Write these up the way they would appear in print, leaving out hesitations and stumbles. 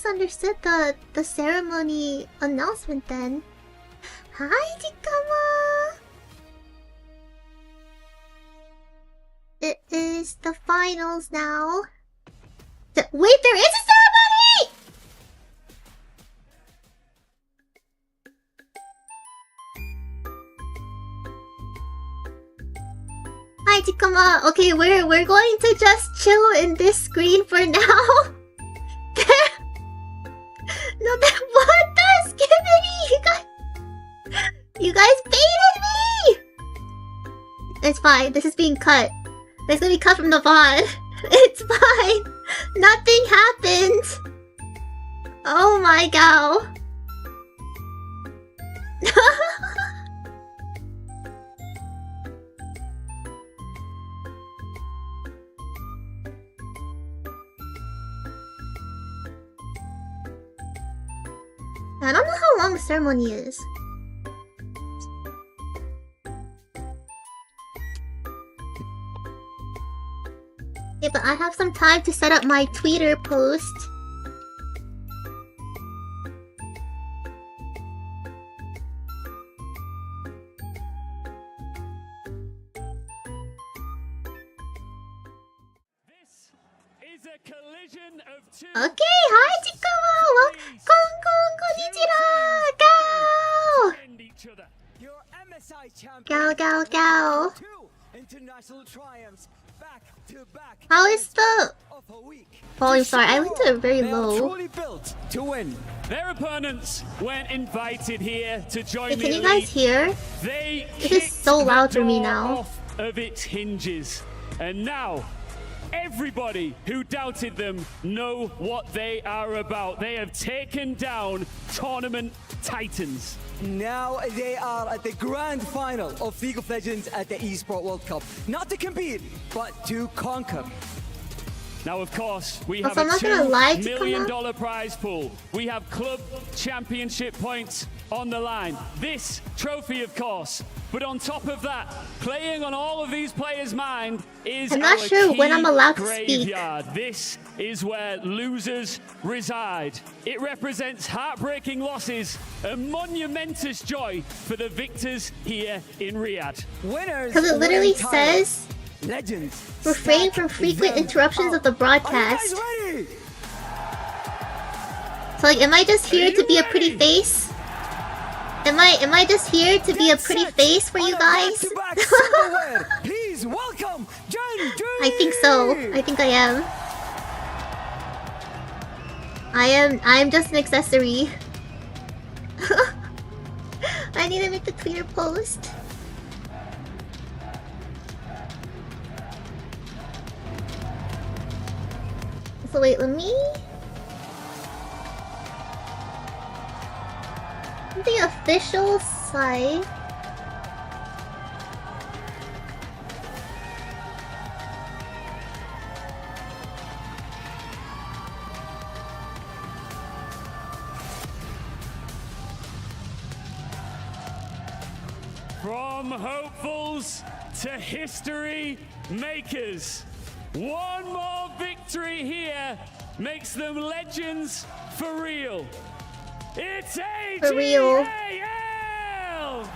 misunderstood the ceremony announcement then. Hi, Jikama! It is the finals now. Wait, there is a ceremony! Hi, Jikama. Okay, we're going to just chill in this screen for now. No, what the skibbity? You guys baited me! It's fine, this is being cut. It's gonna be cut from the VOD. It's fine. Nothing happened. Oh my god. I don't know how long the ceremony is. Yeah, but I have some time to set up my Twitter post. This is a collision of two. Okay, hi Jikama! Konnijira! Go! Go, go, go! How is the volume? Sorry, I went to very low. Their opponents weren't invited here to join Hey, the can you guys hear? They It is so loud for me door now. off of its hinges, and now everybody who doubted them know what they are about. They have taken down tournament titans. Now they are at the grand final of League of Legends at the Esport World Cup. Not to compete, but to conquer. Now, of course, we have Also, I'm a not gonna lie, $2 million Jikama. prize pool. We have club championship points on the line. This trophy, of course. But on top of that, playing on all of these players' mind is I'm not our sure when key I'm allowed to speak. graveyard. This is where losers reside. It represents heartbreaking losses and monumentous joy for the victors here in Riyadh. Winners. Because it literally win titles. says Legends. refrain stack from frequent them interruptions up. of the broadcast. Are you guys ready? So like, am I just here to be a pretty face? Am I just here to be a Get pretty set face for on you a guys? back-to-back silverware. Please welcome GENG. I think so. I think I am. I am just an accessory. I need to make the Twitter post. So wait, let me... The official site. From hopefuls to history makers, one more victory here makes them legends for real. It's For real. AGAL!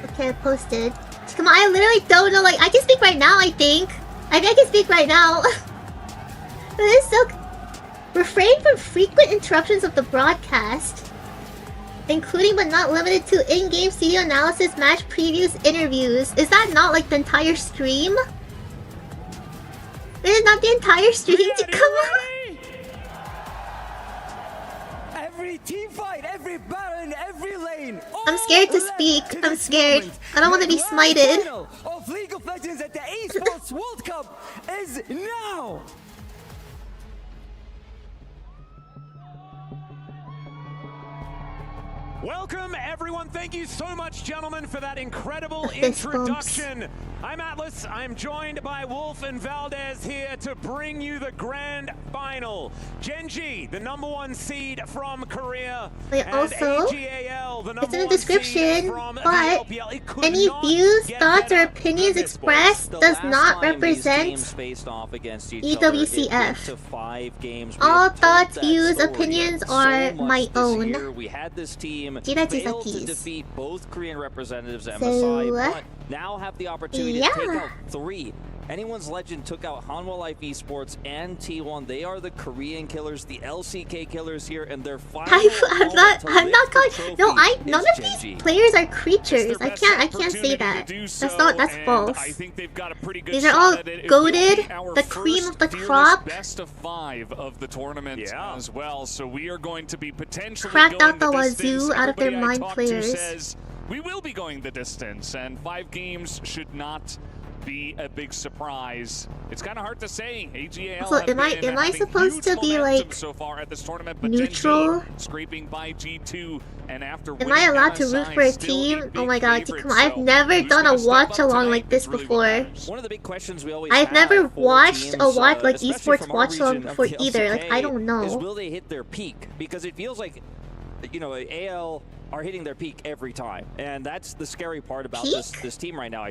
Okay, I posted. Come on, I literally don't know. Like, I can speak right now, I think. I think I can speak right now. This is so... Refrain from frequent interruptions of the broadcast, including but not limited to in-game studio analysis, match previews, interviews. Is that not like the entire stream? It is not the entire stream to come on. Every team fight, every baron, every lane. I'm scared to all speak. led to I'm this scared. moment. I don't want to The be grand smited. final of League of Legends at the Esports World Cup is now. Welcome, everyone. Thank you so much, gentlemen, for that incredible Fist bumps. introduction. I'm Atlas. I'm joined by Wolf and Valdez here to bring you the grand final. GENG, the #1 seed from Korea, Wait, and also, AGAL, the it's in the #1 seed description, from the but LPL. It could any not views, get thoughts, or better opinions than this, boys. expressed The does last not time these represent teams faced off against each EWCF. other, it went to 5 games. We All have told thoughts, that views, story opinions so are much my this own. year. We had this team Jira fail to Jisakis. defeat both Korean representatives, So, MSI, but now have the opportunity to take yeah. out 3. Anyone's Legend took out Hanwha Life Esports and T1. They are the Korean killers, the LCK killers here, and their final I'm not calling. No, none of these these players are creatures. I can't say that. That's false. I think they've got a pretty good These are all shot at it. It goated, will be our the cream of first the fearless crop. Best of 5 of the tournament as well. So we are going to be potentially Cracked going out the distance. wazoo out of their Everybody I mind talk to players. says we will be going the distance, and 5 games should not be a big surprise. It's kind of hard to say. AGAL So have am I been supposed having to be huge momentum like so far at this tournament, but neutral? GENG scraping by G2, and after Am I allowed to root for a team? Oh my god, come on, I've never done a watch along like this before. One of the big questions we always I've never have for watched a teams, watch like especially esports from our watch along region of before the either. Like I LCK, don't is know. will they hit their peak? Because it feels like, you know, AL are hitting their peak every time, and that's the scary part about this team right now.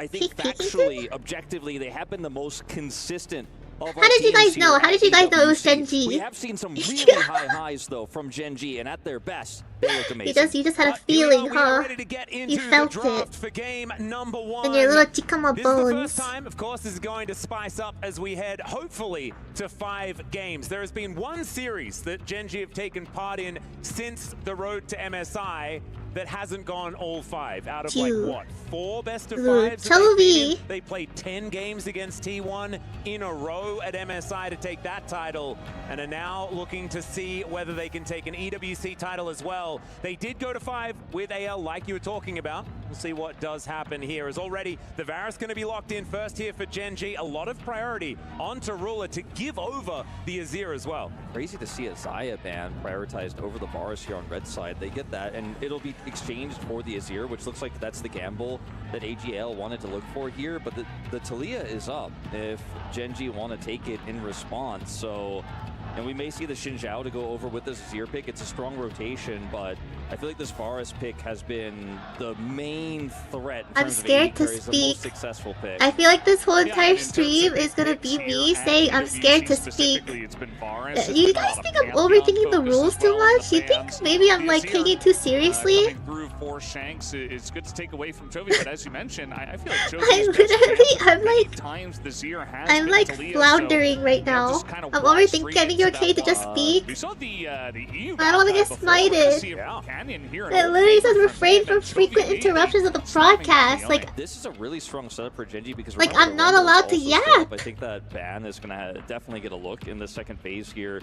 I think factually, objectively, they have been the most consistent of our How did you teams guys know? here How at did you guys know it was EWC. GENG? We have seen some really high highs though from GENG, and at their best, they look amazing. You just had a But here we feeling, are, we are huh? ready to get You into felt the it. draft for game #1. In your little chikama This is the bones. first time, of course, this is going to spice up as we head, hopefully, to 5 games. There has been one series that GENG have taken part in since the road to MSI that hasn't gone all 5 out of, like, what, 4 best of 5s? Toby. They played 10 games against T1 in a row at MSI to take that title, and are now looking to see whether they can take an EWC title as well. They did go to 5 with AL, like you were talking about. We'll see what does happen here. As already, the Varus going to be locked in first here for GENG. A lot of priority on Tarula to give over the Azir as well. Crazy to see a Xayah ban prioritized over the Varus here on red side. They get that, and it'll be exchanged for the Azir, which looks like that's the gamble that AGL wanted to look for here. But the Talia is up if GENG want to take it in response. So, and we may see the Xin Zhao to go over with this Azir pick. It's a strong rotation, but I feel like this Varus pick has been the main threat in I'm terms scared of to AD carries, the speak. most successful pick. I feel like this whole Yeah, and entire in terms stream of is gonna picks be here me at saying I'm EWC scared to speak. specifically, it's been Varus. You It's been a guys lot think of I'm Pantheon overthinking the focus rules as too well in much? the You think fans. maybe I'm The like Azir, taking it too seriously? coming through 4 Shanks, it's good to take away from Chovy, but as you mentioned, I feel like Chovy I'm is best literally, gamble. I'm Many like, times the Zir has I'm been like Talia, floundering right so, now. just kind of I'm walk overthinking. straight Are you into okay that to just one. speak? We saw the EU I don't wanna get before. Let's smited. see if Canyon here It literally says refrain from frequent interruptions of the broadcast. Like, This is a really strong setup for GENG because Like, remember, I'm not Rumble is allowed to also still up. yap. I think that ban is going to definitely get a look in the second phase here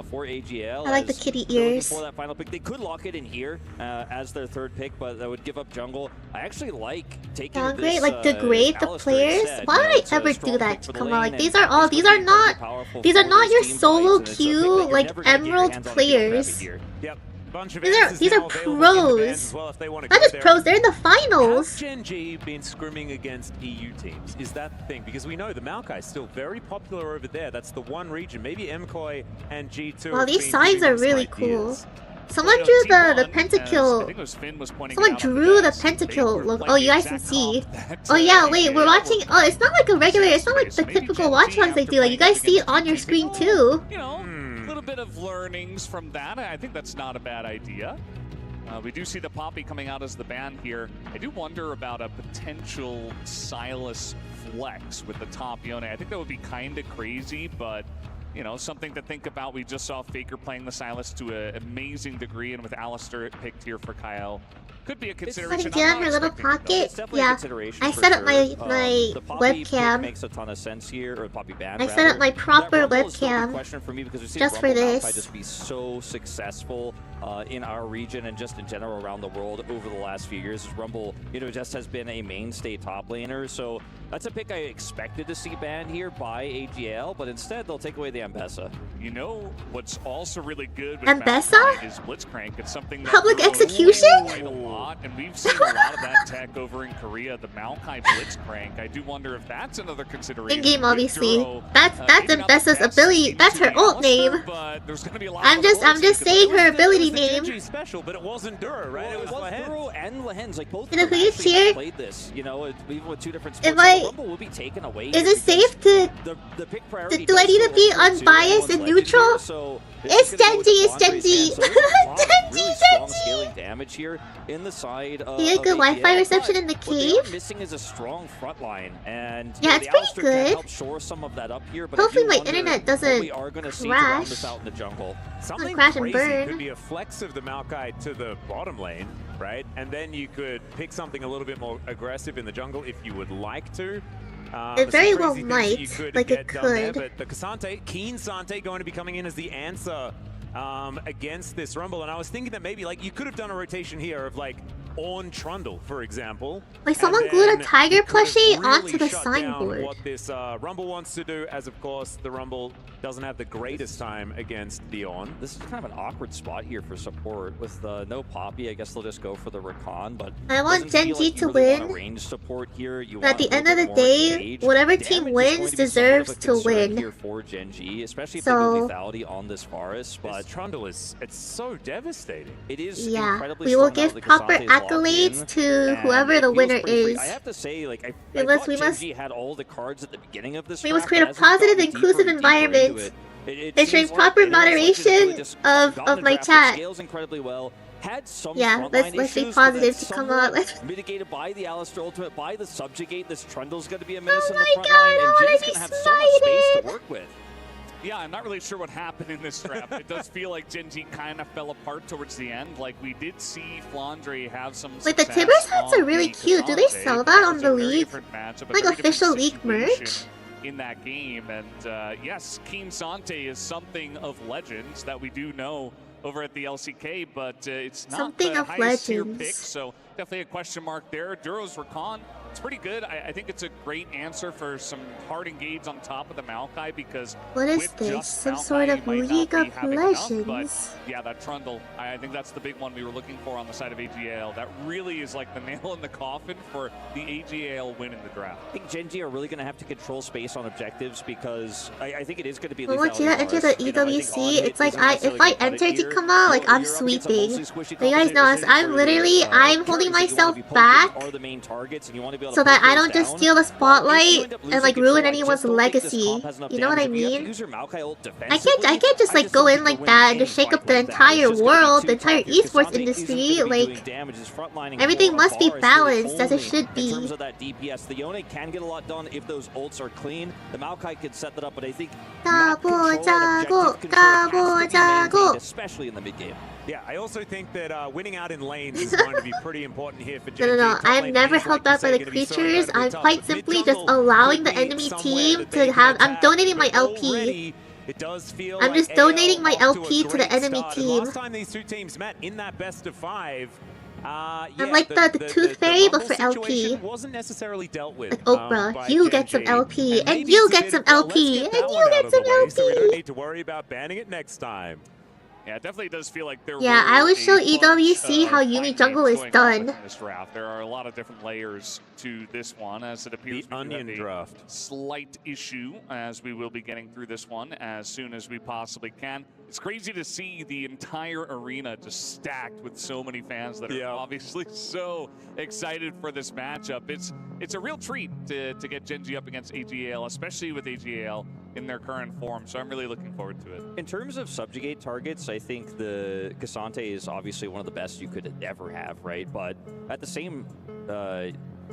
for AGL. I like the as kitty they're looking ears. for that final pick. They could lock it in here as their 3rd pick, but that would give up jungle. I actually like taking downgrade, this, like degrade the Alistar players. instead. Why You know, would it's I a ever strong do pick that? for the Come on, lane, like and these are all, it's these gonna are be incredibly not, powerful these are for not those your team solo fights, and it's a pick that queue you're like never gonna get your emerald hands on if you don't grab it players. here. Yep. Bunch of These are answers now available in the pros. bands as well if they want to Not go just there. pros, they're in the Has finals. GENG been scrimming against EU teams? Is that the thing? Because we know the Maokai is still very popular over there. That's the one region. Maybe MKOI and G2. Wow, have these been signs giving are them really some cool. ideas. Someone Well, drew you know, the T1, as I pentakill. think it was Finn was pointing Someone it out on drew the desk, they pentakill were look. like Oh, the you guys can exact see. comp that, Oh yeah, wait, AGL we're watching. were Oh, it's not like a regular. It's not like the Maybe typical GENG, watch longs they after do. Like you playing guys see it against on your GT, screen people, too. You know, a little bit of learnings from that. I think that's not a bad idea. We do see the Poppy coming out as the ban here. I do wonder about a potential Silas flex with the top Yone. I think that would be kind of crazy, but you know, something to think about. We just saw Faker playing the Silas to an amazing degree, and with Alistar picked here for Kyle. Could be a Letting consideration. down I'm her not little expecting it, though. pocket. It's definitely a Yeah, consideration I for set up sure. my The Poppy pick webcam. makes a ton of sense here, or Poppy ban, I set rather. up my proper That Rumble is still a webcam big question for me because we've seen just for Rumble this. Malphite just be so successful in our region and just in general around the world over the last few years. Rumble, just has been a mainstay top laner, so that's a pick I expected to see banned here by AGL, but instead they'll take away the Ambessa. You know what's also really good with Ambessa? Malphite is Blitzcrank. It's something that Public grows execution? quite a lot, and we've seen a lot of that tech over in Korea. The Maokai Blitzcrank. I do wonder if that's another consideration. In game, with obviously. Duro. That's Maybe not the Ambessa's best ability. That's her into ult Alistair, name. but there's gonna be a lot I'm of just other bullets saying you her could- ability It was the name. Genji special, but it wasn't Duro, right? It was Duro and Lehens, like both You know of them who you actually cheer? have played this, even with two different sports. If I- So Rumble will be taken away. Is here it because safe to... the pick priority do I does need to go be over to unbiased everyone's and legend neutral? here, so It's gonna go with Genji, it's Flandre's Genji. hand. So there's a lot of Genji, really strong Genji. scaling damage here in the side of You get good AGL, Wi-Fi reception but in the what they are cave? missing is a strong front line, and Yeah, the it's pretty Alistair can good. help shore some of that up here. But Hopefully I do my wonder internet what doesn't we are going to see to round this crash. out in the jungle. Something crash and crazy burn. could be a flex of the Maokai to the bottom lane, right? And then you could pick something a little bit more aggressive in the jungle if you would like to. It There's very some well crazy things that you might, could like it get done there, could. but the K'Sante, Keen Sante, going to be coming in as the answer against this Rumble. And I was thinking that maybe you could have done a rotation here of on Trundle, for example. Like someone and glued a then tiger you could have plushie really onto the shut down signboard. what this Rumble wants to do, as of course the Rumble doesn't have the greatest time against Beyond. This is kind of an awkward spot here for support with no Poppy. I guess they'll just go for the Rakan, but I want doesn't feel Genji like you to really want win. a range support here. You But at want the a end little of bit the more day, engaged. whatever Damage team is going wins to be somewhat of a deserves to concern win. here for Genji, especially if So- they go lethality on this Varus, but This Trundle it's so devastating. it is Yeah, incredibly we will strong now give that proper K'Sante is locked accolades in, to and whoever it the feels winner pretty free. is. I have to say, I We must- thought Genji had all the cards at the beginning of this We must draft, create a but as we've positive, gotten deeper inclusive and deeper into environment. It Ensuring seems like proper it looks like it's really moderation just of gotten a my draft that chat. scales incredibly well. Had some Yeah, frontline let's be issues, but positive that's to come somewhat up. mitigated by the Alistair ultimate, by the subjugate. This Trundle's going to be a menace Oh in the my front God, line, I and wanna Jin's be going to have so much space to smited. work with. Yeah, I'm not really sure what happened in this draft. It does feel like Genji kind of fell apart towards the end. Like, we did see Flandre have some Wait, the success Tibbers hats on are really the cute. Do they K'Sante, sell but that it on was the a very league? different matchup, a Like very different official league situation merch? in that game. And yes, Keen Sante is something of legends that we do know over at the LCK, but it's not Something the of highest tier legends. pick, so definitely a question mark there. Duro's Rakan, it's pretty good. I think it's a great answer for some hard engage on top of the Maokai, because What is with this? just Some Maokai, sort of you might not League be of having enough, but Legends? yeah, that Trundle, I think that's the big one we were looking for on the side of AGL. That really is like the nail in the coffin for the AGL win in the draft. I think Genji are really going to have to control space on objectives because I think it is going to be When lethality Jira enter Varus. the You know, I think EWC, on hit it's like isn't necessarily if I gonna cut it enter here. Tikama, like I'm You're up against a sweeping. mostly squishy You guys know us. composition I'm where literally, the, I'm holding carries that you wanna myself be poking back are the main targets, and you want to be able so to that poke I those don't just down. steal the If you spotlight end up and losing like control, ruin I anyone's just don't think this legacy. comp has enough You know what I damage. If you have to mean? use your Maokai ult I can't defensively, just like just go don't in think like you'll that win and just any shake up fight the like that. entire It's just gonna be world, too the entire tough here. esports K'Sante isn't industry. gonna be doing Like damage. He's frontlining everything for must be Varus, balanced as it only should be. In terms of that DPS, the Yone can get a lot done if those ults are clean. The Maokai could set that up, but I think map control and objective control has to be maintained, especially in the mid game. Yeah, I also think that winning out in lanes is going to be pretty important here for No, Genji. no, no. Top I'm lane never is, helped like you out by say, the gonna be so creatures. incredibly I'm tough, quite but simply just mid-jungle allowing could the be enemy somewhere team that they to can have. I'm attack, donating my but LP. already it does feel I'm like just donating my AL off LP to the great enemy start. And team. last time these two teams met in that best of 5, yeah, I'm like the tooth fairy, but Rumble for LP. situation wasn't necessarily dealt with. Like Oprah, by you get some Genji. LP, and maybe you it's a get bit some of, well, LP, let's and get that you one out get of the some way so we don't LP. need to worry about banning it next time. Yeah, it definitely does feel like there Yeah, were I would a show bunch EWC of how mind Yumi games Jungle is going on done. within this draft. There are a lot of different layers to this one, as it appears The onion draft. slight issue, as we will be getting through this one as soon as we possibly can. It's crazy to see the entire arena just stacked with so many fans that are obviously so excited for this matchup. It's a real treat to get Genji up against AGL, especially with AGL in their current form, so I'm really looking forward to it. In terms of subjugate targets, I think the K'Sante is obviously one of the best you could ever have, right? But at the same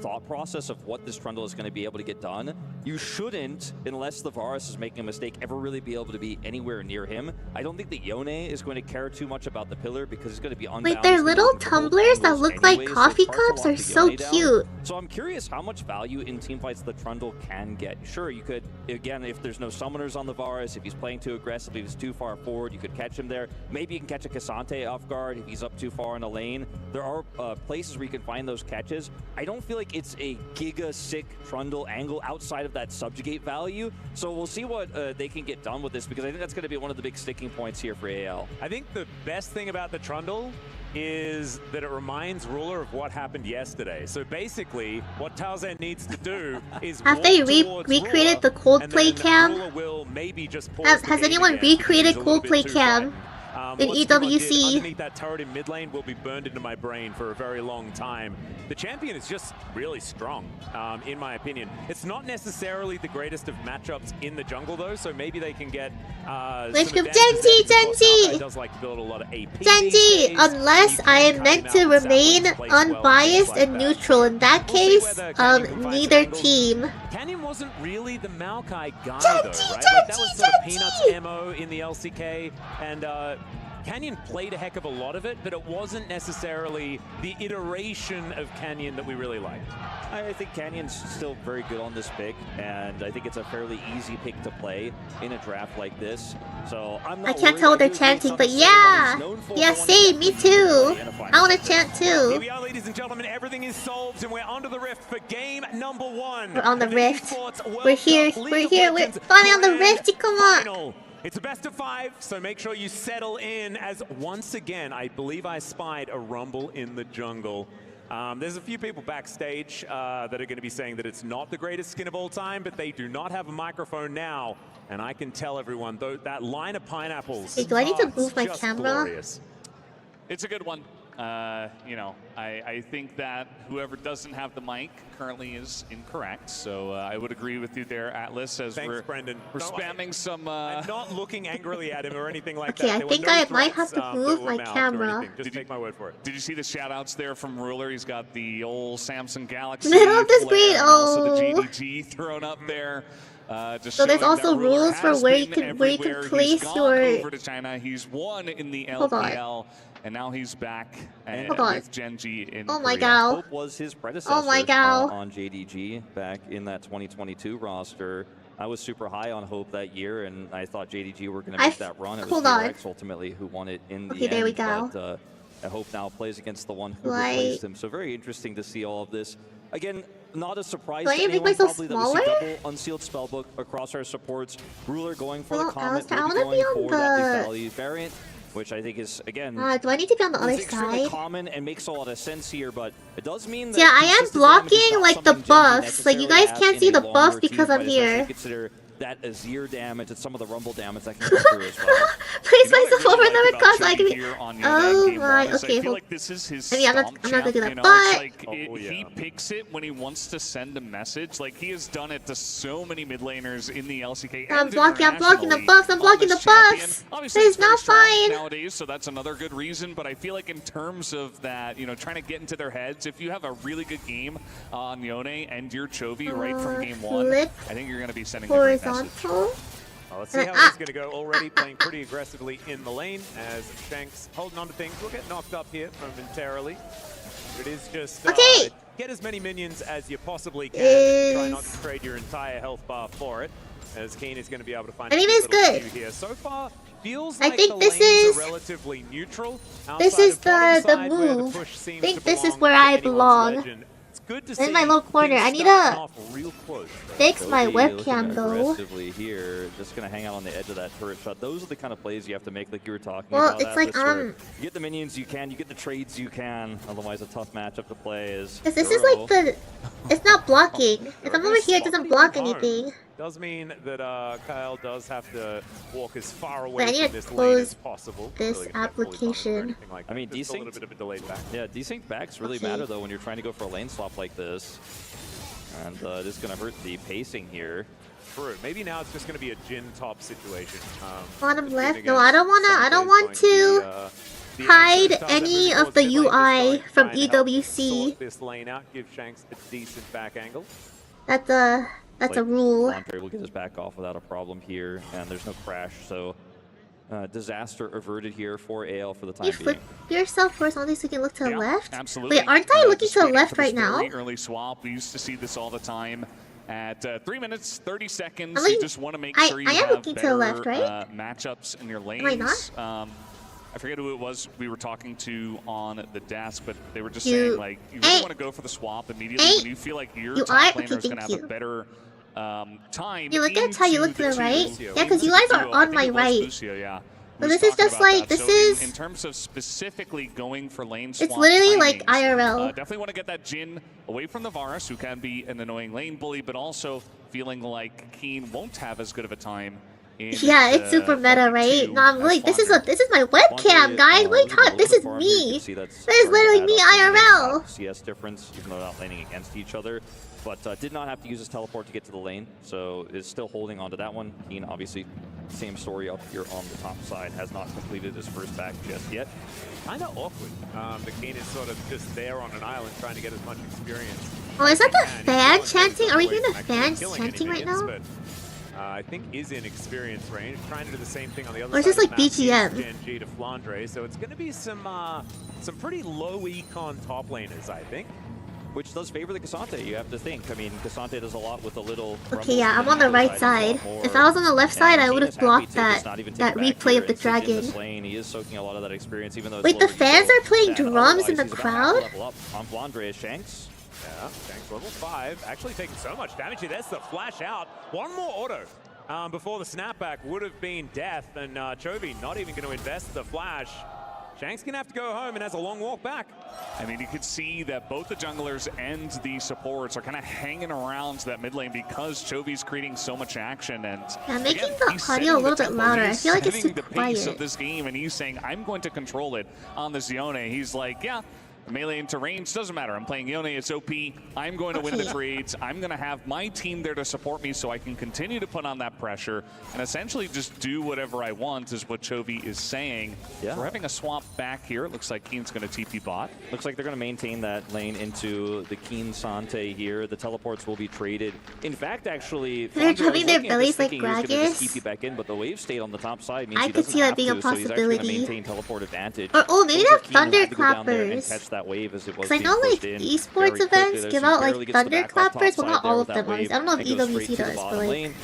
thought process of what this Trundle is going to be able to get done, you shouldn't, unless the Varus is making a mistake, ever really be able to be anywhere near him. I don't think that Yone is going to care too much about the pillar because he's going to be unbound. Like their little tumblers that look like coffee cups are so cute. So I'm curious how much value in teamfights the Trundle can get. Sure, you could, again, if there's no summoners on the Varus, if he's playing too aggressively, if he's too far forward, you could catch him there. Maybe you can catch a Cassante off guard if he's up too far in a lane. There are places where you can find those catches. I don't feel like it's a giga sick Trundle angle outside of that subjugate value. So we'll see what they can get done with this, because I think that's going to be one of the big sticking points here for AL. I think the best thing about the Trundle is that it reminds Ruler of what happened yesterday. So basically, what Taozen needs to do is have they recreated the Coldplay cam? Has anyone recreated Coldplay cam in EWC? Underneath that turret in mid lane will be burned into my brain for a very long time. The champion is just really strong, in my opinion. It's not necessarily the greatest of matchups in the jungle, though, so maybe they can get Genji! Does like to build a lot of AP. Genji! Unless I am meant to remain unbiased and neutral. In that case, neither team. Canyon wasn't really the Maokai guy, though, right? Like, that was sort of Peanuts MO in the LCK, and Canyon played a heck of a lot of it, but it wasn't necessarily the iteration of Canyon that we really liked. I think Canyon's still very good on this pick, and I think it's a fairly easy pick to play in a draft like this. So I'm not I can't tell what they're chanting, but yeah! Yeah, same, me too! I want to chant too! Here we are, ladies and gentlemen, everything is solved, and we're onto the rift for game number 1. We're on the rift. We're here, we're finally on the rift, come on! It's a best of 5, so make sure you settle in, as once again, I believe I spied a rumble in the jungle. There's a few people backstage that are going to be saying that it's not the greatest skin of all time, but they do not have a microphone now. And I can tell everyone, though, that line of pineapples. Hey, do I need to move my camera? Glorious. It's a good one. You know, I think that whoever doesn't have the mic currently is incorrect. So I would agree with you there, Atlas, as Thanks, Brendan. we're spamming some... I'm not looking angrily at him or anything like okay, that. I think I might have to move my camera. Just take my word for it. Did you see the shout-outs there from Ruler? He's got the old Samsung Galaxy Middle of the screen, also the GDG thrown up there. So there's also rules for where you can place your... Over to China. He's won in the LPL. And now he's back with Genji in Oh my Korea. god. Hope was his predecessor on JDG back in that 2022 roster. I was super high on Hope that year, and I thought JDG were going to make that run. It was DRX ultimately who won it in the end. There we go. But I Hope now plays against the one who replaced him. So very interesting to see all of this. Again, not a surprise to anyone, probably that we see double unsealed spellbook across our supports. Ruler going for the comment, going for that lethality variant, which I think is, again, do I need to be on the other side? Common and makes a lot of sense here, but it does mean that yeah, I am blocking like the buffs. Like you guys can't see the buffs because I'm here. Consider that Azir damage and some of the Rumble damage that can come through as well. Place myself over the cause I can be... Oh my, okay. I feel like this is his I'm not gonna do that, you know, but... like he picks it when he wants to send a message. Like he has done it to so many mid laners in the LCK. I'm blocking the buffs, I'm blocking the buffs! That is not fine! Nowadays, so that's another good reason, but I feel like in terms of that, you know, trying to get into their heads, if you have a really good game on Yone and your Chovy right from game 1, I think you're going to be sending a great message. Well, let's see how this is going to go. Already playing pretty aggressively in the lane as Shanks holding on to things. We'll get knocked up here momentarily. It is just get as many minions as you possibly can. Try not to trade your entire health bar for it, as Keen is going to be able to find. I mean, it's good. Here. So far, feels like I think the this is relatively neutral. This is the move. I think this is where I belong. Good to in my little corner. I need to fix my webcam though. Here, just gonna hang out on the edge of that turret shot. Those are the kind of plays you have to make, like you were talking well, about. Well, it's like you get the minions you can, you get the trades you can. Otherwise, a tough matchup to play is. This is like the. It's not blocking. If I'm over here, it doesn't block anything. Does mean that Kyle does have to walk as far away from this lane as possible. This application. Like I mean, desync. A little bit of a delayed back. Yeah, desync backs really matter though when you're trying to go for a lane swap like this, and it is going to hurt the pacing here. True. Maybe now it's just going to be a Jin top situation. Bottom left. No, I don't want to hide any of the UI from EWC. This lane out, give Shanks a decent back angle. That's That's a rule. Flandre will get his back off without a problem here, and there's no crash, so disaster averted here for AL for the time You being. flip yourself horizontally so you can look to the Yeah, left? absolutely. Wait, aren't I looking Just to the waiting left for this right now? very early swap. We used to see this all the time. At 3 minutes, 30 seconds, I'm like- you just want to make I- sure you I am have looking to the better left, right? matchups in your lanes. I not? I forget who it was we were talking to on the desk, but they were just You- saying, like, you really Hey. want to go for the swap immediately Hey. when you feel like your You top are? laner Okay, is going to thank have a you. better time. You look at how you into look to the two- right? into Yeah, 'cause you the guys are duo. on I think my it was right. Lucio, yeah. So He was this is talking just about like- that. this So is- in terms of specifically going for lane It's swap literally like timings, IRL. definitely want to get that Jin away from the Varus, who can be an annoying lane bully, but also feeling like Keen won't have as good of a time. Yeah, it's super meta, right? No, I'm really. This is my webcam, guys. What are you talking? This is me. That is literally me IRL. CS difference, even though they're not laning against each other. But did not have to use his teleport to get to the lane, so is still holding on to that one. Keen, obviously, same story up here on the top side, has not completed his first back just yet. Kind of awkward. The Keen is sort of just there on an island trying to get as much experience. Oh, is that the And fan he's chanting? Are we away hearing from the actually fans killing any chanting right minions, now? but, I think is in experience range, trying to do the same thing on the other Or is side this of like the map, BGM? GENG to Flandre, so it's going to be some pretty low econ top laners, I think. Which does favor the Cassante, you have to think. I mean, Cassante does a lot with a little... Okay, yeah, I'm on the right side. If I was on the left side, I would have blocked that replay of the dragon. He is soaking a lot of that experience, even though Wait, the fans are playing drums in the Otherwise, he's about to crowd? level up on Flandre Shanks. Yeah, Shanks level 5, actually taking so much damage here. There's the flash out. One more auto before the snapback would have been death, and Chovy not even going to invest the flash. Shanks gonna have to go home and has a long walk back. I mean, you could see that both the junglers and the supports are kind of hanging around that mid lane because Chovy's creating so much action. And Yeah, making again, the he's audio setting a the little bit tempo. louder. I He's feel like it's setting too the pace quiet. of this game, and he's saying, I'm going to control it on this Yone. He's like, yeah, melee into range, doesn't matter. I'm playing Yone, it's OP. I'm going to win the trades. I'm going to have my team there to support me so I can continue to put on that pressure and essentially just do whatever I want is what Chovy is saying. Yeah. We're having a swap back here. It looks like Keen's going to TP bot. Looks like they're going to maintain that lane into the Keen Sante here. The teleports will be traded. In fact, actually, They're Flandre rubbing was their looking at bellies this like thinking he was gonna just Gragas. TP back in, but the wave state on the top side means I he could doesn't see that have being a to, so he's actually going to possibility. maintain teleport advantage. Or, oh, maybe Over they have Keen, who had to go down there and thunderclappers. catch that wave as it was Because I being know like pushed in esports very quickly. events There's give he out barely like gets the back off top thunderclappers, well side not there all with of that them obviously. I wave don't know if and goes straight EWC to the does, but bottom like lane.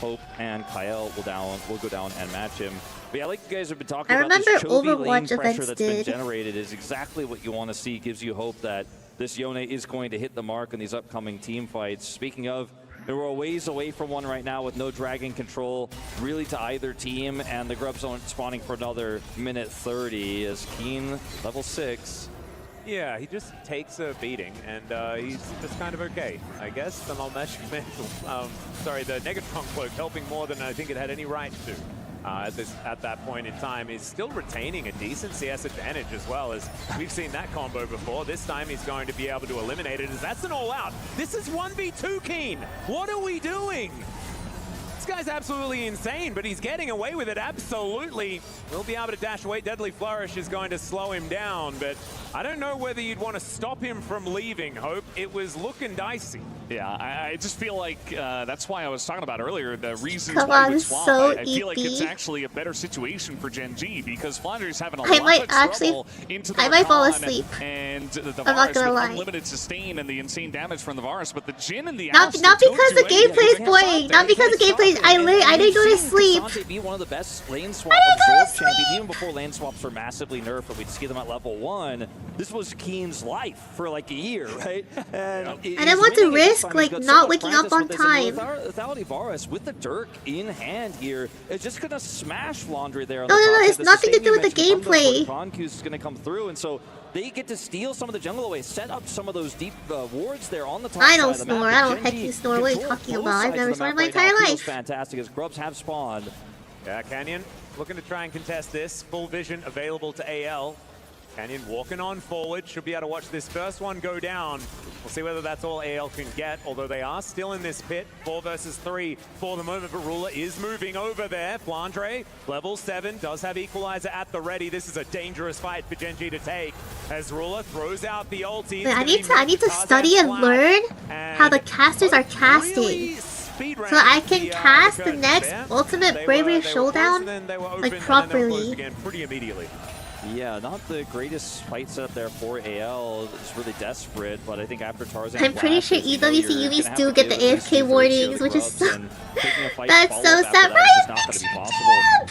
Hope and Kyle will go down and match him. But yeah, like you guys have been talking I about, this remember Chovy lane Overwatch pressure events that's did. been generated is exactly what you want to see. Gives you hope that this Yone is going to hit the mark in these upcoming team fights. Speaking of, we're a ways away from one right now with no dragon control really to either team, and the Grubs aren't spawning for another minute 30 as Keen, level 6. Yeah, he just takes a beating, and he's just kind of okay. I guess the Malmesh the Negatron cloak helping more than I think it had any right to. At that point in time, is still retaining a decent CS advantage as well, as we've seen that combo before. This time he's going to be able to eliminate it, as that's an all-out. This is 1v2, Keen. What are we doing? This guy's absolutely insane, but he's getting away with it, absolutely. We'll be able to dash away. Deadly Flourish is going to slow him down, but I don't know whether you'd want to stop him from leaving, Hope. It was looking dicey. Yeah, I just feel like that's why I was talking about earlier, the reasons Come why on, we swap. so I feel like it's EP. actually a better situation for GENG because Flandre's having a I lot might of actually- trouble into the I might fall Rakan asleep. and the I'm not Varus gonna with lie. unlimited sustain and the insane damage from the Varus, but the Jin and the Not Oust because don't the do anything gameplay is against boring. Cassante. Not because the gameplay is. I didn't go to sleep. Cassante be one of the best lane swap didn't go to absorb champions, sleep. even before lane swaps were massively nerfed, but we'd see them at level 1. This was Keen's life for like a year, right? And I didn't want to risk like not waking up on time. Without Varus, with the Dirk in hand here, it's just gonna smash Flandre there. On No, the no, top no, side. it's The nothing to sustain do you with the mentioned from gameplay. Conquest is gonna come through, and so they get to steal some of the jungle away, set up some of those deep wards there on the top I don't side of the map. snore. I don't But hecking Genji snore. What are you controls talking both about? I've sides of never the sworn in map my right now. entire Feels life. fantastic as Grubs have spawned. Yeah, Canyon looking to try and contest this. Full vision available to AL. Canyon walking on forward. Should be able to watch this first one go down. We'll see whether that's all AL can get, although they are still in this pit. 4 versus 3 for the moment, but Ruler is moving over there. Flandre, level 7, does have Equalizer at the ready. This is a dangerous fight for Genji to take, as Ruler throws out the ulti. Wait, I need to study and learn how the casters are casting. speed round. So I can cast the next Ultimate Bravery Showdown like properly. Again pretty immediately. Yeah, not the greatest fight setup there for AL. It's really desperate, but I think after Tarzan, I'm pretty sure EWC Yumis do get the AFK warnings, which is so... That's so sad. Ryan,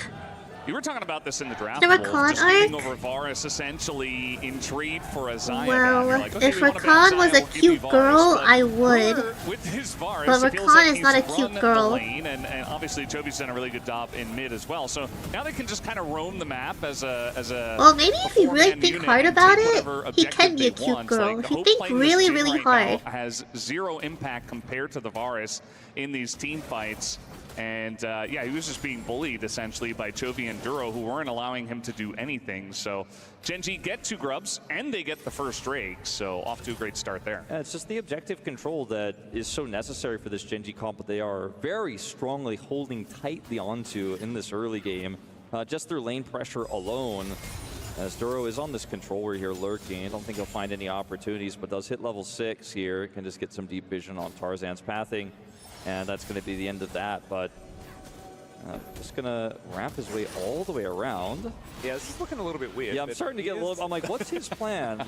You were talking about this in the draft. The Wolf, Rakan just being arc? over Varus essentially in trade for a Xayah. Well, Like, okay, if we want to ban Rakan was Xayah, a we'll give cute you Varus, girl, but I would. With his Varus, But it feels Rakan like is not a he's cute run girl. the lane, and obviously Chobi's done a really good job in mid as well. So now they can just kind of roam the map as a Well, maybe if you really four-man think unit hard and about take it, whatever he can objective be a they cute want. girl. Like, If you Hope think playing this really, team really right hard. now has zero impact compared to the Varus in these team fights. And yeah, he was just being bullied essentially by Chovy and Duro, who weren't allowing him to do anything. So GENG get 2 grubs and they get the first Drake. So off to a great start there. Yeah, it's just the objective control that is so necessary for this GENG comp that they are very strongly holding tightly onto in this early game. Just through lane pressure alone, as Duro is on this controller here lurking. I don't think he'll find any opportunities, but does hit level 6 here. Can just get some deep vision on Tarzan's pathing. And that's going to be the end of that, but just going to wrap his way all the way around. Yeah, this is looking a little bit weird. Yeah, I'm starting to get a little... I'm like, what's his plan?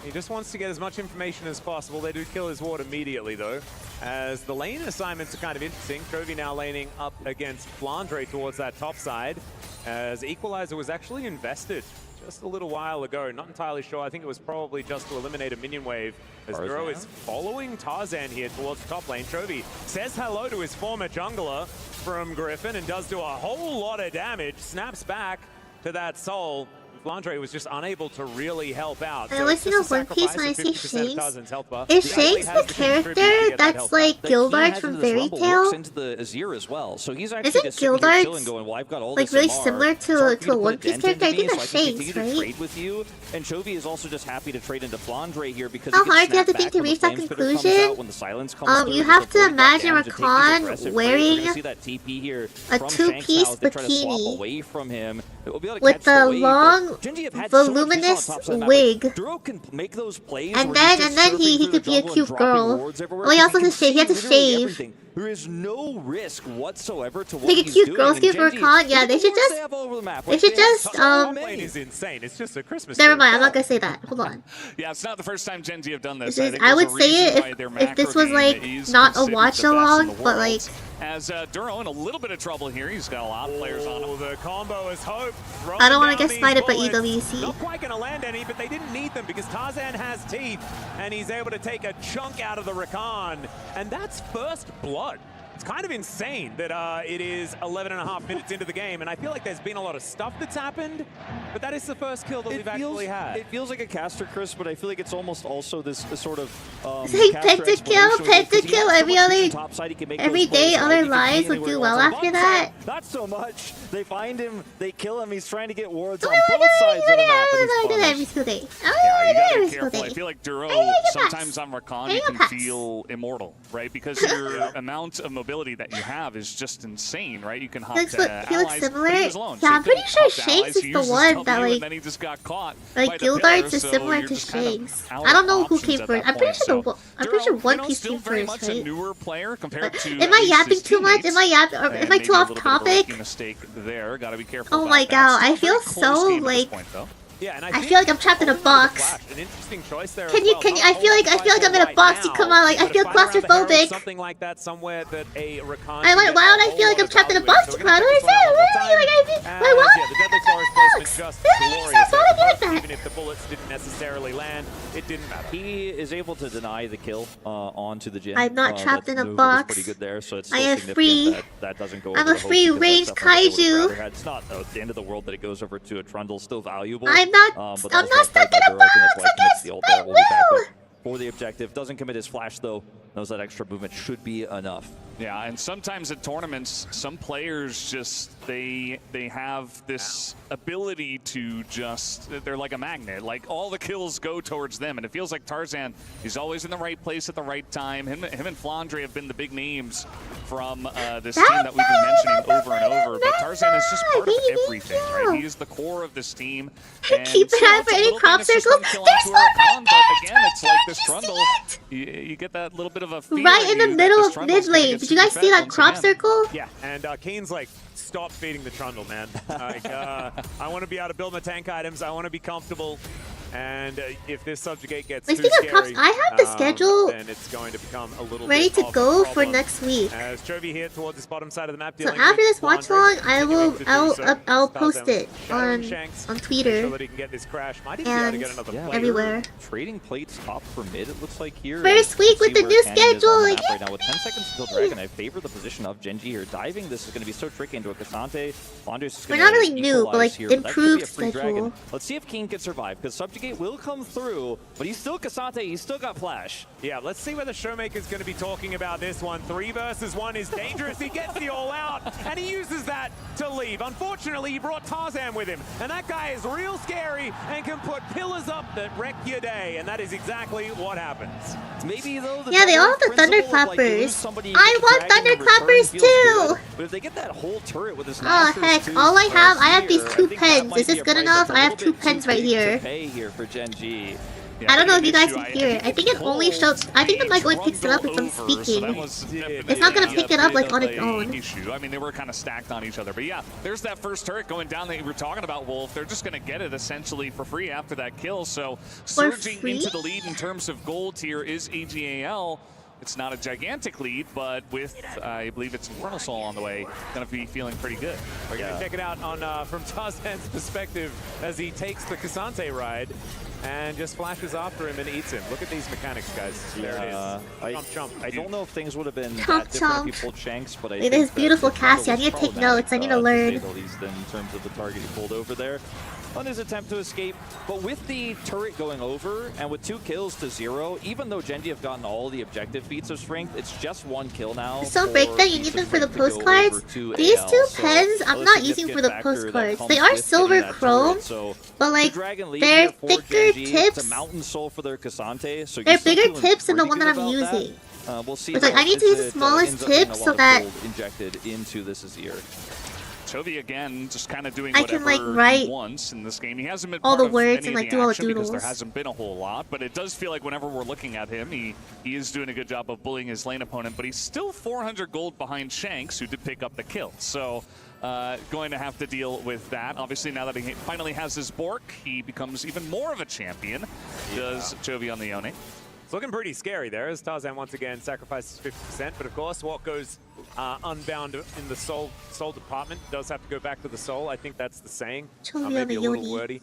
He just wants to get as much information as possible. They do kill his ward immediately, though, as the lane assignments are kind of interesting. Chovy now laning up against Flandre towards that top side, as Equalizer was actually invested just a little while ago. Not entirely sure. I think it was probably just to eliminate a minion wave, as Duro is following Tarzan here towards the top lane. Chovy says hello to his former jungler from Griffin and does do a whole lot of damage. Snaps back to that soul. Flandre was just unable to really help out. I always think of One Piece when I see Shanks. Is He Shanks the character that's like Gildart from Fairy Tail? Into the Azir as well. So he's actually Isn't just sitting here Gildart chilling going, well, I've got all like this really MR. similar It's hard to for a you One put a Piece dent character? I into think me, that's so I can Shanks, continue to right? trade with you. And Chovy is also just happy to trade into Flandre here because How he gets hard do you have to snapped think to back reach when that the flame spitter comes conclusion? out, when the silence comes through, You just have to avoid that imagine damage and take these Rakan aggressive wearing trades. We're gonna see that TP here a from two-piece Shanks now as they try to swap bikini away from him. We'll be able to with catch the the wave, long, but GENG have had so much voluminous vision on top side of the map. wig. Like, Duro can make those plays And where then he's just he surfing could through be a the jungle cute and dropping girl. wards everywhere, Well, he because also has to shave. He has to literally shave. everything. There is no risk whatsoever to what Like a he's cute doing. girl And skin for GENG, Rakan. Yeah, they look at should the wards just. have all over the map. They Like, should they have just Top lane is insane. It's just a Christmas Never tree. mind. I'm not gonna say that. Hold on. Yeah, it's not the first time GENG have done this. This is, think I there's would a say reason it why their if this macro was game like is not a considered watch the best in along, the but world. like. As Duro in a little bit of trouble here. He's got a lot of players on him. The combo is hope. I don't want to Throwing get down spited by these bullets. EWC. Not quite going to land any, but they didn't need them because Tarzan has teeth and he's able to take a chunk out of the Rakan. And that's first blood. It's kind of insane that it is 11 and a half minutes into the game, and I feel like there's been a lot of stuff that's happened, but that is the first kill that we've actually had. It feels like a caster, Chris, but I feel like it's almost also this sort of It's like pentakill every day. Other lives would do well after that. Not so much. They find him, they kill him. He's trying to get wards Oh on both sides of the map. I and do that he's every single day. Yeah, you gotta Every be single careful. I day. feel like Duro, Hey, you pass. sometimes on Rakan, Hey, you you can pass. feel immortal, right? Because your amount of mobility that you have is just insane, right? You can hop Looks to like- he looks allies, similar. but he was alone, Yeah, so I'm he pretty couldn't sure hop to Shanks allies. is He the used his one W, that, and like- then he just got caught Like by the pillar, Gildart's is so similar you're to just kind of Shanks. out I don't of know who options came at first. that I'm pretty point. sure So I'm pretty sure Duro, One you know, Piece still came very first, much a right? newer player compared to Am at I least yapping his too much? teammates. Am I yapping? Or And am I maybe too a off little bit of a topic? rookie mistake there. Gotta be careful. Oh about my that. god, Still I a very feel close so game at this like. point, though. Yeah, and I feel like I'm trapped in a box. An interesting choice there. Can as you? well. Can Not I feel like holding I'm in a right box? now, Come on, like I but feel a fight around the Herald, claustrophobic. Something like that, somewhere that a Rakan. I like. Why would I feel like I'm trapped in a box? Come on, what is that? Literally, like I feel. Why? Why? Yeah, the deadly forest placement just Really? glorious. Why would I be like that? Even if the bullets didn't necessarily land, it didn't matter. He is able to deny the kill onto the gym. I'm not trapped in a move was box. Pretty good there, so it's I still am significant free. That doesn't go I'm over a the free hope, because range that's definitely what I kaiju. would rather had. It's not the end of the world that it goes over to a Trundle. Still valuable. I'm not. But I'm that was not stuck in a well played by Duro. I think box. that's why he I commits guess the ult I there. We'll be back will. up for the objective. Doesn't commit his flash though. Knows that extra movement should be enough. Yeah, and sometimes at tournaments, some players just, they have this able to just, they're like a magnet. Like, all the kills go towards them, and it feels like Tarzan, he's always in the right place at the right time. Him and Flandre have been the big names from this team that we've been mentioning over and over, but Tarzan is just part of everything, right? He is the core of this team. And Keep an eye for any crop circles. There's one right there! But again, it's like this Trundle, you get that little bit of a feeling Right in the middle of mid lane. Did you guys see that crop circle? Yeah, and Kane's like, stop feeding the Trundle, man. Like, I want to be able to build my tank items. I want to be comfortable. And if this subjugate gets too Speaking of crops, scary, I have the schedule then it's going to become a little ready bit to of a go for problem. next week. As Chovy here towards this bottom side of the map. So after this watch along, I'll post it on Twitter so that he can get this crash. Might even be able to get another play. everywhere. Trading plates top for mid, it looks like here. First week with the new schedule. Right now with 10 seconds until Dragon, I favor the position of GENG here. Diving, this is going to be so tricky into a Cassante. We're not really new, but like improved schedule. Let's see if King can survive, because Subjugate will come through, but he's still Cassante, he's still got flash. Yeah, let's see whether Showmaker's going to be talking about this one. 3 versus 1 is dangerous. He gets the all out, and he uses that to leave. Unfortunately, he brought Tarzan with him, and that guy is real scary and can put pillars up that wreck your day, and that is exactly what happens. Maybe though, yeah, they all have the thunderclappers. I want thunderclappers too. But if they get that whole turret with this, oh heck! All I have these 2 pens. Is this good enough? I have 2 pens right here. Here for GENG. I don't know if you guys can hear it. I think it only shows. I think the mic only picks it up if I'm speaking. It's not gonna pick it up like on its own. I mean, they were kind of stacked on each other, but yeah, there's that first turret going down that you were talking about, Wolf. They're just gonna get it essentially for free after that kill. So surging into the lead in terms of gold tier is AGAL. It's not a gigantic lead, but with, I believe it's Infernal Soul on the way, gonna be feeling pretty good. We're gonna check it out on from Tarzan's perspective as he takes the Cassante ride and just flashes after him and eats him. Look at these mechanics, guys. There it is. Chomp. I don't know if things would have been Chomp, that different if he pulled Shanks, but I think this beautiful Cassie. I need to take notes. I need to learn. To say the least, in terms of the target he pulled over there. On his attempt to escape, but with the turret going over and with 2 kills to 0, even though GENG have gotten all the objective feats of strength, it's just 1 kill now. So break that, you need them for the postcards. These 2 pens I'm not using for the postcards. They are silver chrome, but like they're thicker tips. Mountain Soul for their Cassante, so they're bigger tips than the one that I'm using. We'll see. It's like I need to use the smallest tip so that injected into this Azir. Chovy again, just kind of doing I whatever can, like, write he wants in this game. He hasn't been all part the words of and any like of do all the action because doodles. there hasn't been a whole lot, but it does feel like whenever we're looking at him, he is doing a good job of bullying his lane opponent, but he's still 400 gold behind Shanks, who did pick up the kill. So going to have to deal with that. Obviously, now that he finally has his Bork, he becomes even more of a champion, does Chovy on the Yone. It's looking pretty scary there as Tarzan once again sacrifices 50%, but of course what goes unbound in the soul department does have to go back to the soul. I think that's the saying. Maybe a little wordy.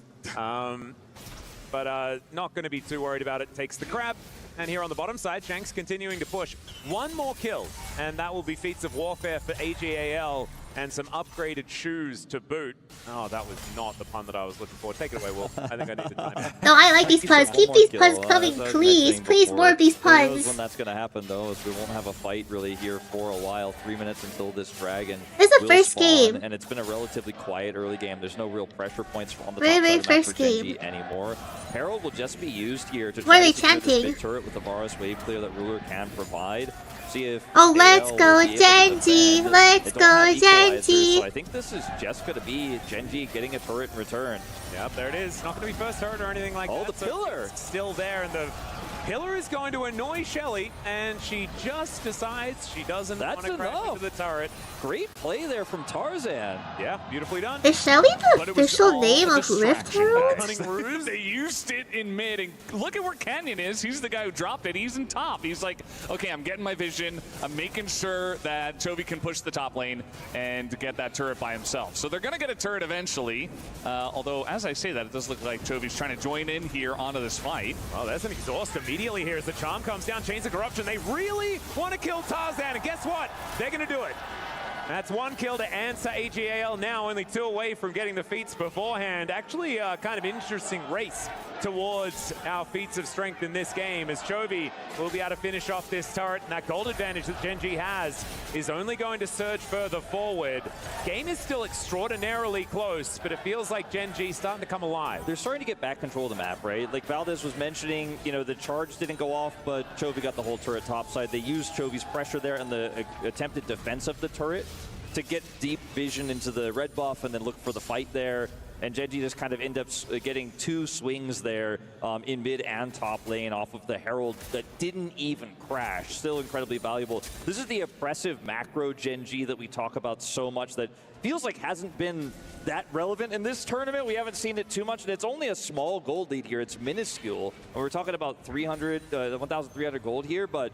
But not going to be too worried about it. Takes the crab. And here on the bottom side, Shanks continuing to push. 1 more kill, and that will be feats of warfare for AGAL and some upgraded shoes to boot. Oh, that was not the pun that I was looking for. Take it away, Wolf. I think I need to time it. No, I like these puns. Keep these puns coming, please. Please, more of these puns. When that's going to happen, though, is we won't have a fight really here for a while. 3 minutes until this dragon. This is the first game. And it's been a relatively quiet early game. There's no real pressure points on the very top side first game anymore. Herald will just be used here to try to secure this big turret with the Varus wave clear that Ruler can provide. See if let's go Genji! Let's go Genji! So I think this is just going to be Genji getting a turret in return. Yep, there it is. Not going to be first turret or anything like that. Oh, the pillar! So still there, and the pillar is going to annoy Shelly, and she just decides she doesn't want to crash into the turret. Great play there from Tarzan. Yeah, beautifully done. Is Shelly the official name of Rift Herald? They used it in mid, and look at where Canyon is. He's the guy who dropped it. He's in top. He's like, okay, I'm getting my vision. I'm making sure that Chovy can push the top lane and get that turret by himself. So they're going to get a turret eventually, although as I say that, it does look like Chovy's trying to join in here onto this fight. Oh, that's an exhaust immediately here as the charm comes down, Chains of Corruption. They really want to kill Tarzan, and guess what? They're going to do it. That's one kill to answer. AGAL now only 2 away from getting the feats beforehand. Actually, kind of interesting race towards our feats of strength in this game, as Chovy will be able to finish off this turret, and that gold advantage that GENG has is only going to surge further forward. Game is still extraordinarily close, but it feels like GENG starting to come alive. They're starting to get back control of the map, right? Like Valdez was mentioning, you know, the charge didn't go off, but Chovy got the whole turret topside. They used Chovy's pressure there and the attempted defense of the turret to get deep vision into the red buff and then look for the fight there. And GENG just kind of ends up getting 2 swings there in mid and top lane off of the Herald that didn't even crash. Still incredibly valuable. This is the oppressive macro GENG that we talk about so much that feels like hasn't been that relevant in this tournament. We haven't seen it too much, and it's only a small gold lead here. It's minuscule. And we're talking about 1,300 gold here, but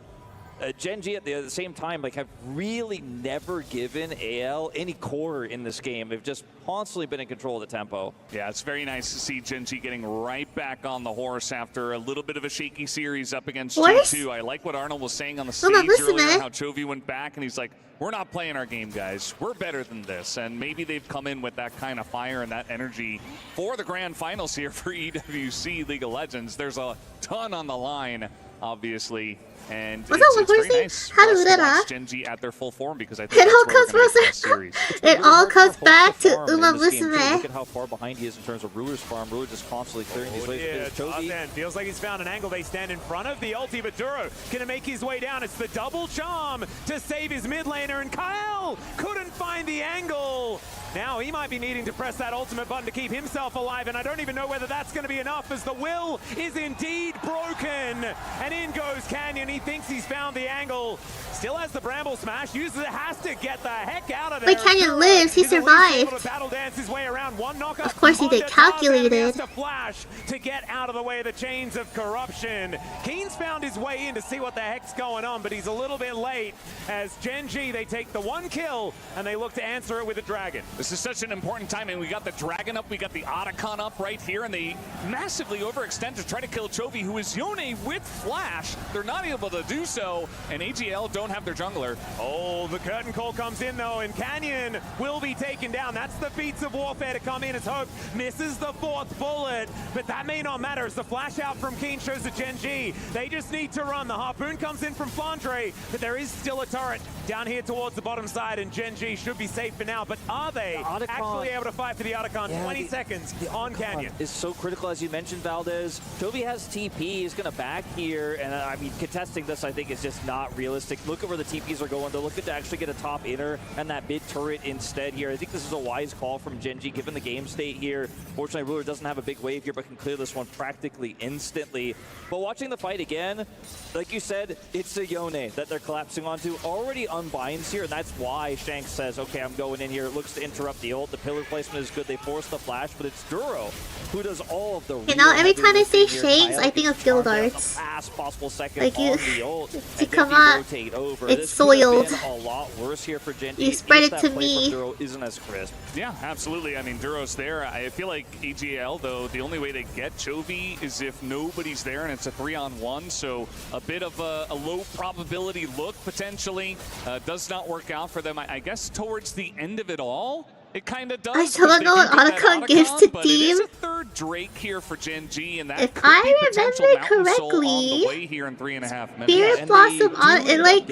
GENG at the same time, like, have really never given AL any quarter in this game. They've just constantly been in control of the tempo. Yeah, it's very nice to see GENG getting right back on the horse after a little bit of a shaky series up against G2. I like what Arnold was saying on the stage earlier, how Chovy went back and he's like, we're not playing our game, guys. We're better than this. And maybe they've come in with that kind of fire and that energy for the grand finals here for EWC League of Legends. There's a ton on the line, obviously. And it's very nice for us to watch GENG at their full form, because I think it all that's where we're gonna get this series. It all comes back to Uma Musume. Look at how far behind he is in terms of Ruler's farm. Ruler just constantly clearing these ways. Chovy feels like he's found an angle. They stand in front of the ulti, but Duro gonna make his way down. It's the double charm to save his mid laner, and Kyle couldn't find the angle. Now he might be needing to press that ultimate button to keep himself alive, and I don't even know whether that's going to be enough, as the will is indeed broken. And in goes Canyon. He thinks he's found the angle. Still has the Bramble Smash. Uses it, has to get the heck out of there. But Canyon lives. He survived. Able to battle dance his way around. One knockup. Of course he did calculated. He has to flash to get out of the way of the chains of corruption. Keen's found his way in to see what the heck's going on, but he's a little bit late, as GENG, they take the 1 kill and they look to answer it with a dragon. This is such an important time, and we got the Dragon up, we got the Otacon up right here, and they massively overextend to try to kill Chovy, who is Yone with Flash. They're not able to do so, and AGL don't have their jungler. Oh, the curtain call comes in though, and Canyon will be taken down. That's the feats of warfare to come in, as Hope misses the 4th bullet, but that may not matter, as the flash out from Keen shows the GENG. They just need to run. The harpoon comes in from Flandre, but there is still a turret down here towards the bottom side, and GENG should be safe for now, but are they actually able to fight for the Otacon? Yeah, 20 seconds on Canyon. Is so critical, as you mentioned, Valdez. Chovy has TP. He's going to back here, and I mean, contesting this, I think, is just not realistic. Look at where the TPs are going. They're looking to actually get a top inner and that mid turret instead here. I think this is a wise call from GENG, given the game state here. Fortunately, Ruler doesn't have a big wave here, but can clear this one practically instantly. But watching the fight again, like you said, it's the Yone that they're collapsing onto. Already unbinds here, and that's why Shanks says, okay, I'm going in here. It looks to interrupt the ult. The pillar placement is good. They force the flash, but it's Duro who does all of the You know, every time I say Shanks, I think of Guild Arts. Last possible second Like you, on the ult, to come up, over. it's This soiled. a lot worse here for GENG. You spread it to Play me. from Duro isn't as crisp. Yeah, absolutely. I mean, Duro's there. I feel like AGL, though, the only way they get Chovy is if nobody's there and it's a 3-on-1. So a bit of a low probability look, potentially. Does not work out for them. I guess towards the end of it all, it kind of does. I still don't know what Otacon gives to but team. It is a 3rd Drake here for GENG, and that If could I be potential remember Mountain Soul correctly, on the way here in 3.5 minutes. Spirit Blossom on it, like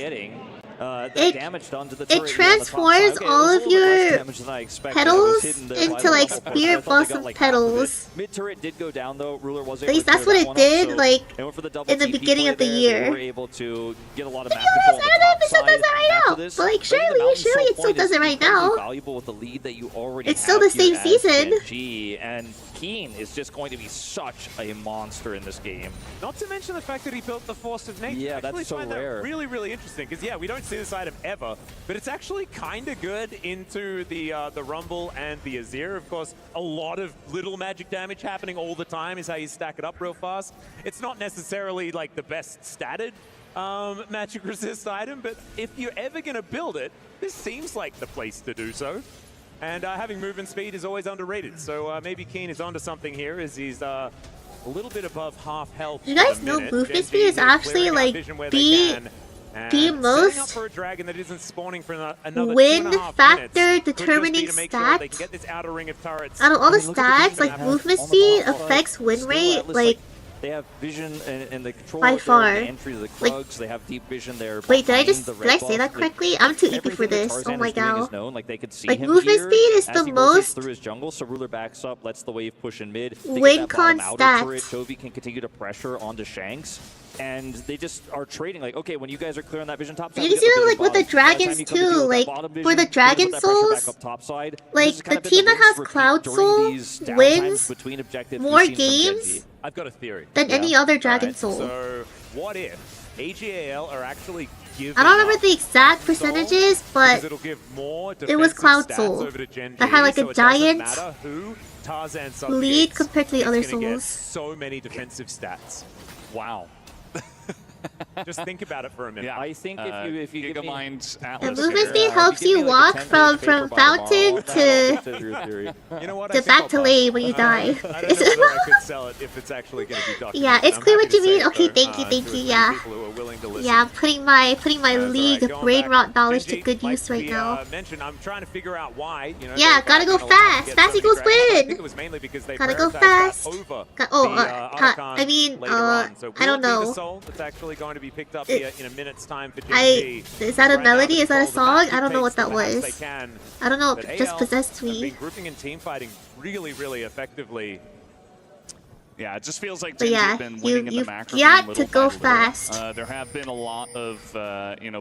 it transforms all of your petals into like Spirit Blossom petals. Mid turret did go down though. Ruler was At least that's what it did, like in the beginning of the year. They were able to get a lot of I don't know if it still does that right now, but like surely it still does it right now. Valuable with the lead that you already it's still the same season. GENG, and Keen is just going to be such a monster in this game. Not to mention the fact that he built the Force of Nature. Yeah, that's so rare. Really, really interesting, because yeah, we don't see this item ever, but it's actually kind of good into the Rumble and the Azir. Of course, a lot of little magic damage happening all the time is how you stack it up real fast. It's not necessarily like the best statted magic resist item, but if you're ever going to build it, this seems like the place to do so. And having movement speed is always underrated, so maybe Keen is onto something here, as he's a little bit above half health. You guys know movement speed is actually like And the setting up most for a dragon that isn't spawning for another win 2.5 factor minutes determining could just be to make sure they can stat get this outer ring of turrets. out of all the Look at stats, the like vision movement on the speed bottom side. affects win Still rate, Atlas, like they have vision and the control by right there, far. the entry to the Like- Krugs, they have deep vision there. wait, did I behind the red did I say buff. that correctly? I'm too eepy for Everything that this. Oh Tarzan my is doing is god. known, like they could see Like, him movement here speed is as the he rotates most through his jungle, so Ruler backs up, lets the wave push in mid. They win get that bottom con outer turret, stats. Chovy can continue to pressure onto Shanks. And they just are trading, like, okay, when you guys are clear on that vision top side, You we can see get that, the like, with the vision bottom. By dragons, time you come to deal too, with that like, bottom for vision, the you're gonna dragon put that pressure back souls, up top side. like, This has kind the of been team that rinse has repeat Cloud during Soul these downtimes wins between objectives more we've seen from games Genji. I've got a theory. than any other dragon Right, soul. So what if AGAL are actually giving I don't remember up the exact Soul percentages, because but it'll give more it was defensive Cloud stats Soul over to Gen that had, like, G, a so it doesn't giant matter who Tarzan lead subjugates, compared to the it's other gonna get souls. so many defensive stats. Wow. Just think about it for a minute. Yeah. I think if you give me... Gigamind The Atlas movement here. speed if you helps give you me, like, a walk 10-page from paper by fountain tomorrow, I'll consider your to theory. You know what? the I think back I'll to pass. lane when you die. I don't know whether I could sell it if it's actually going to be documented. Yeah, it's I'm clear happy what you to say mean. it, Okay, though, thank you, to as many yeah. people who are willing to listen. Yeah, I'm putting my That's all league right. Going brain back, rot knowledge to Genji, good like use right we, now. Mentioned, I'm trying to figure out why. You know, Yeah, they're gotta go taking a long time to fast. get so Fast many equals dragons, but I win. think it was mainly because they Gotta go prioritized that fast. over Oh, the, I Otacon mean, later on. So I will don't it be know. the soul that's actually going to be picked up here in a minute's time for I Genji. is that a Right now, melody? the Is that a control of the song? I don't know what that perhaps was. they can. I don't know. But It just AL possessed have been me. grouping and team fighting really effectively. Yeah, it just feels like But Genji yeah, have been winning in the you've macro got game to little go by little. fast. There have been a lot of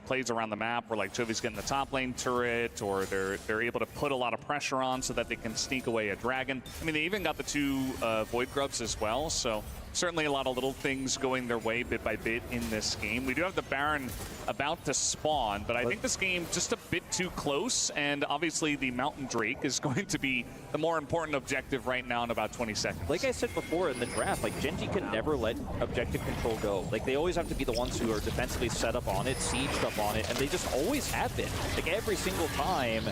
plays around the map where like Chovy's getting the top lane turret, or they're able to put a lot of pressure on so that they can sneak away a dragon. I mean, they even got the 2 Void Grubs as well, so certainly a lot of little things going their way bit by bit in this game. We do have the Baron about to spawn, but I think this game just a bit too close, and obviously the Mountain Drake is going to be the more important objective right now in about 20 seconds. Like I said before in the draft, like Genji can never let objective control go. Like they always have to be the ones who are defensively set up on it, sieged up on it, and they just always have been. Like every single time.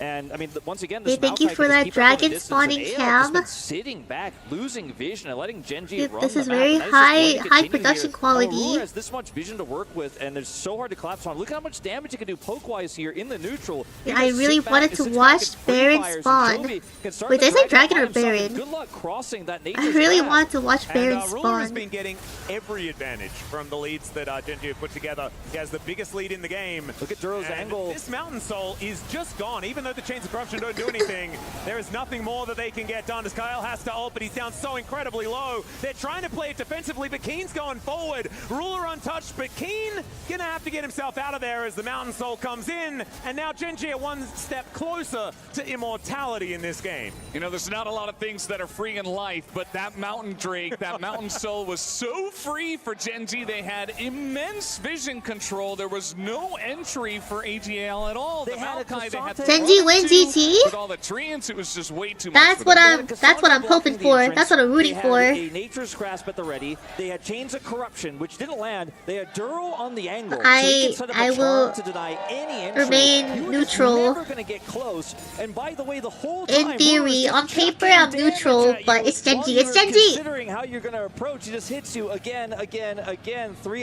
And I mean, once again, this Hey, thank you Maokai for can just that keep up on the dragon distance, spawning and AL cam. just been sitting back, losing vision, and letting Genji Dude, run this the is map, very and that is just going to high continue production here. quality. Aurora has this much vision to work with, and it's so hard to collapse on. Look at how much damage it can do poke-wise here in the neutral. Yeah, He I can really sit back wanted and to sit watch back and free Baron fires, and spawn. Chovy can start Wait, the did I say dragon dragon or by himself, and Baron? Good luck crossing that I nature's really path. wanted to watch Baron And Ruler has spawn. been getting every advantage from the leads that Genji have put together. He has the biggest lead in the game. Look at Duro's And angle. This Mountain Soul is just gone. Even though the Chains of Corruption don't do anything, there is nothing more that they can get done. As Kyle has to ult, but he's down so incredibly low. They're trying to play it defensively, but Keen's going forward. Ruler untouched, but Keen gonna have to get himself out of there as the Mountain Soul comes in. And now Genji are one step closer to immortality in this game. You know, there's not a lot of things that are free in life, but that Mountain Drake, that Mountain Soul was so free for Genji. They had immense vision control. There was no entry for AGL at all. They the had a Maokai they had to Genji run win to GG? with all the treants. It was just way too much. That's for what them. that's what I'm hoping for. That's what I'm rooting they for. had a Nature's Grasp at the ready. They had Chains of Corruption, which didn't land. They had Duro on the angle. So he can set up a I charm will to deny any entry. remain You were neutral. Just never gonna get close. And by the way, the whole time, In theory, on paper, I'm neutral, but it's Genji. It's Genji. Considering how you're gonna approach, he just hits you again. 3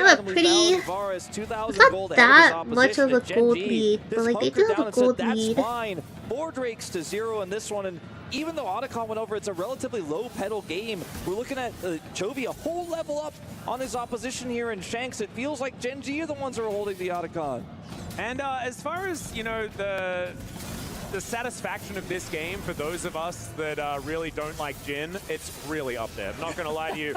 I'm a item pretty- lead. Varus, 2,000 It's not gold that ahead of his much of a opposition, and gold Genji lead, but, just like, they hunkered do have down a and said, gold "That's lead." fine." 4 Drakes to 0 in this one, and even though Otacon went over, it's a relatively low pedal game. We're looking at Chovy a whole level up on his opposition here in Shanks. It feels like Genji are the ones who are holding the Otacon. And as far as, you know, the satisfaction of this game for those of us that really don't like Jin, it's really up there. I'm not going to lie to you.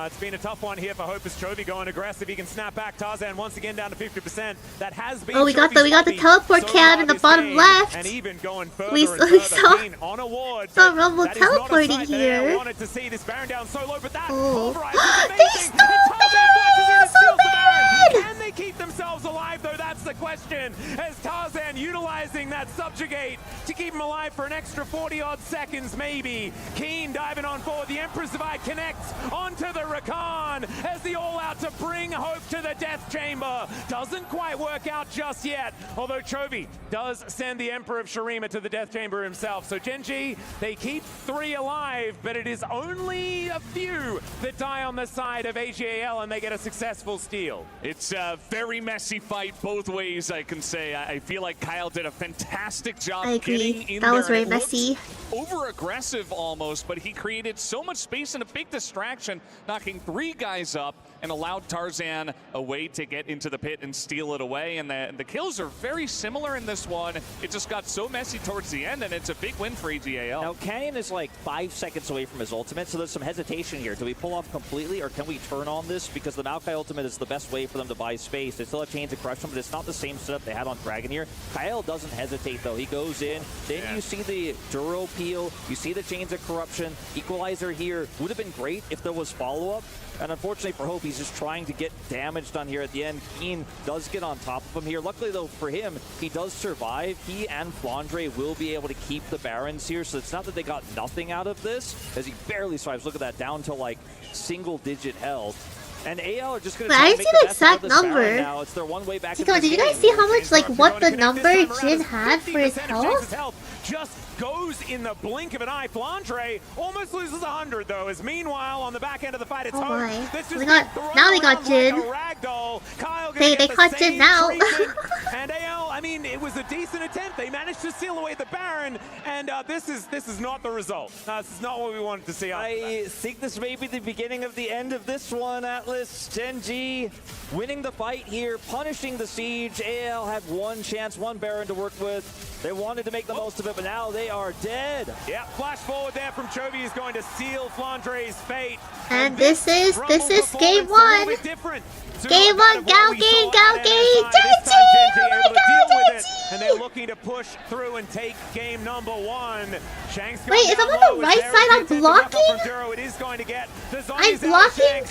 It's been a tough one here for Hopus Chovy going aggressive. He can snap back. Tarzan once again down to 50%. That has been. Oh, we got the Chovy's teleport so cam far in the this bottom game, left. And even going further We and saw- further. Keen on a ward. saw but Rumble that is not a teleporting sight that AL here. wanted to see this Baron down so low, but that Oh. pulverize They is amazing. stole And Tarzan flashes in and so steals the Baron. bad. Can they keep themselves alive, though? That's the question. As Tarzan utilizing that subjugate to keep him alive for an extra 40-odd seconds, maybe. Keen diving on forward. The Emperor's Divide connects onto the Rakan as the all-out to bring hope to the Death Chamber. Doesn't quite work out just yet, although Chovy does send the Emperor of Shurima to the Death Chamber himself. So Genji, they keep 3 alive, but it is only a few that die on the side of AGAL, and they get a successful steal. It's very messy fight both ways, I can say. I feel like Kyle did a fantastic job I agree. getting in That was there. very It looked messy. over-aggressive almost, but he created so much space and a big distraction, knocking 3 guys up and allowed Tarzan a way to get into the pit and steal it away. And the kills are very similar in this one. It just got so messy towards the end, and it's a big win for AGAL. Now, Canyon is like 5 seconds away from his ultimate, so there's some hesitation here. Do we pull off completely, or can we turn on this? Because the Maokai ultimate is the best way for them to buy space. They still have Chains of Corruption, but it's not the same setup they had on Dragon here. Kyle doesn't hesitate, though. He goes in. Then you see the Duro peel. You see the Chains of Corruption. Equalizer here. Would have been great if there was follow-up. And unfortunately for Hope, he's just trying to get damage done here at the end. Keen does get on top of him here. Luckily, though, for him, he does survive. He and Flandre will be able to keep the Barons here, so it's not that they got nothing out of this, as he barely survives. Look at that, down to like single-digit health. And AL are just going to But I make see the the best out of exact this Baron number. now. It's their one way back Come on, into did this you guys game. see how much, like, what the number Jin had for his 50% of health? health just goes in the blink of an eye. Flandre almost loses 100 though, as meanwhile on the back end of the fight, it's Oh Hope. my. This We just got- thrown now we got around Jin. like a ragdoll. Kyle gonna They get the caught Jin same now. treatment. And AL, I mean, it was a decent attempt. They managed to seal away the Baron, and this is not the result. This is not what we wanted to see. I think this may be the beginning of the end of this one, Atlas. GENG winning the fight here, punishing the siege. AL had one chance, one Baron to work with. They wanted to make the most of it, but now they are dead. Yeah, flash forward there from Chovy is going to seal Flandre's fate. And this is Rumble game performance a little 1. bit different to Game that 1, of go what we game, saw go at game. MSI. This time, GENG! GENG Oh able my to deal god, with it, GENG! and they're looking to push through and take game number 1. Shank's Wait, if I'm on the right side, I'm blocking? It is going to get the I'm zombies out of blocking Shanks,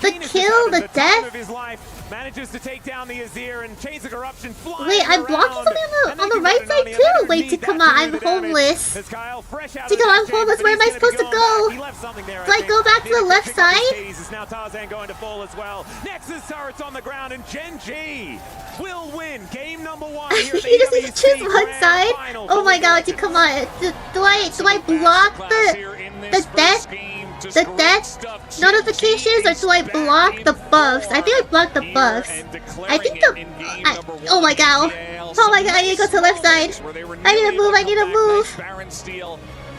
the Keen is kill, just having the time death. of his life, manages to take down the Azir and Chains of Corruption flying Wait, I'm around. blocking something And on they the can right get it side on the too. other. Wait, Need that Tikuma, to do I'm the damage. homeless. As Kyle fresh out of Tikuma, the I'm exchange, homeless. but Where am I he's gonna supposed to go go? back. He left something there, Do I think. go back to the Needed left pick up his side? keys. It's now Tarzan going to fall as well. Nexus turret's on the ground, and GENG will win game number 1 here at the You just need to EWC choose one Grand side. Final Oh for my League of god, Legends. Tikuma, do I block the death notifications, or do I block the buffs? I think I blocked the buffs. I think oh my god. Oh my god, I need to go to the left side. I need to move, I need to move.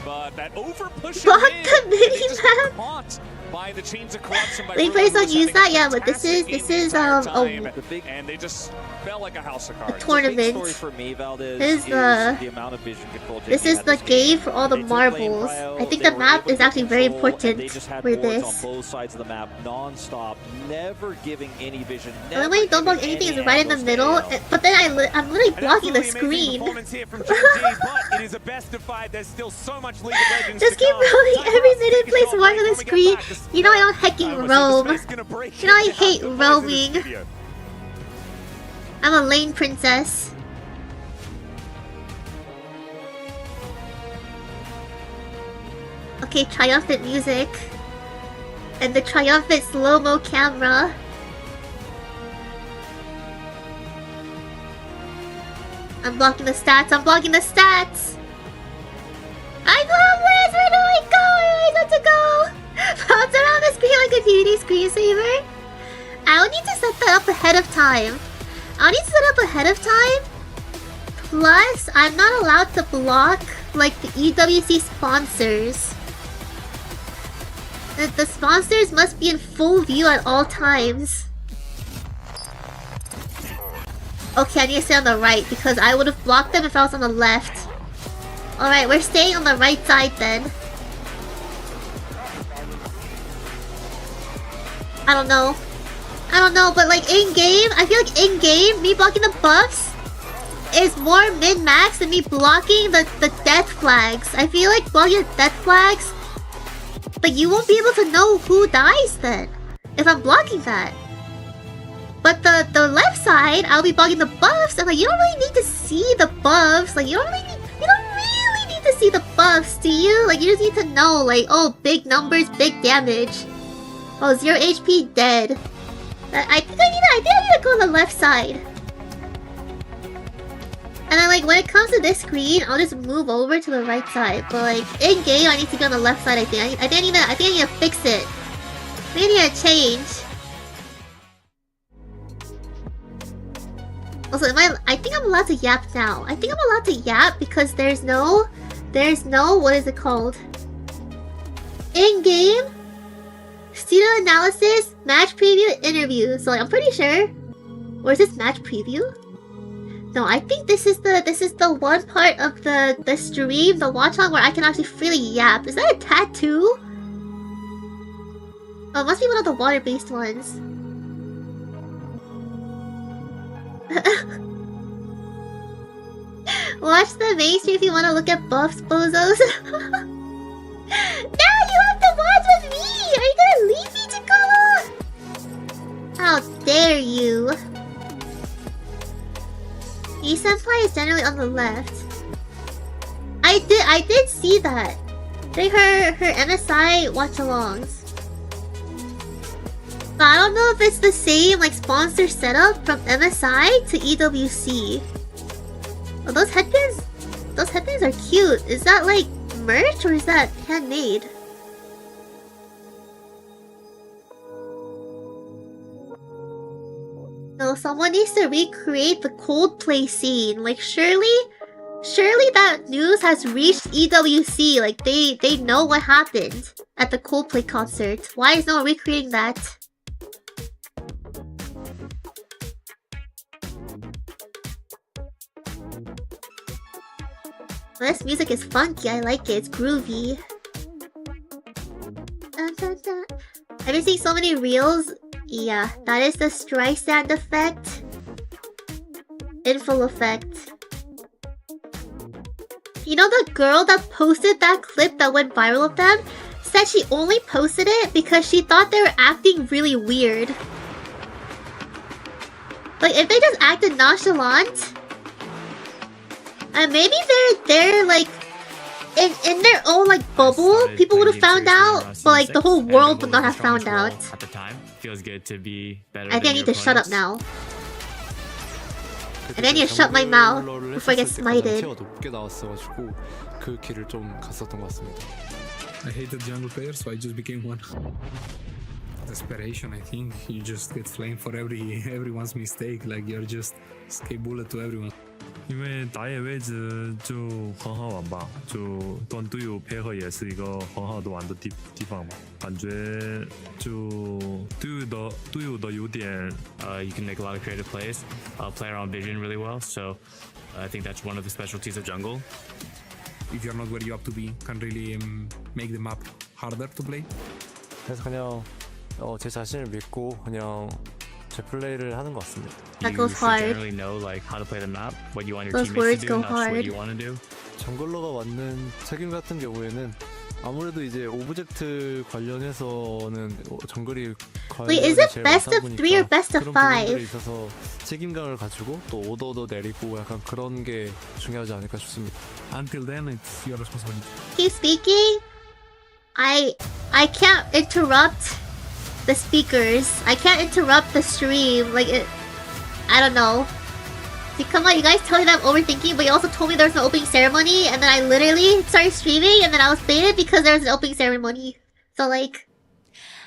But that over push Block the mini-map. caught by the Chains of Corruption. By Wait, Ruben, please don't who's use having that. Yeah, but this fantastic is game the entire time, The and they just fell like a house of cards. tournament. big story for me, Valdez, This is the- amount of vision control This GENG is had the this game for all the They took lane marbles. prio, I think they the were map able to is actually very control, and important they just had for wards this. on both sides of the map, non-stop, never giving any vision. The only way you don't block anything is right in the middle, but then I'm literally blocking the Absolutely amazing screen. performance here from GENG, but it is a best of 5. There's still so much League of Legends Just to keep come. rolling Time every for us to minute, take a place short one break. on the When we get screen. back, this- You know I don't I hecking was roam. just gonna break You know I it down hate to the players in the roaming. studio. I'm a lane princess. Okay, triumphant music. And the triumphant slow-mo camera. I'm blocking the stats, I'm blocking the stats! I'm homeless! Where do I go? Where am I supposed to go? Bounce around the screen like a beauty screensaver? I'll need to set that up ahead of time. I'll need to set up ahead of time. Plus, I'm not allowed to block, like, the EWC sponsors. The sponsors must be in full view at all times. Okay, I need to stay on the right because I would have blocked them if I was on the left. Alright, we're staying on the right side then. I don't know, but like in-game, I feel like in-game, me blocking the buffs is more min-max than me blocking the death flags. I feel like blocking the death flags, but you won't be able to know who dies then, if I'm blocking that. But the left side, I'll be blocking the buffs, and like, you don't really need to see the buffs. Like, you don't really need to see the buffs, do you? Like, you just need to know, like, oh, big numbers, big damage. Oh, 0 HP, dead. I think I need to go on the left side. And then, like, when it comes to this screen, I'll just move over to the right side. But like, in game, I need to go on the left side. I think I think I need to fix it. I need to change. Also, I think I'm allowed to yap now. I think I'm allowed to yap because there's no, what is it called? In-game student analysis, match preview, interview. So like, I'm pretty sure. Or is this match preview? No, I think this is the one part of the stream, the watch on where I can actually freely yap. Is that a tattoo? Oh, it must be one of the water-based ones. Watch the main stream if you want to look at buffs, bozos. Now you have to watch with me! Are you gonna leave me, Takala? How dare you? E-senpai is generally on the left. I did see that. During her MSI watch-alongs. But I don't know if it's the same like sponsor setup from MSI to EWC. Oh, those headbands are cute. Is that like merch or is that handmade? No, someone needs to recreate the Coldplay scene. Like surely that news has reached EWC. Like they know what happened at the Coldplay concert. Why is no one recreating that? This music is funky, I like it, it's groovy. Dun, dun, dun. Have you seen so many reels? Yeah, that is the Streisand effect. In full effect. You know the girl that posted that clip that went viral of them? Said she only posted it because she thought they were acting really weird. Like if they just acted nonchalant, and maybe they're like in their own like bubble, people would have found out, but like the whole world would not have found out. At the time, feels good to be better. I think I need to shut up now. And I need to shut my mouth before I get smited. I hated jungle players, so I just became one. Desperation, I think. You just get flamed for everyone's mistake. Like you're just escape bullet to everyone. 因为打野位置就很好玩吧，就跟队友配合也是一个很好的玩的地方吧。感觉就队友的优点，you can make a lot of creative plays, play around vision really well. So I think that's one of the specialties of jungle. If you're not where you have to be, can really make the map harder to play. 그래서 그냥 제 자신을 믿고 그냥 제 플레이를 하는 것 같습니다. That goes You should hard. generally know like how to play the map, what you want your Those teammates words to go do, not just hard. what you want to do. 정글러가 맡는 책임 같은 경우에는 아무래도 이제 오브젝트 관련해서는 정글이 Wait, is it best of 3 or best of 5? 그런 부분들에 있어서 책임감을 가지고 또 오더도 내리고 약간 그런 게 중요하지 않을까 싶습니다. Until then, it's your responsibility. Keep speaking. I can't interrupt the speakers. I can't interrupt the stream. Like it, I don't know. See, come on, you guys tell me that I'm overthinking, but you also told me there was an opening ceremony, and then I literally started streaming, and then I was baited because there was an opening ceremony. So like,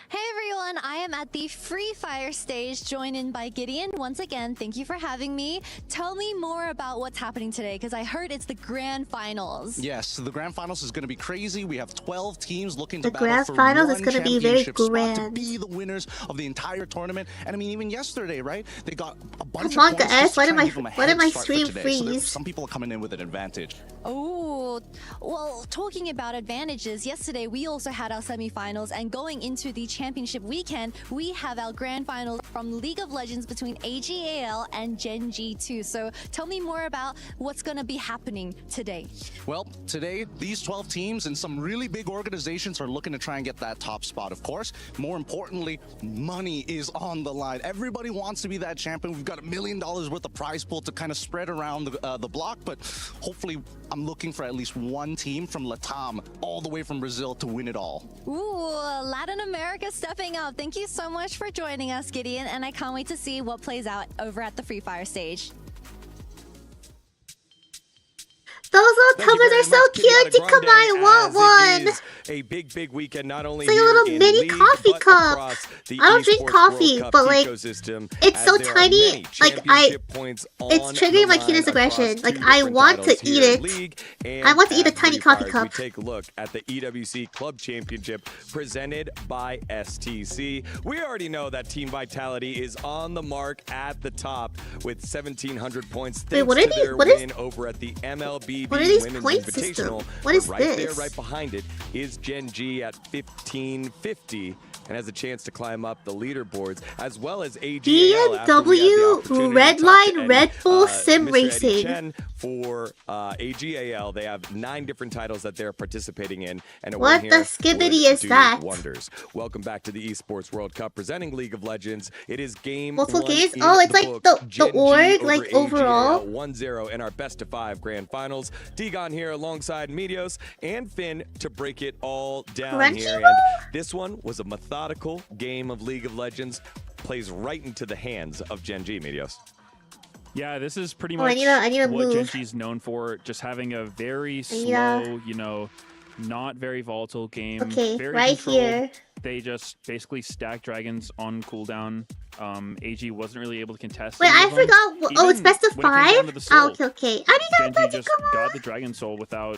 Hey everyone, I am at the Free Fire stage, joined in by Gideon. Once again, thank you for having me. Tell me more about what's happening today, because I heard it's the grand finals. Yes, the grand finals is going to be crazy. We have 12 teams looking The to battle grand for finals is one gonna be very championship spot to grand. be the winners of the entire tournament. And I mean, even yesterday, right? They got a bunch Come on, of points guys, just to why try did and give them a why did head my start for stream today. So freeze? some people are coming in with an advantage. Oh, well, talking about advantages, yesterday we also had our semifinals, and going into the championship weekend, we have our grand finals from League of Legends between AGAL and GENG 2. So tell me more about what's going to be happening today. Well, today, these 12 teams and some really big organizations are looking to try and get that top spot, of course. More importantly, money is on the line. Everybody wants to be that champion. We've got $1 million worth of prize pool to kind of spread around the block, but hopefully I'm looking for at least one team from Latam all the way from Brazil to win it all. Ooh, Latin America stepping up. Thank you so much for joining us, Gideon, and I can't wait to see what plays out over at the Free Fire stage. those little tumblers are so cute. Tikama, I want one. A big weekend, not only It's like a little mini coffee cup. I don't drink coffee, but like it's so tiny. Like it's triggering my cutest aggression. Like I want to eat it. I want to eat a tiny coffee cup. We take a look at the EWC Club Championship presented by STC. We already know that Team Vitality is on the mark at the top with 1,700 points. Wait, what are these? What is over at the MLBB what are these Women's point Invitational? system? What is right this? There, right behind it, is GENG at 1550 and has a chance to climb up the leaderboards, as well as AGL. BMW Redline Red Bull Sim Racing. For AGAL, they have 9 different titles that they're participating in, and what the skibbity is that? Wonders. Welcome back to the Esports World Cup presenting League of Legends. It is game multiple one games. in Oh, it's the like books. the org, like overall. 1-0 in our best of 5 grand finals. Digon here alongside Medios and Finn to break it all down here. And this one was a methodical game of League of Legends. Plays right into the hands of GENG, Medios. Yeah, this is pretty much what GENG's known for, just having a very slow, you know, not very volatile game. Okay, very right controlled. here. They just basically stack dragons on cooldown. AG wasn't really able to contest. Wait, I forgot. Oh, it's best of 5? Oh, okay. GENG just got the dragon soul without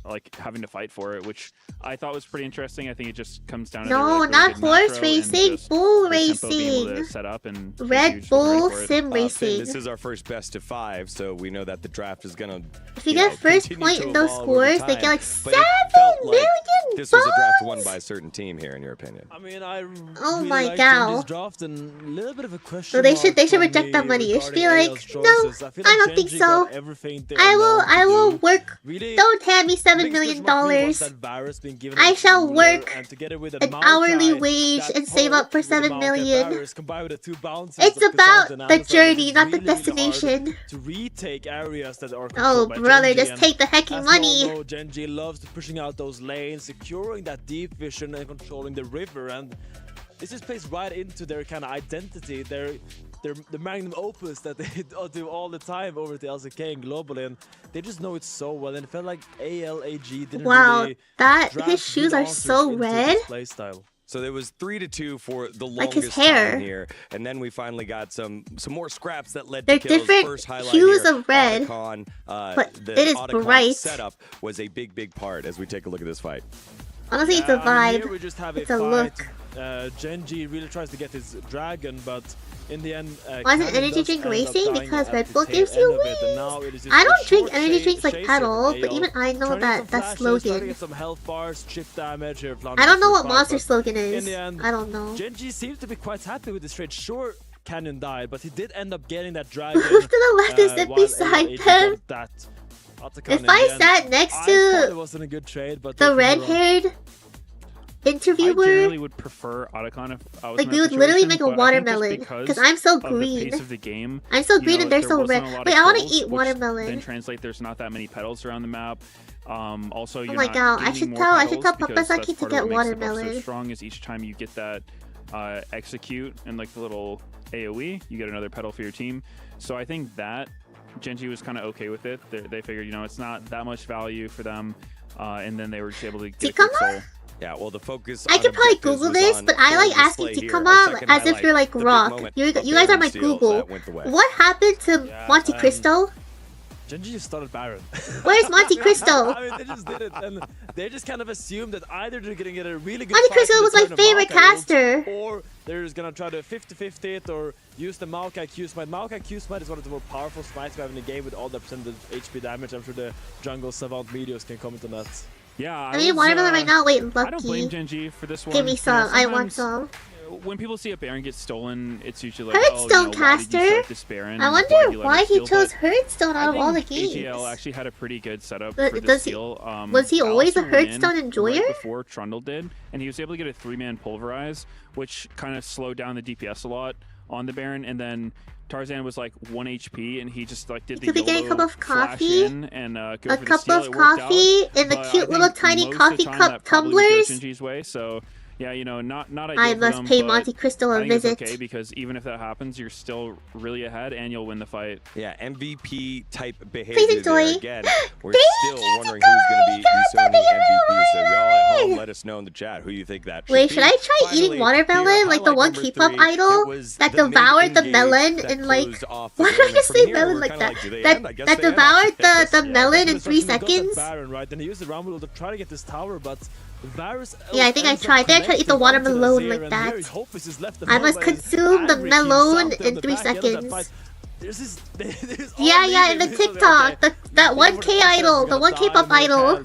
like having to fight for it, which I thought was pretty interesting. I think it just comes down to not horse racing, bull racing. Set up and Red Bull Sim Racing. This is our first best of 5, so we know that the draft is gonna. If you get first point in those scores, they get like 7 million this was a draft won by a certain team here, in your opinion. I mean, I oh really my like god. Draft and a little bit of a question. So they should reject that money. They should be like, no, I don't think so. I will work. Don't hand me $7 million. I shall work an hourly wage and save up for 7 million. It's about the journey, not the destination. Oh brother, just take the hecking money. GENG loves pushing out those lanes, securing that deep vision and controlling the river, and this just plays right into their kind of identity, the magnum opus that they do all the time over the LCK and globally, and they just know it so well. And it felt like ALAG didn't really his shoes are so red. So there was 3-2 for the longest like his hair. time here, and then we finally got some more scraps that led They're to kills. different First highlight hues here, of red, Otacon, but the it is Otacon bright. setup was a big part as we take a look at this fight. Honestly, it's a vibe. Here we just have it's a look. GENG really tries to get his dragon, but in the end, wasn't energy drink racing because Red Bull gives you wings? I don't drink energy drinks like at all, but even I know that slogan. Some health bars, chip damage here, I don't know what monster slogan is. I don't know. GENG seems to be quite happy with this trade. Sure, Canyon died, but he did end up getting that dragon. Who's gonna let this sit beside them? If I sat next to it wasn't a good trade, but the red-haired interviewer, I generally would prefer Otacon if I was like we would literally make a watermelon because I'm so green. The pace of the game, I'm so green and they're so red. Wait, I want to eat watermelon. Then translate, there's not that many petals around the map. Also, you're oh my god, I should tell Papasaki to get watermelon. So strong as each time you get that execute and like the little AOE, you get another petal for your team. So I think that GENG was kind of okay with it. They figured, you know, it's not that much value for them, and then they were just able to get it soul. Yeah, well, the focus. I could probably Google this, but I like asking Tikama as if you're like Rock. You guys are my Google. What happened to Monte Cristo? GENG just started Baron. Where's Monte Cristo? I mean, they just did it, and they just kind of assumed that either they're gonna get a really good Monte Cristo was my favorite caster, or they're just gonna try to 50-50 it, or use the Maokai Q smite. Maokai Q smite is one of the more powerful smites we have in the game with all the percentage HP damage. I'm sure the jungle savant Medios can comment on that. Yeah, I mean watermelon right now. Wait, Lucky. I don't blame GENG for this one. Give me some. I want some. When people see a Baron get stolen, it's usually like, Hearthstone caster. I wonder why he chose Hearthstone out of all the games. AGL actually had a pretty good setup for this steal. Was he always a Hearthstone enjoyer? Right before Trundle did, and he was able to get a 3-man pulverize, which kind of slowed down the DPS a lot on the Baron, and then Tarzan was like 1 HP, and he just like did the get a cup of coffee, and go a for cup the of coffee in the cute little tiny coffee cup tumblers. GENG's way, so Yeah, you know, not ideal I for must them, pay but Monte Cristo a I think it's visit. okay because even if that happens, you're still really ahead and you'll win the fight. Yeah, MVP type behavior Please enjoy. there again. We're still wondering who's going to be Sony MVP. So y'all at home, let us know in the chat who you think that should Wait, be. should I try Finally, eating watermelon here, like the highlight one number K-pop 3, idol it was that the devoured the mid-game melon that in like? closed off Why the did I game. And just from say here, melon we're like kinda that? do they end? I guess That they end. devoured the Yeah, melon in because 3 they got the seconds? Baron, right? And he used the Rumble to try to get this tower, but Varus Yeah, I think I tried. Did I try to eat the watermelon like that? I must consume the melon in 3 seconds. Yeah, in the TikTok, that 1K idol, the 1K pop idol.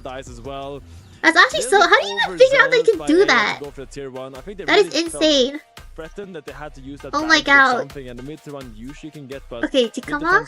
That's actually so. How do you even figure out they can do that? That is insane. That they had to use that Oh my god. and the mid-tier one usually can get, but Okay, Tikama?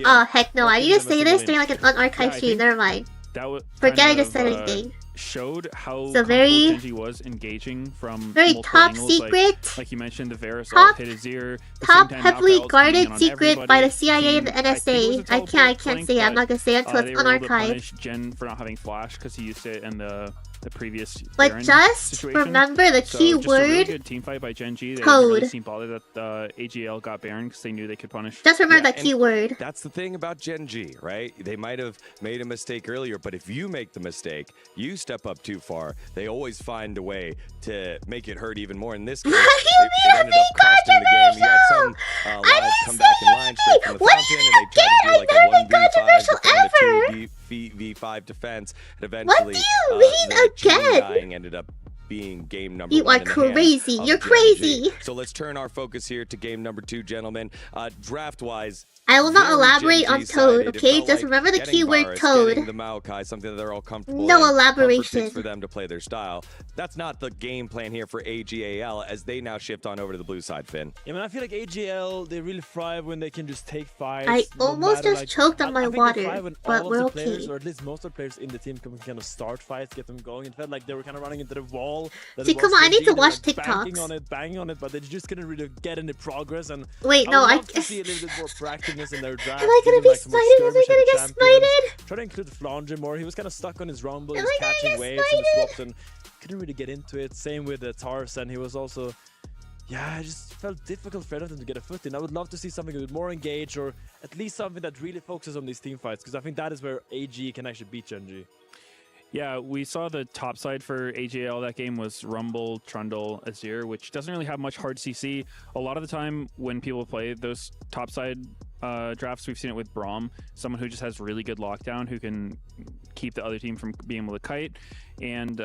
Oh heck no, I need to say this during like an unarchived stream, never mind. That was Forget I just said anything. Showed how So very- Genji was engaging from very multiple top angles, secret, like you mentioned, the Varus top- ult hit his ear. top heavily guarded secret by the CIA and the NSA. I can't say it. I'm not gonna say it until it's They were able to unarchived. punish Jen for not having flash because he used it in the previous But Baron just situation. remember the So key just a really word. good team fight by Genji. They Code. really seemed bothered that AGL got Baron because they knew they could punish. Just remember Yeah, that and key word. That's the thing about Gen G, right? They might have made a mistake earlier, but if you make the mistake, you step up too far, they always find a way to make it hurt even more. In this case, it ended up costing the game. You had some lives come back in line straight from the What fountain, did and they tried to do like a 1v5 controversial defend, ever? a 2v5 defense, and What eventually do you mean the team again? dying ended up being game number You 1 are in the hands crazy. of You're Gen crazy. G. So let's turn our focus here to game number 2, gentlemen. Draft-wise, I will not very elaborate on Gen G Toad, sided. It okay? felt Just like remember the getting keyword Varus, Toad. getting the Maokai, something that they're all comfortable No in. Comfort elaboration. picks for them to play their style. That's not the game plan here for AGAL as they now shift on over to the blue side, Finn. Yeah, man, I feel like AGL, they really thrive when they can just take fights. I no almost matter, just like, choked on I my think they water, thrive when but all we're of the players, okay. or at least most of the players in the team can kind of start fights, get them going. It felt like they were kind of running into the wall. See, come on, I need to watch Banging TikToks. banging on it, but they just couldn't really get any progress. And Wait, I no, would I love to see a little bit more proactiveness in their draft. Am I gonna give be them, like, some more smited? Am I skirmish gonna at get the champions. smited? Try to include Flanger more. He was kind of stuck on his rumble. He Am was I gonna catching get waves in the smited? swaps and couldn't really get into it. Same with Tarzan. He was also, yeah, it just felt difficult for them to get a foot in. I would love to see something a bit more engaged, or at least something that really focuses on these team fights, because I think that is where AG can actually beat Gen G. Yeah, we saw the top side for AGL. That game was Rumble, Trundle, Azir, which doesn't really have much hard CC. A lot of the time when people play those top side drafts, we've seen it with Braum, someone who just has really good lockdown, who can keep the other team from being able to kite. And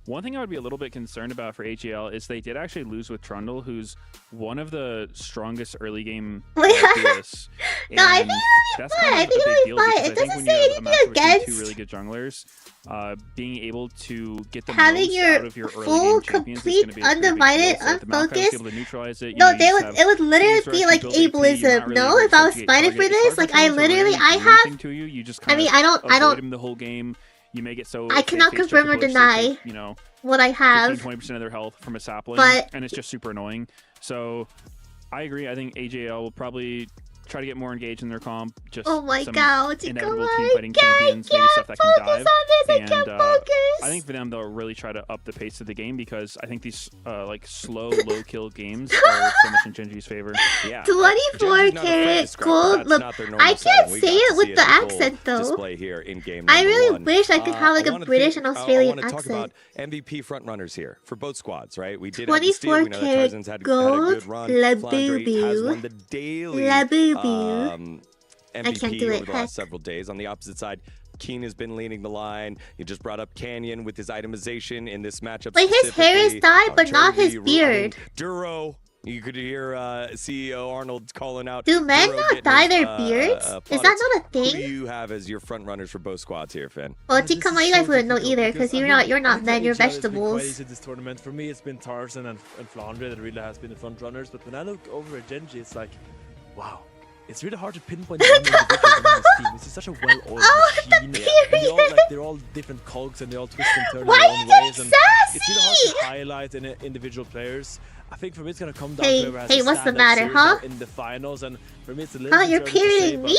one thing I would be a little bit concerned about for AGL is they did actually lose with Trundle, who's one of the strongest early game duelists. No, I think that's it'll be fine. kind I of think a big it'll be deal fine. because It I think doesn't when say you have a anything match between against two really good junglers, being able to get the having most your out of your early full, game champions is complete, going to be a pretty big undivided, deal. So if the Maokai is unfocused. able to neutralize it, No, you just it would literally have be like build AP, you're not ableism. really No, able if to I was subjugate smited target. for It's this, hard like for I someone to literally, really I do have. anything to you. You just I mean, kinda I don't. avoid him the whole game. You may get so I cannot fake-faced confirm or juxtapush, they deny take, you know, what I have. 15-20% of their health from a sapling, But- and it's just super annoying. So I agree. I think AJL will probably try to get more engaged in their comp. Just Oh my some god, inevitable Tikama, team fighting champions, maybe stuff that can focus dive. on this. I And can't focus. I think for them, they'll really try to up the pace of the game because I think these like slow, low kill games are so much in Genji's favor. Yeah. 24 karat gold. Look, I can't say it with the accent though. Display here in game I number really 1. wish I could have like a wanna British and Australian I want to talk accent. about MVP front runners here for both squads, right? We did have the 24 steal. We know that karat Tarzan's had a gold. good run. La Flandre has boo-boo. won the daily La boo-boo. I can't MVP do it, over the heck. last several days. On the opposite side, Keen has been leading the line. You just brought up Canyon with his itemization in this matchup. But his hair is specifically. dyed, but not his Turvey, beard. Duro. You could hear CEO Arnold calling out. Do men Duro not getting dye his, their beards? Is that plaudits. not a Who do thing? you have as your front runners for both squads here, Finn? Well, This is Tikama, you guys so wouldn't know difficult either because I you're think- not I think men, you're AGL has been quite vegetables. easy this tournament. For me, it's been Tarzan and Flandre that really has been the front runners. But when I look over at Genji, it's like, wow. It's really hard to pinpoint one individual in this team. This is such a well-oiled machine. And they're all different cogs and they all twist and turn Why their are own you ways. And sassy? it's really hard to highlight individual players. I think for me it's gonna come down Hey, to whoever has hey, a what's the standout matter, series huh? in the finals. And for me it's a little Huh, bit you're early to say, parroting but me?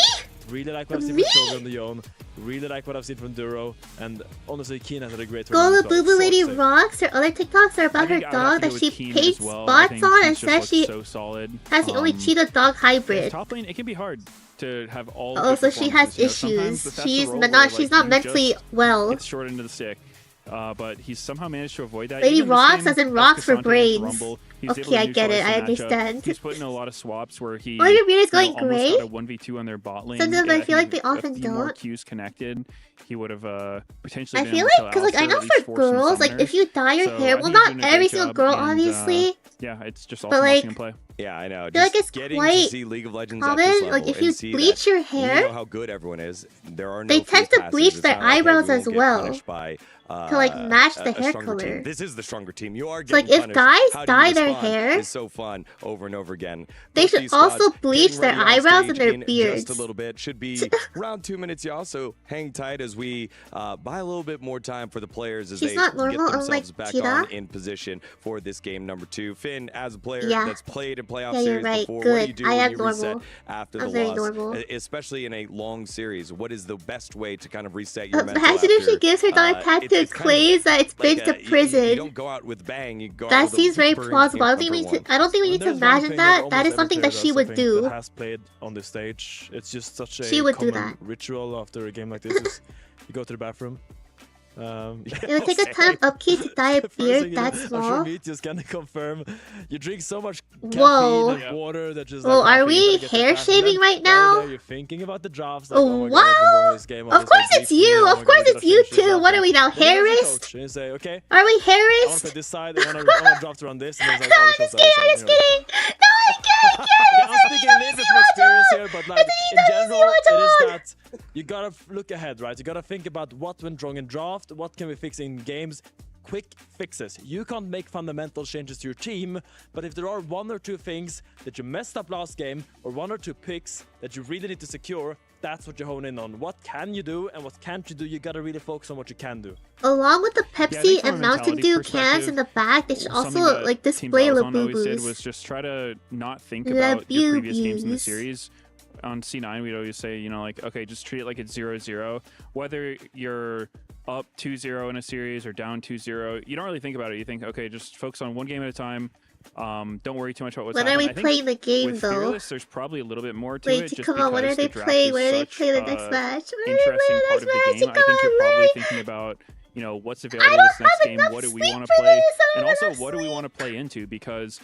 Really like what I've seen from Shogun on the own. Really like what I've seen from Duro. And honestly, Keen has had a great Gola tournament. Boo Boo Lady rocks. Her other TikToks are about her dog that she paints spots on and says she so solid. has the only cheetah dog hybrid. Top lane, it can be hard to have all. Oh, so she has issues. She's not mentally well. It's short into the stick. But he's somehow managed to avoid that. Lady Even rocks the as in rocks for brains. He's Okay, I get it. I neutralize the matchup. understand. He's put in a lot of swaps where he. Oh, your Rita's going almost gray? got a 1v2 on their bot lane. Sometimes I feel like they A often few more don't. Qs connected. He would have potentially. I been feel able like, to because like I Alistar, know at least for force some girls, like if summoners. you dye your So hair, I well, think not he's doing a every great single job, girl, and, obviously. yeah, it's just But, awesome like, watching him play. Yeah, I know. I feel like Just it's getting quite to see League of Legends at common, this level like, if you and see bleach that your hair, you know how good everyone is. There are no they tend free to passes. bleach It's their not like eyebrows everyone as will get well punished by, to like match the a hair stronger team. color. This is the stronger team. You are So, like, getting if punished. guys How do dye you their respond hair, is so fun over and over again. they Both should these also squads bleach getting their ready on eyebrows stage and their in beards. Just a little bit. Should be around 2 minutes, y'all. So hang tight as we buy a little bit more time for the players as She's they not get normal, unlike themselves back Kira. on in position for this game number 2. Finn, as a player Yeah. that's played in playoff Yeah, you're series right. before, what do you Good. do I when am you reset normal. after I'm the very loss? normal. Especially in a long series, what is the best way to kind of reset your mental Imagine if she after, gives her dog a tattoo it's kind of claims that it's been like to you prison. don't go out with bang. You go That out with seems a very burn plausible. I don't think number we need one. to. I don't think we need to There's one imagine thing that. That almost is something every that player she does, I would think, do. That has played on this stage. It's just such a She would do common that. ritual after a game like this. Is you go to the bathroom. It would take a ton of upkeep to dye a First beard thing you that do, I'm small. sure Meteor's gonna confirm. You drink so much caffeine Whoa. and water that just. Whoa, like, are caffeine, we you gotta get the hair caffeine. shaving Then right while you're now? there, You're thinking about the drafts. Like, oh my God, Wow. what's wrong with this game? Of course it's you. Of course it's you too. What are we now, Harris? And you say, okay, Are we I want to Harris? play this side. I want to draft around this. And No, I'm just kidding. I'm just kidding. No, I'm kidding. Yeah, I'm speaking a little bit from experience here, but like in general, it is that you gotta look ahead, right? You gotta think about what went wrong in draft, what can we fix in games, quick fixes. You can't make fundamental changes to your team, but if there are one or two things that you messed up last game, or one or two picks that you really need to secure, that's what you hone in on. What can you do and what can't you do? You gotta really focus on what you can do. Along with the Yeah, I Pepsi think from and a Mountain mentality Dew cans perspective, in the back, they should something also that like Team display Battlezone always did Labubus. was just try to not think La about your previous games in the Boo-Boos. series. On C9, we'd always say, you know, like, okay, just treat it like it's 0-0. Whether you're up 2-0 in a series or down 2-0, you don't really think about it. You think, okay, just focus on one game at a time. Don't worry too much about what's When are happening. we I think playing the game with though? Fearless, there's probably a little bit more to Wait, it. Just come on, when are because they the draft playing? is When are they such playing the a next match? When are they interesting playing the part next of the match? game. I Come think you're on, probably really? thinking about, you know, what's I available don't this next have game. enough What do we sleep want to for play? this. I don't And have also, enough what do we sleep. want to play into? Because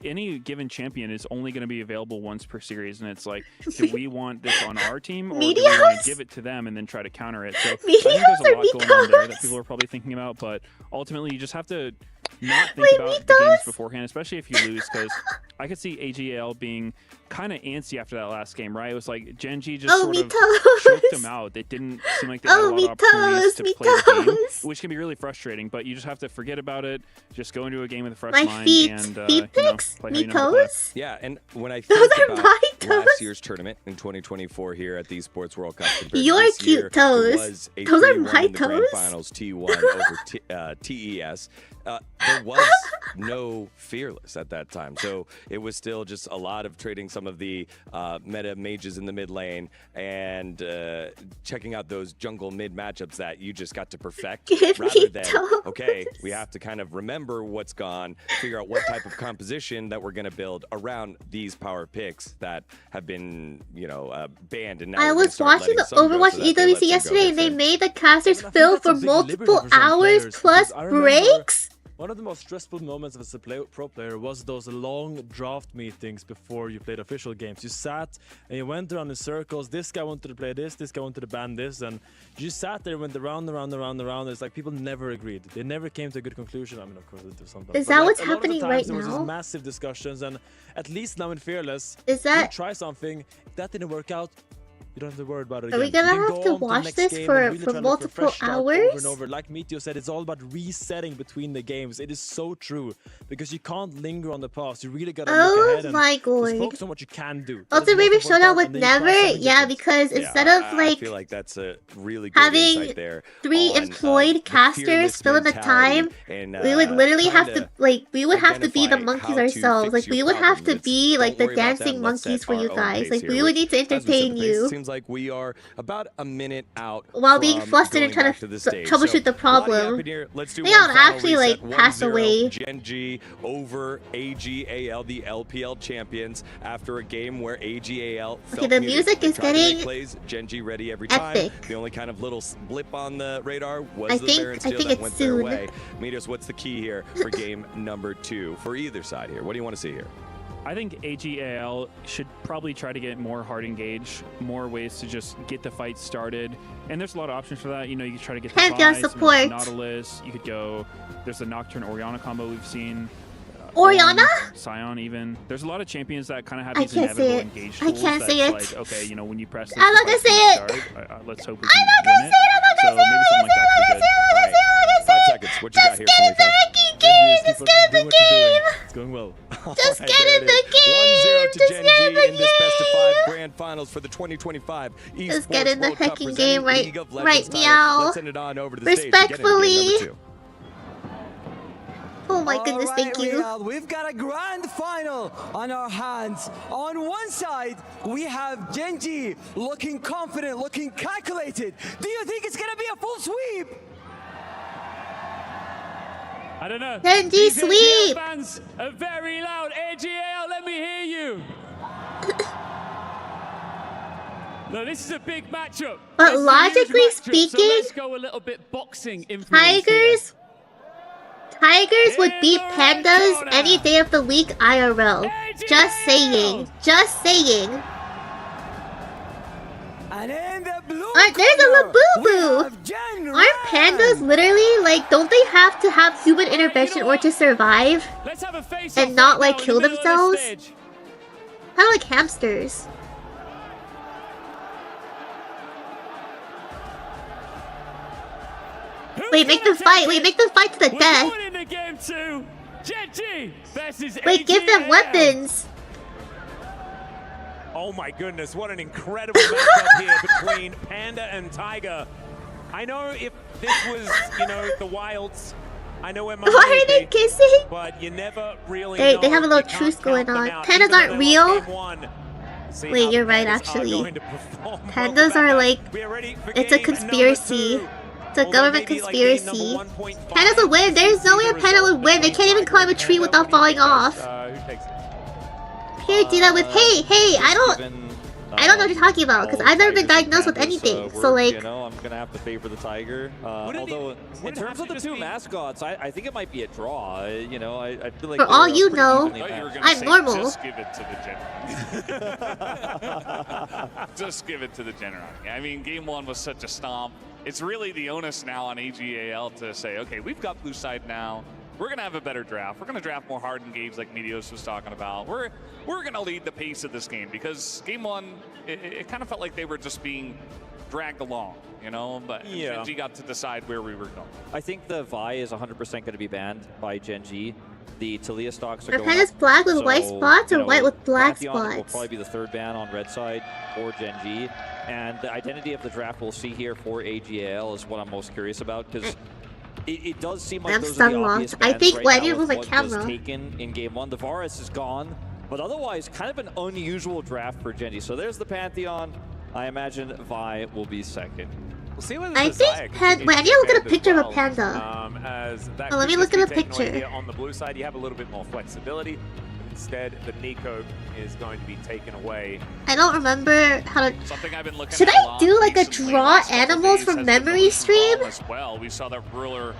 any given champion is only going to be available once per series, and it's like, do we want this on our team, or do we want Meteos? to give it to them and then try to counter it? So I Meteos think there's a or lot going on there that Meteos? people are probably thinking about, but ultimately you just have to not think Wait, about the games Meteos? beforehand, especially if you lose, because I could see AGL being kind of antsy after that last game, right? It was like GENG just Oh, sort of Meteos. choked them out. It didn't seem like they had a Oh, lot of opportunities to play the game, Meteos. which can be really frustrating, but you just have to forget about it, just go into a game with a fresh My mind, feet. and Feet you know, pics? play how Me you know how to play. toes? Yeah, and when I Those think are about my last toes. year's tournament in 2024 here at the Sports World Cup, compared to Your this cute year, toes. there was a Those are 3-1 my in the Grand toes. Finals, T1 over TES. There was no Fearless at that time, so it was still just a lot of trading some of the meta mages in the mid lane and checking out those jungle mid matchups that you just got to perfect, Give rather me than toes. okay, we have to kind of remember what's gone, figure out what type of composition that we're going to build around these power picks that have been, you know, banned. And now I we're gonna was start watching letting the some go Overwatch so that they let EWC some go yesterday, and they there. made the casters And I think fill that's a for big liberty multiple for some hours players, plus because I remember breaks. One of the most stressful moments of as a pro player was those long draft meetings before you played official games. You sat and you went around in circles. This guy wanted to play this guy wanted to ban this, and you sat there and went around. It's like people never agreed. They never came to a good conclusion. I mean, of course, they do sometimes. Is but that like, what's a lot of the happening times right there was now? these massive discussions, and at least now in Fearless, Is you that? try something, that didn't work out. You don't have to worry about it Are we again. gonna You can have go to on the watch next this game for- and really for try to look a fresh multiple start Over hours? and over. Like Meteor said, it's all about resetting between the games. It is so true, because you can't linger on the past. You really gotta look Oh ahead and my just god. focus on what you can do. That is Ultimate the Baby most important Showdown part, would and then you try never, something yeah, different. because Yeah, instead of I like feel like that's a really good having insight there 3 on, employed the casters fearless fill in the time, mentality and, we would literally have to kinda like we would have to be the identify monkeys how to ourselves. fix Like your we would have to problems. be It's like don't the worry about dancing them, let's monkeys set for our you own guys. pace Like here, we would which, need to as we said, entertain the pace you. seems sounds like we are about a minute out. While being from flustered and going trying to back the stage. troubleshoot the problem. Let's do They one don't final actually reset. like pass 1-0 away. GENG over AGAL, the LPL champions, after a game where AGAL felt Okay, the muted. music They is tried to make getting plays, GENG ready every epic. time. The only kind of little blip on the radar was I the think Baron steal that it's went their soon. way. Medios, what's the key here for game number 2 for either side here? What do you want to see here? I think AGAL should probably try to get more hard engage, more ways to just get the fight started. And there's a lot of options for that. You know, you can try to get the Pantheon Vi, support. Nautilus. You could go. There's the Nocturne Orianna combo we've seen. Orianna? Scion even. There's a lot of champions that kind of have I these can't say inevitable it. engage I tools. can't say that's it. like, okay, you know, when you press this, I'm not the gonna fight's say gonna it. start. Let's hope we I'm can not gonna win say it. I'm not So gonna say it. maybe something like that could be good. I'm not gonna say it. I'm not gonna say 5 it. seconds. What you got Just here get for in me? the hacking game. Just get in the game. It's going well. Just All get there in it the is. game. 1-0 to Just GENG get in the in this best of 5 game. grand finals for the 2025 Esports Just get in the World Cup hacking presenting game right- League of right Legends title. meow. Let's send it on over to the stage to get into game Respectfully. number 2. Oh my goodness, Alright, thank you. Riyadh, we've got a grand final on our hands. On one side, we have GENG looking confident, looking calculated. Do you think it's gonna be a full sweep? I don't know. GENG These AGL sweep. fans are very loud. AGL, let me hear you. No, this is a big matchup. But This is a logically huge matchup, so speaking, let's go a little bit boxing influence Tigers would beat Pandas any day of the week IRL. Just saying. Just saying. And in the blue There's a corner, we Labubu. have Gen Aren't pandas literally like? Don't they have to have human intervention or to survive Let's have a face and not like kill themselves? Kind of like hamsters. Wait, make them fight. Wait, make them fight to the death. in the game 2. GENG versus Wait, give them AGL. weapons. Oh my goodness, what an incredible matchup here between Panda and Tiger. I know if this was, you know, the Wilds, I know where my Why are they kissing? but you never really They know. have a little You can't truce count going them on. out, Pandas even though aren't they real. lost game 1. See Wait, how you're right, Pandas are actually. going to perform. Pandas Welcome are back. like, We are ready for it's a game number conspiracy. 2. It's a Although government maybe, like, game conspiracy. number 1.5, Pandas would win. There's no way a panda would win. They can't even climb a tree without falling off. Who takes it? Here, Dina with hey, I don't know what you're talking about because I've never been diagnosed with anything. So like, you know, I'm gonna have to favor the Tiger. Although in terms of the two mascots, I think it might be a draw. You know, I feel like for all they're you pretty know, evenly matched. I'm normal. Just give it to the general. Just give it to the general. I mean, game 1 was such a stomp. It's really the onus now on AGAL to say, okay, we've got blue side now. We're going to have a better draft. We're going to draft more hard engaged like Medios was talking about. We're going to lead the pace of this game because game 1, it kind of felt like they were just being dragged along, you know? But GENG got to decide where we were going. I think the Vi is 100% going to be banned by GENG. The Talia stocks are Are going pandas up. black with white So, spots you or know, white with black Pantheon will spots? probably be the 3rd ban on red side for GENG. And the identity of the draft we'll see here for AGAL is what I'm most curious about because it does seem like I'm those are the stun obvious locked. I bans think right when I now didn't with move my what was camera. taken in game 1. The Varus is gone, but otherwise kind of an unusual draft for GENG. So there's the Pantheon. I imagine Vi will be 2nd. We'll see whether I think wait, I need to look at a picture of a panda. As that Oh, let me could look just at be a taken away picture. here on the blue side, you have a little bit more flexibility. Instead, the Nico is going to be taken away. I don't remember how to. Something I've been looking Should at a I lot do like a recently, draw last couple animals days, from has been the memory Lucian stream? Bomb as well. We saw that Ruler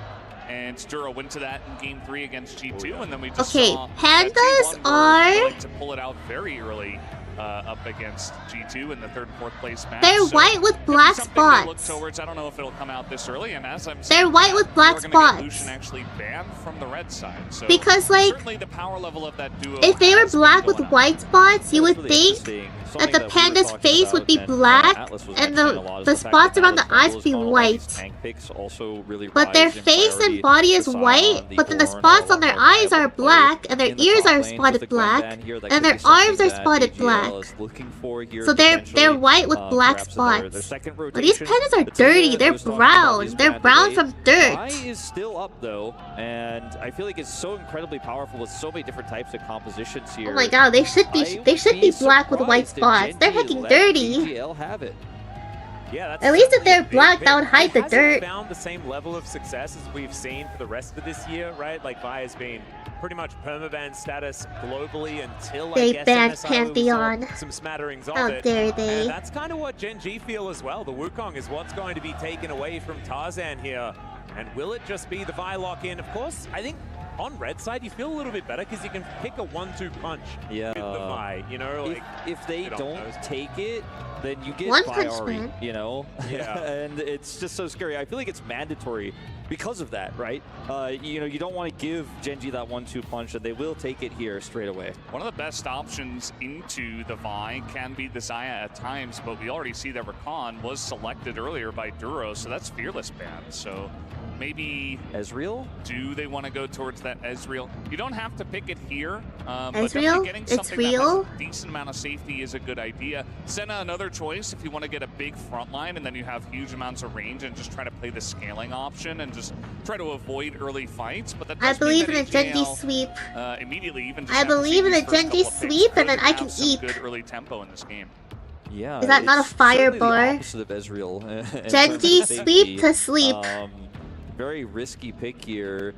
and Stura went to that in game 3 against G2, and then we just Okay, saw pandas that T1 were are- willing to pull it out very early up against G2 in the 3rd and 4th place match. They're So white with could be black something to look spots. towards. I don't know if it'll come out this early, and as I'm They're saying white that, with black we're gonna get spots. Lucian actually banned from the red side. So Because, like, certainly the power level of that duo If they were has been black with going up. white spots, you would Really think interesting. that the Something we were panda's talking face would about be and, black Atlas was and mentioning a lot is the fact spots that around the Atlas eyes Bundle be is gone. All these white. tank picks also really But their rise in face priority. and body is The Scion, white, the but then the Thorn, spots all on their of those eyes are have played black, and their in the ears top are lane, spotted but the Gwen black, ban here, that and could their be something arms are that spotted AGL black. black. is looking for here. So they're white with black spots. But these pennants are dirty. They're brown. They're brown from dirt. Vi is still up though, and I feel like it's so incredibly powerful with so many different types of compositions here. Oh my god, they should be black with white spots. They're hecking dirty. AGL have it. Yeah, that's At least if they're big black, pick. that would hide the It dirt. hasn't found the same level of success as we've seen for the rest of this year, right? Like Vi has been pretty much permaban status globally until They I guess banned MSI Pantheon. saw some smatterings of How it. dare they. And that's kind of what Gen G feel as well. The Wukong is what's going to be taken away from Tarzan here. And will it just be the Vi lock-in? Of course, I think on red side, you feel a little bit better because you can pick a 1-2 punch with the Vi, you know? Like, if they don't take it, then you get One Vi punch Ari, man. you know? Yeah. And it's just so scary. I feel like it's mandatory because of that, right? You know, you don't want to give Gen G that 1-2 punch, and they will take it here straight away. One of the best options into the Vi can be the Xayah at times, but we already see that Rakan was selected earlier by Duro, so that's Fearless ban. So maybe Ezreal? Do they want to go towards that Ezreal? You don't have to pick it here, but Ezreal? definitely getting It's something that real? has a decent amount of safety is a good idea. Senna, another choice if you want to get a big front line and then you have huge amounts of range and just try to play the scaling option and just try to avoid early fights. But that I does mean believe that in a Gen G AJL, sweep. Immediately, even just I after believe in seeing a these first Gen G couple of picks, sweep, and could then I have can some eep. good early tempo in this game. Yeah. Is that not a it's fire certainly the bar? opposite of Ezreal. in Gen terms G of sweep safety. to sleep. Very risky pick here.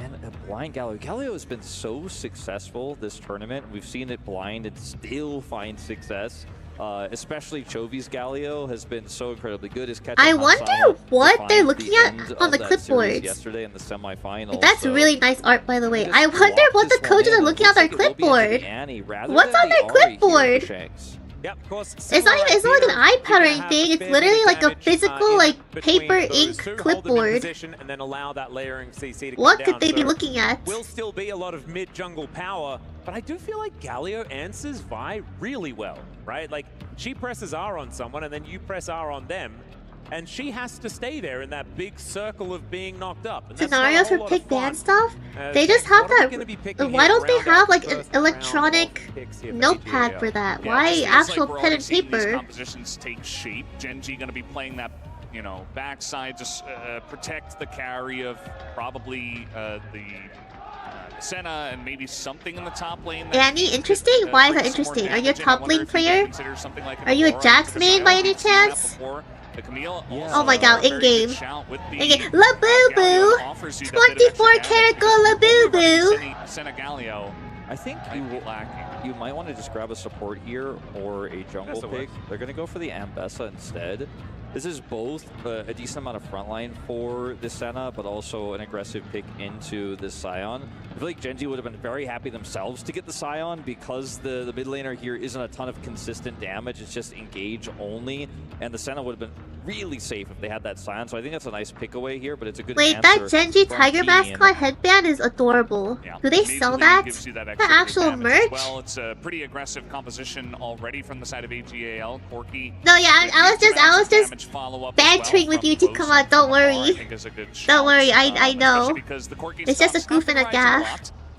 And a blind Galio. Galio has been so successful this tournament. We've seen it blind and still find success. Especially Chovy's Galio has been so incredibly good. His catch I on wonder Sama what defined they're looking the at end on of the that series clipboards. yesterday in the semifinals. That's so really nice art, by the way. just I wonder lock what the this one coaches in. are It looking at looks their like it will be into clipboard. the Annie rather What's than on their the Ari here for clipboard? Shanks. Yep, of course. It's not even. It's not like an eye patterning thing. It's literally like a physical, like paper ink clipboard. And then allow that layering CC to What come could down. they be So looking at? will still be a lot of mid jungle power, but I do feel like Galio answers Vi really well, right? Like she presses R on someone and then you press R on them, and she has to stay there in that big circle of being knocked up. And that's not a Scenarios whole for lot pick of fun. ban stuff? They Jack, just have what are we that. gonna be picking Why here don't they round have out like the an first round of electronic picks here for notepad AGL? for that? Yeah, Why it feels actual like we're pen already and seeing these paper? compositions take shape. Gen G going to be playing that, you know, backside, just protect the carry of probably the Senna and maybe something in the top lane. Annie, interesting? Why is that interesting? Are you a top lane player? Are you a Jax main by any chance? The Camille Oh my god, in game. in-game. La Boo Boo! 24 karat go La Boo Boo! Senna Galio. I think lacking. you might want to just grab a support here or a jungle That pick. works. They're going to go for the Ambessa instead. This is both a decent amount of frontline for the Senna, but also an aggressive pick into the Scion. I feel like Gen G would have been very happy themselves to get the Scion because the mid laner here isn't a ton of consistent damage. It's just engage only, and the Senna would have been really safe if they had that Scion. So I think that's a nice pick away here, but it's a good Wait, answer that Gen G from Tiger Team. mascot headband is adorable. Yeah. Do they Maple sell Leaf that? gives you that The extra actual damage as merch? Well, it's a pretty aggressive composition already from the side of AGAL. Corky. No, yeah, I was just bantering with you to come on. Don't worry. Don't worry, I know. It's just a goof and a gaff.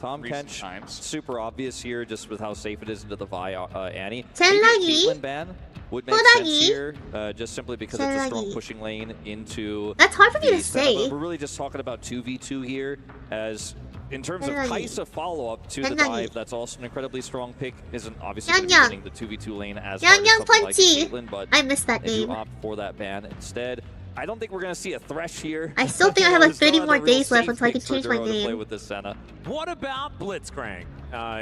Tom Kench, super obvious here, just with how safe it is into the Vi Annie. Senlagi. Caitlyn ban would make Senlagi. sense here, just simply because it's a strong Senlagi. pushing lane into. That's hard for me to the Senna, say. but we're really just talking about 2v2 here, as in terms of Senlagi. Kai'Sa follow-up to the Senlagi. dive. That's also an incredibly strong pick. Isn't obviously Yang going to be Yang. winning the 2v2 lane as Yang hard as Yang something like Punchy. Caitlyn, but I missed that they do name. opt for that ban instead. I don't think we're going to see a Thresh here. I still think I have like There's no 30 more other real days left safe until I can picks for change my Duro to play name. with this Senna. What about Blitzcrank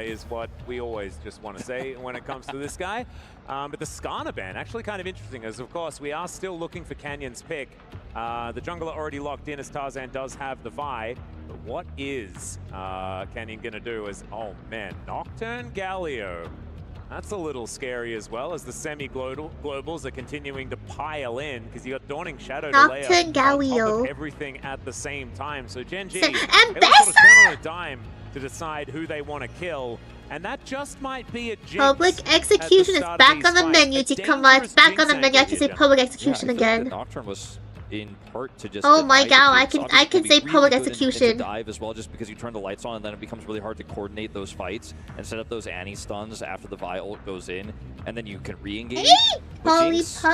is what we always just want to say when it comes to this guy. But the Skarner ban, actually kind of interesting, as of course we are still looking for Canyon's pick. The jungler already locked in as Tarzan does have the Vi. But what is Canyon going to do as, oh man, Nocturne Galio. That's a little scary as well, as the semi-globals are continuing to pile in, because you got Dawning Shadow to lay Nocturne on top Galio. of everything at the same time. So Gen G, And able to sort of Bessa! turn on a dime to decide who they want to kill. And that just might be a jinx Public at the execution is start of back these on the fights. menu, A Tikama. It's dangerous back on the jinx menu. I angle should say here, public Yeah, I execution feel like again. the Nocturne was in part to just. Oh my deny the god, Jinx. I can Obviously, say be public really good into execution. dive as well, just because you turn the lights on and then it becomes really hard to coordinate those fights and set up those Annie stuns after the Vi ult goes in, and then you can re-engage. But Jinx,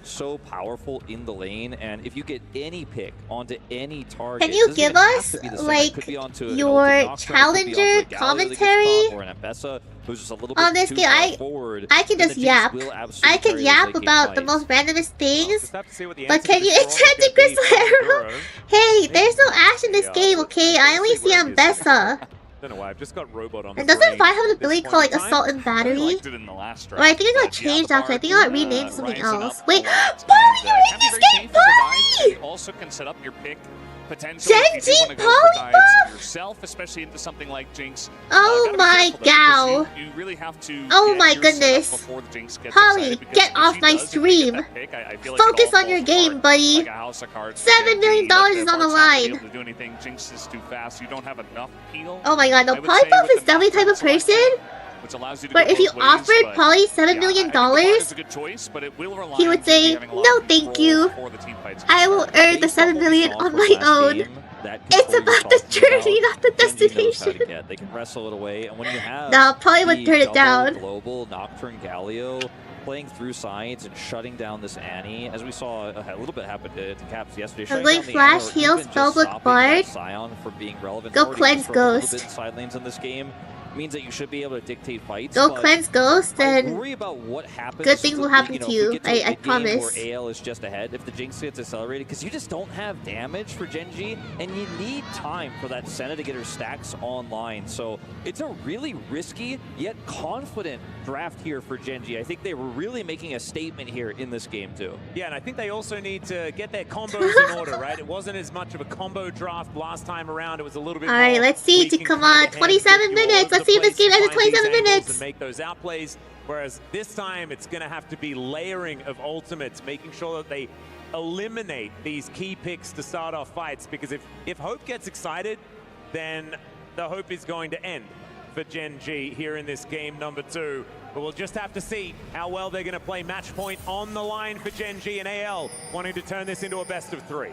so powerful in the lane, and if you get any pick onto any target, Can you doesn't give even have us to be the center. like It could be onto an your ulted Nocturne, it could be onto challenger a Galio that gets commentary caught, or an Ambessa who's just a little on bit this too game? far forward, I can then just the Jinx yap. will absolutely I can carry this yap late game about the fight. most randomest things. Have to see what the But answer can to you this enchant the is gonna be crystal from arrow? Duro. Hey, there's no Ashe in this game, okay? I only see Ambessa. Don't know why, I've just got Robot on And the doesn't brain Vi have an at this ability point called in like time. Assault and Battery? liked it in the last Or I think it got draft. Yeah, changed the after. I think it got renamed to something rising else. up Wait, a lot, Polly, and, you're in can be this very game, painful to dive, but Polly! you also can set up your pick potentially if you Genji, want to go for dives Polly yourself, especially into something like Jinx. Oh Gotta be my careful, though, gal. because You really have to Oh get my your setup goodness. before the Jinx gets Polly, excited, because get if off she my does, if you get stream. that pick, I feel like it Focus all on your falls game, apart buddy. like a house of cards for $7 Genji. million Like, is the on the Bart's not gonna be line. able to do anything. Jinx is too fast. You don't have enough peel. Oh my god, no, I would Polly say, Puff with is the definitely the type of Nocturne person selection, which allows you to where go if you both ways, offered but Polly $7 yeah, million, I think the Bard is a good choice, but it will rely he on would Genji say, having a lot no of thank control you. before the team fights I get will started. earn the Based on $7 what we million saw on from my last own. game, that It's control you're about the talking journey, not the Genji knows how to destination. get. They can wrestle it away, and when you have Nah, Polly would the turn it double down. global Nocturne Galio playing through sides and shutting down this Annie, as we saw a little bit happen to Caps yesterday. Shutting going down the flash, Annie, or heal, even just spellbook, stopping Bard. that Scion from being relevant. Go Already cleanse struggled a little Ghost. bit in side lanes in this game. Means that you should be able to dictate fights. Go but cleanse Ghost I and worry about what happens. good things will happen you know, to if we you. get to a I mid-game promise. Where AL is just ahead. If the Jinx gets accelerated, because you just don't have damage for Genji, and you need time for that Senna to get her stacks online. So it's a really risky yet confident draft here for Genji. I think they were really making a statement here in this game too. Yeah, and I think they also need to get their combos in order, right? It wasn't as much of a combo draft last time around. It was a little bit more. Alright, let's see. we can Come kinda on, hand 27 pick you all minutes. over Let's the see if this place game and ends in find these 27 angles minutes. and make those outplays. Whereas this time, it's going to have to be layering of ultimates, making sure that they eliminate these key picks to start off fights. Because if Hope gets excited, then the hope is going to end for Genji here in this game number 2. But we'll just have to see how well they're going to play. Match point on the line for Genji and AL, wanting to turn this into a best of 3.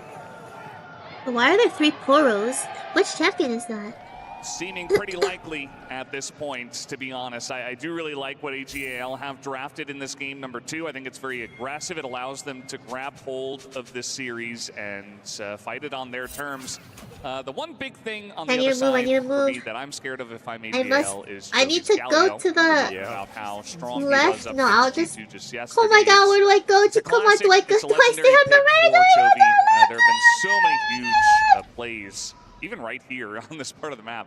Why are there 3 Poros? Which champion is that? Seeming pretty likely at this point, to be honest. I do really like what AGAL have drafted in this game number 2. I think it's very aggressive. It allows them to grab hold of this series and fight it on their terms. The one big thing on the other side for me that I'm scared of if I'm AGAL is I need to go to the about how strong he left. was up No, I'll against just. G2 just yesterday. Oh my god, where do I go? It's a Come on, do I go? classic. Do I stay on the right? There have been so many huge plays, even right here on this part of the map,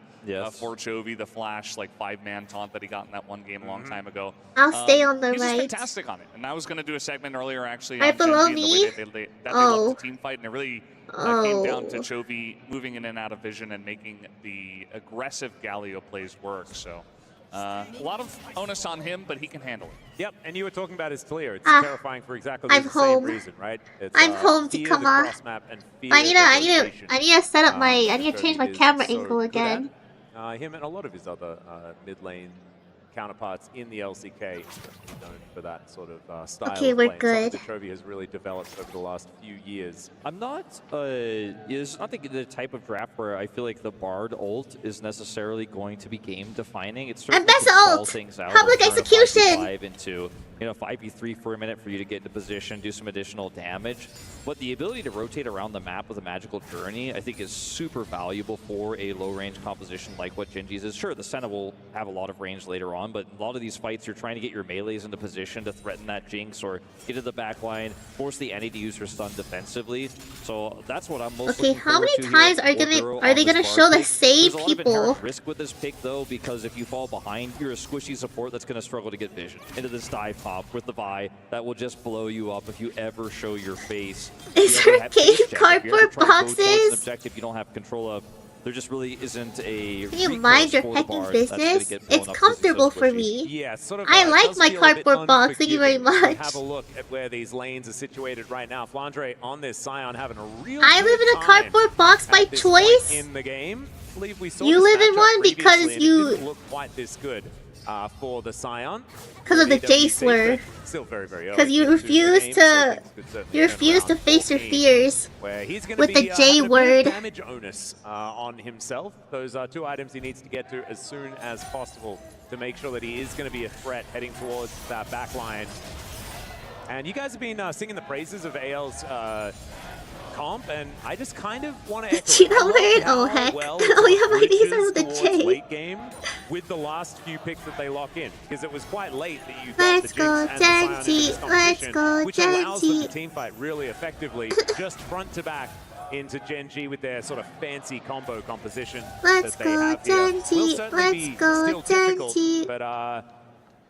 for Chovy, the flash, like 5-man taunt that he got in that one game a long time ago. I'll stay on the he's right. just fantastic on it. And I was going to do a segment earlier, actually, Right on below Genji me? and the way they love the team fight, and it really came down to Chovy moving in and out of vision and making the aggressive Galio plays work. So a lot of onus on him, but he can handle it. Yep, and you were talking about his clear. It's Ah, terrifying for exactly I'm the home. same reason, right? It's, I'm home to fear come the on. cross-map and fear I need the to rotation. set up my. I need to that change my he is camera so angle good again. at. Him and a lot of his other mid-lane counterparts in the LCK are known for that sort of style. Okay, of we're playing. good. Something that Chovy has really developed over the last few years. I'm not, it's not the type of draft where I feel like the Bard ult is necessarily going to be game defining. It's certainly Ambessa can stall ult! things out. Public turn a execution! 5v5 into, 5v3 for a minute for you to get into position, do some additional damage. But the ability to rotate around the map with a magical journey, I think is super valuable for a low-range composition like what Genji's is. Sure, the Senna will have a lot of range later on, but a lot of these fights, you're trying to get your melees into position to threaten that Jinx or get to the back line, force the Annie to use her stun defensively. So that's what I'm most looking how many forward to times here are they gonna show the same There's a lot of people? inherent risk with this pick though, because if you fall behind, you're a squishy support that's going to struggle to get vision into this dive pop with the Vi that will just blow you up if you ever show your face. Is there game cardboard boxes? Objective you don't have control of. There just really isn't a. Can you mind your heckin' business? It's comfortable for me. Yeah, sort of, I like does my feel a bit cardboard box. Thank you very unforgiving. much. Have a look at where these lanes are situated right now. Flandre on this Scion having a real I live in a cardboard box by at this point choice. in the game. I believe we saw You this live in matchup one because previously, and it you- didn't look quite this good. for the Scion. Because of the J slur. Still very, very early. Because you refuse to face your fears Where he's going to with be the J having a bit word. of damage onus on himself. Those are 2 items he needs to get to as soon as possible to make sure that he is going to be a threat heading towards that back line. And you guys have been singing the praises of AL's comp, and I just kind of want to echo Jira word? Oh heck. Oh yeah, my knees are with the J. Late game with the last few picks that they lock in, because it was quite late that you got Let's the go, Jinx and the Scion into this Genji. Let's competition, go, which allows them to Genji. teamfight really effectively, just front to back into Genji with their sort of fancy combo composition Let's that they go, have here. Genji. Will certainly Let's be go, still difficult, Genji. but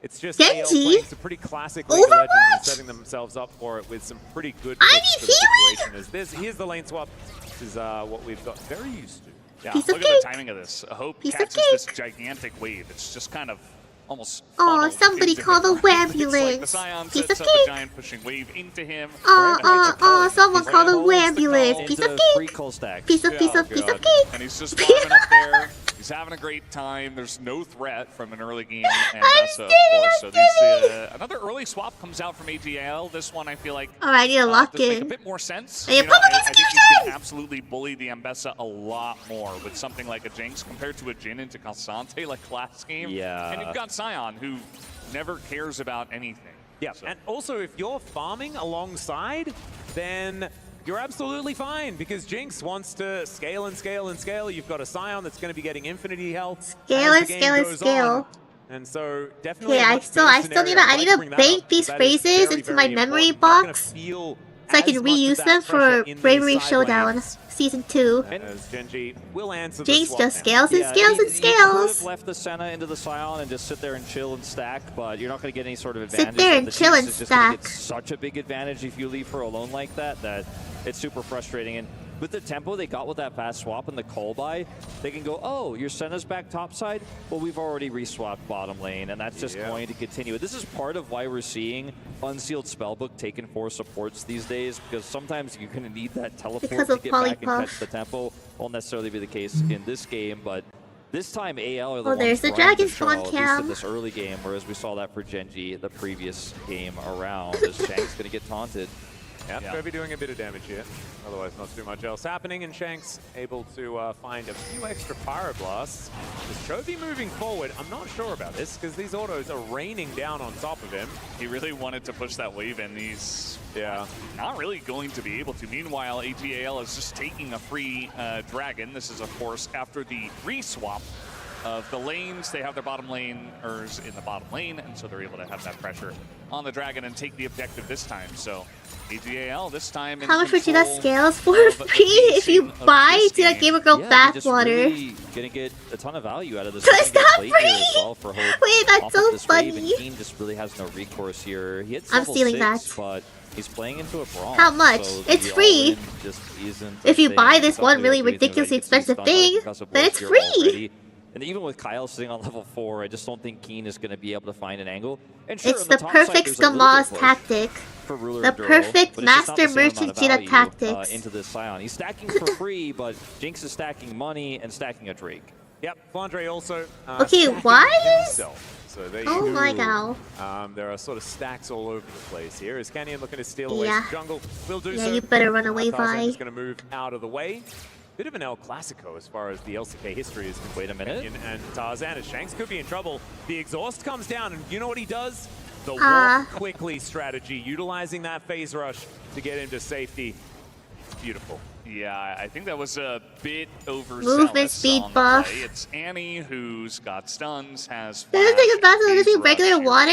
it's just Genji? AL playing some pretty classic League of Legends and setting themselves up for it with some pretty good I picks for need the situation. As here's the lane swap. This is what we've got very used to. Yeah, Piece look of at the cake. timing of this. I hope Piece of catches cake. this gigantic wave. It's just kind of almost. Oh, funneled somebody into call him. the It's like the ambulance. Scion Piece sets of up a cake. giant pushing wave into him. Someone call the Holds ambulance. call Piece into of free cake. call stacks. Piece of Oh, cake. God. And he's just farming up there. He's having a great time. There's no threat from an early game Ambessa, of course. So these, another early swap comes out from AGL. This one I feel like Alright, I need to lock does make a in. bit more sense. I need You know, public I think you execution! can absolutely bully the Ambessa a lot more with something like a Jinx compared to a Jin into Cassante like last game. Yeah. And you've got Scion who never cares about anything. Yeah, So- and also if you're farming alongside, then you're absolutely fine, because Jinx wants to scale and scale and scale. You've got a Scion that's going to be getting infinity health. Scale as and the game scale and goes scale. on. And so definitely. Okay, a I much still better need scenario. to, I I'd need like to bring that bank up, these because that is phrases very, into my very memory important. You're not gonna box feel so I as can much of reuse that them pressure for in these Bravery side Showdown lanes. Season 2. As Genji will answer the Jinx swap just now. scales and Yeah, scales you- and You could scales. have left the Senna into the Scion and just sit there and chill and stack, but you're not going to get any sort of Sit advantage. there And and the chill Jinx and is just gonna get stack. such a big advantage if you leave her alone like that, that it's super frustrating. And with the tempo they got with that fast swap and the call buy, they can go, oh, your Senna's back topside? Well, we've already reswapped bottom lane, and that's just going to continue. This is part of why we're seeing Unsealed Spellbook taken for supports these days, because sometimes you're going to need that teleport Because to of get back and Polypuff. catch the tempo. Won't necessarily be the case in this game, but this time AL are the Oh, ones there's the running Dragon the show, Spawn at least cam. in this early game, whereas we saw that for Genji the previous game around, as Shank's going to get taunted. Yeah, Chovy doing a bit of damage here. Otherwise, not too much else happening, and Shanks able to find a few extra Pyroblasts. Is Chovy moving forward? I'm not sure about this, because these autos are raining down on top of him. He really wanted to push that wave in. He's not really going to be able to. Meanwhile, AGL is just taking a free dragon. This is, of course, after the reswap of the lanes. They have their bottom laners in the bottom lane, and so they're able to have that pressure on the dragon and take the objective this time. So AGL this time in How much would Jira control scales for of free the if you pacing of buy this Jira game. Gamer Girl Yeah, they're just bathwater? really gonna get a ton of value out of this. But it's They're gonna not get late here free! as well for Hope Wait, that's off so of this wave, funny. and Keen just really has no recourse here. He hits I'm level stealing 6, that. but he's playing into a bronze. How much? So It's the free. all-in just isn't a If you thing. buy this It's one something really that we think, ridiculously like, gets you expensive stunned by thing, because of then Wolf it's here free. already. And even with Kyle sitting on level 4, I just don't think Keen is going to be able to find an angle. And sure, It's on the top side, perfect there's a little bit Skamaz of push tactic. for Ruler The and Duro, perfect but it's just not the Master same amount Merchant of Jira value, tactics. into this Scion. He's stacking for free, but Jinx is stacking money and stacking a Drake. Yep, Flandre also Okay, stacking what? himself. So there Oh you my go. god. There are sort of stacks all over the place here. Is Canyon looking to steal away Yeah. some jungle? Will do Yeah, so. you better run away, Tarzan Vi. is going to move out of the way. Bit of an El Clasico as far as the LCK history is concerned. Wait a minute. Canyon and Tarzan, as Shanks could be in trouble. The exhaust comes down, and you know what he does? The walk quickly strategy, utilizing that phase rush to get him to safety. It's beautiful. Yeah, I think that was a bit overzealous. Movement speed on the buff. play. It's Annie who's got stuns, has Does it take a bath with phase just rush regular here. water?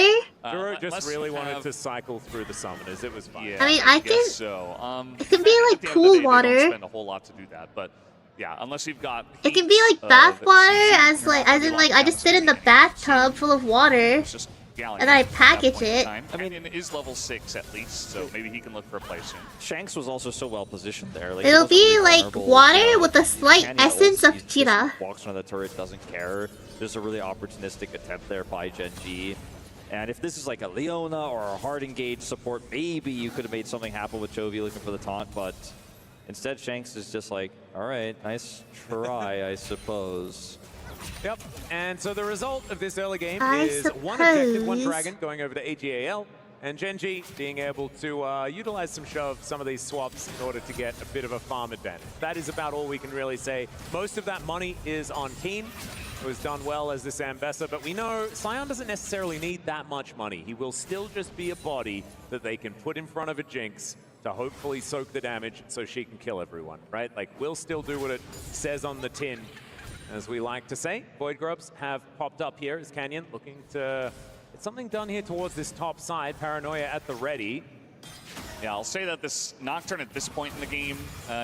Duro Unless just you really wanted have- to cycle through the summoners. It was fine. Yeah, I mean, I guess can- so. it can be at like the end of the pool day, they water. don't spend a whole lot to do that, but yeah, unless you've got. It can be like heat bath of water, season, as you're like not as in gonna like lock I down just sit in the something. bathtub full of water. It's just galleon And I at that package point in it. time. I mean, it is level 6 at least, so maybe he can look for a place soon. Shanks was also so well positioned there. Like, It'll he wasn't be really like vulnerable, water you know, with a slight Canyon essence ults, of he just Jira. walks around the turret, doesn't care. There's a really opportunistic attempt there by Genji. And if this is like a Leona or a hard engaged support, maybe you could have made something happen with Chovy looking for the taunt, but instead Shanks is just like, all right, nice try, I suppose. Yep, and so the result of this early game I is one objective, one suppose. dragon going over to AGAL, and GENG being able to utilize some of these swaps in order to get a bit of a farm advantage. That is about all we can really say. Most of that money is on Keen, who has done well as this Ambessa, but we know Sion doesn't necessarily need that much money. He will still just be a body that they can put in front of a Jinx to hopefully soak the damage so she can kill everyone, right? Like, we'll still do what it says on the tin, as we like to say. Void Grubs have popped up here as Canyon looking to get something done here towards this top side. Paranoia at the ready. Yeah, I'll say that this Nocturne at this point in the game,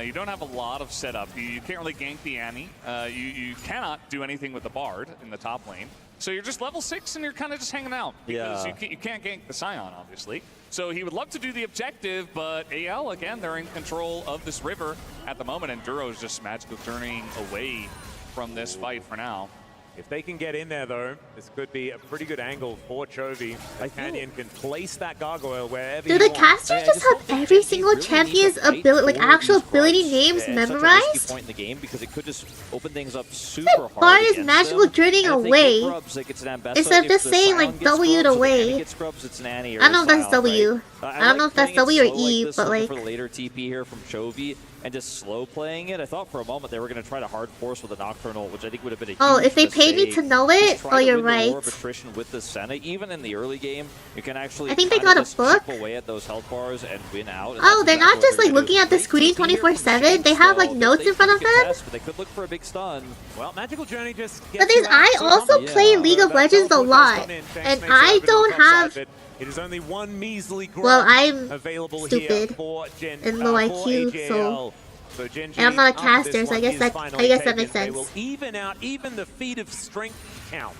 you don't have a lot of setup. You can't really gank the Annie. You cannot do anything with the Bard in the top lane. So you're just level 6 and you're kind of just hanging out. Because you can't gank the Sion, obviously. So he would love to do the objective, but AL, again, they're in control of this river at the moment, and Duro's just magical journeying away from this fight for now. If they can get in there, though, this could be a pretty good angle for Chovy. Canyon can place that gargoyle wherever Do the casters just have every single champion's ability, like actual ability names memorized? Such a risky point in the game because it could just open things up super hard. Bard is magical journeying away. Instead of just saying like W to way. I don't know if that's W. I don't know if that's W or E, but like. For later TP here from Chovy and just slow playing it. I thought for a moment they were going to try to hard force with a Nocturnal, which I think would have been a Oh, huge if they paid me to know it, oh, you're right. War of attrition with the Senna, even in the early game, you can actually. I think they got a book. Chip away at those health bars and win out. Oh, they're not just like looking at the screen 24/7. They have like notes in front of them. They could look for a big stun. Well, Magical Journey just. But then I also play League of Legends a lot, and I don't have. It is only one measly grub Well, I'm available stupid here for and low IQ, so. And I'm not a caster, so I guess that makes sense. They will even out even the feat of strength count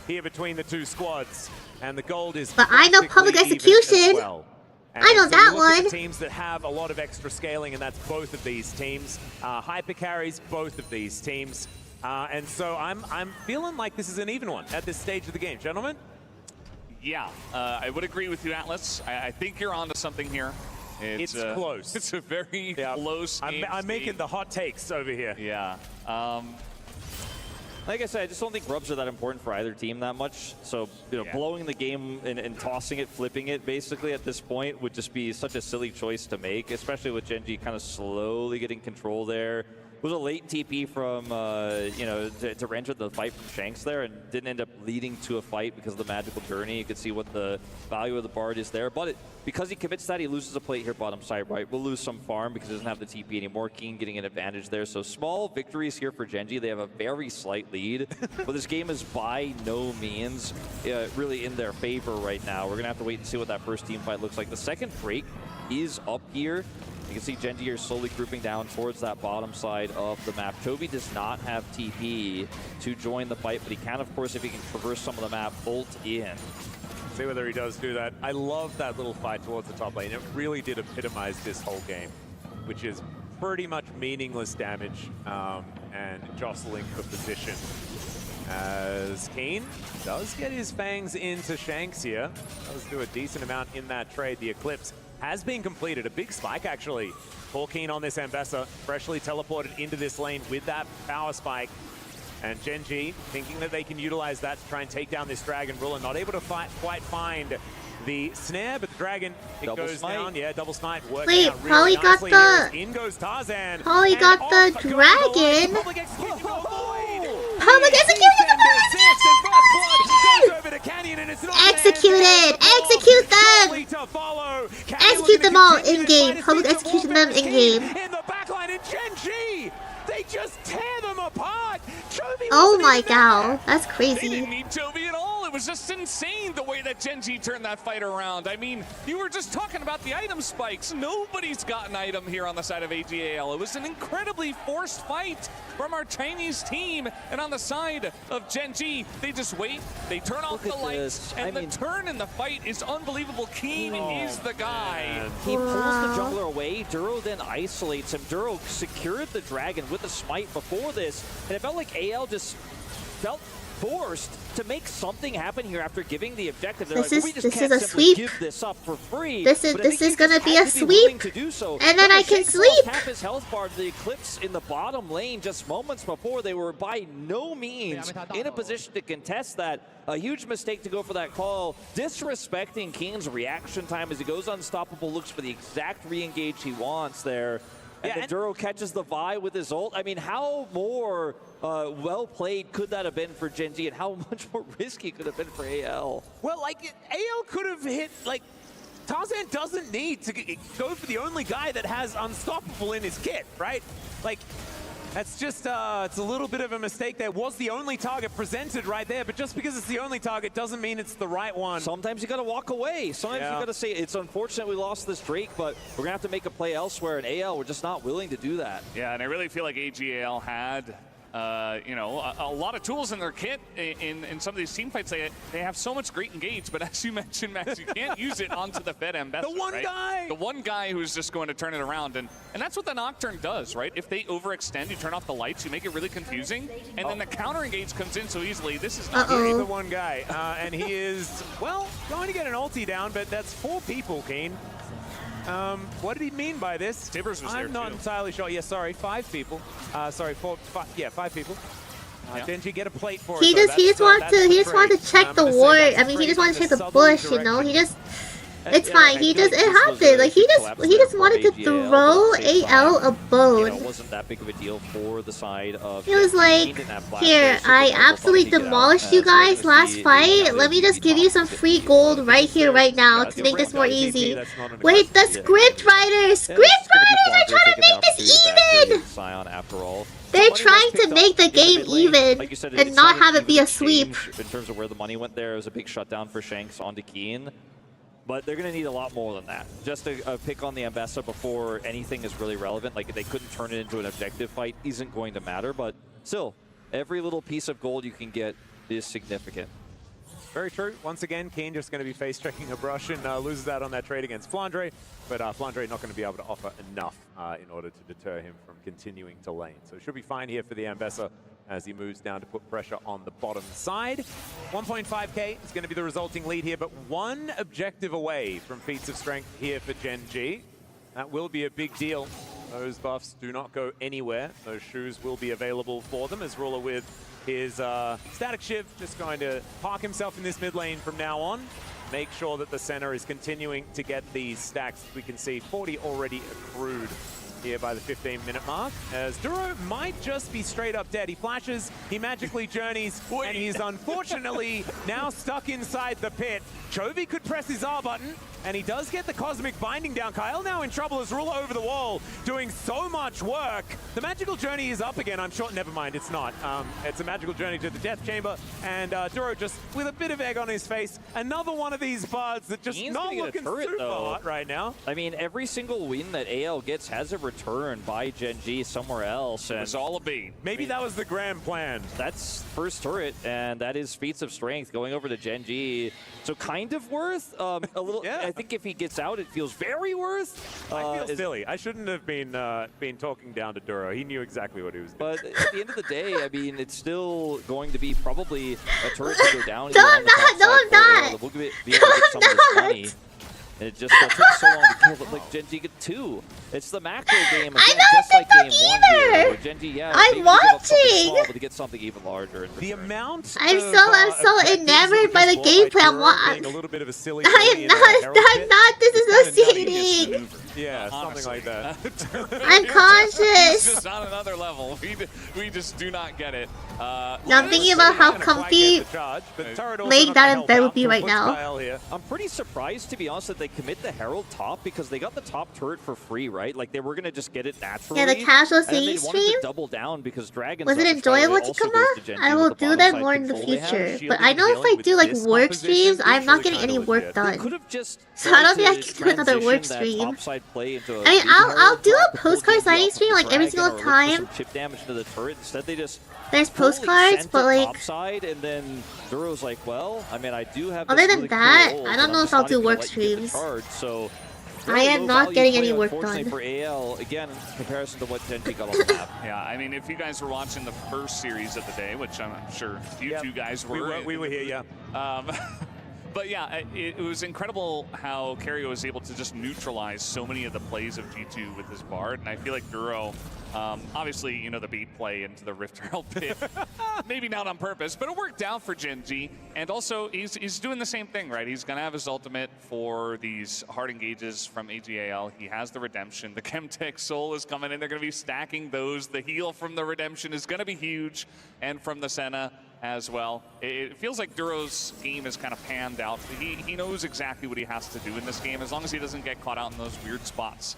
here between the two squads, and the gold is. But I know public execution. Well. I know that one. Teams that have a lot of extra scaling, and that's both of these teams. Hyper carries both of these teams, and so I'm feeling like this is an even one at this stage of the game, gentlemen. Yeah, I would agree with you, Atlas. I think you're onto something here. It's close. It's a very close game. I'm making the hot takes over here. Yeah. Like I said, I just don't think grubs are that important for either team that much. So, blowing the game and tossing it, flipping it, basically at this point would just be such a silly choice to make, especially with GENG kind of slowly getting control there. It was a late TP from, to render the fight from Shanks there, and didn't end up leading to a fight because of the magical journey. You could see what the value of the Bard is there, but because he commits that, he loses a plate here bottom side right. We'll lose some farm because he doesn't have the TP anymore. Keen getting an advantage there, so small victories here for GENG. They have a very slight lead, but this game is by no means really in their favor right now. We're gonna have to wait and see what that first team fight looks like. The second break is up here. You can see GENG here slowly grouping down towards that bottom side of the map. Chovy does not have TP to join the fight, but he can, of course, if he can traverse some of the map, bolt in. See whether he does do that. I love that little fight towards the top lane. It really did epitomize this whole game, which is pretty much meaningless damage and jostling for position. As Keen does get his fangs into Shanks here. Does do a decent amount in that trade. The Eclipse has been completed. A big spike, actually, for Keen on this Ambessa. Freshly teleported into this lane with that power spike. And GENG thinking that they can utilize that to try and take down this Dragon Ruler. Not able to quite find the snare, but the Dragon, it double goes smite. down. Yeah, double smite working Wait, out really Polly got nicely the. here. In goes Tarzan. Polly got the dragon. Public execution to avoid. Public execution to Executed! Execute them! Execute them all in-game. Public execution them in-game. In the backline, and GENG, they just tear them apart. Oh my god, that's They crazy. didn't need Chovy at all. It was just insane the way that GENG turned that fight around. I mean, you were just talking about the item spikes. Nobody's got an item here on the side of AGAL. It was an incredibly forced fight from our Chinese team. And on the side of GENG, they just wait, they turn off the lights, and the turn in the fight is unbelievable. Keen is the guy. He pulls the jungler away. Duro then isolates him. Duro secured the dragon with a smite before this, and it felt like AL just felt forced to make something happen here after giving the objective. They're This like, is- we just this can't is a simply sweep. give this up for free. This is- But I this think is gonna just be had a to be willing sweep, to do so. and then I can Shanks sleep. lost half his health bar to the Eclipse in the bottom lane just moments before. They were by no means in a position to contest that. A huge mistake to go for that call, disrespecting Keen's reaction time as he goes unstoppable, looks for the exact re-engage he wants there. And then Duro catches the Vi with his ult. I mean, how more well played could that have been for GENG, and how much more risky could it have been for AL? Well, like, AL could have hit, like, Tarzan doesn't need to go for the only guy that has Unstoppable in his kit, right? Like, that's just, it's a little bit of a mistake. There was the only target presented right there, but just because it's the only target doesn't mean it's the right one. Sometimes you gotta walk away. Sometimes you gotta say, it's unfortunate we lost this Drake, but we're gonna have to make a play elsewhere, and AL, we're just not willing to do that. Yeah, and I really feel like AGAL had, you know, a lot of tools in their kit in some of these team fights. They have so much great engage, but as you mentioned, Max, you can't use it onto the Fed Ambassador. The one guy! The one guy who's just going to turn it around. And that's what the Nocturne does, right? If they overextend, you turn off the lights, you make it really confusing, and then the counter engage comes in so easily. This is not He's the one guy, and he is, well, going to get an ulti down, but that's 4 people, Keen. What did he mean by this? Tibbers was there I'm not too. entirely sure. Yeah, sorry, 5 people. Sorry, 4, 5, yeah, 5 people. Genji, get a plate for He it. just wanted to check the ward. I mean, he just wanted to check the bush, you know. He just, it's fine. He just, it happened. Like he just wanted to throw AL a bone. It wasn't that big of a deal for the side of. He was like, here, I absolutely demolished you guys last fight. Let me just give you some free gold right here, right now, to make this more easy. Wait, the script writers are trying to make this even! Scion, after all. They're trying to make the game even and not have it be a sweep. In terms of where the money went there, it was a big shutdown for Shanks onto Keen. But they're going to need a lot more than that. Just a pick on the Ambessa before anything is really relevant. Like, they couldn't turn it into an objective fight isn't going to matter. But still, every little piece of gold you can get is significant. Very true. Once again, Keen just going to be face-checking a brush and loses out on that trade against Flandre. But Flandre not going to be able to offer enough in order to deter him from continuing to lane. So it should be fine here for the Ambessa as he moves down to put pressure on the bottom side. 1.5k is going to be the resulting lead here, but one objective away from feats of strength here for GENG. That will be a big deal. Those buffs do not go anywhere. Those shoes will be available for them as Ruler with his static shiv just going to park himself in this mid lane from now on. Make sure that the center is continuing to get these stacks. We can see 40 already accrued here by the 15-minute mark, as Duro might just be straight up dead. He flashes, he magically journeys, and he's unfortunately now stuck inside the pit. Chovy could press his R button, and he does get the Cosmic Binding down. Kyle now in trouble as Ruler over the wall, doing so much work. The Magical Journey is up again. I'm sure, never mind, it's not. It's a Magical Journey to the Death Chamber, and Duro just with a bit of egg on his face. Another one of these bards that just not looking super hot right now. I mean, every single win that AL gets has a return by GENG somewhere else. And it's all a bait. Maybe that was the grand plan. That's first turret, and that is feats of strength going over to GENG. So kind of worth a little. Yeah. I think if he gets out, it feels very worth. I feel silly. I shouldn't have been talking down to Duro. He knew exactly what he was doing. But at the end of the day, I mean, it's still going to be probably a turret to go down. No, I'm not. No, I'm not. We'll be able to get some of this money. And it just took so long to kill, but like GENG get 2. It's the macro game again, just like game 1 here. Where GENG, I'm watching. But to get something even larger. The amount. I'm so enamored by the gameplay. A little bit of a silly. I'm not disassociating. Yeah, something like that. I'm conscious. It's just on another level. We just do not get it. Now I'm thinking about how comfy laying down in bed would be right now. I'm pretty surprised, to be honest, that they commit the Herald top, because they got the top turret for free, right? Like, they were going to just get it naturally. Yeah, the casual singing and they wanted stream. to double down because Dragons. Was it enjoyable, Chikama? I will do that more in the future. But I know if I do like work streams, I'm not getting any work done. So I don't think I can do another work stream. I mean, I'll do a postcard signing stream like every single time. Chip damage to the turret. Instead, they just there's postcards, but like topside, and then Duro's like, well, I mean, I do have. Other than really that, cool I don't know if I'll do work streams. So I am not getting any work done. For AL, again, in comparison to what Genji got on the map. Yeah, I mean, if you guys were watching the first series of the day, which I'm sure you two guys were. We were here, yeah. But yeah, it was incredible how Kerio was able to just neutralize so many of the plays of G2 with his Bard, and I feel like Duro, obviously, you know, the bait play into the Rift Herald pit, maybe not on purpose, but it worked out for Genji, and also he's doing the same thing, right? He's gonna have his ultimate for these hard engages from AGAL. He has the Redemption, the Chemtech Soul is coming in, they're gonna be stacking those. The heal from the Redemption is gonna be huge, and from the Senna as well. It feels like Duro's game is kind of panned out. He knows exactly what he has to do in this game. As long as he doesn't get caught out in those weird spots,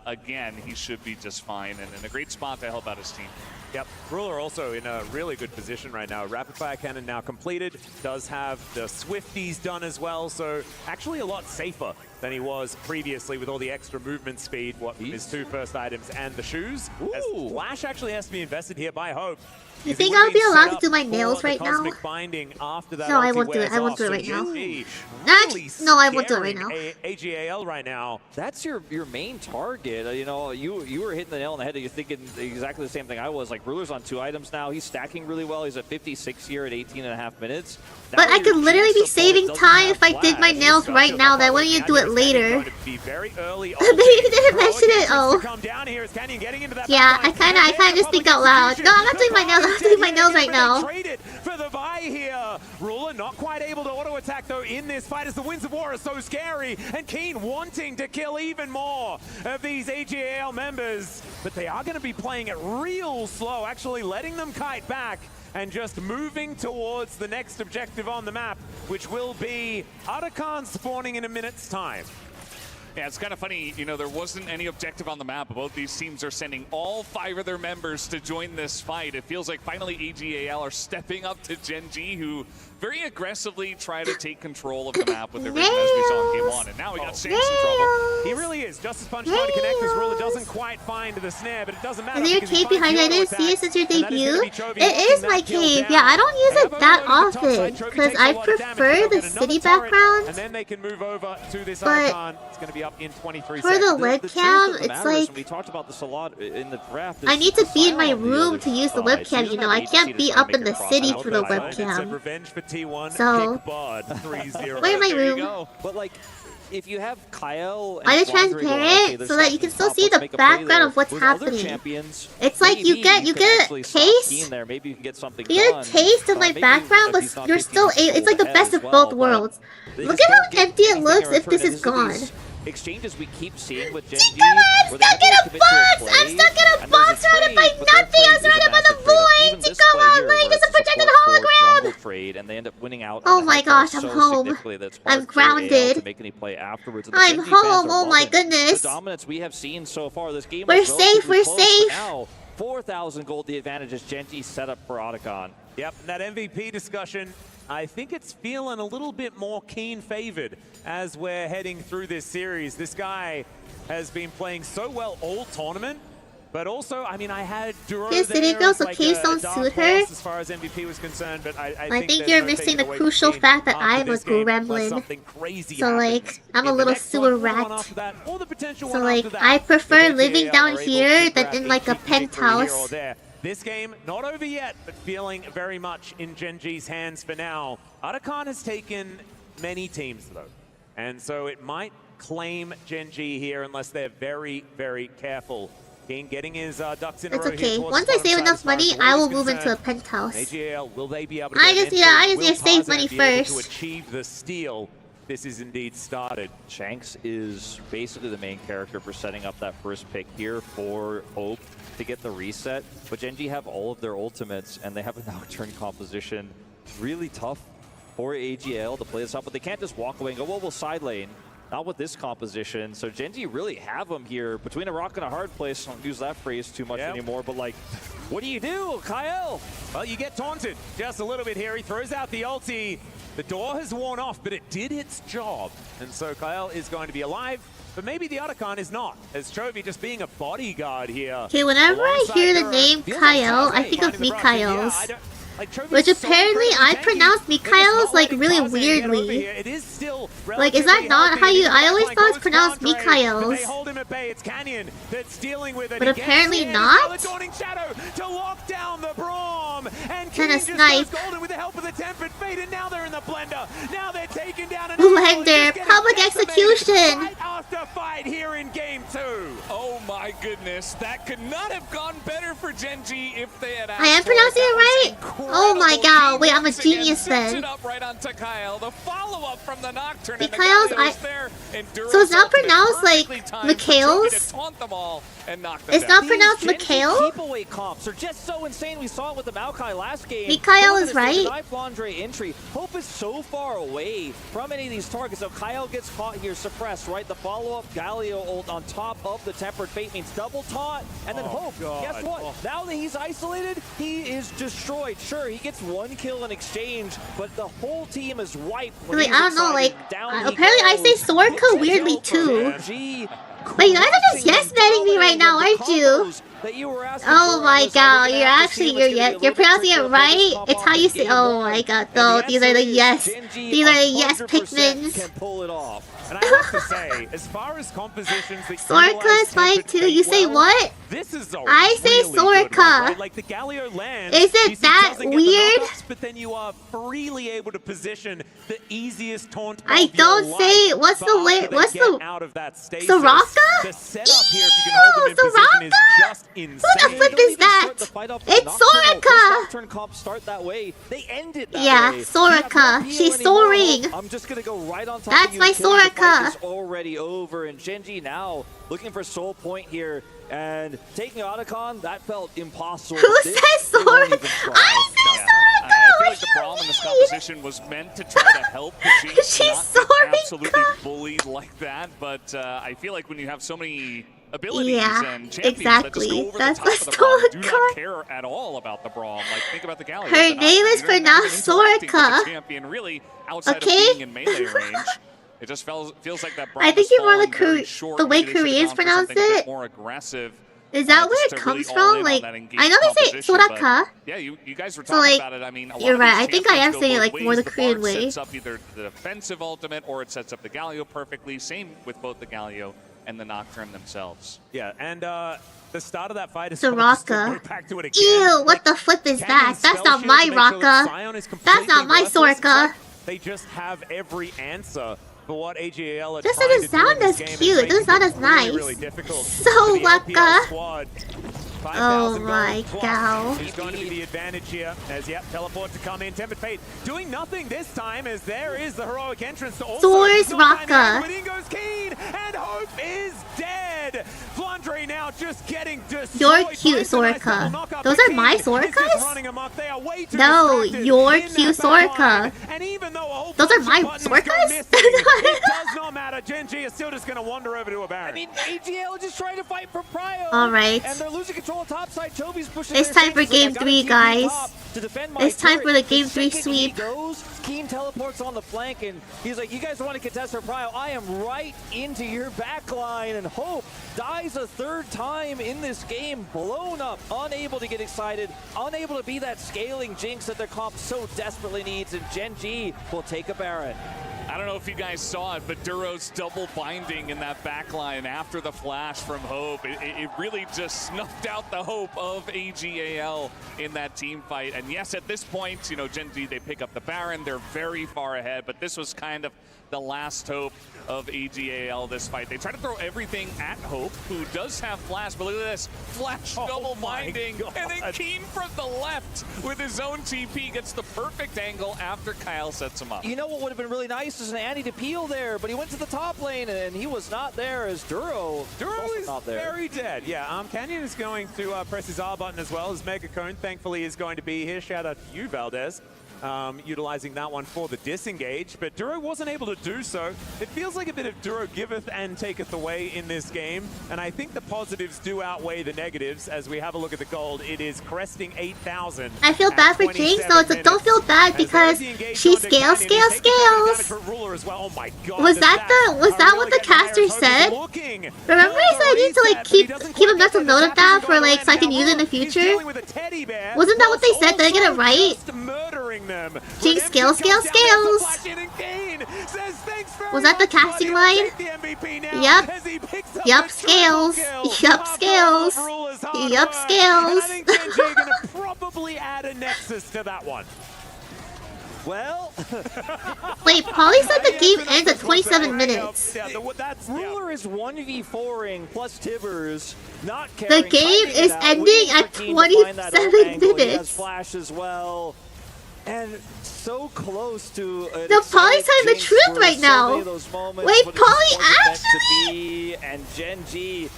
again, he should be just fine and in a great spot to help out his team. Yep, Ruler also in a really good position right now. Rapid Fire Cannon now completed, does have the Swifties done as well, so actually a lot safer than he was previously with all the extra movement speed, his 2 first items and the shoes. As Flash actually has to be invested here by Hope. You think I'll be allowed to do my nails right now? No, I won't do it. I won't do it right now. No, I won't do it right now. AGAL right now. That's your main target. You know, you were hitting the nail on the head. You're thinking exactly the same thing I was. Like, Ruler's on 2 items now. He's stacking really well. He's at 56 here at 18.5 minutes. But I could literally be saving time if I did my nails right now. Then why don't you do it later? Maybe you didn't mention it. Oh. Yeah, I kinda just think out loud. No, I'm not doing my nails. I'm doing my nails right now. For the buy here. Ruler not quite able to auto attack though in this fight as the Winds of War are so scary, and Keen wanting to kill even more of these AGAL members. But they are going to be playing it real slow, actually letting them kite back and just moving towards the next objective on the map, which will be Arakan spawning in a minute's time. Yeah, it's kind of funny, you know, there wasn't any objective on the map. Both these teams are sending all 5 of their members to join this fight. It feels like finally AGAL are stepping up to Genji, who very aggressively try to take control of the map with their vision as we saw in game 1. And now we got Sans in trouble. He really is. Justice Punch trying to connect as Ruler doesn't quite find the snare, but it doesn't matter. Is there a cape behind it? I didn't see it since your debut. It is my cape. Yeah, I don't use it that often because I prefer the city background. And then they can move over to this but icon. It's going to be up in 23 for seconds. the webcam, it's like we talked about this a lot in the draft. I need to be in my room to use the webcam. You know, I can't be up in the city for the webcam. So. Where in my room? But like, if you have Kyle, are they transparent so that you can still see the background of what's happening? It's like you get a taste. Maybe you can get something. You get a taste of my background, but you're still. It's like the best of both worlds. Look at how empty it looks if this is gone. Exchanges we keep seeing with Genji. I'm stuck in a box! I'm stuck in a box surrounded by nothing! I'm surrounded by the void! Chikama, like, it's a projected hologram! And they end up winning out. Oh my gosh, I'm home. I'm grounded. I'm home, oh my goodness. The dominance we have seen so far this game. We're safe, we're safe. Now, 4,000 gold the advantage as Genji set up for Otacon. Yep, that MVP discussion, I think it's feeling a little bit more Keen favored as we're heading through this series. This guy has been playing so well all tournament, but also, I mean, I had Duro This city girl, so caves don't suit her. As far as MVP was concerned, but I think you're missing the crucial fact that I'm a gremlin. So like, I'm a little sewer rat. So like, I prefer living down here than in like a penthouse. This game, not over yet, but feeling very much in Genji's hands for now. Arakan has taken many teams, though. And so it might claim Genji here unless they're very, very careful. Getting his ducks in a row. It's okay. Once I save enough money, I will move into a penthouse. AGAL, will they be able to I just need to save money first. To achieve the steal. This is indeed started. Shanks is basically the main character for setting up that first pick here for Hope to get the reset. But Genji have all of their ultimates, and they have a Nocturne composition. Really tough for AGL to play this up, but they can't just walk away and go, well, we'll side lane. Not with this composition. So Genji really have them here between a rock and a hard place. I don't use that phrase too much anymore, but like, what do you do, Kyle? Well, you get taunted just a little bit here. He throws out the ulti. The door has worn off, but it did its job. And so Kyle is going to be alive, but maybe the Otacon is not, as Chovy just being a bodyguard here. Okay, whenever I hear the name Kyle, I think of Mikhail's. Which apparently I pronounce Mikhail's like really weirdly. It is still Like, is that not how you... I always thought it's pronounced Mikhail's. They hold him at bay. It's Canyon that's dealing with it. But apparently not. The Dawning Shadow to lock down the Braum. And Kinda King just snipe. goes golden with the help of the Tempered Fate. And now they're in the blender. Now they're taking down an Blender. Public execution. Fight after fight here in game 2. Oh my goodness, that could not have gone better for GENG if they had asked I am for it. pronouncing it right? Oh my god, wait, I'm a Once again, genius sets then. it up right onto Kyle. The follow-up from the Nocturne. and the Mikhail's, Galio's there, and Duro's so it's not ultimate pronounced like perfectly timed for Mikhail's? Jogi to taunt them all and knock them It's down. not pronounced Mikhail? Keep-away comps are just so insane. We saw it with the Maokai last game. Mikhail is right. Flandre entry. Hope is so far away from any of these targets. So Kyle gets caught here, suppressed, right? The follow-up Galio ult on top of the Tempered Fate means double taunt, and then Hope. God. Guess what? Now that he's isolated, he is destroyed. Sure, he gets one kill in exchange, but the whole team is wiped. Wait, I don't know, like, apparently I say Sorka weirdly too. But you guys are just yes-manning me right now, aren't you? Oh my god, you're actually, you're pronouncing it right? It's how you say, oh my god, though, these are the yes, these are the yes Pikmins. And I have to say, as far as compositions that Sorka is fine too, you say what? This is a I say really good one, Sorka. right? Like the Galio lands, Is it he that doesn't get the weird? knockups, but then you are freely able to position the easiest taunt I of your don't life. say, what's the But way, after they what's get the, out of that stasis, Soraka? the setup here, if you can hold them in position, is just insane. Who the flip is that? It's Soraka! Turn comp start that way. They end it that Yeah, way. Soraka. She's soaring. I'm just gonna go right on top That's of you. my until the fight Soraka. is already over, and GENG now looking for soul point here and taking Otacon. That felt impossible. Who This, says they won't Soraka? even try. I say Soraka! I feel What like the do Braum in this you mean? composition was meant to try to help the G She's not get Soraka. absolutely bullied like that, but I feel like when you have so many abilities Yeah, and champions exactly. that just go over That's the top what of the Braum and do Soraka- not care at all about the Braum. Like, think about the Galio. Her the name is Nocturne. You don't have pronounced any interacting with Soraka. the champion really outside Okay? of being in melee range. It just feels like that Braum I think has you're more fallen the very Kore- short. the way Maybe they should've Koreans gone for pronounce something a bit it. more aggressive. Is that where just it to comes really all from? in Like, on that engaged I know they say competition, but Soraka. yeah, you guys were So, talking like, about it. I mean, a lot you're of right. these I think I am champions go saying it, both like, more the ways. Korean Bard way. sets up either the defensive ultimate or it sets up the Galio perfectly. Same with both the Galio and the Nocturne themselves. Yeah, and the start of that fight is Soraka. back to it again. Ew, what the flip is that? That's not my Raka. That's not my Soraka. They just have every answer for what AGAL are This trying doesn't to do in sound this as game. It's cute. It doesn't sound making as it really, nice. really difficult So for the LPL Waka. squad. Oh 5,000 my gold plus god. is going to be the advantage here as, yep, teleport to come in. Tempered Fate doing nothing this time as there is the heroic entrance to also Source not finding out, Raka. but in goes Keen, and Hope is dead. Flandre now just getting destroyed. You're cute, Finds a nice Soraka. double knockup, Those but are my Keen is just Sorakas? running amok. They are way too No, distracted you're in cute that back line. Soraka. And even though a whole Those are bunch my of buttons go Sorakas? missing, it does not matter. GENG is still just going to wander over to a Baron. I mean, AGL just trying to fight for Prio. Alright. And they're losing control top side. Toby's pushing It's their time for safety, so game they gotta 3, keep moving guys. top to defend my It's time turret. for the game 3 second he sweep. goes, Keen teleports on the flank, and he's like, you guys want to contest for Prio? I am right into your back line, and Hope dies a third time in this game, blown up, unable to get excited, unable to be that scaling jinx that their comp so desperately needs, and GENG will take a Baron. I don't know if you guys saw it, but Duro's double binding in that backline after the flash from Hope. It really just snuffed out the hope of AGAL in that team fight. And yes, at this point, you know, GENG, they pick up the Baron. They're very far ahead, but this was kind of the last hope of AGAL this fight. They try to throw everything at Hope, who does have flash, but look at this. Flash double binding, and then Keen from the left with his own TP gets the perfect angle after Kyle sets him up. You know what would have been really nice is an Andy to peel there, but he went to the top lane and he was not there as Duro is not there. very dead. Yeah, Canyon is going to press his R button as well as Mega Cone thankfully is going to be here. Shout out to you, Valdez. Utilizing that one for the disengage, but Duro wasn't able to do so. It feels like a bit of Duro giveth and taketh away in this game, and I think the positives do outweigh the negatives as we have a look at the gold. It is cresting 8,000. I feel bad for Jinx, though. It's like, don't feel bad because she scales. Oh my God, was that what the caster said? Remember I said I need to like keep a mental note of that for like so I can use it in the future? Wasn't that what they said? Did I get it right? hammering them. Jing, scales. Was that the casting line? Yup, scales. Yup, scales. Yup, scales. I think Genji gonna probably add a Nexus to that one. Well, Wait, Polly said the game ends at 27 minutes. Ruler is 1v4ing plus Tibbers, not The carrying. game is ending at 27 He has minutes. flash as well, and so close to. No, Polly's telling the truth right now. Wait, Polly actually? And Genji,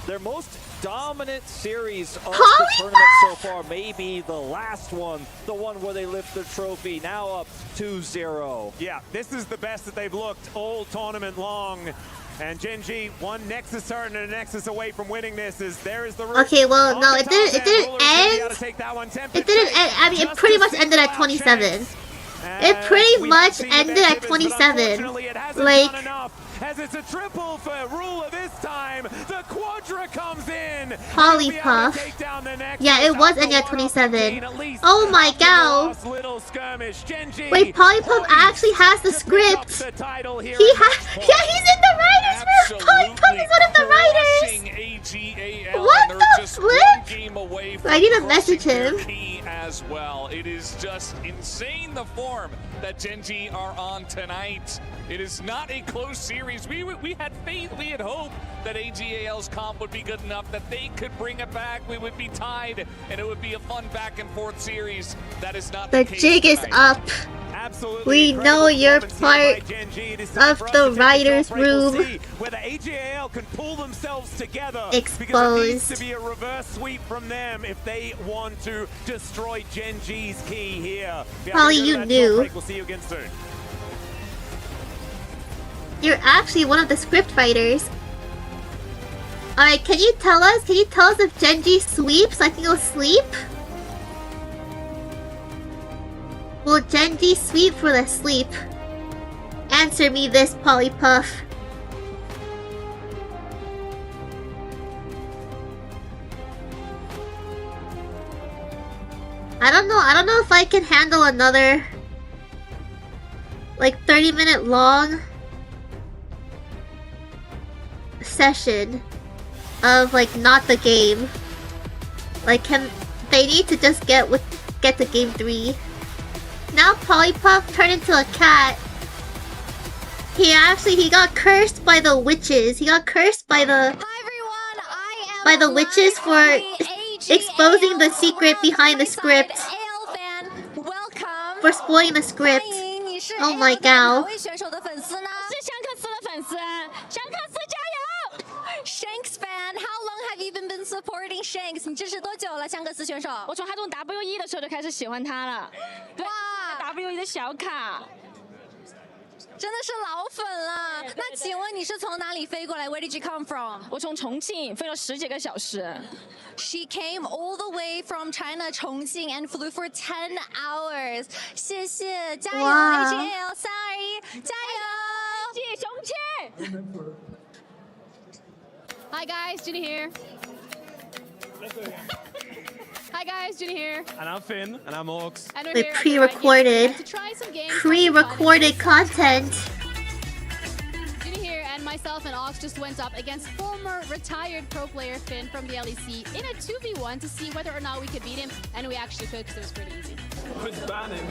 their most dominant series of the Polly tournament so far, maybe the last one, the one where they lift the trophy, now up 2-0. Yeah, this is the best that they've looked all tournament long. And Genji, one Nexus turn and a Nexus away from winning this. There is the route. Okay, well, no, it didn't end. It didn't end. I mean, it pretty much ended at 27. It pretty much ended at 27. Like, as it's a triple for Ruler this time, the Quadra comes in. Polypuff. Yeah, it was ending at 27. Oh my god. Wait, Polypuff actually has the script. He has. Yeah, he's in the writers' room. Polypuff is one of the writers. What the flip? I need to message him. As well. It is just insane the form that Genji are on tonight. It is not a close series. We had faith, we had hope that AGAL's comp would be good enough that they could bring it back. We would be tied, and it would be a fun back and forth series. That is not the case jig is tonight. up. We know you're part of the writer's room. Whether AGAL can pull themselves together. Exposed. Because it needs to be a reverse sweep from them if they want to destroy Genji's key here. Probably you knew. We'll see you again soon. You're actually one of the script writers. Alright, can you tell us if Genji sweeps so I can go sleep? Will Genji sweep for the sleep? Answer me this, Polypuff. I don't know if I can handle another like 30-minute long session of like not the game. Like, they need to just get to game 3. Now Polypuff turned into a cat. He got cursed by the witches. He got cursed by the witches for exposing the secret behind the script. For spoiling the script. Oh my god. Shanks fan, how long have you been supporting Shanks? 你支持多久了，香克斯选手？我从他中 WE 的时候就开始喜欢他了。哇 ，WE 的小卡，真的是老粉了。那请问你是从哪里飞过来 ？Where did you come from？ 我从重庆飞了10几个小时。She came all the way from China, Chongqing, and flew for 10 hours. 谢谢，加油 AGL 321，加油！谢谢雄起。Hi guys, Ginny here. Hi guys, Ginny here. And I'm Finn, and I'm Orcs. And we're With here pre-recorded content. Ginny here, and myself and Ox just went up against former retired pro player Finn from the LEC in a 2v1 to see whether or not we could beat him, and we actually could because it was pretty easy. Who's banning?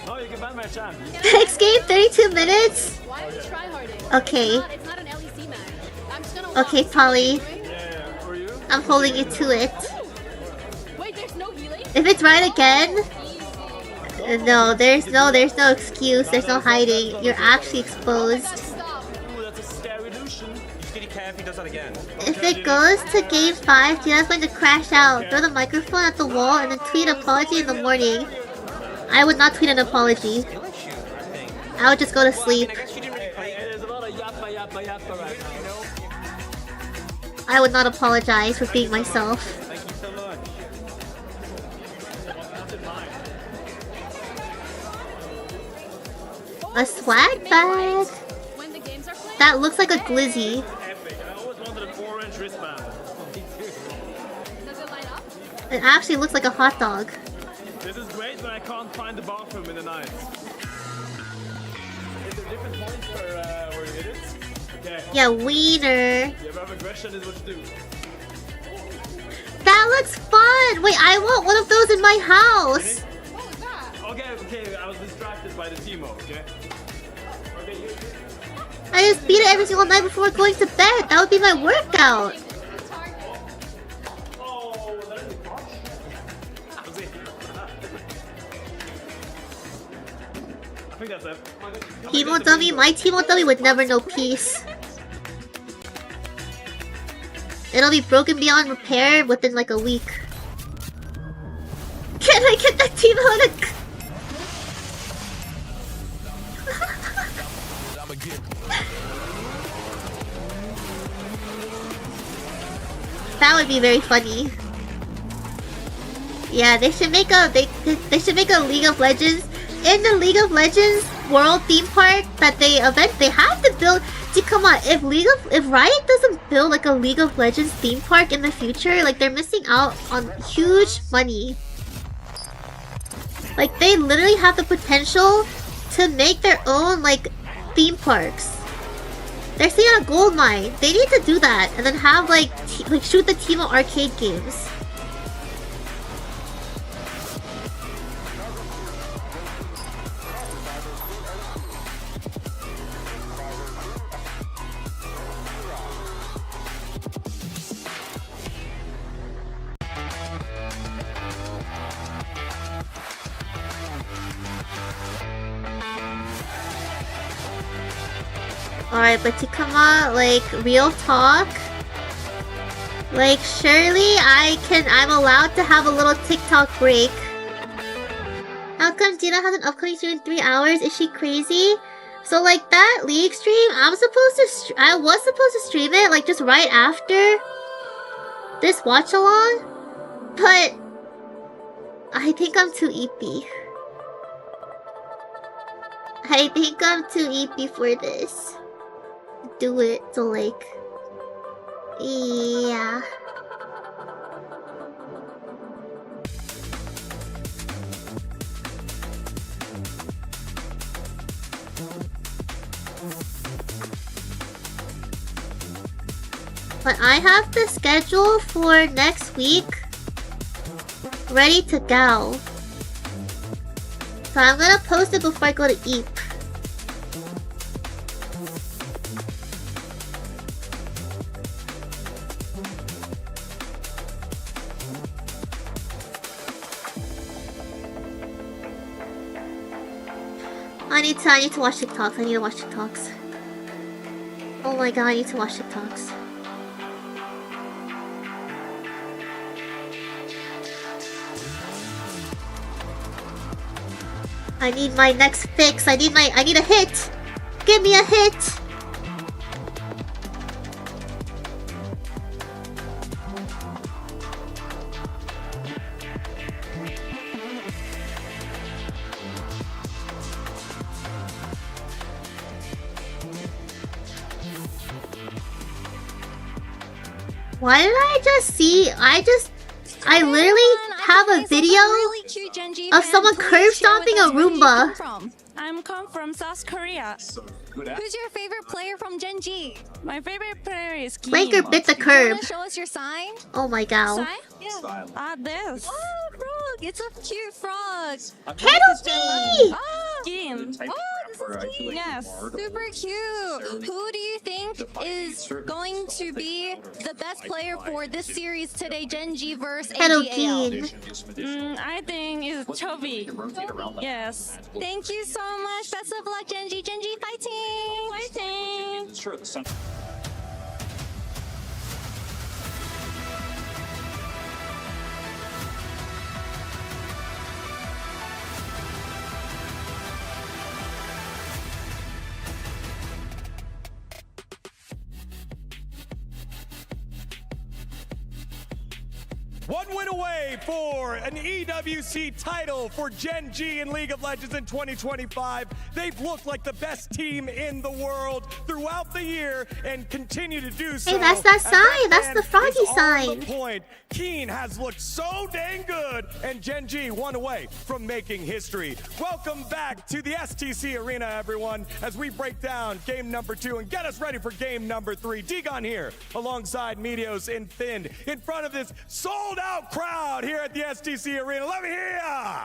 Oh, you can ban my chat. Next game, 32 minutes. Why are we tryharding? Okay. It's not an LEC match. I'm just gonna Okay, Polly. Yeah, for you? I'm holding you to it. Wait, there's no healing? If it's right again, no, there's no excuse. There's no hiding. You're actually exposed. Ooh, that's a scary illusion. You care if he does that again. If it goes to game 5, Gina's going to crash out, throw the microphone at the wall, and then tweet an apology in the morning. I would not tweet an apology. I would just go to sleep. There's a lot of yappa right now. I would not apologize for being myself. Thank you so much. A swag bag? When the games are played? That looks like a glizzy. Epic. I always wanted an orange wristband. Does it line up? It actually looks like a hot dog. This is great, but I can't find the bathroom in the night. Is there different points where you hit it? Okay. Yeah, wiener. You have aggression is what you do. That looks fun! Wait, I want one of those in my house! Okay, I was distracted by the Teemo, okay? I just beat it every single night before going to bed. That would be my workout. I think that's it. Teemo dummy? My Teemo dummy would never know peace. It'll be broken beyond repair within like a week. Can I get that Teemo in a... That would be very funny. Yeah, they should make a they should make a League of Legends. In the League of Legends World theme park that they have to build. See, come on, if Riot doesn't build like a League of Legends theme park in the future, like they're missing out on huge money. Like they literally have the potential to make their own like theme parks. They're sitting on a gold mine. They need to do that and then have like shoot the Teemo arcade games. Alright, but to come out, like, real talk, like, surely I'm allowed to have a little TikTok break. How come Jira has an upcoming stream in 3 hours? Is she crazy? So, like, that League stream, I was supposed to stream it, like, just right after this watch-along, but I think I'm too eepy. I think I'm too eepy for this. Do it, so like... Yeah... But I have the schedule for next week ready to go. So I'm gonna post it before I go to eat. I need to watch TikToks. I need to watch TikToks. Oh my god, I need to watch TikToks. I need my next fix. I need a hit. Give me a hit. Why did I just see? I literally have a video of someone curb stomping a Roomba. I'm come from South Korea. Who's your favorite player from GENG? My favorite player is Kim. Blanker bit the Do you curb. want to show us your sign? Oh my god. Sign? Yeah. This. Oh, frog! It's a cute frog. Hello, Kim. Oh, this is cute. Yes. Super cute. Who do you think is going to be the best player for this series today, GENG versus Hello, AGL? I think it's Chovy. Yes. Thank you so much. Best of luck, GENG. GENG fighting! Fighting! One win away for an EWC title for Gen G in League of Legends in 2025. They've looked like the best team in the world throughout the year and continue to do so. Hey, that's that sign. That's the froggy sign. Point. Keen has looked so dang good, and Gen G one away from making history. Welcome back to the STC Arena, everyone, as we break down game number 2 and get us ready for game number 3. Digon here, alongside Medios and Finn, in front of this sold-out crowd here at the STC Arena. Let me hear ya!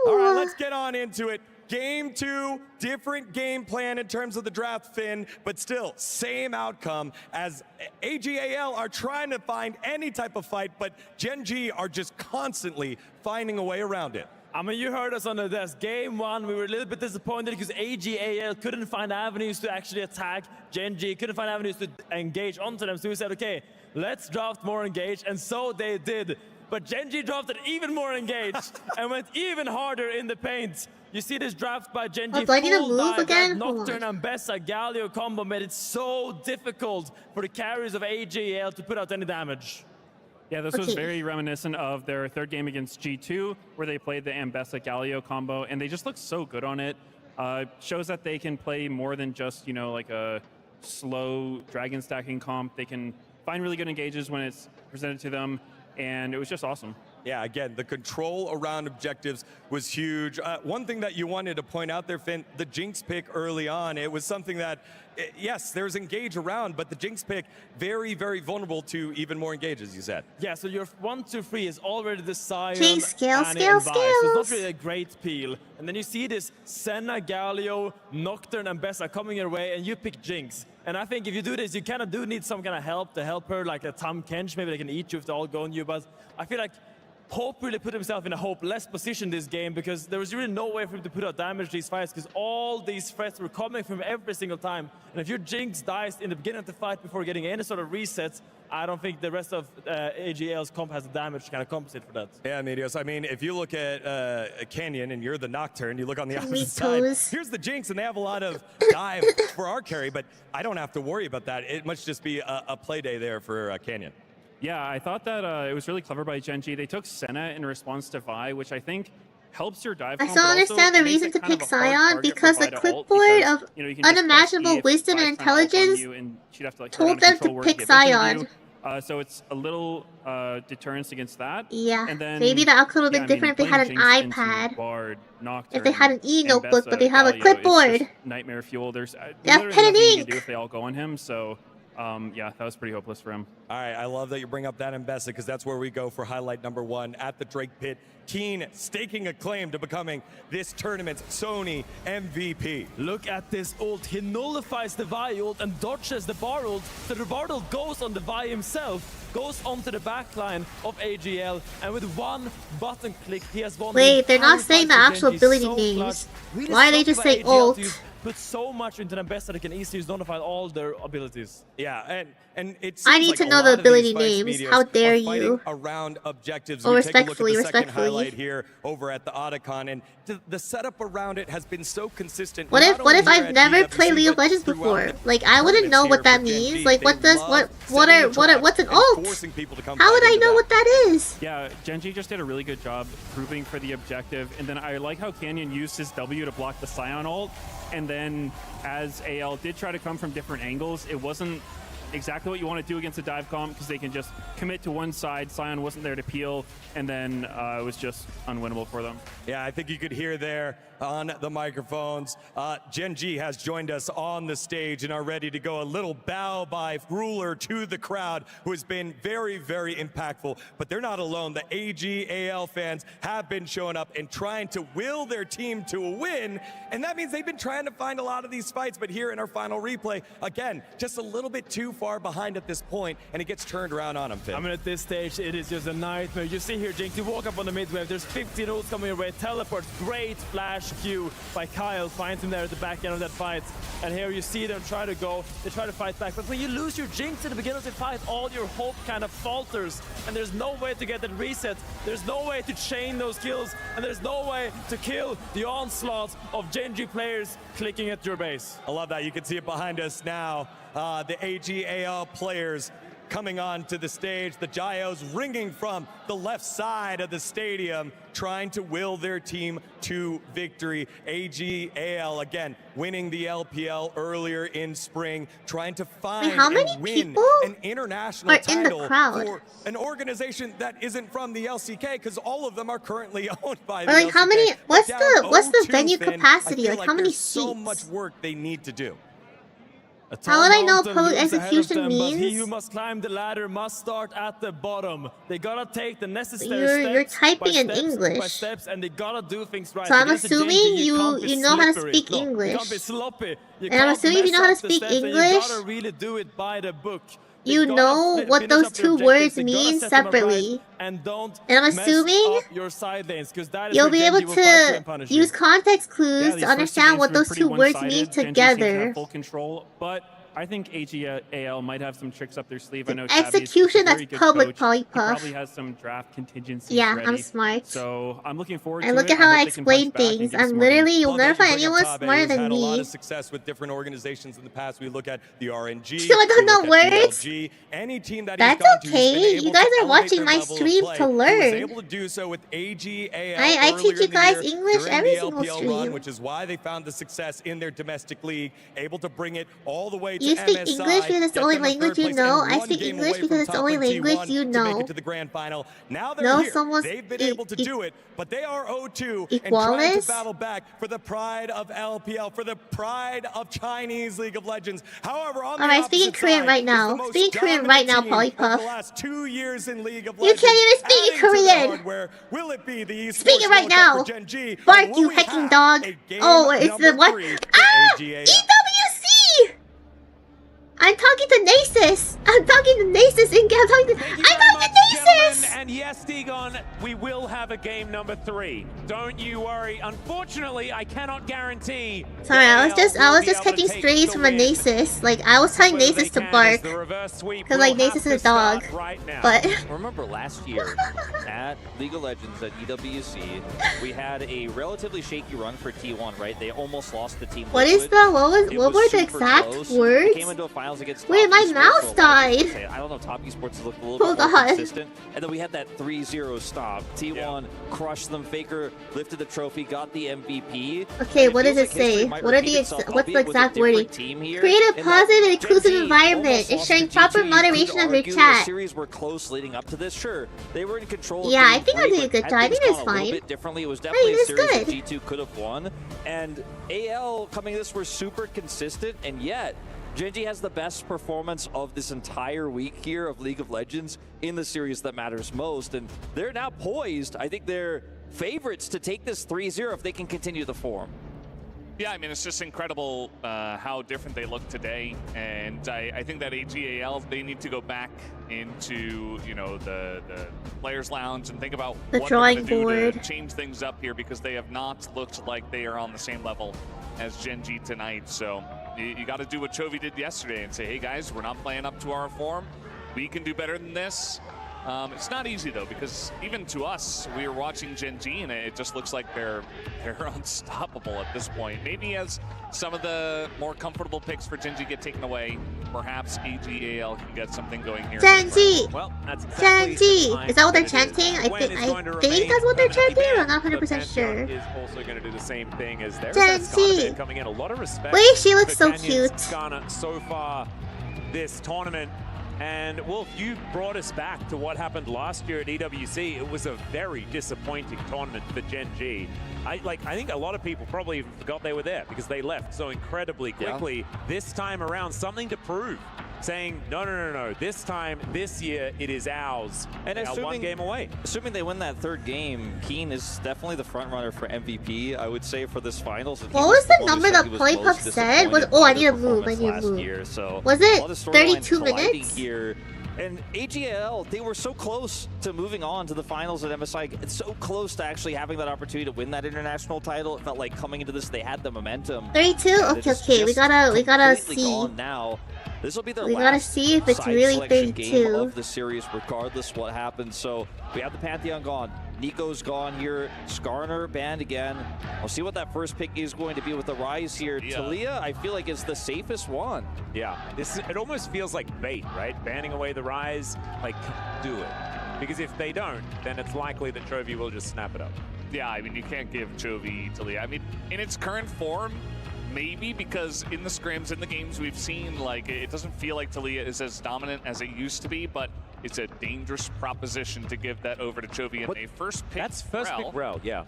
Woo! All right, let's get on into it. Game 2, different game plan in terms of the draft, Finn, but still same outcome as AGAL are trying to find any type of fight, but Gen G are just constantly finding a way around it. I mean, you heard us on the desk. Game 1, we were a little bit disappointed because AGAL couldn't find avenues to actually attack Gen G, couldn't find avenues to engage onto them. So we said, okay, let's draft more engaged, and so they did. But Gen G drafted even more engaged and went even harder in the paint. You see this draft by Gen G. Oh, do I need to full move dive, again? Nocturne and Bessa Galio combo made it so difficult for the carries of AGAL to put out any damage. Yeah, this was very reminiscent of their third game against G2, where they played the Ambessa Galio combo, and they just look so good on it. Shows that they can play more than just, you know, like a slow dragon stacking comp. They can find really good engages when it's presented to them, and it was just awesome. Yeah, again, the control around objectives was huge. One thing that you wanted to point out there, Finn, the Jinx pick early on, it was something that, yes, there's engage around, but the Jinx pick, very, very vulnerable to even more engages, you said. Yeah, so your 1, 2, 3 is already the Sion, Jinx, scale, Annie, scale, and Vi, so it's not scales. really a great peel. And then you see this Senna, Galio, Nocturne, and Bessa coming your way, and you pick Jinx. And I think if you do this, you kind of do need some kind of help to help her, like a Tam Kench, maybe they can eat you if they all go on you, but I feel like Hope really put himself in a hopeless position this game because there was really no way for him to put out damage to these fights because all these threats were coming from every single time. And if your Jinx dies in the beginning of the fight before getting any sort of resets, I don't think the rest of AGL's comp has the damage to kind of compensate for that. Yeah, Medios. I mean, if you look at Canyon and you're the Nocturne, you look on the opposite toes. side. Here's the Jinx, and they have a lot of dive for our carry, but I don't have to worry about that. It must just be a play day there for Canyon. Yeah, I thought that it was really clever by Gen G. They took Senna in response to Vi, which I think helps your dive. I comp, still but also understand the makes reason it to kind of pick a hard Sion target because for the Vi to ult clipboard because, of you know, you can just press unimaginable E if wisdom Vi and kind of ults on intelligence you, and she'd have to, like, told hold down them to control where pick get vision of Sion. you. So it's a little deterrence against that. Yeah, and then, maybe the outcome would have been different if they had an iPad. Bard, If they had an e-notebook, Ambessa, but they have a Galio, it's clipboard. just nightmare fuel. There's They have literally pen and nothing you ink. can do if they all go on him. So yeah, that was pretty hopeless for him. All right, I love that you bring up that Ambessa because that's where we go for highlight number 1 at the Drake Pit. Keen staking a claim to becoming this tournament's Sony MVP. Look at this ult. He nullifies the Vi ult and dodges the Bar ult. So the Bar ult goes on the Vi himself, goes onto the backline of AGL, and with one button click, he has won. Wait, they're not entire saying the fight for actual Gen G. ability So names. clutch. Really Why are they sucks just for saying AGL to ult? put so much into them best that they can easily just nullify all their abilities. Yeah, and it I seems need like to a know lot the of these ability fights, names. Medios, How are dare fighting you? around objectives. Oh, We take a look at respectfully, the second respectfully. highlight here over at the Otacon, and the setup around it has been so consistent. What not if only here I've at never EWC, played League of but Legends throughout before? the Like I wouldn't know tournaments what here that for Gen means. G. Like They what does love what setting are the what trap what's an and ult? forcing people to come How would fight I into know that. what that is? Yeah, Gen G just did a really good job proving for the objective, and then I like how Canyon used his W to block the Scion ult, and then as AL did try to come from different angles, it wasn't exactly what you want to do against a dive comp because they can just commit to one side. Scion wasn't there to peel, and then it was just unwinnable for them. Yeah, I think you could hear there on the microphones. Gen G has joined us on the stage and are ready to go. A little bow by ruler to the crowd who has been very, very impactful. But they're not alone. The AGAL fans have been showing up and trying to will their team to a win. And that means they've been trying to find a lot of these fights. But here in our final replay, again, just a little bit too far behind at this point, and it gets turned around on them, Finn. I mean, at this stage, it is just a nightmare. You see here, Jinx, you walk up on the mid wave. There's 15 ults coming your way. Teleports, great flash Q by Kyle. Finds him there at the back end of that fight. And here you see them try to go. They try to fight back. But when you lose your Jinx at the beginning of the fight, all your hope kind of falters. And there's no way to get that reset. There's no way to chain those kills. And there's no way to kill the onslaught of Gen G players clicking at your base. I love that. You can see it behind us now. The AGAL players coming onto the stage. The Gyos ringing from the left side of the stadium, trying to will their team to victory. AGAL, again, winning the LPL earlier in spring, trying to find and win an international title for an organization that isn't from the LCK, because all of them are currently owned by the like LCK. how many? What's the venue capacity? Like how many there's seats? so much work they need to do. How would I know what execution means? He who must climb the ladder must start at the bottom. They gotta take the necessary steps. You're typing in by English. steps, and they gotta do things right. So I'm assuming you know how to speak English. You can't be sloppy. And I'm assuming if you know how to speak English, you gotta really do it by the book. You know what those two words mean separately. And I'm assuming your side lanes, you'll be able to use context clues to understand what those two words mean together. Full control, but I think AGAL might have some tricks up their sleeve. I know Execution that's public, Polypuff. He probably has some draft contingencies ready. I'm smart. So I'm looking forward to it. And look at how I explain things. I'm literally, you'll never find anyone smarter than had a lot me. of success with different organizations in the past. We look at the RNG. So I don't know words. Any team that That's okay. You guys are watching my stream to learn. Able to do so with AGAL. I teach you guys English every single LPL stream. run, which is why they found the success in their domestic league, able to bring it all the way to You speak MSI, English because it's the only language you know. I speak English because it's the only language you know. To the grand final. Now they're No, here. someone's They've been able to do it, but they are 0-2 and trying Equalis? to battle back for the pride of LPL, for the pride of Chinese League of Legends. However, on the Alright, speaking opposite Korean side right is now. the most Speaking Korean dominant right now, team over Polypuff. the last 2 years in League of You Legends. can't even speak Adding to the Korean. hardware. Will it be the esports Speak it right World Cup now. for Gen G? Bark, Will you we hecking have dog. a game Oh, it's the number what? 3 for Ah! AGAL? EWC! I'm talking to Nasus. I'm talking to Nasus in game. I'm talking to Nasus. And yes, Digon, we will have a game number 3. Don't you worry. Unfortunately, I cannot guarantee. Sorry, I was just catching strays from a Nasus. Like I was telling Nasus to bark because like Nasus is a dog. But remember last year at League of Legends at EWC, we had a relatively shaky run for T1. Right, they almost lost the team. what were the exact words? Came into a finals against Wait, Top my Esports mouse for, died. I don't know. Top Esports looked a little Hold bit more on. consistent, and then we had that 3-0 stop. T1 crushed them. Faker lifted the trophy, got the MVP. Okay, what does it say? What are the what's the exact wording? Create a positive and inclusive environment, ensuring proper moderation of your The chat. series were close leading up to this. Sure, they were in control. Yeah, I think I'm doing a good job. I think it's A fine. little bit differently. It was definitely a it's series that good. G2 could have won, and AL coming this were super consistent, and yet GENG has the best performance of this entire week here of League of Legends in the series that matters most, and they're now poised. I think they're favorites to take this 3-0 if they can continue the form. Yeah, I mean, it's just incredible how different they look today, and I think that AGAL, they need to go back into, you know, the players' lounge and think about The what drawing they're gonna do to board. change things up here, because they have not looked like they are on the same level as Gen G tonight. So you got to do what Chovy did yesterday and say, hey guys, we're not playing up to our form. We can do better than this. It's not easy though, because even to us, we were watching Gen G and it just looks like they're unstoppable at this point. Maybe as some of the more comfortable picks for Gen G get taken away, perhaps AGAL can get something going here. Gen G! Well, that's Gen G! Is that what they're chanting? I think that's what they're chanting, but I'm not 100% sure. Is also going to do the same thing as their Gen G! coming in. A lot of respect. Wait, she looks for so Canyon cute. Skana so far this tournament. And Wolf, you brought us back to what happened last year at EWC. It was a very disappointing tournament for Gen G. I think a lot of people probably even forgot they were there because they left so incredibly quickly. Yeah. This time around, something to prove. Saying, no, this time, this year, it is ours. And now one game away. Assuming they win that third game, Keen is definitely the front runner for MVP, I would say, for this finals. What was the number that Polypuff said? I need to move. Year, so was it 32 minutes? Here. And AGAL, they were so close to moving on to the finals at MSI. It's so close to actually having that opportunity to win that international title. It felt like coming into this, they had the momentum. 32? Okay, we gotta see. Now. This will be their We last gotta see if it's side really selection game 32. of the series, regardless what happens. So we have the Pantheon gone. Nico's gone here. Skarner banned again. We'll see what that first pick is going to be with the rise here. Yeah. Talia, I feel like, is the safest one. Yeah, it almost feels like bait, right? Banning away the rise, like, do it. Because if they don't, then it's likely that Chovy will just snap it up. Yeah, I mean, you can't give Chovy Talia. I mean, in its current form, maybe, because in the scrims, in the games we've seen, like, it doesn't feel like Talia is as dominant as it used to be, but it's a dangerous proposition to give that over to Chovy. And they first pick That's first Rel. pick Rel, yeah.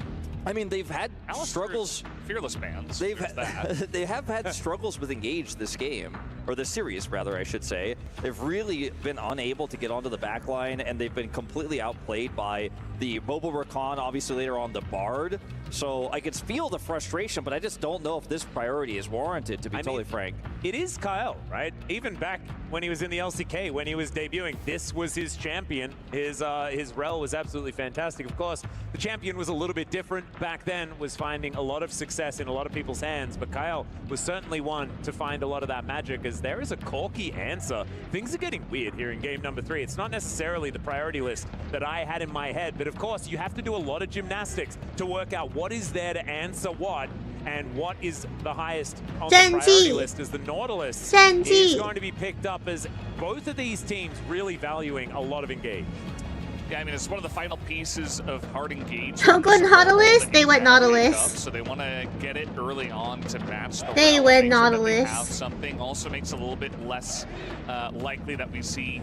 I mean, they've had struggles. Fearless bans. They have had struggles with Engage this game, or this series, rather, I should say. They've really been unable to get onto the back line, and they've been completely outplayed by the Mobile Rakan, obviously later on the Bard. So I could feel the frustration, but I just don't know if this priority is warranted, to be totally frank. It is Kyle, right? Even back when he was in the LCK, when he was debuting, this was his champion. His Rel was absolutely fantastic. Of course, the champion was a little bit different back then, was finding a lot of success in a lot of people's hands, but Kyle was certainly one to find a lot of that magic, as there is a Corki answer. Things are getting weird here in game number 3. It's not necessarily the priority list that I had in my head, but of course, you have to do a lot of gymnastics to work out what is there to answer what, and what is the highest on the priority list, as the Nautilus is going to be picked up, as both of these teams really valuing a lot of engage. Yeah, I mean, it's one of the final pieces of hard engage. Don't go Nautilus. They went Nautilus. So they want to get it early on to match the They route, went make sure that they Nautilus. have something. Also makes it a little bit less likely that we see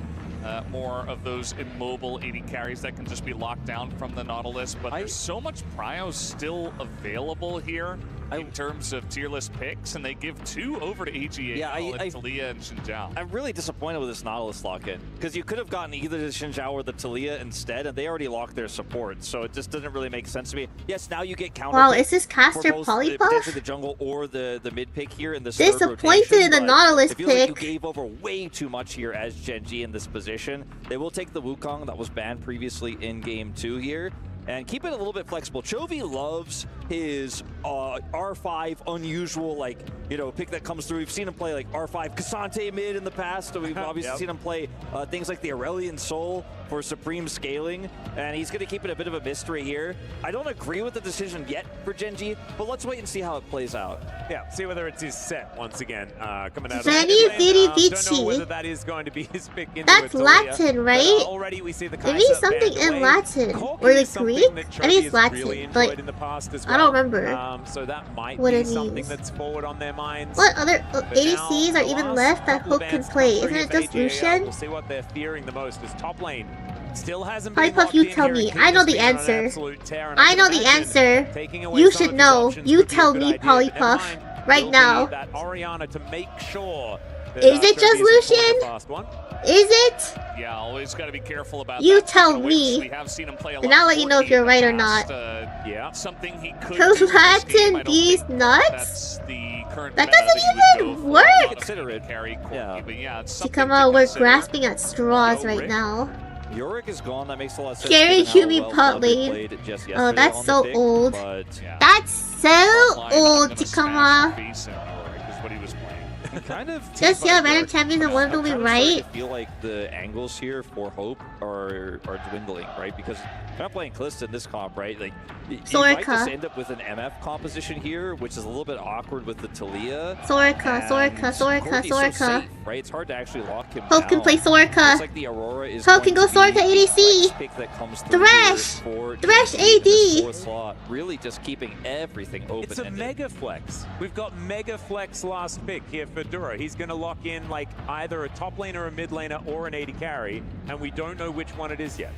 more of those immobile AD carries that can just be locked down from the Nautilus. But there's so much prio still available here in terms of tier list picks, and they give 2 over to AGA, and Talia and Xinjiao. I'm really disappointed with this Nautilus lock-in, because you could have gotten either the Xinjiao or the Talia instead, and they already locked their support, so it just doesn't really make sense to me. Yes, now you get counter. Wow, is this caster for both Polypuff? potentially the jungle or the mid pick here in this Disappointed third rotation, in the but Nautilus it feels like you pick. gave over way too much here as GENG in this position. They will take the Wukong that was banned previously in game 2 here, and keep it a little bit flexible. Chovy loves his R5 unusual, like, you know, pick that comes through. We've seen him play like R5 Cassante mid in the past, so we've obviously seen him play things like the Aurelian Soul for supreme scaling, and he's going to keep it a bit of a mystery here. I don't agree with the decision yet for GENG, but let's wait and see how it plays out. Yeah, see whether it's his set once again coming out. Veni Vidi Don't know whether Vici. that is going to be his pick into That's Talia, Latin, but, right? already we see the Maybe Kai'Sa something banned in away. Latin. Corki Or the is something Greek? that I think Chovy it's has Latin, really but enjoyed in the past as I don't well. remember So that might what be it something means. that's forward on their minds. What other But ADCs now, are the even last left that couple of Hook can bans play? come Isn't through it for just AGAL. Lucian? We'll see what they're fearing the most, as top lane still hasn't been Polypuff, locked you in tell here, me. and I know King's the been on an answer. absolute tear, and I can know the imagine answer. taking away You some should of his know. options You could be a tell good me, idea, but never Polypuff, mind. right Will now. be that Orianna to make sure that, Is it Chovy just isn't pulling a Lucian? fast one. Is it? Yeah, always got to be careful about You that. tell Speaking of which, me. we have seen him play a And lot I'll let you know if Corki you're in the right or past. not. Yeah. Something he could Cause do in this game. I Latin don't these think nuts? that's the current That meta doesn't he would even go for. work. A lot of Consider people it. carry Corki, Yeah. but yeah, it's something Chikama, to we're consider. grasping at straws right Rick. now. Yorick is gone. That makes a lot of sense. Carry given how Yumi well pot Blood had lane. played just Oh, yesterday that's on so the pick, old. but That's so Frontline, I'm old, gonna Chikama. smash your face in, Yorick, is what he was playing. kind of Just yeah, random champions and one of them will be right. I feel like the angles here for Hope are dwindling, right? Because you're not playing Kalista in this comp, right? Like you might just end up with an MF composition here, which is a little bit awkward with the Talia. Soraka, Soraka, And Soraka, Corki's so Soraka. safe, right? It's hard to actually lock him Hope can down. play Soraka. Looks like the Aurora is Hope can going go to be Soraka the ADC. flex pick that comes through Thresh. here for Thresh GENG in this AD. fourth slot, really just keeping everything open. It's a mega flex. We've got mega flex last pick here for Dura. He's going to lock in like either a top laner, a mid laner, or an AD carry, and we don't know which one it is yet.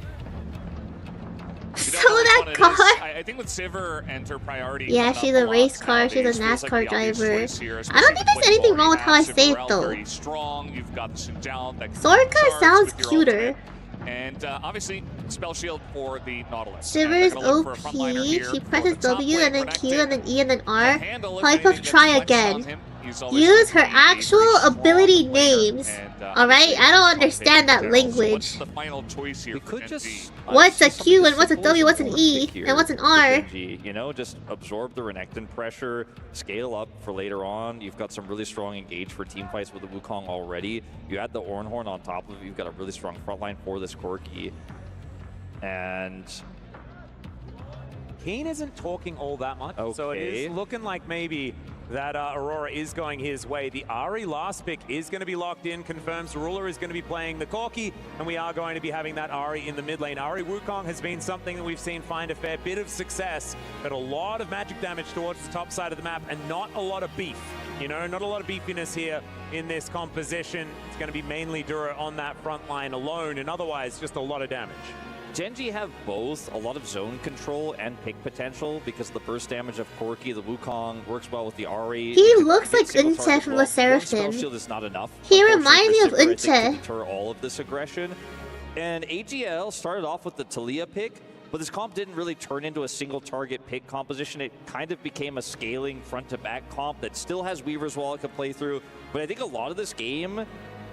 So that car. I think with Sivir enter priority. Yeah, coming she's up a race lot car. She's a nowadays, feels like NASCAR the obvious driver. choice here, I don't especially think there's with anything what wrong you with how I have. say it Sivir though. very strong. You've got Xinjiao that can Soraka charge sounds with your cuter. ultimate. And obviously, Spell Shield for the Nautilus. Sivir's And they're gonna look for a frontliner OP. here She for presses the top W lane and then protected. Q and then E and then R. Handle if Polypuff anything try gets flexed on again. him. use her actual ability names. Alright? I don't understand that language. We could just What's a Q and what's a W, what's an E, and what's an R? You know, just absorb the Renekton pressure, scale up for later on. You've got some really strong engage for team fights with the Wukong already. You add the Ornhorn on top of it, you've got a really strong front line for this Corki. And Keen isn't talking all that much, so it is looking like maybe that Aurora is going his way. The Ahri last pick is going to be locked in, confirms Ruler is going to be playing the Corki, and we are going to be having that Ahri in the mid lane. Ahri Wukong has been something that we've seen find a fair bit of success, but a lot of magic damage towards the top side of the map, and not a lot of beef. You know, not a lot of beefiness here in this composition. It's going to be mainly Dura on that front line alone, and otherwise just a lot of damage. Genji have both a lot of zone control and pick potential because the burst damage of Corki, the Wukong, works well with the Ahri. He looks like Unche from the Seraphim. Shield is not enough. He reminds me of To Unche. deter all of this aggression. And AGL started off with the Talia pick, but this comp didn't really turn into a single target pick composition. It kind of became a scaling front to back comp that still has Weaver's Wall it can play through. But I think a lot of this game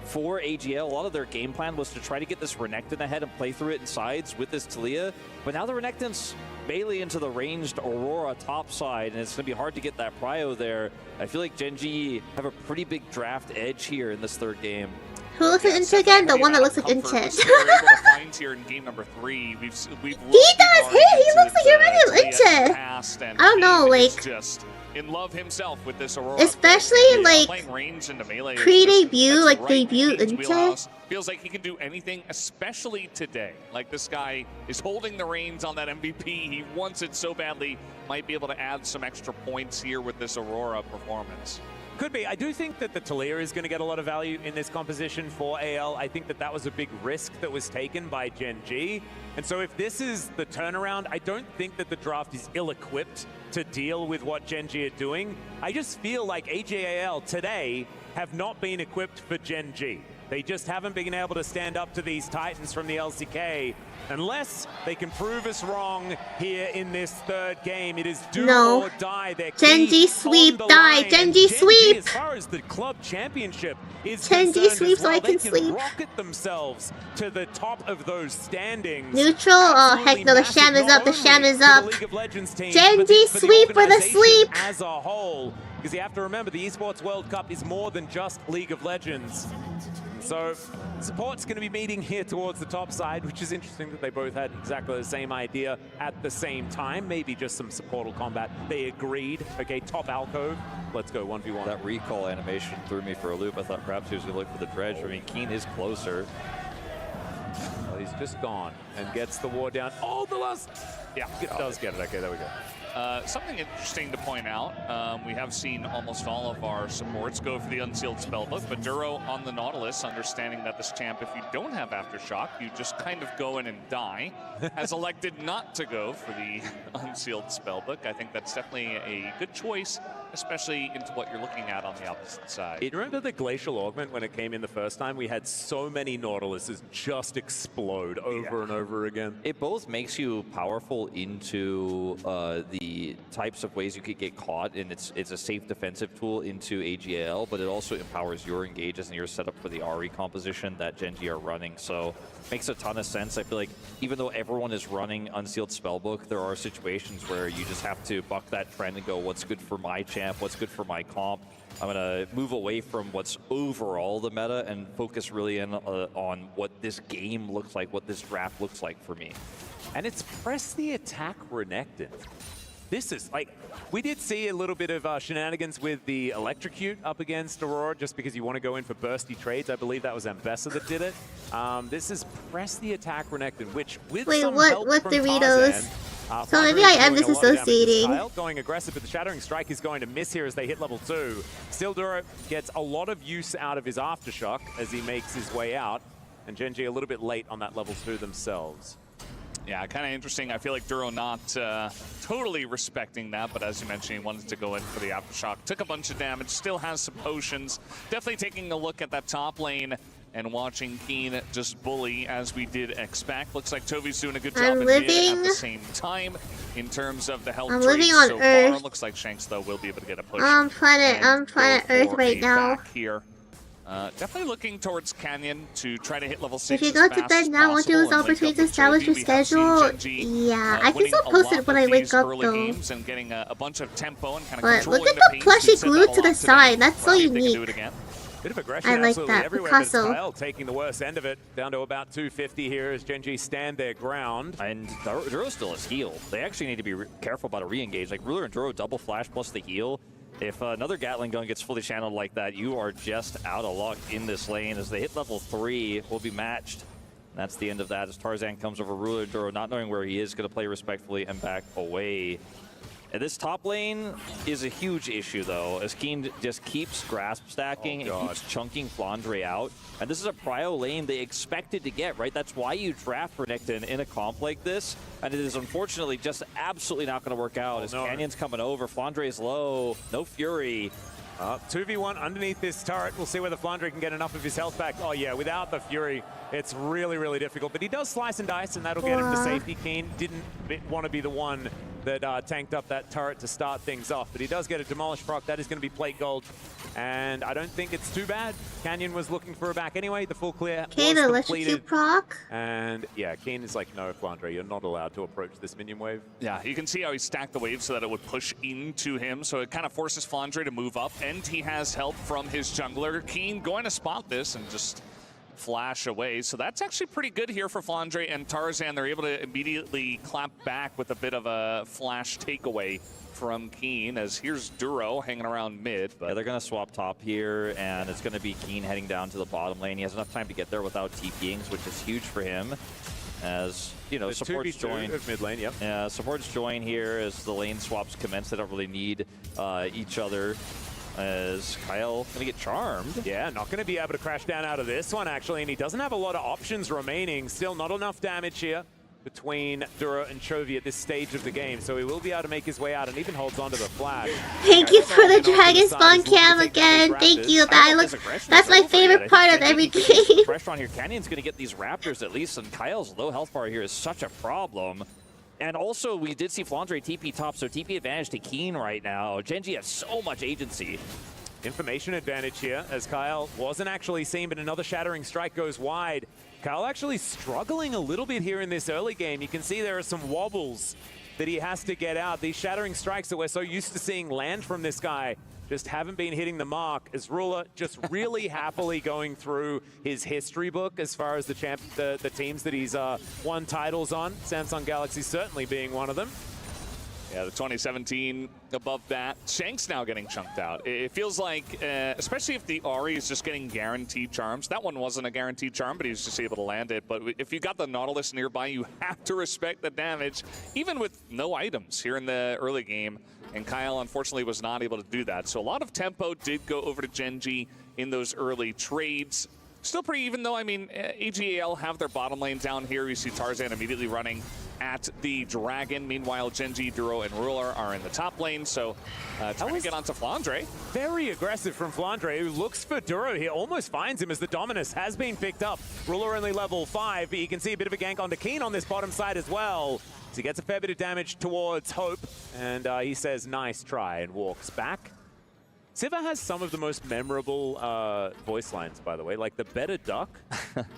for AGL, a lot of their game plan was to try to get this Renekton ahead and play through it in sides with this Talia. But now the Renekton's melee into the ranged Aurora top side, and it's going to be hard to get that prio there. I feel like Genji have a pretty big draft edge here in this third game. Who looks like Unche again? The one that looks like Unche. Here in game number 3, we've he does! Hey, he looks like he reminds me of Unche! I don't know, like, just in love himself with this Aurora. especially in like pre-debut, like debut Unche. Feels like he can do anything, especially today. Like this guy is holding the reins on that MVP. He wants it so badly. Might be able to add some extra points here with this Aurora performance. Could be. I do think that the Talia is going to get a lot of value in this composition for AL. I think that that was a big risk that was taken by Gen.G. And so if this is the turnaround, I don't think that the draft is ill-equipped to deal with what Gen.G are doing. I just feel like AJAL today have not been equipped for Gen.G. They just haven't been able to stand up to these Titans from the LCK. Unless they can prove us wrong here in this third game, it is do or die. Gen.G sweep, die. Gen.G sweep. As far as the club championship is Gen.G sweep so I can they sleep. Rocket themselves to the top of those standings. Neutral? Oh heck no, the sham is up, the sham is up. Gen.G sweep for the sleep. As a whole, because you have to remember the Esports World Cup is more than just League of Legends. So support's going to be meeting here towards the top side, which is interesting that they both had exactly the same idea at the same time. Maybe just some supportal combat. They agreed. Okay, top alcove. Let's go 1v1. That recall animation threw me for a loop. I thought perhaps he was going to look for the dredge. I mean, Keen is closer. Well, he's just gone and gets the ward down. Oh, the last... Yeah, it does get it. Okay, there we go. Something interesting to point out, we have seen almost all of our supports go for the Unsealed Spellbook, but Duro on the Nautilus, understanding that this champ, if you don't have Aftershock, you just kind of go in and die, has elected not to go for the Unsealed Spellbook. I think that's definitely a good choice, especially into what you're looking at on the opposite side. Remember the Glacial Augment when it came in the first time? We had so many Nautiluses just explode over and over again. It both makes you powerful into the types of ways you could get caught, and it's a safe defensive tool into AGL, but it also empowers your engages and your setup for the Ahri composition that Gen.G are running. So makes a ton of sense. I feel like even though everyone is running Unsealed Spellbook, there are situations where you just have to buck that trend and go, what's good for my champ, what's good for my comp. I'm going to move away from what's overall the meta and focus really in on what this game looks like, what this draft looks like for me. And it's press the attack Renekton. This is like, we did see a little bit of shenanigans with the Electrocute up against Aurora just because you want to go in for bursty trades. I believe that was Ambessa that did it. This is press the attack Renekton, which with some help what from Doritos? Tarzan, So maybe I am disassociating. Going aggressive, but the Shattering Strike is going to miss here as they hit level 2. Still, Duro gets a lot of use out of his Aftershock as he makes his way out. And Gen.G a little bit late on that level 2 themselves. Yeah, kind of interesting. I feel like Duro not totally respecting that, but as you mentioned, he wanted to go in for the Aftershock. Took a bunch of damage, still has some potions. Definitely taking a look at that top lane. and watching Keen just bully as we did expect. Looks like Tovi's doing a good job I'm in mid living. at the same time in terms of the health I'm traits living on so Earth. far. Looks like Shanks though will be able to get a push. I'm planet Earth for right a now. back here. Definitely looking towards Canyon to try to hit level 6 If you as go to fast bed as now, won't you possible lose and link opportunity up to with establish your Jovi. We have seen schedule? Genji, Yeah, I can winning still a post lot it when of I wake these up early though. games and getting a bunch of tempo and kind of But controlling look at the the pace. plushie We've said glued that a to the lot today. side. That's so We'll see if they can unique. do it again. Bit of aggression I like absolutely that. everywhere. But Picasso. Kyle taking the worst end of it, down to about 250 here as Genji stand their ground. And Duro still has heal. They actually need to be careful about a re-engage. Like Ruler and Duro double flash plus the heal. If another Gatling gun gets fully channeled like that, you are just out of luck in this lane. As they hit level 3, will be matched. That's the end of that as Tarzan comes over Ruler and Duro, not knowing where he is, going to play respectfully and back away. And this top lane is a huge issue, though, as Keen just keeps grasp stacking and keeps chunking Flandre out. And this is a prio lane they expected to get, right? That's why you draft Renekton in a comp like this. And it is unfortunately just absolutely not going to work out as Canyon's coming over. Flandre is low, no Fury. 2v1 underneath this turret. We'll see whether Flandre can get enough of his health back. Oh yeah, without the Fury, it's really, really difficult. But he does slice and dice, and that'll get him to safety. Keen didn't want to be the one that tanked up that turret to start things off. But he does get a Demolish proc. That is going to be plate gold. And I don't think it's too bad. Canyon was looking for a back anyway. The full clear was completed. Proc. And yeah, Keen is like, no, Flandre, you're not allowed to approach this minion wave. Yeah, you can see how he stacked the wave so that it would push into him. So it kind of forces Flandre to move up. And he has help from his jungler. Keen going to spot this and just flash away. So that's actually pretty good here for Flandre and Tarzan. They're able to immediately clap back with a bit of a flash takeaway from Keen, as here's Duro hanging around mid. But yeah, they're going to swap top here, and it's going to be Keen heading down to the bottom lane. He has enough time to get there without TPing, which is huge for him. As, you know, supports join. Mid lane, yep. Yeah, supports join here as the lane swaps commence. They don't really need each other. As Kyle going to get charmed. Yeah, not going to be able to crash down out of this one, actually. And he doesn't have a lot of options remaining. Still not enough damage here between Duro and Chovy at this stage of the game. So he will be able to make his way out and even holds onto the flag. Thank you for the Dragon Spawn cam again. Thank you. That's my favorite part of every game. Pressure on here. Canyon's going to get these Raptors at least, and Kyle's low health bar here is such a problem. And also, we did see Flandre TP top, so TP advantage to Keen right now. Genji has so much agency. Information advantage here, as Kyle wasn't actually seen, but another Shattering Strike goes wide. Kyle actually struggling a little bit here in this early game. You can see there are some wobbles that he has to get out. These Shattering Strikes that we're so used to seeing land from this guy just haven't been hitting the mark, as Ruler just really happily going through his history book as far as the teams that he's won titles on. Samsung Galaxy certainly being one of them. Yeah, the 2017 above that. Shanks now getting chunked out. It feels like, especially if the Ahri is just getting guaranteed charms. That one wasn't a guaranteed charm, but he was just able to land it. But if you got the Nautilus nearby, you have to respect the damage, even with no items here in the early game. And Kyle, unfortunately, was not able to do that. So a lot of tempo did go over to Genji in those early trades. Still pretty even, though. I mean, AGAL have their bottom lane down here. You see Tarzan immediately running at the Dragon. Meanwhile, Genji, Duro, and Ruler are in the top lane. So trying to get onto Flandre. Very aggressive from Flandre, who looks for Duro here. Almost finds him as the Dominus has been picked up. Ruler only level 5, but you can see a bit of a gank onto Keen on this bottom side as well. So he gets a fair bit of damage towards Hope, and he says, nice try, and walks back. Siva has some of the most memorable voice lines, by the way, like the better duck.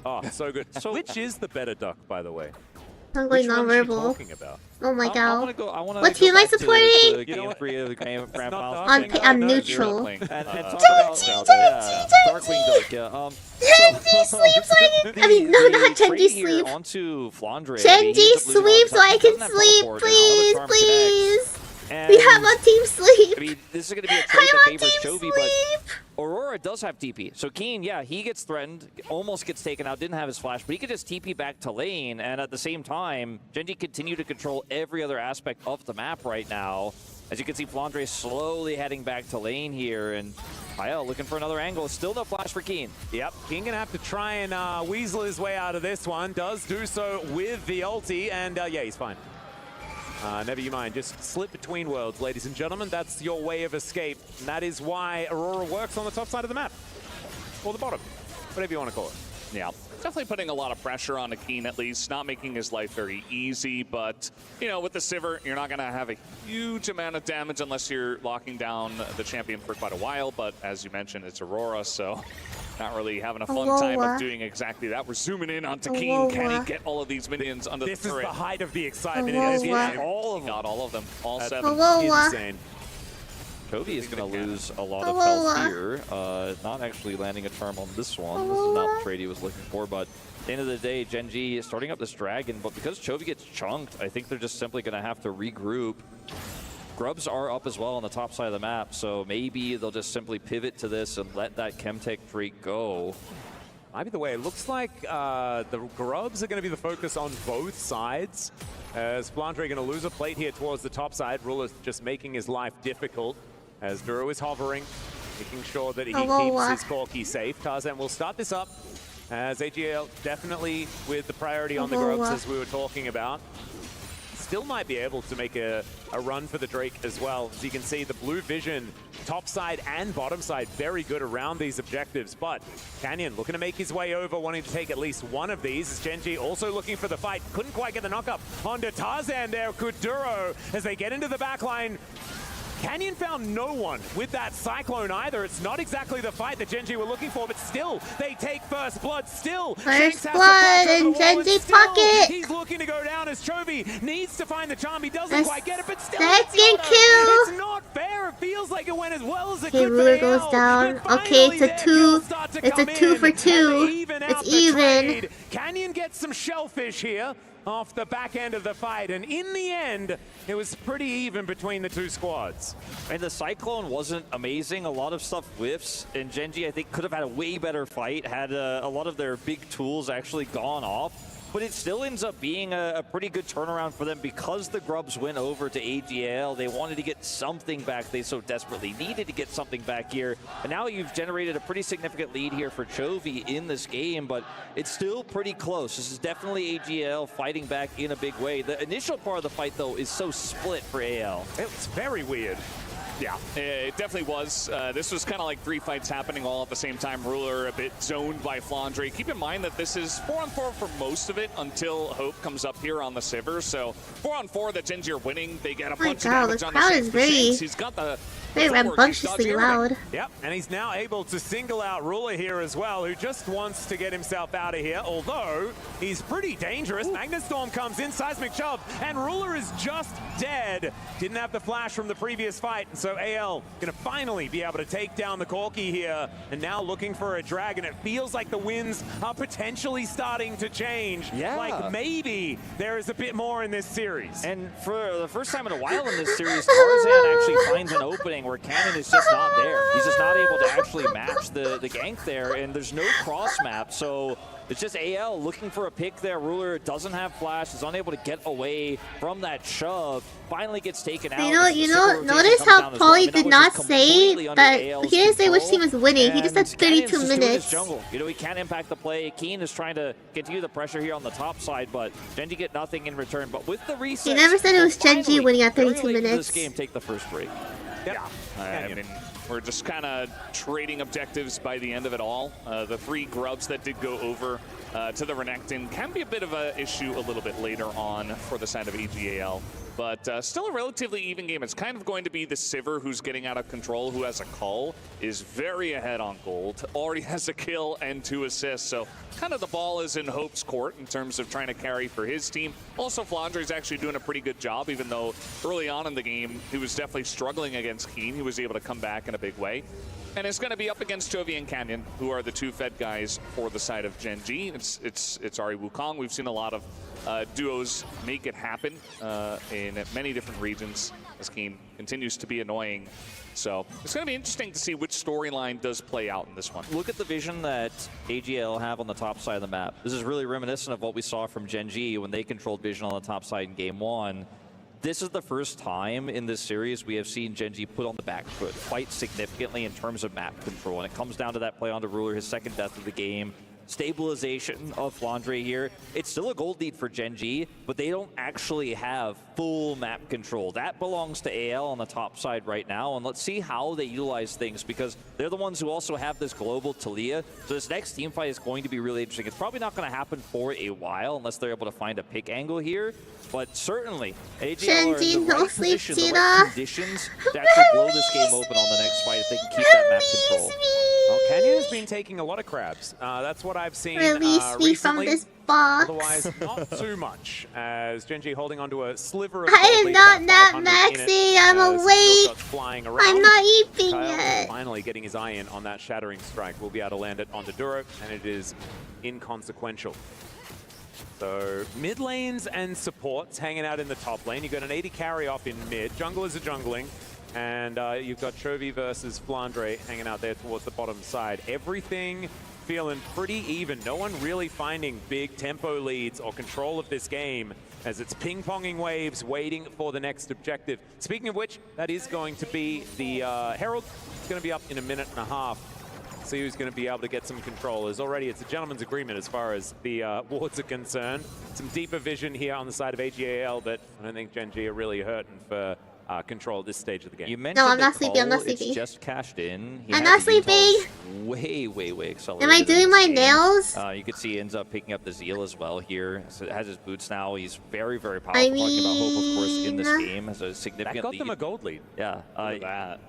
Oh, so good. So which is the better duck, by the way? I'm going nonverbal. Oh my god. What team am I supporting? I'm neutral. Genji sleep so I can. I mean, no, not Genji sleep. Genji sleep so I can sleep, please, please. We have on team sleep. I mean, this is going to be a trade that favors Chovy, but Aurora does have TP. So Keen, yeah, he gets threatened, almost gets taken out, didn't have his flash, but he could just TP back to lane, and at the same time, Genji continue to control every other aspect of the map right now. As you can see, Flandre slowly heading back to lane here, and Kyle looking for another angle. Still no flash for Keen. Yep, Keen gonna have to try and weasel his way out of this one. Does do so with the ulti, and yeah, he's fine. Never you mind, just slip between worlds, ladies and gentlemen. That's your way of escape. And that is why Aurora works on the top side of the map. Or the bottom. whatever you want to call it. Yeah, definitely putting a lot of pressure on Akeen, at least, not making his life very easy, but, you know, with the Sivir, you're not going to have a huge amount of damage unless you're locking down the champion for quite a while, but as you mentioned, it's Aurora, so not really having a fun time of doing exactly that. We're zooming in on Akeen. Can he get all of these minions under the turret? This is the height of the excitement. Got all of them, all 7. Insane. Chovy is going to lose a lot of health here. Not actually landing a charm on this one. This is not the trade he was looking for, but at the end of the day, GENG is starting up this dragon, but because Chovy gets chunked, I think they're just simply going to have to regroup. Grubs are up as well on the top side of the map, so maybe they'll just simply pivot to this and let that Chemtech Drake go. Might be the way. It looks like the Grubs are going to be the focus on both sides. As Flandre going to lose a plate here towards the top side. Ruler's just making his life difficult. As Duro is hovering, making sure that he keeps his Corki safe. Tarzan will start this up, as AGL definitely with the priority on the Grubs, as we were talking about. Still might be able to make a run for the Drake as well. As you can see, the blue vision, top side and bottom side, very good around these objectives. But Canyon looking to make his way over, wanting to take at least one of these. As GENG also looking for the fight. Couldn't quite get the knock up onto Tarzan there. Could Duro, as they get into the back line. Canyon found no one with that Cyclone either. It's not exactly the fight that GENG were looking for, but still, they take first blood. Still, first blood in GENG's pocket. He's looking to go down as Chovy needs to find the charm. He doesn't quite get it, but still, second kill. It's not fair. It feels like it went as well as it could. Ruler goes down. Okay, it's a 2. It's a 2 for 2. It's even. Canyon gets some shellfish here off the back end of the fight, and in the end, it was pretty even between the two squads. And the Cyclone wasn't amazing. A lot of stuff whiffs, and GENG, I think, could have had a way better fight had a lot of their big tools actually gone off. But it still ends up being a pretty good turnaround for them because the Grubs went over to AGL. They wanted to get something back. They so desperately needed to get something back here. And now you've generated a pretty significant lead here for Chovy in this game, but it's still pretty close. This is definitely AGL fighting back in a big way. The initial part of the fight, though, is so split for AL. It's very weird. Yeah, it definitely was. This was kind of like 3 fights happening all at the same time. Ruler a bit zoned by Flandre. Keep in mind that this is 4-on-4 for most of it until Hope comes up here on the Sivir. So 4-on-4 that GENG are winning. They get a bunch of damage on the crowd is very, He's got the very rambunctiously loud. Yep, and he's now able to single out Ruler here as well, who just wants to get himself out of here, although he's pretty dangerous. Magnetstorm comes in, Seismic Shove, and Ruler is just dead. Didn't have the flash from the previous fight, and so AL gonna finally be able to take down the Corki here, and now looking for a dragon. It feels like the winds are potentially starting to change. Yeah. Like maybe there is a bit more in this series. And for the first time in a while in this series, Tarzan actually finds an opening where Cannon is just not there. He's just not able to actually match the gank there, and there's no cross map, so it's just AL looking for a pick there. Ruler doesn't have flash, is unable to get away from that shove. Finally gets taken out. Notice how Paulie did not say that he didn't say which team was winning. He just said 32 minutes. You know, he can't impact the play. Keen is trying to continue the pressure here on the top side, but GENG get nothing in return. But with the reset, he never said it was GENG winning at 32 minutes. This game take the first break. Yeah. I mean, we're just kind of trading objectives by the end of it all. The 3 Grubs that did go over to the Renekton can be a bit of an issue a little bit later on for the side of AGAL. But still a relatively even game. It's kind of going to be the Sivir who's getting out of control, who has a cull, is very ahead on gold, already has a kill and 2 assists. So kind of the ball is in Hope's court in terms of trying to carry for his team. Also, Flandre is actually doing a pretty good job, even though early on in the game, he was definitely struggling against Keen. He was able to come back in a big way. And it's going to be up against Chovy and Canyon, who are the 2 Fed guys for the side of GENG. It's Ari Wukong. We've seen a lot of duos make it happen in many different regions, as Keen continues to be annoying. So it's going to be interesting to see which storyline does play out in this one. Look at the vision that AGL have on the top side of the map. This is really reminiscent of what we saw from GENG when they controlled vision on the top side in Game 1. This is the first time in this series we have seen GENG put on the back foot, fight significantly in terms of map control. And it comes down to that play onto Ruler, his second death of the game. stabilization of Flandre here. It's still a gold lead for GENG, but they don't actually have full map control. That belongs to AL on the top side right now, and let's see how they utilize things, because they're the ones who also have this global Talia. So this next team fight is going to be really interesting. It's probably not going to happen for a while unless they're able to find a pick angle here, but certainly AGL are in the right position, the right conditions to actually blow this game open on the next fight if they can keep that map control. Well, Canyon has been taking a lot of crabs. That's what I've seen Release me from recently. this box. Otherwise, not too much, as GENG holding onto a sliver of I am not Nat Maxi, I'm awake. Flying around. I'm not eating Kyle yet. finally getting his eye in on that shattering strike. We'll be able to land it onto Duro, and it is inconsequential. So mid lanes and supports hanging out in the top lane. You've got an 80 carry off in mid. Junglers are jungling. And you've got Chovy versus Flandre hanging out there towards the bottom side. Everything feeling pretty even. No one really finding big tempo leads or control of this game as it's ping-ponging waves waiting for the next objective. Speaking of which, that is going to be the Herald. It's going to be up in a minute and a half. See who's going to be able to get some control. It's a gentleman's agreement as far as the wards are concerned. Some deeper vision here on the side of AGAL, but I don't think GENG are really hurting for control at this stage of the game. You mentioned no, I'm not sleeping. I'm not it's sleeping. just cashed in. I'm not sleeping. Way accelerated. Am I doing my nails? You can see he ends up picking up the Zeal as well here. So it has his boots now. He's very powerful. I Talking about Hope, of course, in this game has a significant That got lead. them a gold lead. Yeah. That.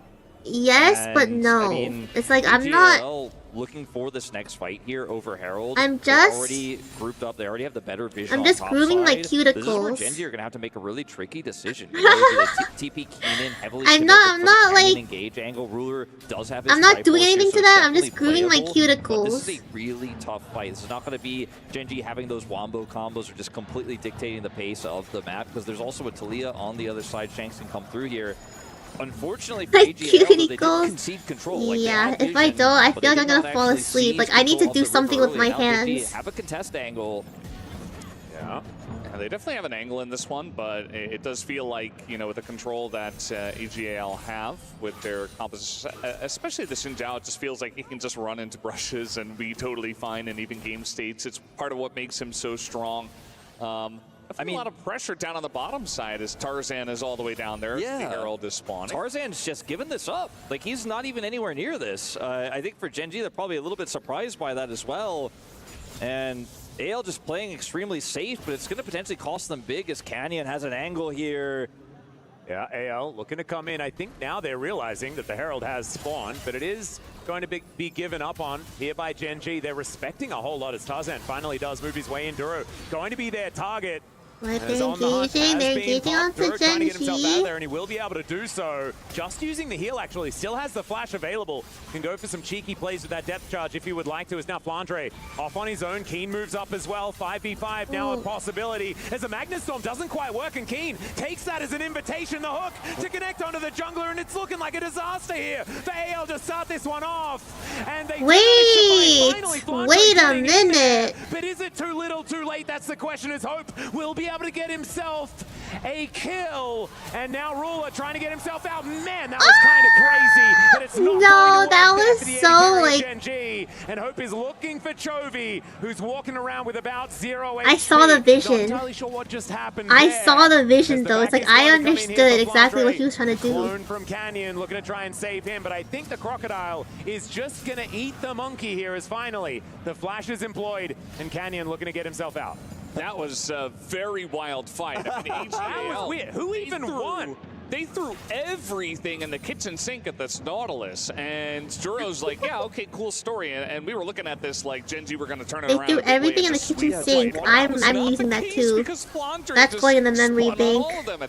Yes, but no. I mean, it's like I'm not looking for this next fight here over Herald. I'm They're just already grouped up. They already have the better vision. I'm just on top grooming my side. This is where cuticles. GENG are gonna have to make a really tricky decision. You know, do they TP Keenan heavily? I'm not like engage angle. Ruler does have his I'm not doing Triforce anything here, to so that. it's I'm just definitely grooming my playable, but cuticles. This is a really tough fight. This is not going to be GENG having those wombo combos or just completely dictating the pace of the map, because there's also a Talia on the other side. Shanks can come through here. Unfortunately for AGL, they did concede control. Like, yeah, if I don't, I feel like I'm gonna fall asleep. Like, I need to do something with my hands. Have a contest angle. Yeah. And they definitely have an angle in this one, but it does feel like, you know, with the control that AGL have with their composition, especially the Xin Zhao, it just feels like he can just run into brushes and be totally fine in even game states. It's part of what makes him so strong. I mean, a lot of pressure down on the bottom side as Tarzan is all the way down there. Yeah. The Herald is spawning. Tarzan's just given this up. Like, he's not even anywhere near this. I think for GENG, they're probably a little bit surprised by that as well. And AL just playing extremely safe, but it's going to potentially cost them big as Canyon has an angle here. Yeah, AL looking to come in. I think now they're realizing that the Herald has spawned, but it is going to be given up on here by GENG. They're respecting a whole lot as Tarzan finally does move his way in. Duro going to be their target. They're engaging onto Trying to get himself out GENG. there, and he will be able to do so. Just using the heal, actually. Still has the flash available. Can go for some cheeky plays with that depth charge if he would like to. Is now Flandre off on his own. Keen moves up as well. 5v5 now a possibility. As a Magnus Storm doesn't quite work, and Keen takes that as an invitation. The hook to connect onto the jungler, and it's looking like a disaster here for AL to start this one off. And they wait a minute. But is it too little, too late? That's the question. As Hope will be able to get himself a kill, and now Ruler trying to get himself out. Man, that was kind of crazy, but it's not No, that was so like. GENG, and Hope is looking for Chovy, who's walking around with about 0 HP. I saw the vision. Not entirely sure what just happened I there. saw the vision though. It's like I Coming in understood for exactly Flandre. what he was trying to do. Clone from Canyon looking to try and save him, but I think the Crocodile is just gonna eat the monkey here as finally the flash is employed, and Canyon looking to get himself out. That was a very wild fight. I mean, AGL, that was weird. Who even won? They threw everything in the kitchen sink at this Nautilus, and Duro's like, yeah, okay, cool story. And we were looking at this like GENG were going to turn it They around. threw everything in the kitchen sink. I'm using that too. That's going in the memory bank.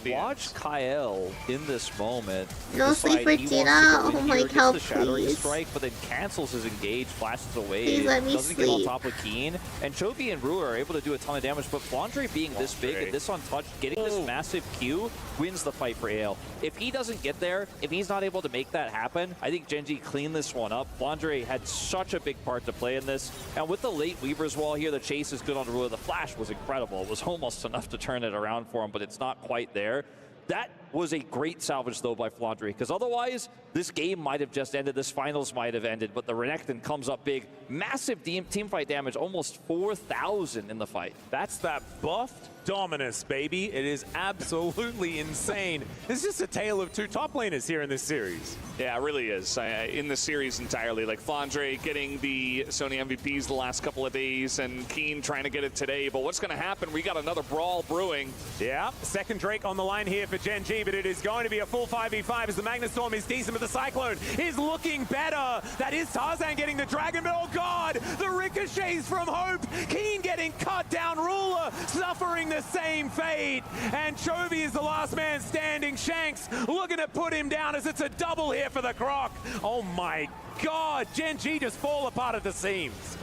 Watch Kyle in this moment. No sleep for Jira. Oh my god, please. Strike, but then cancels his engage, flashes away. Please let me doesn't get on sleep. top of Keen. And Chovy and Ruler are able to do a ton of damage, but Flandre being this big and this untouched, getting this massive Q, wins the fight for AL. If he doesn't get there, if he's not able to make that happen, I think GENG cleaned this one up. Flandre had such a big part to play in this. And with the late Weaver's Wall here, the chase is good on Ruler. The flash was incredible. It was almost enough to turn it around for him, but it's not quite there. That was a great salvage, though, by Flandre, because otherwise, this game might have just ended, this finals might have ended, but the Renekton comes up big. Massive team fight damage, almost 4,000 in the fight. That's that buffed dominus, baby. It is absolutely insane. This is just a tale of two top laners here in this series. Yeah, it really is. In the series entirely, like Flandre getting the Sony MVPs the last couple of days and Keen trying to get it today. But what's going to happen? We got another brawl brewing. Yeah, second Drake on the line here for Gen G, but it is going to be a full 5v5 as the Magnastorm is decent, but the Cyclone is looking better. That is Tarzan getting the Dragon, but oh god, the ricochets from Hope. Keen getting cut down, Ruler suffering the same fate, and Chovy is the last man standing. Shanks looking to put him down as it's a double here for the Croc. Oh my god, Gen G just fall apart at the seams.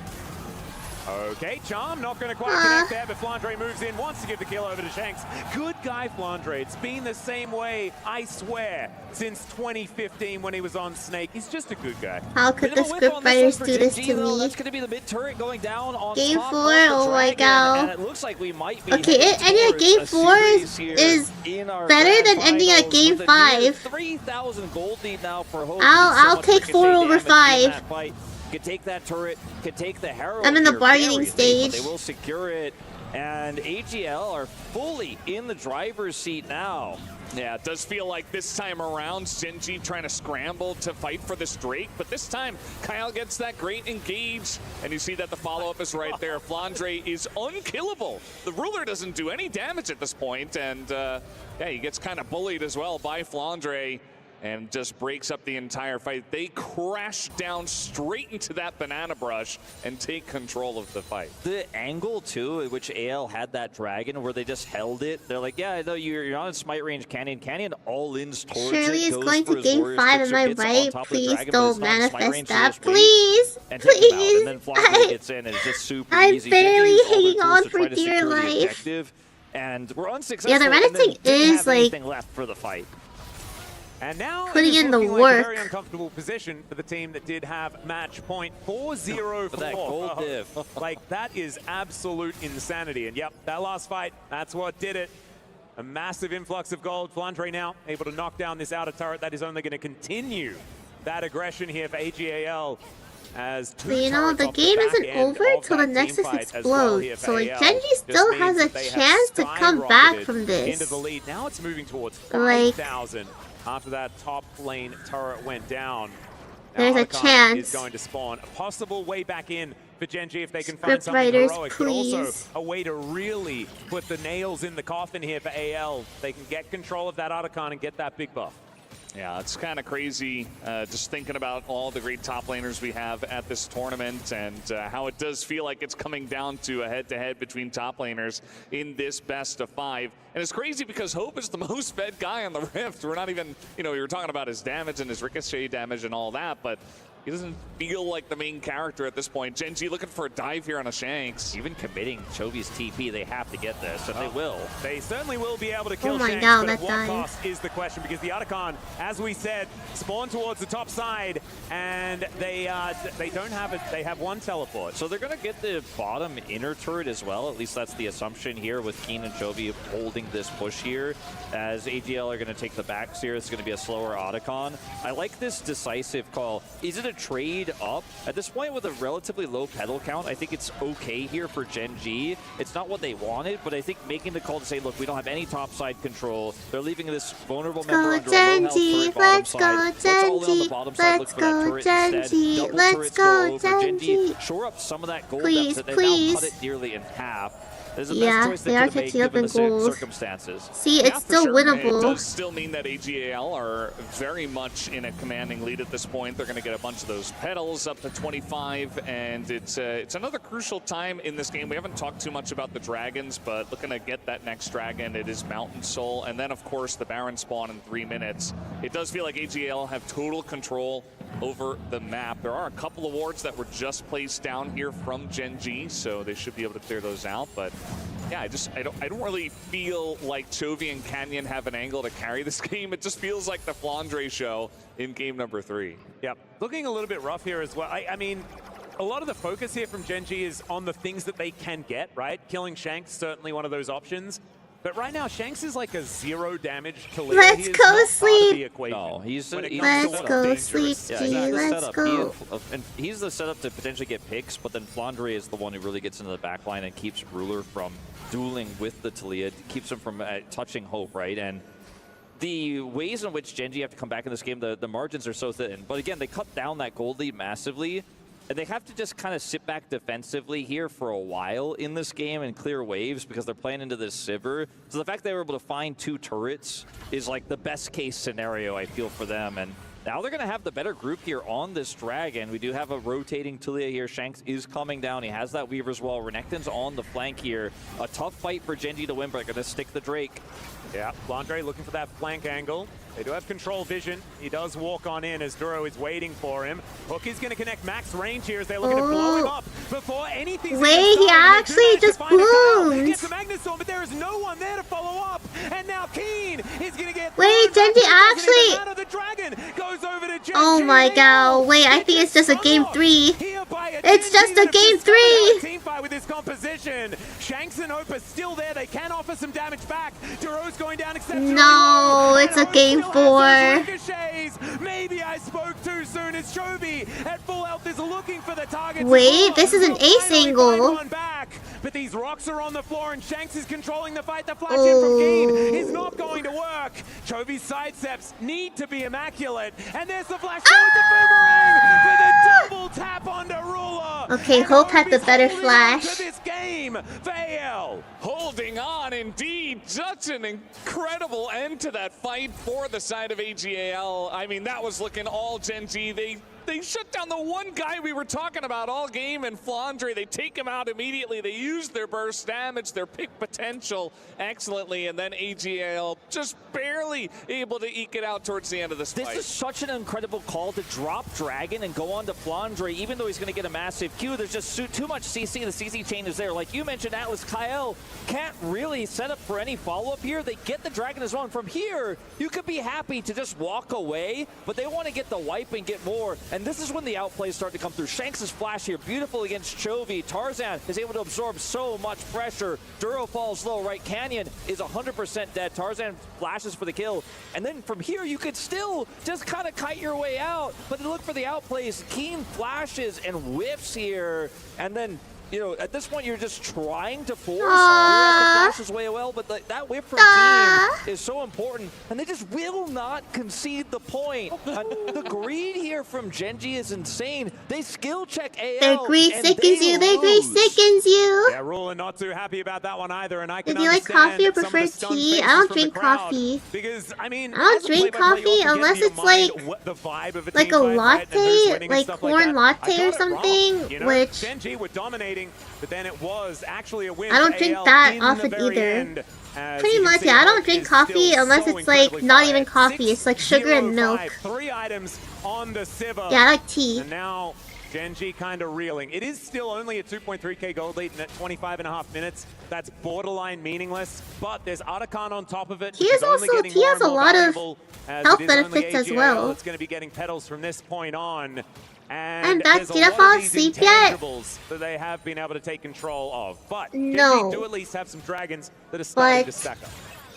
Okay, Charm not going to quite connect there, but Flandre moves in, wants to give the kill over to Shanks. Good guy, Flandre. It's been the same way, I swear, since 2015 when he was on Snake. He's just a good guy. How could the script writers do this to me? That's going to be the mid turret going down on Game top 4, of the oh my Dragon, god. and it looks like we might be Okay, ending at Game 4 is better than ending at Game 5. 3,000 gold lead now for Hope. I'll take 4 over 5. Could take that turret, could take the Herald. I'm in the here bargaining very easily, but stage. They will secure it, and AGL are fully in the driver's seat now. Yeah, it does feel like this time around, Gen G trying to scramble to fight for this Drake, but this time, Kyle gets that great engage, and you see that the follow-up is right there. Flandre is unkillable. The Ruler doesn't do any damage at this point, and yeah, he gets kind of bullied as well by Flandre, and just breaks up the entire fight. They crash down straight into that banana brush and take control of the fight. The angle, too, at which AL had that dragon, where they just held it, they're like, yeah, no, you're not in smite range. Canyon all-ins towards Surely it. it's going to Game 5, am I right? Please don't manifest that. Please! Please! And then Flandre gets in, and it's just super I'm easy. barely hanging on to for try to dear secure the life. objective, and we're unsuccessful. Yeah, the Reddit thing is like left for the fight. And now putting in the like work. a very uncomfortable position for the team that did have match point 4-0 for that gold div. Like, that is absolute insanity. And yep, that last fight, that's what did it. A massive influx of gold. Flandre now able to knock down this outer turret. That is only going to continue that aggression here for AGAL. As so, you know, the game isn't over till the Nexus explodes. So, like, Gen G still has a chance to come back from this. Into the lead. Now it's moving towards like 5,000 after that top lane turret went down. There's a chance. Is going to spawn a possible way back in for Gen G if they can Script find something writers, heroic, please. but also a way to really put the nails in the coffin here for AL. They can get control of that Otacon and get that big buff. Yeah, it's kind of crazy just thinking about all the great top laners we have at this tournament and how it does feel like it's coming down to a head-to-head between top laners in this best of 5. And it's crazy because Hope is the most fed guy on the Rift. We're not even, you know, you were talking about his damage and his ricochet damage and all that, but he doesn't feel like the main character at this point. Gen G looking for a dive here on a Shanks. Even committing Chovy's TP, they have to get this, and they will. They certainly will be able to kill Shanks, god, but at that what dive. cost is the question, because the Otacon, as we said, spawn towards the top side, and they don't have it. They have one teleport. So they're going to get the bottom inner turret as well. At least that's the assumption here with Keen and Chovy holding this push here. As AGL are going to take the backs here, it's going to be a slower Otacon. I like this decisive call. Is it a trade up? At this point with a relatively low pedal count, I think it's okay here for Gen G. It's not what they wanted, but I think making the call to say, look, we don't have any top side control. They're leaving this vulnerable member under a low health turret bottom side. Let's all in on the bottom side, look for that turret instead. Double turrets go over. Gen G shore up some of that gold depth. They now cut it nearly in half. Yeah, they are catching up in goals. Circumstances. See, it's still winnable. It does still mean that AGAL are very much in a commanding lead at this point. They're going to get a bunch of those pedals up to 25, and it's another crucial time in this game. We haven't talked too much about the dragons, but looking to get that next dragon, it is Mountain Soul, and then of course the Baron spawn in 3 minutes. It does feel like AGAL have total control over the map. There are a couple of wards that were just placed down here from Gen G, so they should be able to clear those out. But yeah, I don't really feel like Chovy and Canyon have an angle to carry this game. It just feels like the Flandre show in game number 3. Yep, looking a little bit rough here as well. I mean, a lot of the focus here from Gen G is on the things that they can get, right? Killing Shanks, certainly one of those options. But right now, Shanks is like a 0 damage Talia. Let's go sleep. No, he's Let's go sleep, G. Let's go. And he's the setup to potentially get picks, but then Flandre is the one who really gets into the backline and keeps Ruler from dueling with the Talia, keeps him from touching Hope, right? And the ways in which Gen G have to come back in this game, the margins are so thin. But again, they cut down that gold lead massively. And they have to just kind of sit back defensively here for a while in this game and clear waves because they're playing into this Sivir. So the fact they were able to find 2 turrets is like the best case scenario, I feel, for them. And now they're going to have the better group here on this Dragon. We do have a rotating Talia here. Shanks is coming down. He has that Weaver's Wall. Renekton's on the flank here. A tough fight for Gen G to win, but they're going to stick the Drake. Yeah, Flandre looking for that flank angle. They do have control vision. He does walk on in as Duro is waiting for him. Hook is going to connect max range here as they're looking to blow him up before anything. Wait, he actually just boomed. He gets the Magnustorm, but there is no one there to follow up. And now Keen is going to get. Wait, Gen G actually. Out of the Dragon goes over to Gen Oh my god! Wait, I think it's just a game 3. It's just a game 3. Team fight with this composition. Shanks and Hope are still there. They can offer some damage back. Duro's going down exceptionally. No, it's a game 4. Maybe I spoke too soon as Chovy at full health is looking for the target. Wait, this is an ace angle. But these rocks are on the floor and Shanks is controlling the fight. The flash in from Keen is not going to work. Chovy's sidesteps need to be immaculate. And there's the flash forward to Boomerang with a double tap onto Ruler. Okay, Hope had the better flash. This game, Vael holding on indeed. Such an incredible end to that fight for the side of AGAL. I mean, that was looking all Gen G. They shut down the one guy we were talking about all game in Flandre. They take him out immediately. They use their burst damage, their pick potential excellently, and then AGAL just barely able to eke it out towards the end of this fight. This is such an incredible call to drop Dragon and go on to Flandre, even though he's going to get a massive Q. There's just too much CC. The CC chain is there. Like you mentioned, Atlas, Kyle can't really set up for any follow-up here. They get the Dragon as well. And from here, you could be happy to just walk away, but they want to get the wipe and get more. And this is when the outplays start to come through. Shanks' flash here, beautiful against Chovy. Tarzan is able to absorb so much pressure. Duro falls low, right? Canyon is 100% dead. Tarzan flashes for the kill. And then from here, you could still just kind of kite your way out. But look for the outplays. Keen flashes and whiffs here. And then, you know, at this point, you're just trying to force the flashes way well, but that whip from Team is so important, and they just will not concede the point. The greed here from Gen G is insane. They skill check AL. Their greed sickens you. Their greed sickens you. Yeah, Ruler not too happy about that one either, and I can If you like coffee or prefer tea, I don't drink coffee. Because I mean, I don't drink coffee unless it's like a latte, like corn latte or something, which Gen G were dominating, but then it was actually a win. I don't drink that often either. Pretty much, yeah. I don't drink coffee unless it's like not even coffee. It's like sugar and milk. 3 items on the Sivir. Yeah, I like tea. And now Gen G kind of reeling. It is still only a 2.3k gold lead at 25.5 minutes. That's borderline meaningless, but there's Artican on top of it. He has a lot of health benefits as well. It's going to be getting petals from this point on. And that's, did I fall asleep yet? That they have been able to take control of. But no. They do at least have some dragons that are starting to stack up.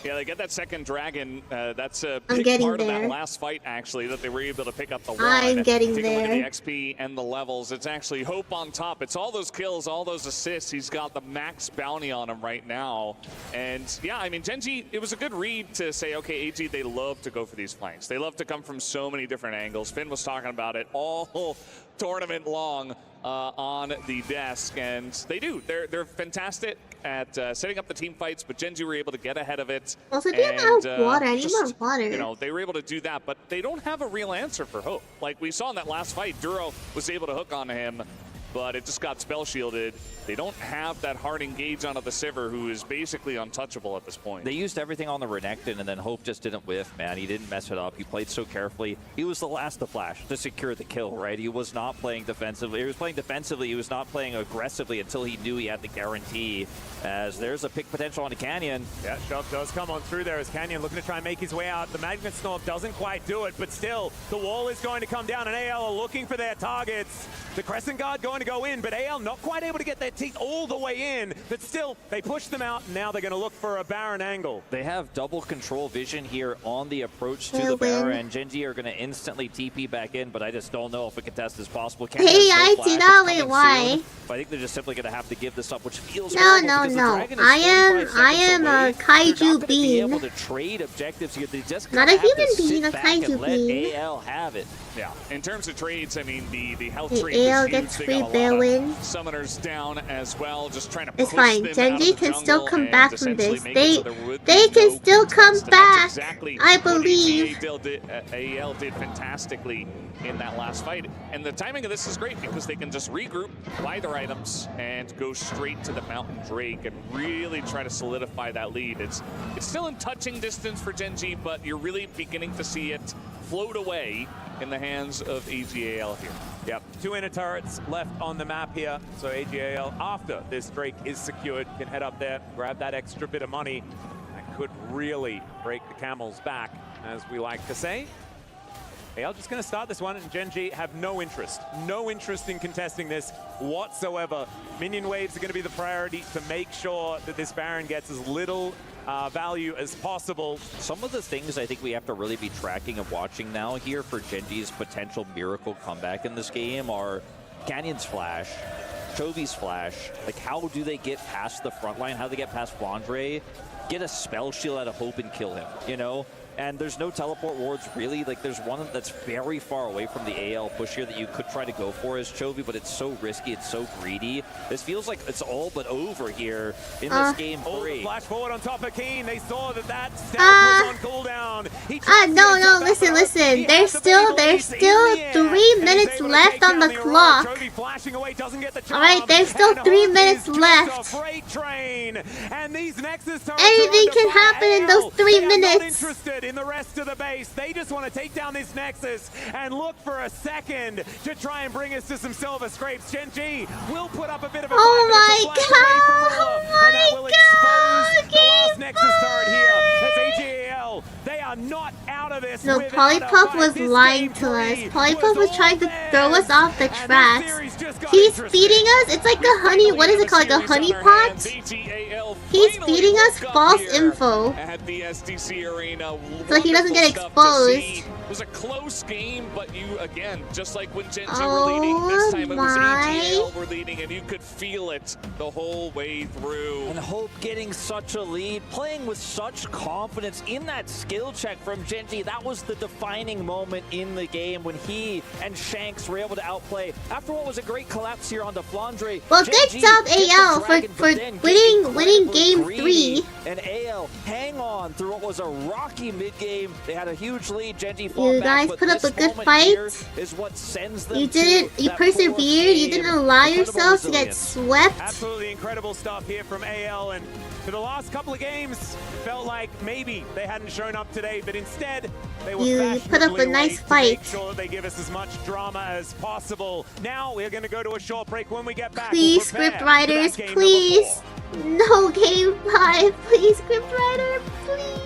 Yeah, they get that second dragon. That's a big part of that last fight, actually, that they were able to pick up the one. I'm getting Take there. a look at the XP and the levels. It's actually Hope on top. It's all those kills, all those assists. He's got the max bounty on him right now. And yeah, I mean, Gen G, it was a good read to say, okay, AG, they love to go for these flanks. They love to come from so many different angles. Finn was talking about it all tournament long on the desk, and they do. They're fantastic at setting up the team fights, but Gen G were able to get ahead of it. Also, do you have water? I need more water. You know, they were able to do that, but they don't have a real answer for Hope. Like we saw in that last fight, Duro was able to hook on him, but it just got spell shielded. They don't have that hard engage onto the Sivir, who is basically untouchable at this point. They used everything on the Renekton, and then Hope just didn't whiff, man. He didn't mess it up. He played so carefully. He was the last to flash to secure the kill, right? He was not playing defensively. He was playing defensively. He was not playing aggressively until he knew he had the guarantee, as there's a pick potential on the Canyon. Yeah, shot does come on through there as Canyon looking to try and make his way out. The Magnustorm doesn't quite do it, but still, the wall is going to come down, and AL are looking for their targets. The Crescent Guard going to go in, but AL not quite able to get their teeth all the way in, but still, they push them out, and now they're going to look for a Baron angle. They have double control vision here on the approach to the Baron, and GENG are going to instantly TP back in, but I just don't know if a contest is possible. Hey, I do not wait, why? But I think they're just simply going to have to give this up, which feels No. I am a kaiju being. Able to trade objectives here. They just not a human being, a back kaiju and let being. AL have it. Yeah, in terms of trades, I mean, the health The trade AL is huge. gets They free got a bear lot of win. summoners down as well, just trying to It's push fine. them out GENG of the can still jungle come and back from this. essentially make it so there would be They can no still come contest, and that's back. exactly I what believe. AL did fantastically in that last fight. And the timing of this is great because they can just regroup, buy their items, and go straight to the Mountain Drake and really try to solidify that lead. It's still in touching distance for GENG, but you're really beginning to see it float away in the hands of AGAL here. Yep, 2 inner turrets left on the map here. So AGAL, after this Drake is secured, can head up there, grab that extra bit of money. That could really break the camel's back, as we like to say. AL just going to start this one, and GENG have no interest in contesting this whatsoever. Minion waves are going to be the priority to make sure that this Baron gets as little value as possible. Some of the things I think we have to really be tracking and watching now here for GENG's potential miracle comeback in this game are Canyon's flash, Chovy's flash. Like, how do they get past the front line? How do they get past Flandre, get a spell shield out of Hope and kill him, you know? And there's no teleport wards, really. Like, there's one that's very far away from the AL push here that you could try to go for as Chovy, but it's so risky, it's so greedy. This feels like it's all but over here in this game 3. Flash forward on top of Keen. They saw that stealth was on cooldown. No, listen. There's still 3 minutes left on the clock. Alright, there's still 3 minutes left. Anything can happen in those 3 minutes. In the rest of the base, they just want to take down this Nexus and look for a second to try and bring us to some silver scrapes. GENG will put up a bit of a fight, Oh my god! The last Nexus turret here. That's AGAL. They are not out of this. No, Polypuff was lying to us. Polypuff was trying to throw us off the tracks. He's feeding us. It's like a honey. What is it called? Like a honey pot? He's feeding us false info. At the SDC arena, so he doesn't get exposed. It was a close game, but you, again, just like when GENG were leading, this time it was AGL were leading, and you could feel it the whole way through. And Hope getting such a lead, playing with such confidence in that skill check from GENG. That was the defining moment in the game when he and Shanks were able to outplay after what was a great collapse here on the Flandre. Well, good job AL for winning game 3. And AL hang on through what was a rocky mid-game. They had a huge lead. GENG you guys put up a good fight. Is what sends them you persevered. You didn't allow yourselves to get swept. Absolutely incredible stuff here from AL, and for the last couple of games, felt like maybe they hadn't shown up today, but instead they were you put up a nice fight. Make sure they give us as much drama as possible. Now we're going to go to a short break. When we get back, please, script writers, please. No game 5, please, script writer, please.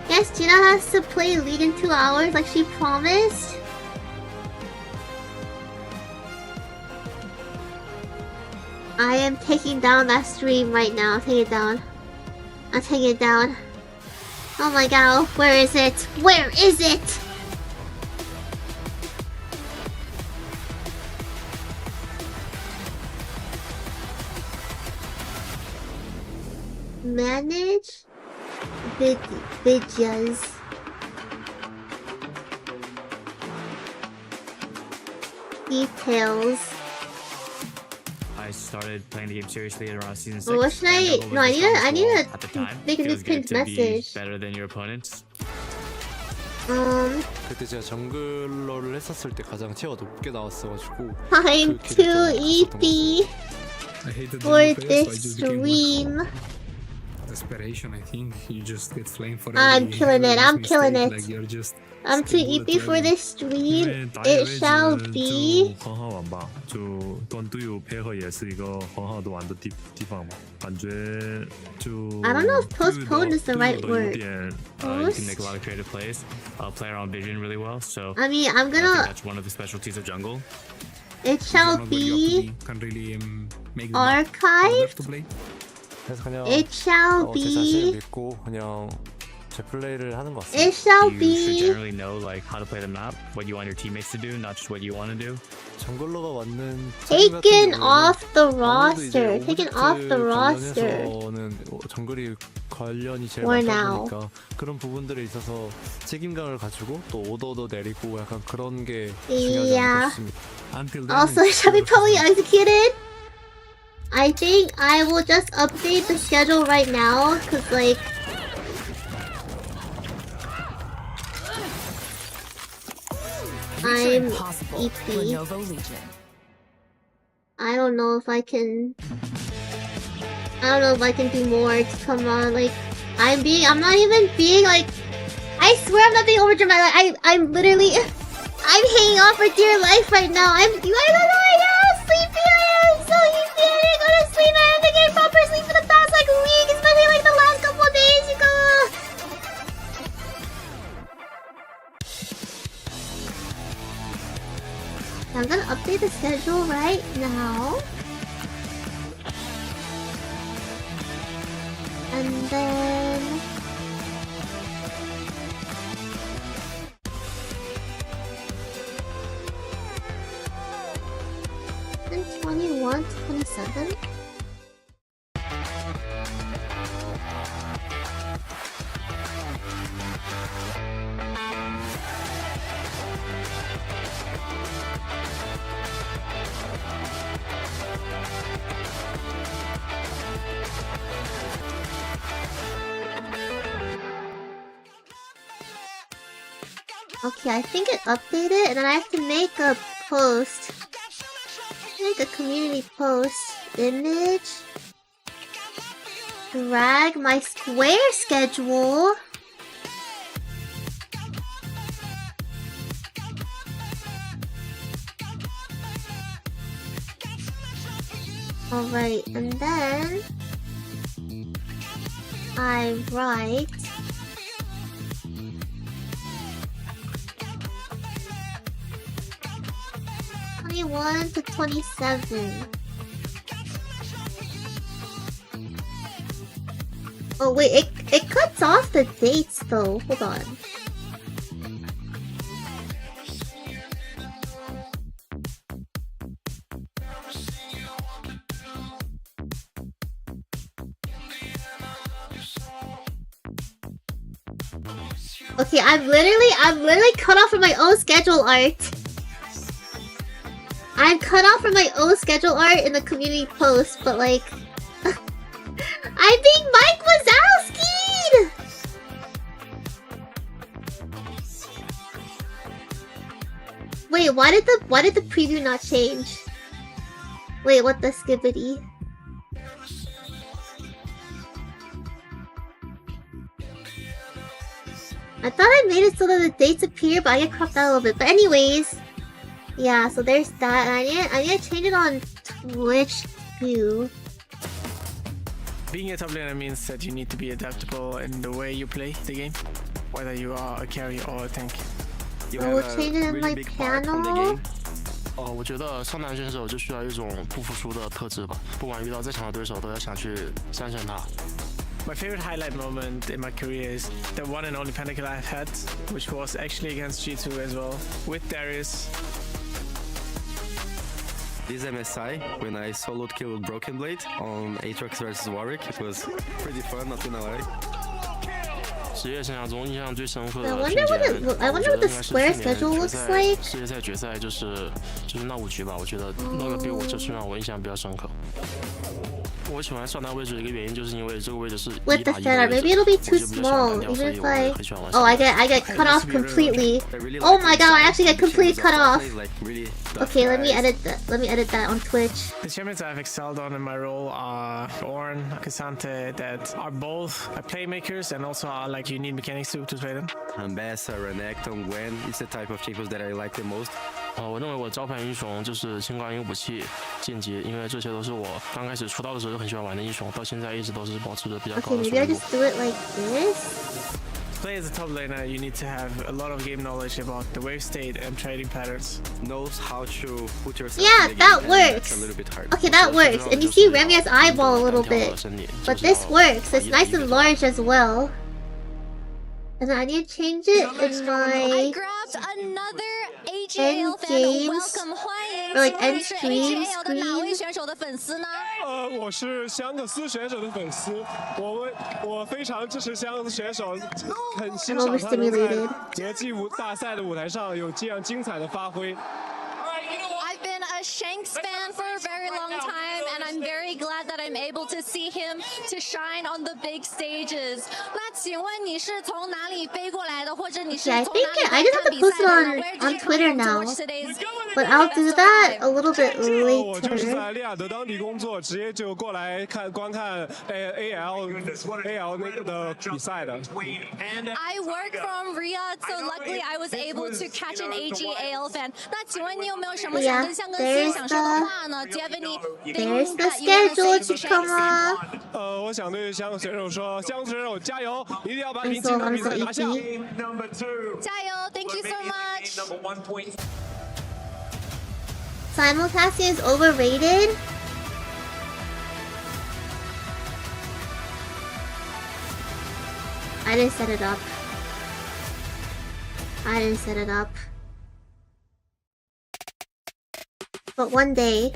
Yes, Gina has to play lead in 2 hours like she promised. I am taking down that stream right now. I'll take it down. I'll take it down. Oh my god, where is it? Where is it? Manage vidjas. Details. I started playing the game seriously at around season 6. Well, what should I? No, I need to make a new pinned message. Better than your opponents. 그때 제가 정글러를 했었을 때 가장 티어가 높게 나왔어가지고. I'm too EP for this stream. Desperation, I think. You just get flamed for I'm killing it. I'm killing it. Like you're just I'm too EP for this stream. It shall be. 很好玩吧，就团队友配合也是一个很好的玩的地方吧，感觉就。I don't know if postpone is the right word. You can make a lot of creative plays. Play around vision really well. So I mean, I'm I think gonna. that's one of the specialties of jungle. It shall be can't really make archived. 그래서 그냥 It shall 제 자신을 be. 믿고 그냥 제 플레이를 하는 것 It 같습니다. shall You should be generally know like how to play the map, what you want your teammates to do, not just what you want to do. 정글러가 맞는 taken off the roster. Taken off the roster. 관련해서는 정글이 관련이 제일 For 많다 now. 보니까 그런 부분들에 있어서 책임감을 가지고 또 오더도 내리고 약간 그런 게 Yeah. 중요하지 않을까 싶습니다. Until then, Also, it shall be probably executed. I think I will just update the schedule right now, cause like I'm EP. I don't know if I can. I don't know if I can do more. Come on, like I'm not even being like. I swear I'm not being overdramatic. Like, I'm literally. I'm hanging on for dear life right now. You guys don't know I am sleepy. I am so sleepy. I didn't go to sleep. I haven't been getting proper sleep for the past like week, especially like the last couple of days. You go. I'm gonna update the schedule right now. And then... And 21 to 27? Okay, I think it updated, and then I have to make a post. Make a community post. Image. Drag my square schedule. Alright, and then I write 21 to 27. Oh wait, it cuts off the dates though. Hold on. Okay, I'm literally cut off from my own schedule art. I'm cut off from my own schedule art in the community post, but like I'm being Mike Wazowski'd! Wait, why did the preview not change? Wait, what the skibbity? I thought I made it so that the dates appear, but I get cropped out a little bit. But anyways, yeah, so there's that. And I need to change it on Twitch too. Being a top laner means that you need to be adaptable in the way you play the game, whether you are a carry or a tank. I will change it in my panel. 我觉得上单选手就需要一种不服输的特质吧，不管遇到再强的对手，都要想去战胜他。 My favorite highlight moment in my career is the one and only pentakill I've had, which was actually against G2 as well, with Darius. This MSI, when I soloed killed Broken Blade on Aatrox versus Warwick, it was pretty fun, not gonna lie. 职业生涯中印象最深刻的瞬间， I wonder what the square schedule looks like. 世界赛决赛就是那5局吧，我觉得那个对我就是让我印象比较深刻。 我喜欢上单位置的一个原因，就是因为这个位置是 With the setup, maybe it'll be too small. Even if I get cut off completely. Oh my god, I actually get completely cut off. Okay, let me edit that on Twitch. The champions I've excelled on in my role are Ornn, Cassante, that are both playmakers and also are like you need mechanics to play them. Ambassador, Renekton, Gwen, it's the type of champions that I like the most. 我认为我招牌英雄就是新冠音武器、剑姬，因为这些都是我刚开始出道的时候就很喜欢玩的英雄，到现在一直都是保持着比较高的 Okay, 水 maybe I 平。 just do it like this. play as a top laner, you need to have a lot of game knowledge about the wave state and trading patterns. Knows how to put yourself Yeah, in the that game, and works. that's a little bit hard. Okay, that works. And you see Remy has eyeball a little bit. But this works. It's nice and large as well. And I need to change it in my another AGL fan. Welcome, 欢迎。 Or like end stream screen. 我是香克斯选手的粉丝，我非常支持香克斯选手，很欣赏他能在国际大赛的舞台上有这样精彩的发挥。 I've been a Shanks fan for a very long time, and I'm very glad that I'm able to see him to shine on the big stages. 那请问你是从哪里飞过来的，或者你是 Yeah, I 从 think 哪里 I just have to post it on Twitter now. But I'll do that a little bit 我就是在 later. 利雅得当地工作，直接就过来观看 AL 那个的比赛的。 I work from Riyadh, so luckily I was able to catch an AGL fan. 那请问你有没有什么想跟香克斯想说的话呢？ Do you have anything that you want to say to Shanks? 我想对香克斯选手说，香克斯选手加油，一定要把今天的比赛拿下。加油 Thank you so much. Simulcasting is overrated. I didn't set it up. But one day.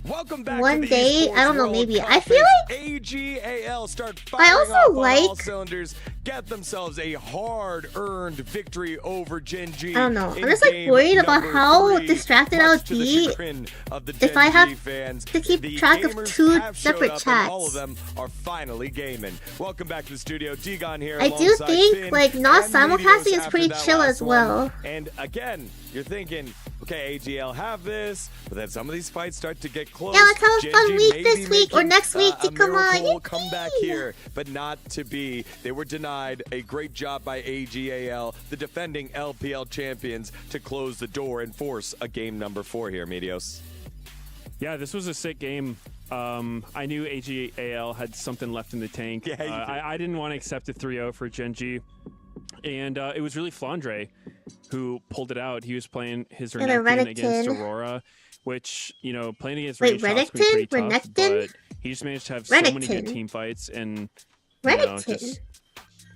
Welcome back One to the day, Esports I don't know, World maybe. Cup I feel as like AGAL start I firing also off on all like- cylinders, get themselves a hard-earned victory over GENG. I don't know. I'm in just like game worried about number how 3, distracted I much would to the be chagrin of the if I GENG have fans. to keep The track of gamers 2 have showed separate up, chats. and all of them are finally gaming. Welcome back to the studio. Digon here. I do alongside think Finn like not and simulcasting Medios is after pretty that chill last as one. well. And again, you're thinking, okay, AGL have this, but then some of these fights start to get close. Yeah, let's have a fun GENG week may this be week or making, next week to a come on. miracle comeback here, but not to be. They were denied. A great job by AGAL, the defending LPL champions, to close the door and force a game number 4 here, Medios. Yeah, this was a sick game. I knew AGAL had something left in the tank. Yeah, I didn't want to accept a 3-0 for GENG. And it was really Flandre who pulled it out. He was playing his Renekton against Aurora, which, you know, playing against range shots can be pretty tough, but he just managed to have so many good team fights and, you know, just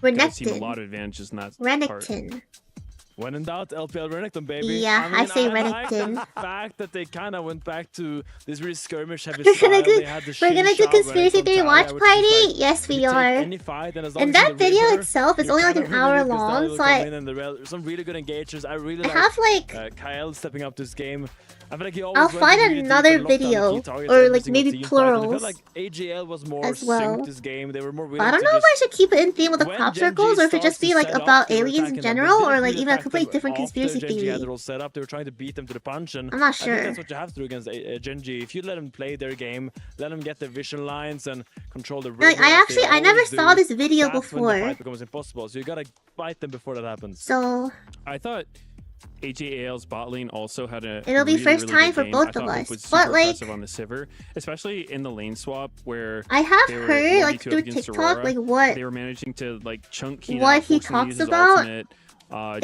got team a lot of advantages in that part. When in doubt, LPL Renekton, baby. Yeah, I say Renekton. The fact that they kind of went back to this really skirmish heavy We're style. gonna do, They had the we're gonna do Shin conspiracy Shao, theory Renekton watch Talia, which party. is like, Yes, we you take are. any fight, and as long And as that in the video river, itself is you're only like kind an of hour winning because long, they'll so come I in and some really good engagers. I really I have like Kyle stepping up this game. I feel like he always I'll went find really deep another and locked down the video key targets or every like single maybe team fight, and I plurals feel like AGL was more as well. synced this game. They were more willing But I don't to know if just I should keep it in theme with the when crop GENG circles or if it just starts be to like set up, about they were aliens in attacking them. general They or didn't like really even a attack completely them different after conspiracy GENG theory. had it all set up. They were trying to beat them to the punch, and I'm not I sure. think that's what you have to do against GENG. If you let them play their game, let them get their vision lines and control the river. Like I never saw this video That's when the before. fight becomes impossible. So you gotta fight them before that happens. So I thought AGAL's bot lane also had a It'll be really, first really time good for game. both I thought of Hope us, was but, super like- impressive on the Sivir, especially in the lane swap where I have they were heard, like, 1v2 through against TikTok, Aurora. like, what- they were managing to like chunk Keen what out, he force him to talks use his about ultimate,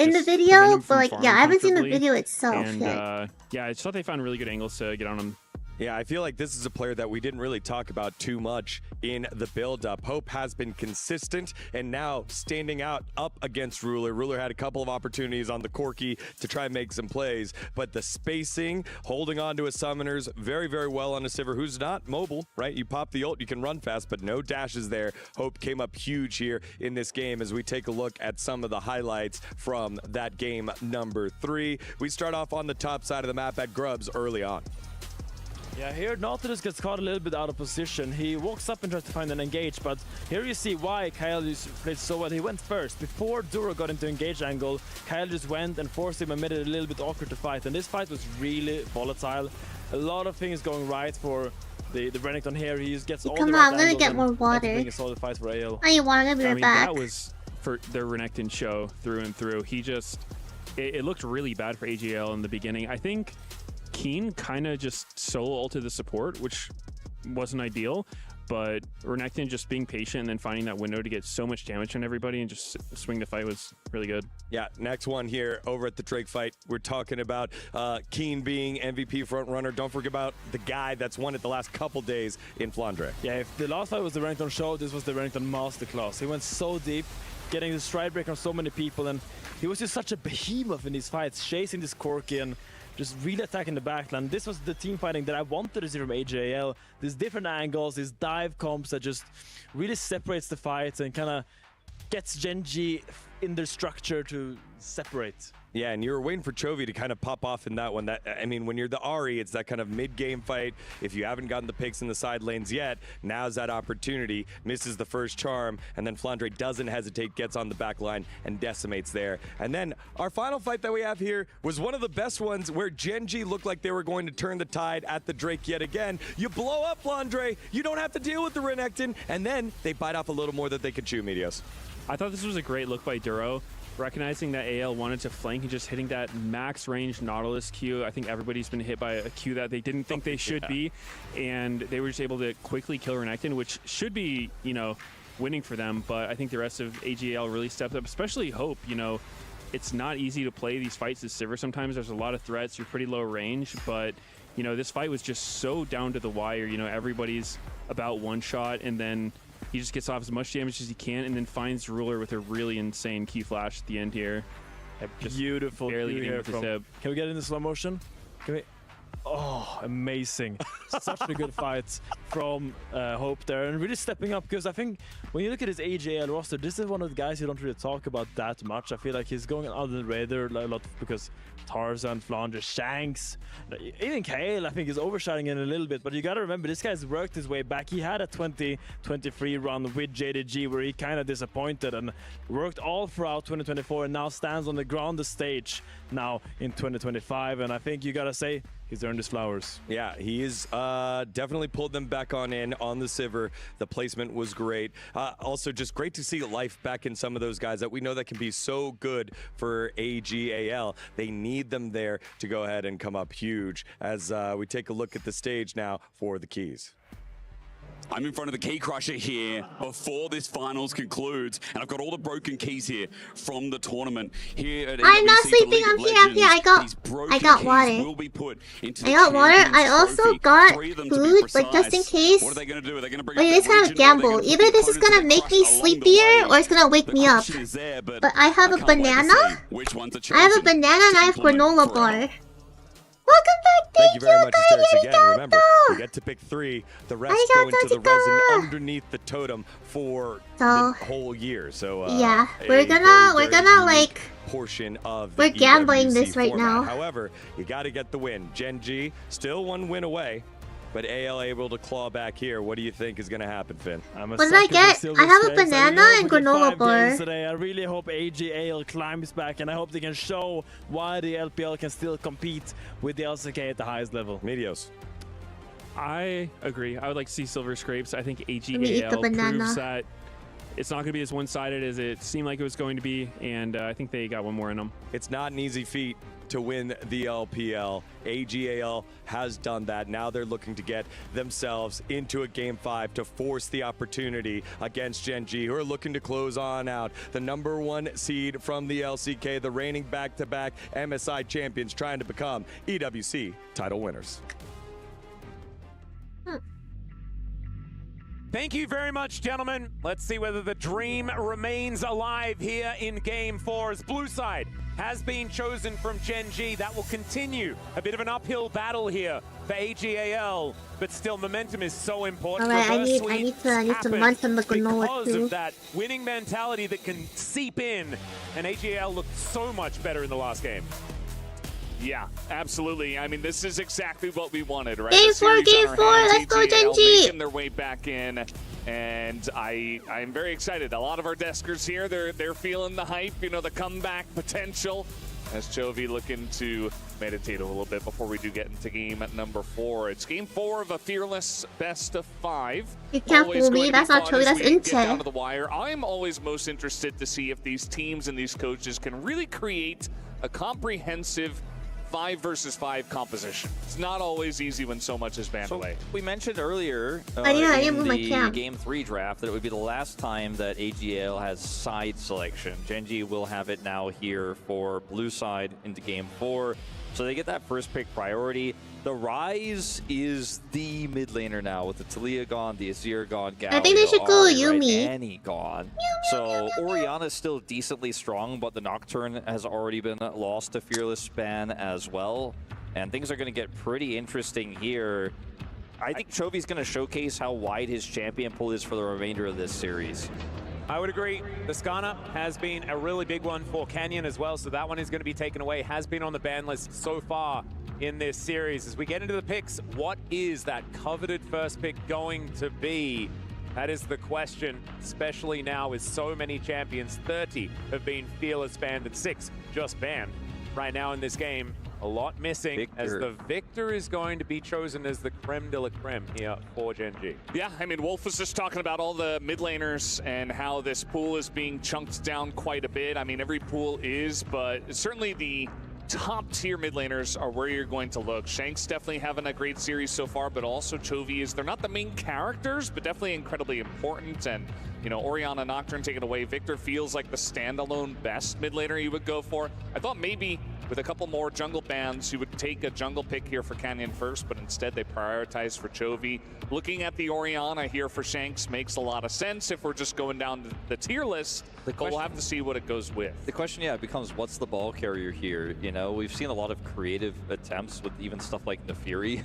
in the just video, prevent him but from like farming yeah, I haven't seen the comfortably. video itself And yet. yeah, I just thought they found really good angles to get on him. Yeah, I feel like this is a player that we didn't really talk about too much in the build-up. Hope has been consistent and now standing out up against Ruler. Ruler had a couple of opportunities on the Corki to try and make some plays, but the spacing, holding on to his summoners very, very well on a Sivir who's not mobile, right? You pop the ult, you can run fast, but no dashes there. Hope came up huge here in this game as we take a look at some of the highlights from that game number 3. We start off on the top side of the map at Grubs early on. Yeah, here Nautilus gets caught a little bit out of position. He walks up and tries to find an engage, but here you see why Kyle played so well. He went first. Before Duro got into engage angle, Kyle just went and forced him and made it a little bit awkward to fight. And this fight was really volatile. A lot of things going right for the Renekton here. He just gets all Come the on, right I'm gonna angles get and more ends up water. being a solid fight for AL. Oh, you want to be I right mean, back? that was for their Renekton show through and through. He just, it looked really bad for AGL in the beginning. I think Keen kind of just solo ulted the support, which wasn't ideal. But Renekton just being patient and then finding that window to get so much damage on everybody and just swing the fight was really good. Yeah, next one here over at the Drake fight. We're talking about Keen being MVP front runner. Don't forget about the guy that's won it the last couple days in Flandre. Yeah, if the last fight was the Renekton show, this was the Renekton masterclass. He went so deep, getting the stride break on so many people, and he was just such a behemoth in these fights, chasing this Corki and just really attacking the backline. This was the team fighting that I wanted to see from AJL. These different angles, these dive comps that just really separates the fights and kind of gets GENG in their structure to separate. Yeah, and you were waiting for Chovy to kind of pop off in that one. I mean, when you're the Ahri, it's that kind of mid-game fight. If you haven't gotten the picks in the side lanes yet, now's that opportunity. Misses the first charm, and then Flandre doesn't hesitate, gets on the back line, and decimates there. And then our final fight that we have here was one of the best ones where GENG looked like they were going to turn the tide at the Drake yet again. You blow up Flandre, you don't have to deal with the Renekton, and then they bite off a little more that they could chew, Medios. I thought this was a great look by Duro. Recognizing that AL wanted to flank and just hitting that max range Nautilus Q. I think everybody's been hit by a Q that they didn't think they should be, and they were just able to quickly kill Renekton, which should be, you know, winning for them. But I think the rest of AGL really stepped up, especially Hope. You know, it's not easy to play these fights as Sivir. Sometimes there's a lot of threats. You're pretty low range, but you know, this fight was just so down to the wire. You know, everybody's about one shot, and then he just gets off as much damage as he can and then finds Ruler with a really insane key flash at the end here. Just beautiful barely hitting with his hip. Can we get into slow motion? Can we? Oh, amazing. Such a good fight from Hope there, and really stepping up, because I think when you look at his AJL roster, this is one of the guys you don't really talk about that much. I feel like he's going under the radar a lot because Tarzan, Flandre, Shanks, even Kael I think is overshadowing in a little bit, but you gotta remember this guy's worked his way back. He had a 2023 run with JDG where he kind of disappointed and worked all throughout 2024 and now stands on the grandest stage now in 2025, and I think you gotta say he's earned his flowers. Yeah, he is definitely pulled them back on in on the Sivir. The placement was great. Also, just great to see life back in some of those guys that we know that can be so good for AGAL. They need them there to go ahead and come up huge as we take a look at the stage now for the keys. I'm in front of the key crusher here before this finals concludes, and I've got all the broken keys here from the tournament here at I'm not sleeping. I'm here. I got water. Will be put into I got water. I also got food, like just in case. What are they going to do? Are they going to bring Like, it's kind of a gamble. Either this is gonna make me sleepier or it's gonna wake me up. But I have a banana. I have a banana and I have granola bar. Welcome back, thank you very much, Asteris. Again, remember, you get to pick 3. The rest go into the resin underneath the totem for the whole year. So yeah, we're gonna like portion of we're gambling EWC this right format. now. However, you got to get the win. GENG still 1 win away, but AL able to claw back here. What do you think is going to happen, Finn? What did I get? I have a banana and granola bar. Today. I really hope AGL climbs back, and I hope they can show why the LPL can still compete with the LCK at the highest level. Medios. I agree. I would like to see Silver Scrapes. I think eat the AGAL banana. proves that it's not going to be as one-sided as it seemed like it was going to be, and I think they got one more in them. It's not an easy feat to win the LPL. AGAL has done that. Now they're looking to get themselves into a Game 5 to force the opportunity against GENG, who are looking to close on out. The #1 seed from the LCK, the reigning back-to-back MSI champions, trying to become EWC title winners. Thank you very much, gentlemen. Let's see whether the dream remains alive here in Game 4 as Blue Side has been chosen from GENG. That will continue. A bit of an uphill battle here for AGAL, but still momentum is so important. Alright, I need to munch on the granola because too. of that winning mentality that can seep in, and AGAL looked so much better in the last game. Yeah, absolutely. I mean, this is exactly what we wanted, right? Game 4, let's go, GENG! Making their way back in, and I'm very excited. A lot of our deskers here, they're feeling the hype, you know, the comeback potential. As Chovy looking to meditate a little bit before we do get into game number 4. It's game 4 of a fearless best of 5. You can't fool me. That's not Chovy. That's Get down to Inche. the wire. I'm always most interested to see if these teams and these coaches can really create a comprehensive 5 versus 5 composition. It's not always easy when so much is banned away. We mentioned earlier in the Game 3 draft that it would be the last time that AGL has side selection. GENG will have it now here for blue side into Game 4. So they get that first pick priority. The Rise is the mid laner now with the Talia gone, the Azir gone, Galio, I think they should go Ahri, Yumi. Annie gone. So Orianna's still decently strong, but the Nocturne has already been lost to Fearless Span as well. And things are going to get pretty interesting here. I think Chovy's going to showcase how wide his champion pool is for the remainder of this series. I would agree. The Skana has been a really big one for Canyon as well, so that one is going to be taken away. Has been on the ban list so far in this series. As we get into the picks, what is that coveted first pick going to be? That is the question, especially now with so many champions. 30 have been Fearless banned and 6 just banned. Right now in this game, a lot missing Victor. as the Victor is going to be chosen as the creme de la creme here for GENG. Yeah, I mean, Wolf was just talking about all the mid laners and how this pool is being chunked down quite a bit. I mean, every pool is, but certainly the top tier mid laners are where you're going to look. Shank's definitely having a great series so far, but also Chovy is, they're not the main characters, but definitely incredibly important. And, you know, Orianna, Nocturne taken away. Victor feels like the standalone best mid laner you would go for. I thought maybe with a couple more jungle bans, you would take a jungle pick here for Canyon first, but instead they prioritized for Chovy. Looking at the Orianna here for Shanks makes a lot of sense if we're just going down the tier list, but we'll have to see what it goes with. The question, yeah, becomes what's the ball carrier here? You know, we've seen a lot of creative attempts with even stuff like Nefiri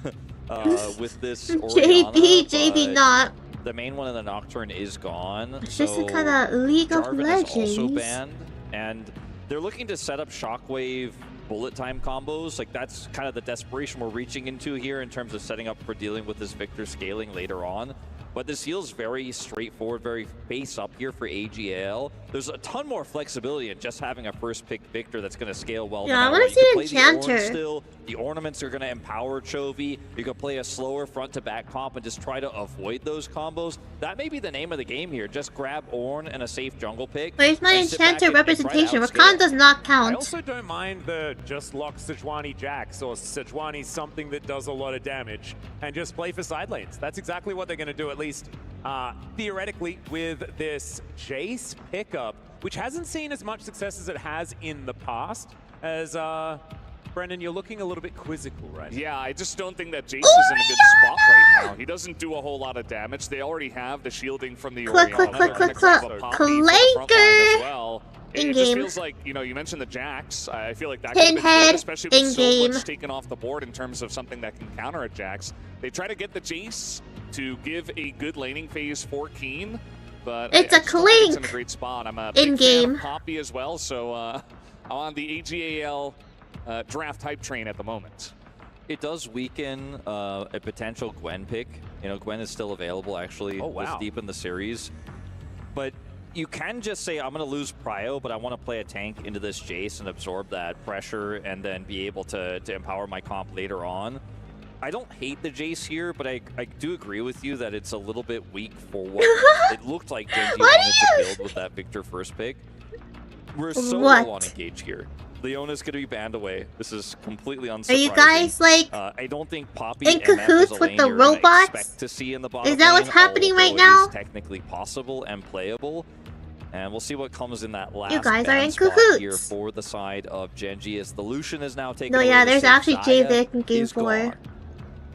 with this Orianna. JB not. The main one in the Nocturne is gone. It's just a kind of League of Jarvan Legends. is also banned, and they're looking to set up Shockwave bullet time combos. Like, that's kind of the desperation we're reaching into here in terms of setting up for dealing with this Victor scaling later on. But this feels very straightforward, very face up here for AGL. There's a ton more flexibility in just having a first pick Victor that's going to scale well. Yeah, I want to see an Enchanter. Still, the ornaments are going to empower Chovy. You can play a slower front to back comp and just try to avoid those combos. That may be the name of the game here. Just grab Ornn and a safe jungle pick. Where's my Enchanter representation? Rakan does not count. I also don't mind the just lock Sejuani Jax or Sejuani something that does a lot of damage and just play for side lanes. That's exactly what they're going to do, at least theoretically, with this Jace pickup, which hasn't seen as much success as it has in the past. As Brendan, you're looking a little bit quizzical right now. Yeah, I just don't think that Jace is in a good spot right now. He doesn't do a whole lot of damage. They already have the shielding from the Orianna. Clanker! Well. In It game. just feels like, you know, you mentioned the Jax. I feel like that could have been good, especially with so much taken off the board in terms of something that can counter a Jax. They try to get the Jace to give a good laning phase for Keen, but it's I a just don't think it's in Clink a great spot. I'm a in big fan game. of Poppy as well, so I'm on the AGAL draft hype train at the moment. It does weaken a potential Gwen pick. You know, Gwen is still available actually this deep in the series. But you can just say, I'm going to lose Prio, but I want to play a tank into this Jace and absorb that pressure and then be able to empower my comp later on. I don't hate the Jace here, but I do agree with you that it's a little bit weak for what it looked like GENG wanted to build with that Victor first pick. We're so low on engage here. Leona's going to be banned away. This is completely unsurprising. Are you guys like I don't think Poppy in and MF cahoots is a with lane the you're gonna robots? expect to see in the bottom Is that what's lane, happening right although now? it is technically possible and playable. And we'll see what comes in that last You guys are ban in spot cahoots. here for the side of GENG as the Lucian is now taken No, away. yeah, The there's safe actually Xayah JVic in game is 4. gone.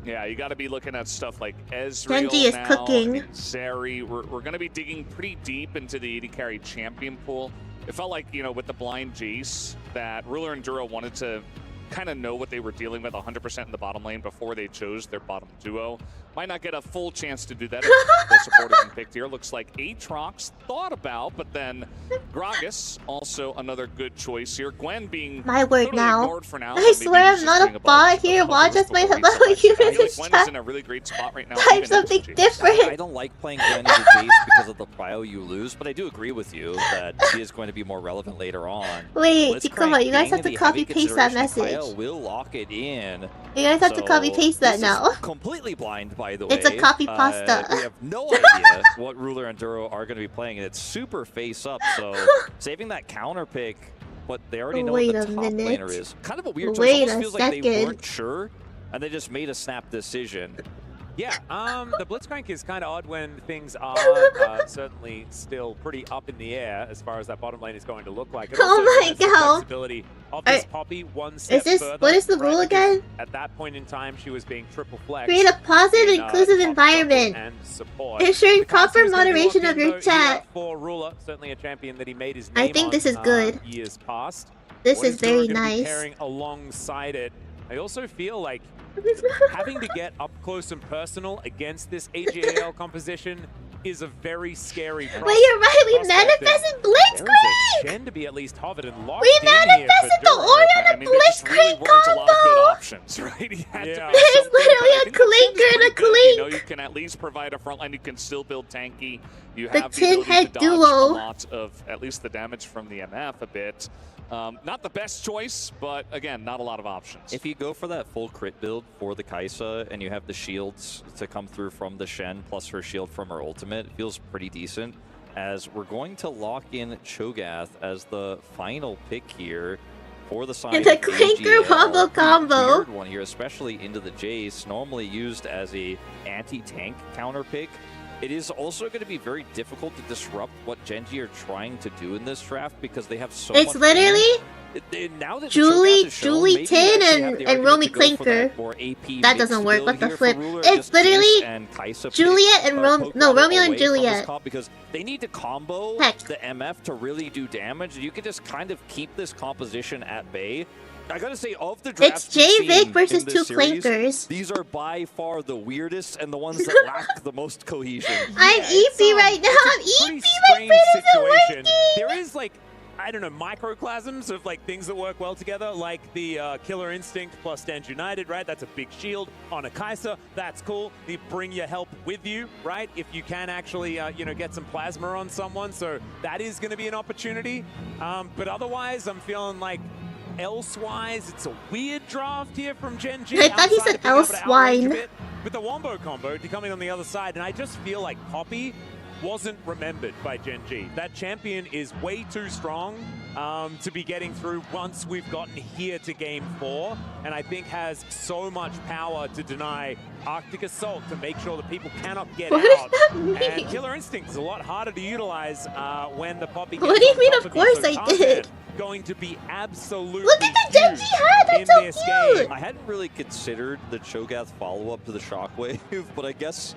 Yeah, you got to be looking at stuff like Ezreal Genji is now, cooking. and Zeri. We're going to be digging pretty deep into the AD carry champion pool. It felt like, you know, with the blind Jace, that Ruler and Duro wanted to kind of know what they were dealing with 100% in the bottom lane before they chose their bottom duo. Might not get a full chance to do that if the support isn't picked here. Looks like Aatrox thought about, but then Gragas, also another good choice here. Gwen being My word totally now. ignored for now. I swear I'm not a bot here. Watch us my hello you in the Gwen is chat. in a really great spot right now. Type even something into Jace. different. I don't like playing Gwen into Jace because of the prio you lose, but I do agree with you that she is going to be more relevant later on. Wait, Blitzcrank come on, you guys being have to the copy heavy paste that consideration, message. Prio will lock it in. You guys have to copy paste that this now. is completely blind, by the way. It's a copy pasta. We have no idea what Ruler and Duro are going to be playing, and it's super face up. So saving that counter pick but they already know Wait what the a top minute. laner is. Kind of a weird choice. Wait Almost a feels like they second. weren't sure, and they just made a snap decision. Yeah, the Blitzcrank is kind of odd when things are certainly still pretty up in the air as far as that bottom lane is going to look like. It Oh also my has the God. flexibility of this Poppy one step Is this further, what is the right? rule again? At that point in time, she was being triple flexed. Create a positive, in, inclusive top, environment, and support. ensuring The proper Kaiser is gonna be moderation locked of in, your though, here chat. for Ruler, certainly a champion that he made his I name think on, this is good. years past. This What is Dura very gonna be nice. pairing alongside it. I also feel like having to get up close and personal against this AGL composition is a very scary prospect. Wait, you're right. We manifested Blitzcrank. There is a Gen to be at least hovered and locked We in here for manifested the Dura. Oriana I mean, there just really Blitzcrank weren't a lot of good combo. options, right? He had to Yeah. pick There's something, but I literally a think the Gen is clinker and a pretty good. You know, clink. you can at least provide a front line. You can still build tanky. You The have the tin ability to head dodge duo. a lot of at least the damage from the MF a bit. Not the best choice, but again, not a lot of options. If you go for that full crit build for the Kai'Sa and you have the shields to come through from the Shen plus her shield from her ultimate, it feels pretty decent. As we're going to lock in Cho'Gath as the final pick here for the side And the of clinker AGL. wombo combo. Weird one here, especially into the Jace, normally used as a anti-tank counter pick. It is also going to be very difficult to disrupt what Genji are trying to do in this draft because they have so It's much literally now that Julie, Cho'Gath is shown, Julie maybe Tin you actually have the and argument Romy to go for Clinker. that more AP That mixed doesn't work. build What the here flip? for Ruler, It's just literally Jace and Kai'Sa pick, Juliet and poke no, Ruler Romeo and away from this Juliet. comp because they need to combo Heck. the MF to really do damage. You can just kind of keep this composition at bay. I gotta say, of the drafts It's we've J-Vic seen versus in this two series, clankers. these are by far the weirdest and the ones that lack the most cohesion. I'm EP right now. I'm pretty EP. My strange brain isn't situation. working. There is like, I don't know, microclasms of like things that work well together, like the Killer Instinct plus Stand United, right? That's a big shield on a Kai'Sa. That's cool. You bring your help with you, right? If you can actually, you know, get some plasma on someone. So that is going to be an opportunity. But otherwise, I'm feeling like elsewise, it's a weird draft here from Genji. I thought he said elsewine. With the Wombo combo coming on the other side, and I just feel like Poppy wasn't remembered by Genji. That champion is way too strong to be getting through once we've gotten here to game 4, and I think has so much power to deny Arctic Assault to make sure that people cannot get What does out. that mean? And Killer Instinct is a lot harder to utilize when the Poppy gets What do you on mean, top of you. course So I Tarzan did? Going to be absolutely Look at the Genji hat. That's in so this cute. game. I hadn't really considered the Cho'Gath follow-up to the Shockwave, but I guess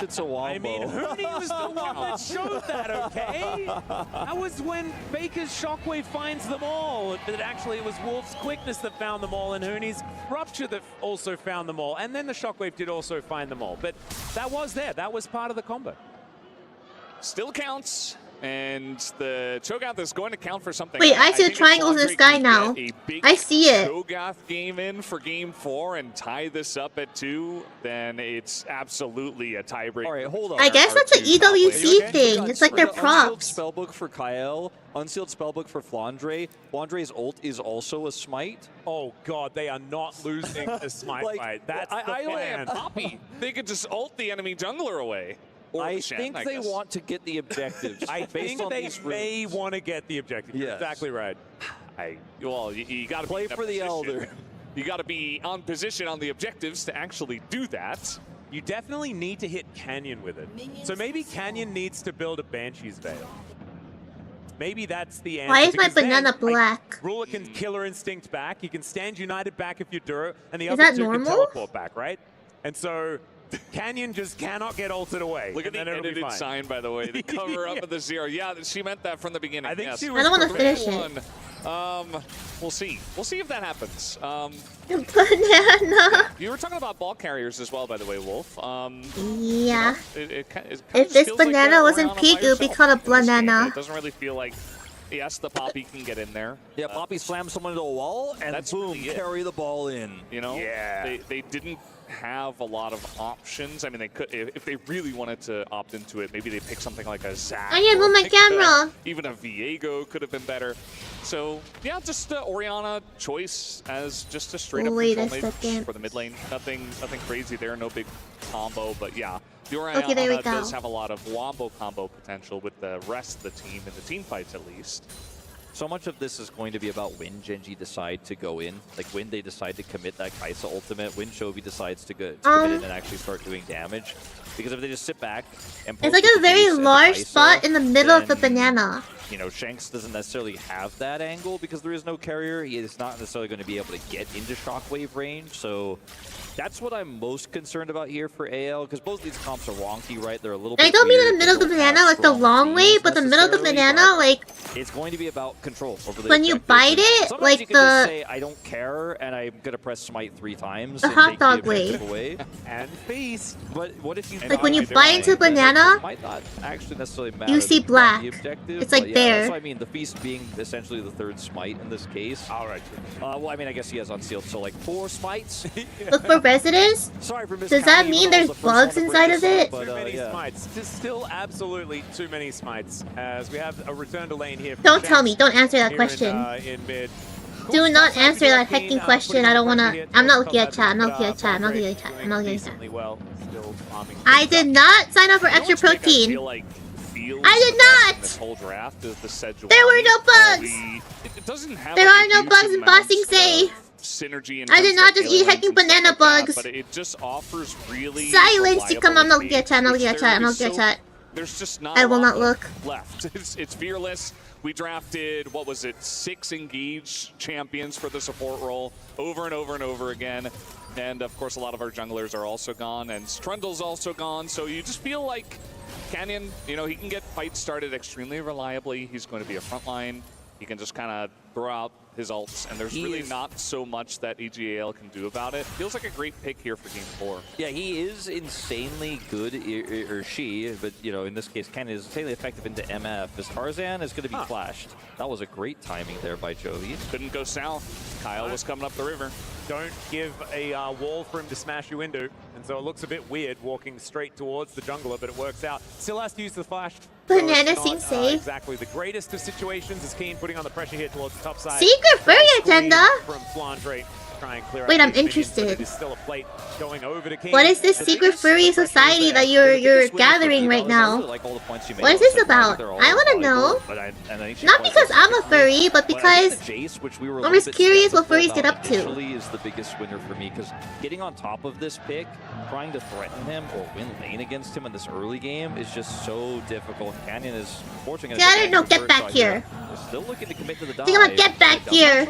it's a wombo. I mean, Hooney was the one that showed that, okay? That was when Baker's Shockwave finds them all. But actually, it was Wolf's quickness that found them all, and Hooney's Rupture that also found them all. And then the Shockwave did also find them all. But that was there. That was part of the combo. Still counts. And the Cho'Gath is going to count for something. Wait, I see the think if triangles in the Flandre sky can now. get a big I see it. Cho'Gath game in for game 4 and tie this up at 2, then it's absolutely a tiebreaker. All right, hold on. I guess that's an EWC thing. It's like their props. Unsealed Spellbook for Kael, Unsealed Spellbook for Flandre. Flandre's ult is also a smite. Oh, God, they are not losing a smite fight. That's the plan. Poppy, they could just ult the enemy jungler away. Or I Shen, think they guess. want to get the objectives. I based think on they these may runes. want to get the objective. You're Yes. exactly right. Well, you got to Play for the Elder. You got to be on position on the objectives to actually do that. You definitely need to hit Canyon with it. So maybe Canyon needs to build a Banshee's Veil. Maybe that's the answer. Why is my because then, banana like, black? Ruler can Killer Instinct back. He can Stand United back if you're Duro. And the Is other that two can normal? teleport back, right? And so Canyon just cannot get ulted away. Look at and the then it'll be edited fine. sign, by the way. The cover up of the 0. Yeah, she meant that from the beginning. I think yes. she was I don't want to prepared. finish it. We'll see. We'll see if that happens. Banana. You were talking about ball carriers as well, by the way, Wolf. Yeah. It kind of If this feels like banana wasn't Orianna by pink, it would be herself called a in this game. banana. It doesn't really feel like, yes, the Poppy can get in there. Yeah, Poppy slams someone into a wall, and That's boom, really it. carry the ball in. You know, Yeah. they didn't have a lot of options. I mean, they could, if they really wanted to opt into it, maybe they pick something like a Zac. I need to or move my pick camera. Even a Viego could have been better. So yeah, just Orianna choice as just a straight up Wait a control mage second. for the mid lane. Nothing crazy there. No big combo, but yeah. The Orianna Okay, there we go. does have a lot of wombo combo potential with the rest of the team in the team fights at least. So much of this is going to be about when GENG decide to go in, like when they decide to commit that Kaisa ultimate, when Chovy decides to commit it and actually start doing damage. Because if they just sit back and it's like a very large spot in the middle of the banana. You know, Shanks doesn't necessarily have that angle because there is no carrier. He is not necessarily going to be able to get into shockwave range. So that's what I'm most concerned about here for AL, because both of these comps are wonky, right? They're a little bit I don't mean in weird. the middle of the banana like the long way, but the middle of the banana, like it's going to be about control over the when you bite it, sometimes like you can just say, I don't care, and I'm gonna press smite 3 times. The and hot take dog the way. objective away. And feast. But what if you like when you bite into a banana, it might not actually necessarily matter you see black. the objective, It's like but yeah, there. That's what I mean. The feast being essentially the 3rd smite in this case. All right. Well, I mean, I guess he has unsealed, so like 4 smites. Look for residents. Sorry for Does that mean there's bugs inside of it? Too many smites. Just still absolutely too many smites. As we have a return to lane here. Don't tell me. Don't answer that question. In mid. Do not answer that hecking question. I don't wanna. I'm not looking at chat. I'm not looking at chat. I'm not looking at chat. I'm not looking at chat. I did not sign up for extra protein. I did not. This whole draft is the Sejuani. There were no bugs. It doesn't have There like are a no huge bugs in amount Bossing Say. Synergy. I did not just eat hecking banana bugs. But it just offers really Silence. You come. I'm not looking at chat. I'm not looking at chat. I'm not looking at chat. There's just not. I will not look. Left. It's fearless. We drafted, what was it, 6 engaged champions for the support role over and over and over again. And of course, a lot of our junglers are also gone, and Strundle's also gone. So you just feel like Canyon, you know, he can get fights started extremely reliably. He's going to be a frontline. He can just kind of throw out his ults, and there's really not so much that EGAL can do about it. Feels like a great pick here for Game 4. Yeah, he is insanely good, or she, but you know, in this case, Ken is insanely effective into MF. As Tarzan is going to be flashed. That was a great timing there by Chovy. Couldn't go south. Kyle was coming up the river. Don't give a wall for him to smash you into, and so it looks a bit weird walking straight towards the jungler, but it works out. Still has to use the flash. Banana seems safe. Exactly the greatest of situations is Keen putting on the pressure here towards the top side. Secret furry agenda. From Flandre. Try and clear Wait, out I'm interested. Still a plate going over to Keen. What is this secret furry society that you're gathering right now? What is this about? I want to know. Not because I'm a furry, but because I'm just curious what furries get up to. Actually is the biggest winner for me, because getting on top of this pick, trying to threaten him or win lane against him in this early game is just so difficult. Canyon is fortunate. Yeah, I didn't know. Get back here. They're still looking to commit to the dive. Think I'm gonna get back here.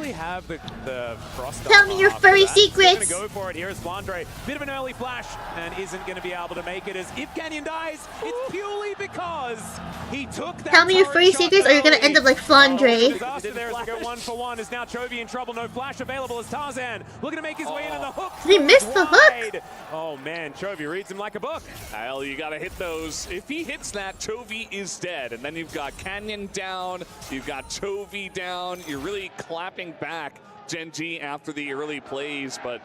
Tell me your furry secrets. Go for it. Here is Flandre. Bit of an early flash and isn't going to be able to make it. As if Canyon dies, it's purely because he took that. Tell me your furry secrets, or you're gonna end up like Flandre. There is to go 1-for-1. Is now Chovy in trouble. No flash available as Tarzan looking to make his way into the hook. He missed the hook. Oh man, Chovy reads him like a book. Kyle, you gotta hit those. If he hits that, Chovy is dead. And then you've got Canyon down. You've got Chovy down. You're really clapping back GENG after the early plays, but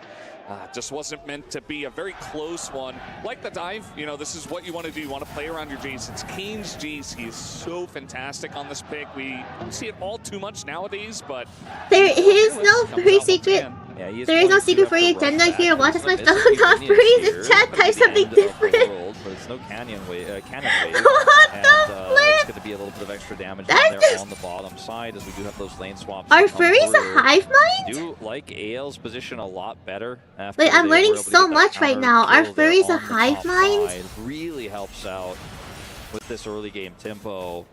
just wasn't meant to be. A very close one. Like the dive, you know, this is what you want to do. You want to play around your Jace. It's Kane's Jace. He is so fantastic on this pick. We don't see it all too much nowadays, but there is no furry secret. Yeah, there is no secret furry agenda here. Watch as my fellow non-furries in chat type something different. But it's no Canyon wave. What and, the flip? It's going to be a little bit of extra damage there on the bottom side, as we do have those lane swaps. Are furries a hive mind? I do like AL's position a lot better. Wait, I'm learning so much right now. Are furries a hive mind? Really helps out with this early game tempo.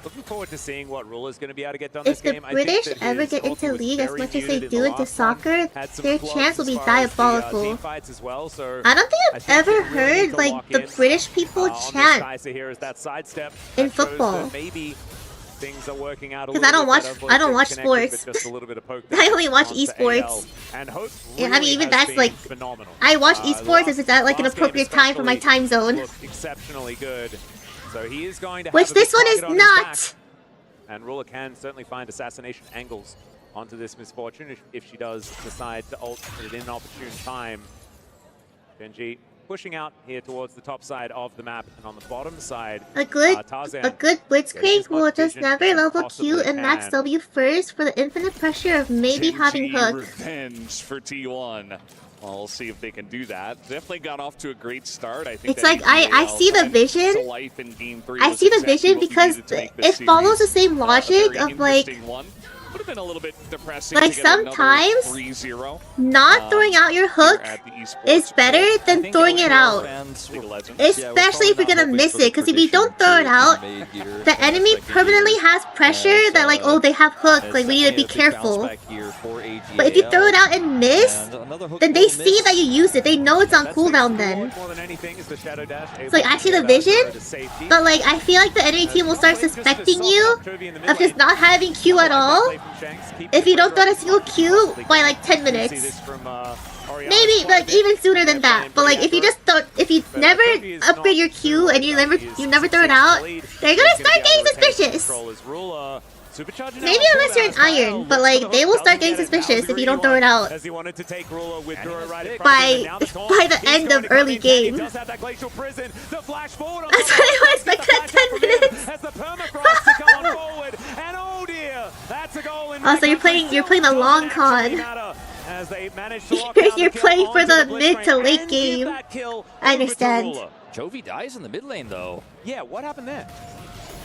Looking forward to seeing what Rule is going to be able to get done If this the game. British ever get into League as much as they do into soccer, their chance will be diabolical. I don't think I've ever heard like the British people chant in football. Maybe things are working out a Because I don't watch sports. I only watch on esports. And Hope Yeah, I mean, even that's like phenomenal. I watch esports as it's at like an appropriate time for my time zone. Exceptionally good. So he is going to Which have a this big one is target on his not. back. And Ruler can certainly find assassination angles onto this misfortune if she does decide to ult at an opportune time. GENG pushing out here towards the top side of the map, and on the bottom side, A good Blitzcrank will just never level Q and max can. W first for the infinite pressure of maybe having hook. Revenge for T1. Well, we'll see if they can do that. Definitely got off to a great start. I think It's like I see the vision. I see the vision because it follows the same logic of like would have been a little bit depressing. Like sometimes not throwing out your hook is better than throwing it out. Especially if you're gonna miss it, because if you don't throw it out, the enemy permanently has pressure that like, oh, they have hook, like we need to be careful. But if you throw it out and miss, then they see that you used it. They know it's on cooldown then. It's like I see the vision, but like I feel like the enemy team will start suspecting you of just not having Q at all if you don't throw a single Q by like 10 minutes. Maybe like even sooner than that. But like if you just don't, if you never upgrade your Q and you never throw it out, they're gonna start getting suspicious. Maybe unless you're an iron, but like they will start getting suspicious if you don't throw it out by the end of early game. That's what I was expecting at 10 minutes. Oh, so you're playing the long con. You're playing for the mid to late game. I understand. Chovy dies in the mid lane though. Yeah, what happened there?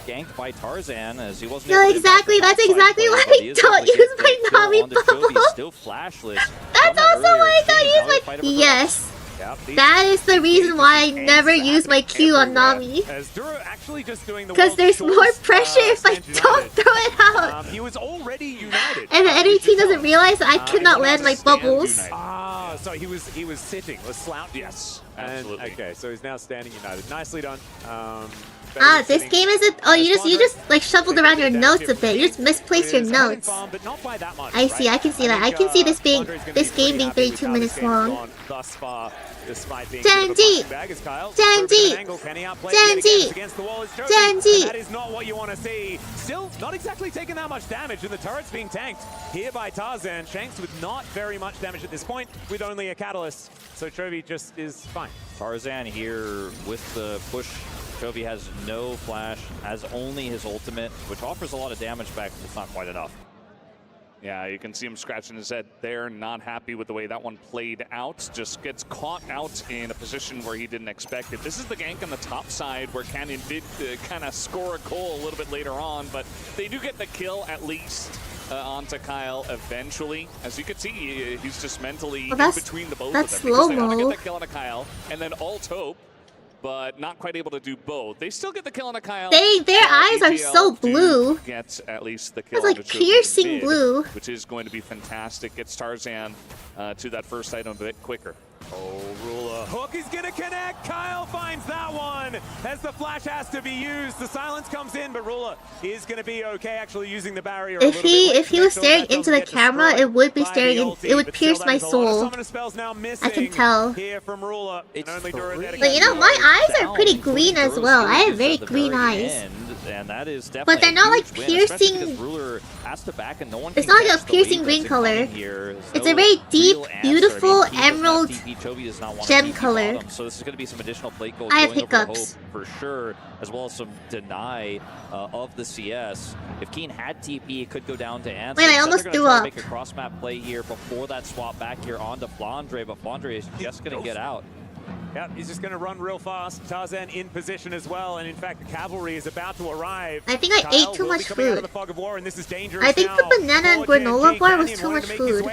Ganked by Tarzan as he wasn't. No, exactly. That's exactly why I don't use my Nami bubble. Still flashless. That's also why I don't use my. Yes. That is the reason why I never use my Q on Nami. Because there's more pressure if I don't throw it out. And the enemy team doesn't realize that I cannot land my bubbles. So he was sitting, was slouched. Yes, absolutely. And, okay, so he's now standing united. Nicely done. This game isn't. Oh, you just like shuffled around your notes a bit. You just misplaced your notes. I see. I can see that. I can see this game being 32 minutes long. Genji! Genji! Genji! Genji! That is not what you want to see. Still not exactly taking that much damage, and the turret's being tanked here by Tarzan. Shanks with not very much damage at this point, with only a catalyst. So Chovy just is fine. Tarzan here with the push. Chovy has no flash, has only his ultimate, which offers a lot of damage back, but it's not quite enough. Yeah, you can see him scratching his head there, not happy with the way that one played out. Just gets caught out in a position where he didn't expect it. This is the gank on the top side where Canyon did kind of score a goal a little bit later on, but they do get the kill at least onto Kyle eventually. As you can see, he's just mentally in between the both of them. Because they want to get that kill on a Kyle and then ult hope, but not quite able to do both. They still get the kill on a Kyle. Their eyes are so blue. Gets at least the kill. It's like piercing blue. Which is going to be fantastic. Gets Tarzan to that first item a bit quicker. Oh, Rula. Hook is gonna connect. Kyle finds that one as the flash has to be used. The silence comes in, but Rula is gonna be okay actually using the barrier. If he was staring into the camera, it would be staring in, it would pierce my soul. I can tell. But you know, my eyes are pretty green as well. I have very green eyes. And that is but they're not like piercing. It's not like a piercing green color. It's a very deep, beautiful emerald gem color. So this is going to be some additional plate goals. I have going hiccups for sure, as well as some deny of the CS. If Keen had TP, it could go down to Ansem. Wait, I almost threw up. Make a cross map play here before that swap back here onto Flandre, but Flandre is just going to get out. Yep, he's just going to run real fast. Tarzan in position as well, and in fact, the cavalry is about to arrive. I think I ate too much food. War, and this is dangerous I think the banana and granola bar was too much food.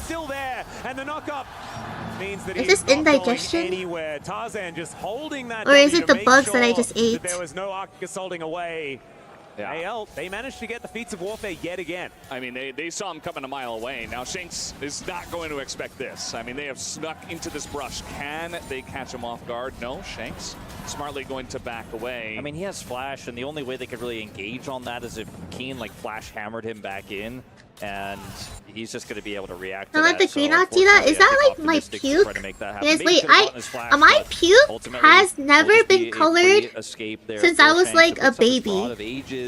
Still there, and the knockup means that is this indigestion? Tarzan just holding that, or is it the bugs that I just ate? There was no Arctic assaulting away. Yeah. AL, they managed to get the feats of warfare yet again. I mean, they saw him coming a mile away. Now, Shanks is not going to expect this. I mean, they have snuck into this brush. Can they catch him off guard? No, Shanks smartly going to back away. I mean, he has flash, and the only way they could really engage on that is if Keen, like, flash hammered him back in, and he's just going to be able to react to that. The green out do that? Is that like my puke? Yes, wait, my puke has never been colored since I was like a baby.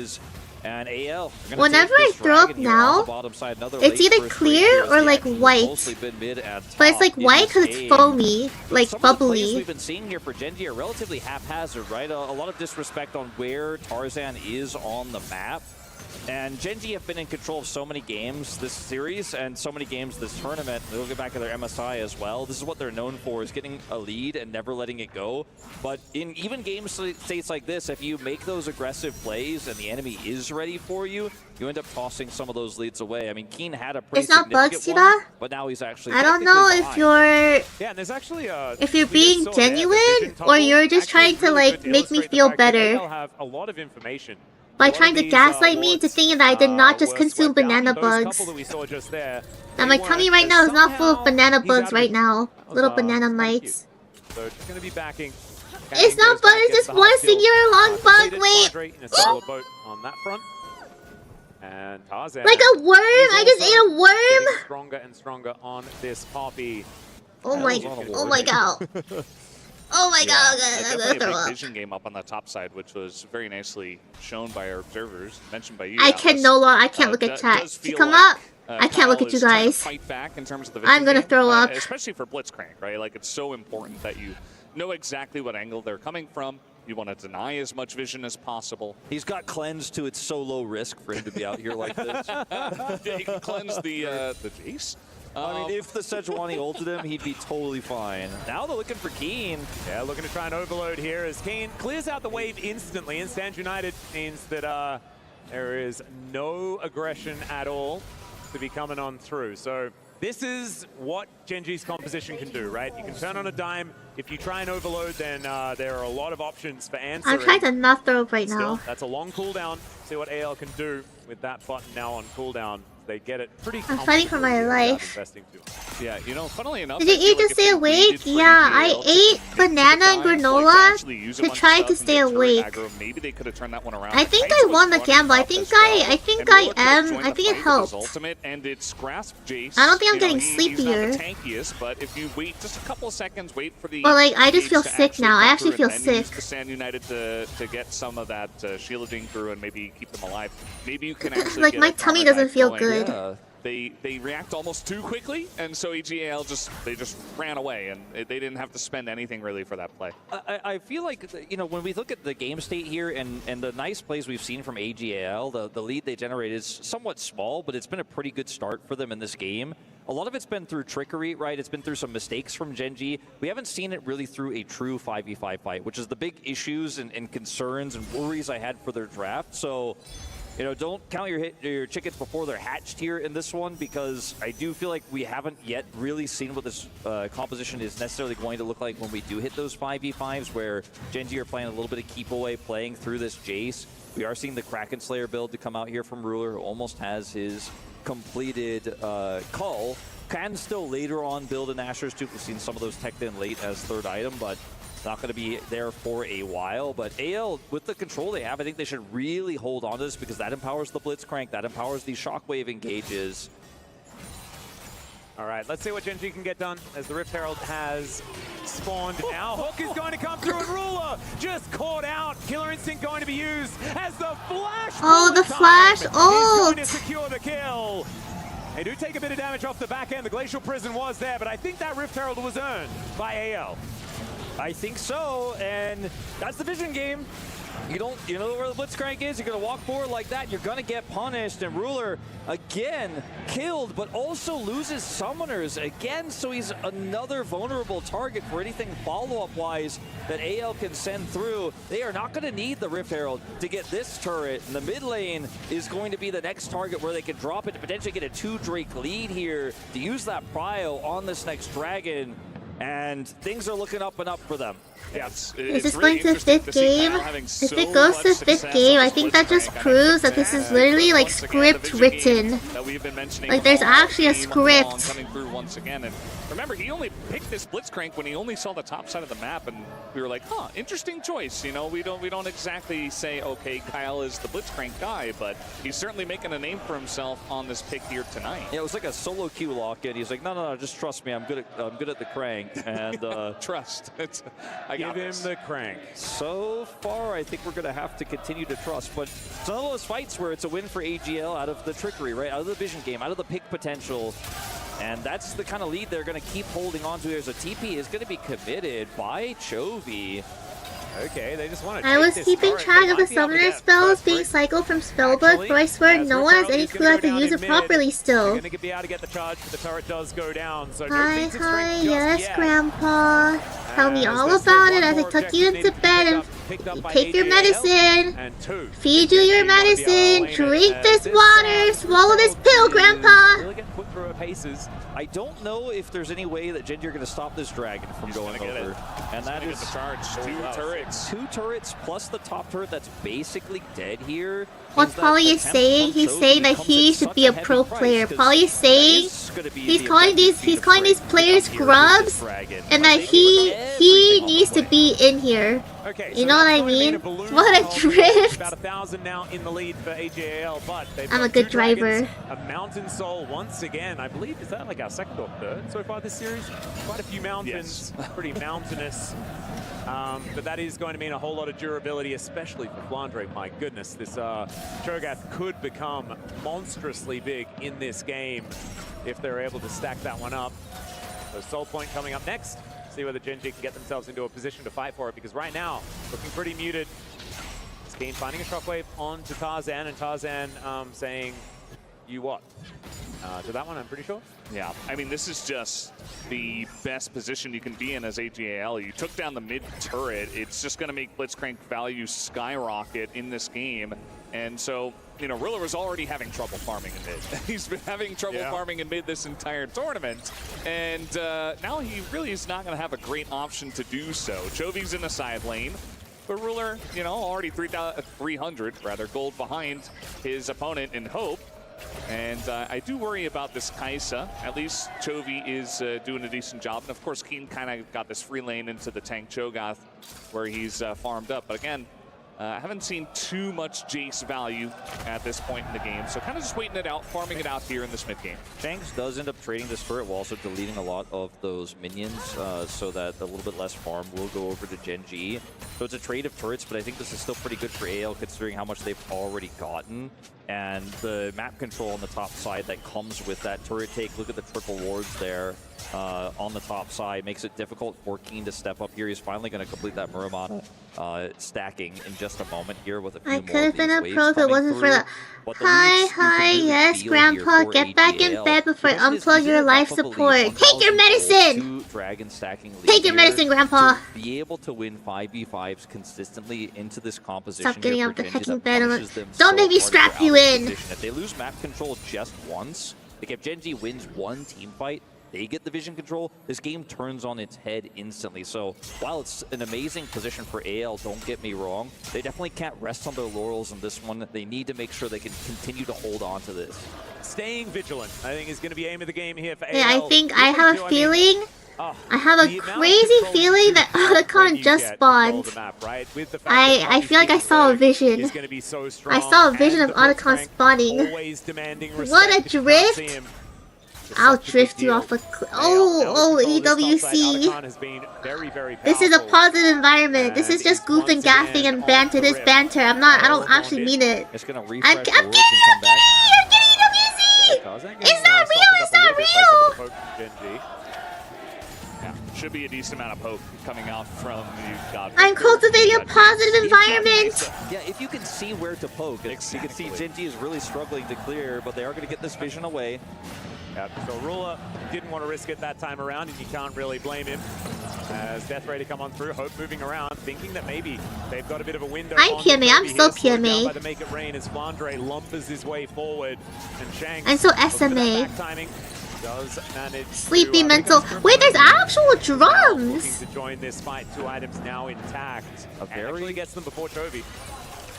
And AL, whenever I throw up now, it's either clear or like white. But it's like white because it's foamy, like bubbly. We've been seeing here for Genji are relatively haphazard, right? A lot of disrespect on where Tarzan is on the map. And GENG have been in control of so many games this series and so many games this tournament. They'll get back to their MSI as well. This is what they're known for, is getting a lead and never letting it go. But in even game states like this, if you make those aggressive plays and the enemy is ready for you, you end up tossing some of those leads away. I mean, Keen had a pretty significant one, but now he's actually I don't know if you're there's actually if you're being genuine or you're just trying to like make me feel better have a lot of information by trying to gaslight me into thinking that I did not just consume banana bugs. And my tummy right now is not full of banana bugs right now. Little banana mites. So just gonna be backing. It's not butter, it's just one singular long bug. Wait. On that front. And Tarzan, like a worm? I just ate a worm? Stronger and stronger on this Poppy. Oh my god. Oh my god. Definitely a big vision game up on the top side, which was very nicely shown by our observers, mentioned by you. I can no longer. I can't look at chat. To come up, I can't look at you guys. Fight back in terms of the I'm gonna throw up. Especially for Blitzcrank, right? Like, it's so important that you know exactly what angle they're coming from. You want to deny as much vision as possible. He's got cleanse too. It's so low risk for him to be out here like this. Yeah, he can cleanse the Jace. I mean, if the Sejuani ulted him, he'd be totally fine. Now they're looking for Keen. Yeah, looking to try and overload here as Keen clears out the wave instantly. And Stand United means that there is no aggression at all to be coming on through. So this is what GENG's composition can do, right? You can turn on a dime. If you try and overload, then there are a lot of options for answering. I'm trying to not throw up right now. That's a long cooldown. See what AL can do with that button now on cooldown. They get it pretty. I'm fighting for my life. Yeah, you know, funnily enough, did you eat to stay awake? Yeah, I ate banana and granola to try to stay awake. Maybe they could have turned that one around. I think I won the gamble. I think I am. I think it helped. And it's grasp Jace. I don't think I'm getting sleepier. He's not the tankiest, but if you wait just a couple of seconds, wait for the. Well, like I just feel sick now. I actually feel sick. The Stand United to get some of that shielding through and maybe keep them alive. Maybe you can actually. Like my tummy doesn't feel good. Yeah. They react almost too quickly, and so EGL just ran away, and they didn't have to spend anything really for that play. I feel like, you know, when we look at the game state here and the nice plays we've seen from AGL, the lead they generate is somewhat small, but it's been a pretty good start for them in this game. A lot of it's been through trickery, right? It's been through some mistakes from GENG. We haven't seen it really through a true 5v5 fight, which is the big issues and concerns and worries I had for their draft. So, you know, don't count your chickens before they're hatched here in this one, because I do feel like we haven't yet really seen what this composition is necessarily going to look like when we do hit those 5v5s, where GENG are playing a little bit of keep away, playing through this Jace. We are seeing the Kraken Slayer build to come out here from Ruler, who almost has his completed Cull. Can still later on build an Asher's too. We've seen some of those teched in late as third item, but not going to be there for a while. But AL, with the control they have, I think they should really hold on to this, because that empowers the Blitzcrank, that empowers these Shockwave engages. All right, let's see what GENG can get done as the Rift Herald has spawned now. Hook is going to come through, and Ruler just caught out. Killer Instinct going to be used as the flash. Oh, the flash ult! He's going to secure the kill. They do take a bit of damage off the back end. The Glacial Prison was there, but I think that Rift Herald was earned by AL. I think so, and that's the vision game. You know where the Blitzcrank is, you're gonna walk forward like that, you're gonna get punished, and Ruler, again, killed, but also loses summoners again, so he's another vulnerable target for anything follow-up wise that AL can send through. They are not gonna need the Rift Herald to get this turret, and the mid lane is going to be the next target where they can drop it to potentially get a 2 Drake lead here to use that prio on this next dragon. And things are looking up and up for them. Yeah, is this going to 5th game? If it goes to 5th game, I think that just proves that this is literally like script written. Like there's actually a script. Coming through once again, and remember, he only picked this Blitzcrank when he only saw the top side of the map, and we were like, huh, interesting choice. You know, we don't exactly say, okay, Kyle is the Blitzcrank guy, but he's certainly making a name for himself on this pick here tonight. Yeah, it was like a solo Q lock, and he's like, no, just trust me, I'm good at the crank, and trust. I give him the crank. So far, I think we're going to have to continue to trust. But some of those fights where it's a win for AGL out of the trickery, right? Out of the vision game, out of the pick potential. And that's the kind of lead they're going to keep holding on to here. So TP is going to be committed by Chovy. Okay, they just want to. I was keeping track of the summoner spells being cycled from spellbook, but I swear no one has any clue how to use it properly still. Be able to get the charge, but the turret does go down. So Hi, yes, Grandpa. Tell me all about it as I tuck you into bed and take your medicine. Feed you your medicine. Drink this water. Swallow this pill, Grandpa. I don't know if there's any way that GENG are going to stop this dragon from going over. And that is the charge. Two turrets plus the top turret that's basically dead here. What Polly is saying, he's saying that he should be a pro player. Polly is saying he's calling these players grubs, and that he needs to be in here. Okay, you know what I mean? What a drift! About 1,000 now in the lead for AJAL, but I'm a good driver. A Mountain Soul once again. I believe, is that like our second or third so far this series? Quite a few mountains, pretty mountainous. But that is going to mean a whole lot of durability, especially for Flandre. My goodness, this Cho'Gath could become monstrously big in this game if they're able to stack that one up. So Soul Point coming up next. See whether GENG can get themselves into a position to fight for it, because right now, looking pretty muted. Skeen finding a shockwave onto Tarzan, and Tarzan saying, you what? To that one, I'm pretty sure. Yeah, I mean, this is just the best position you can be in as AJAL. You took down the mid turret. It's just going to make Blitzcrank value skyrocket in this game. And so, you know, Rilla was already having trouble farming in mid. He's been having trouble farming in mid this entire tournament. And now he really is not going to have a great option to do so. Chovy's in the side lane. But Ruler, you know, already 300 gold behind his opponent in Hope. And I do worry about this Kaisa. At least Chovy is doing a decent job. And of course, Keen kind of got this free lane into the tank Cho'Gath where he's farmed up. But again, I haven't seen too much Jace value at this point in the game. So kind of just waiting it out, farming it out here in this mid game. Shanks does end up trading this turret while also deleting a lot of those minions so that a little bit less farm will go over to GENG. So it's a trade of turrets, but I think this is still pretty good for AL considering how much they've already gotten. And the map control on the top side that comes with that turret take. Look at the triple wards there on the top side. Makes it difficult for Keen to step up here. He's finally going to complete that Muramana stacking in just a moment here with a few more. I could have been a pro if it wasn't for the... Hi, yes, Grandpa. Get back in bed before I unplug your life support. Take your medicine! Take your medicine, Grandpa! Be able to win 5v5s consistently into this composition. Stop getting out of the hecking bed. Don't make me strap you in! If they lose map control just once, like if GENG wins one team fight, they get the vision control, this game turns on its head instantly. So while it's an amazing position for AL, don't get me wrong, they definitely can't rest on their laurels in this one. They need to make sure they can continue to hold on to this. Staying vigilant, I think, is going to be aim of the game here for AL. Yeah, I think I have a feeling. I have a crazy feeling that Otacon just spawned. I feel like I saw a vision. I saw a vision of Otacon spawning. What a drift! I'll drift you off a cliff. Oh, EWC. This is a positive environment. This is just goof and gaffing and banter. This banter. I don't actually mean it. I'm kidding EWC! It's not real! It's not real! Should be a decent amount of poke coming out from you. I'm cultivating a positive environment. Yeah, if you can see where to poke, you can see GENG is really struggling to clear, but they are going to get this vision away. Yeah, so Rula didn't want to risk it that time around, and you can't really blame him. As Death Ray to come on through, Hope moving around, thinking that maybe they've got a bit of a window. I'm PMA, I'm so PMA. By the Make It Rain as Flandre lumbers his way forward, and Shanks, I'm so SMA. Does manage Sleepy mental. Wait, there's actual drums. Looking to join this fight, 2 items now intact. Actually gets them before Chovy.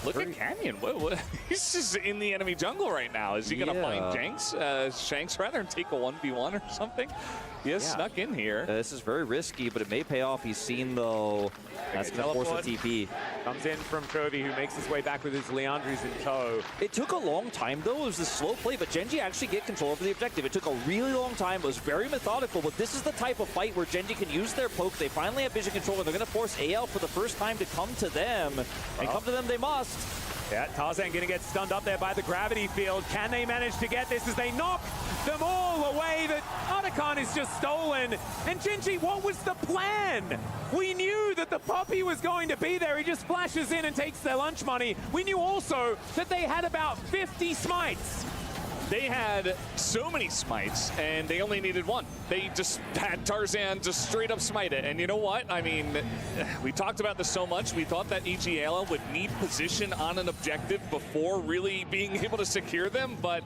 Look at Canyon. What? He's just in the enemy jungle right now. Is he going to find Shanks rather and take a 1v1 or something? He has snuck in here. This is very risky, but it may pay off. He's seen, though, that's going to force a TP. Comes in from Chovy, who makes his way back with his Leandries in tow. It took a long time, though. It was a slow play, but GENG actually get control over the objective. It took a really long time. It was very methodical, but this is the type of fight where GENG can use their poke. They finally have vision control, and they're going to force AL for the first time to come to them. And come to them they must. fast. Yeah, Tarzan gonna get stunned up there by the gravity field. Can they manage to get this as they knock them all away? That Otacon is just stolen. And GENG, what was the plan? We knew that the puppy was going to be there. He just flashes in and takes their lunch money. We knew also that they had about 50 smites. They had so many smites, and they only needed one. They just had Tarzan just straight up smite it. And you know what? I mean, we talked about this so much. We thought that EGL would need position on an objective before really being able to secure them, but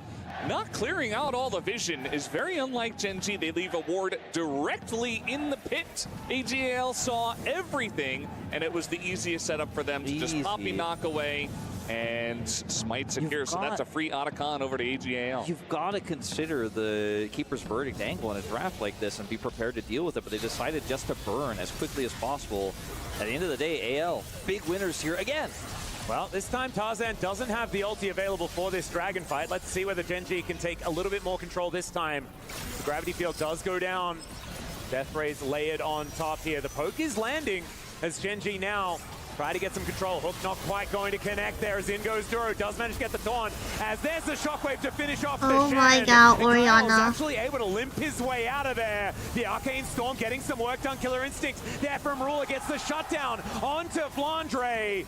not clearing out all the vision is very unlike GENG. They leave a ward directly in the pit. AGL saw everything, and it was the easiest setup for them to just poppy knock away and smite secure. So that's a free Otacon over to AGL. You've got to consider the keeper's verdict angle in a draft like this and be prepared to deal with it, but they decided just to burn as quickly as possible. At the end of the day, AL, big winners here again. Well, this time Tarzan doesn't have the ulti available for this dragon fight. Let's see whether GENG can take a little bit more control this time. The gravity field does go down. Death Ray's layered on top here. The poke is landing as GENG now try to get some control. Hook not quite going to connect there as in goes Duro. Does manage to get the taunt as there's the shockwave to finish off the Oh Shen. my god, And Orianna. Kyle's actually able to limp his way out of there. The Arcane Storm getting some work done. Killer Instinct there from Ruler gets the shutdown onto Flandre.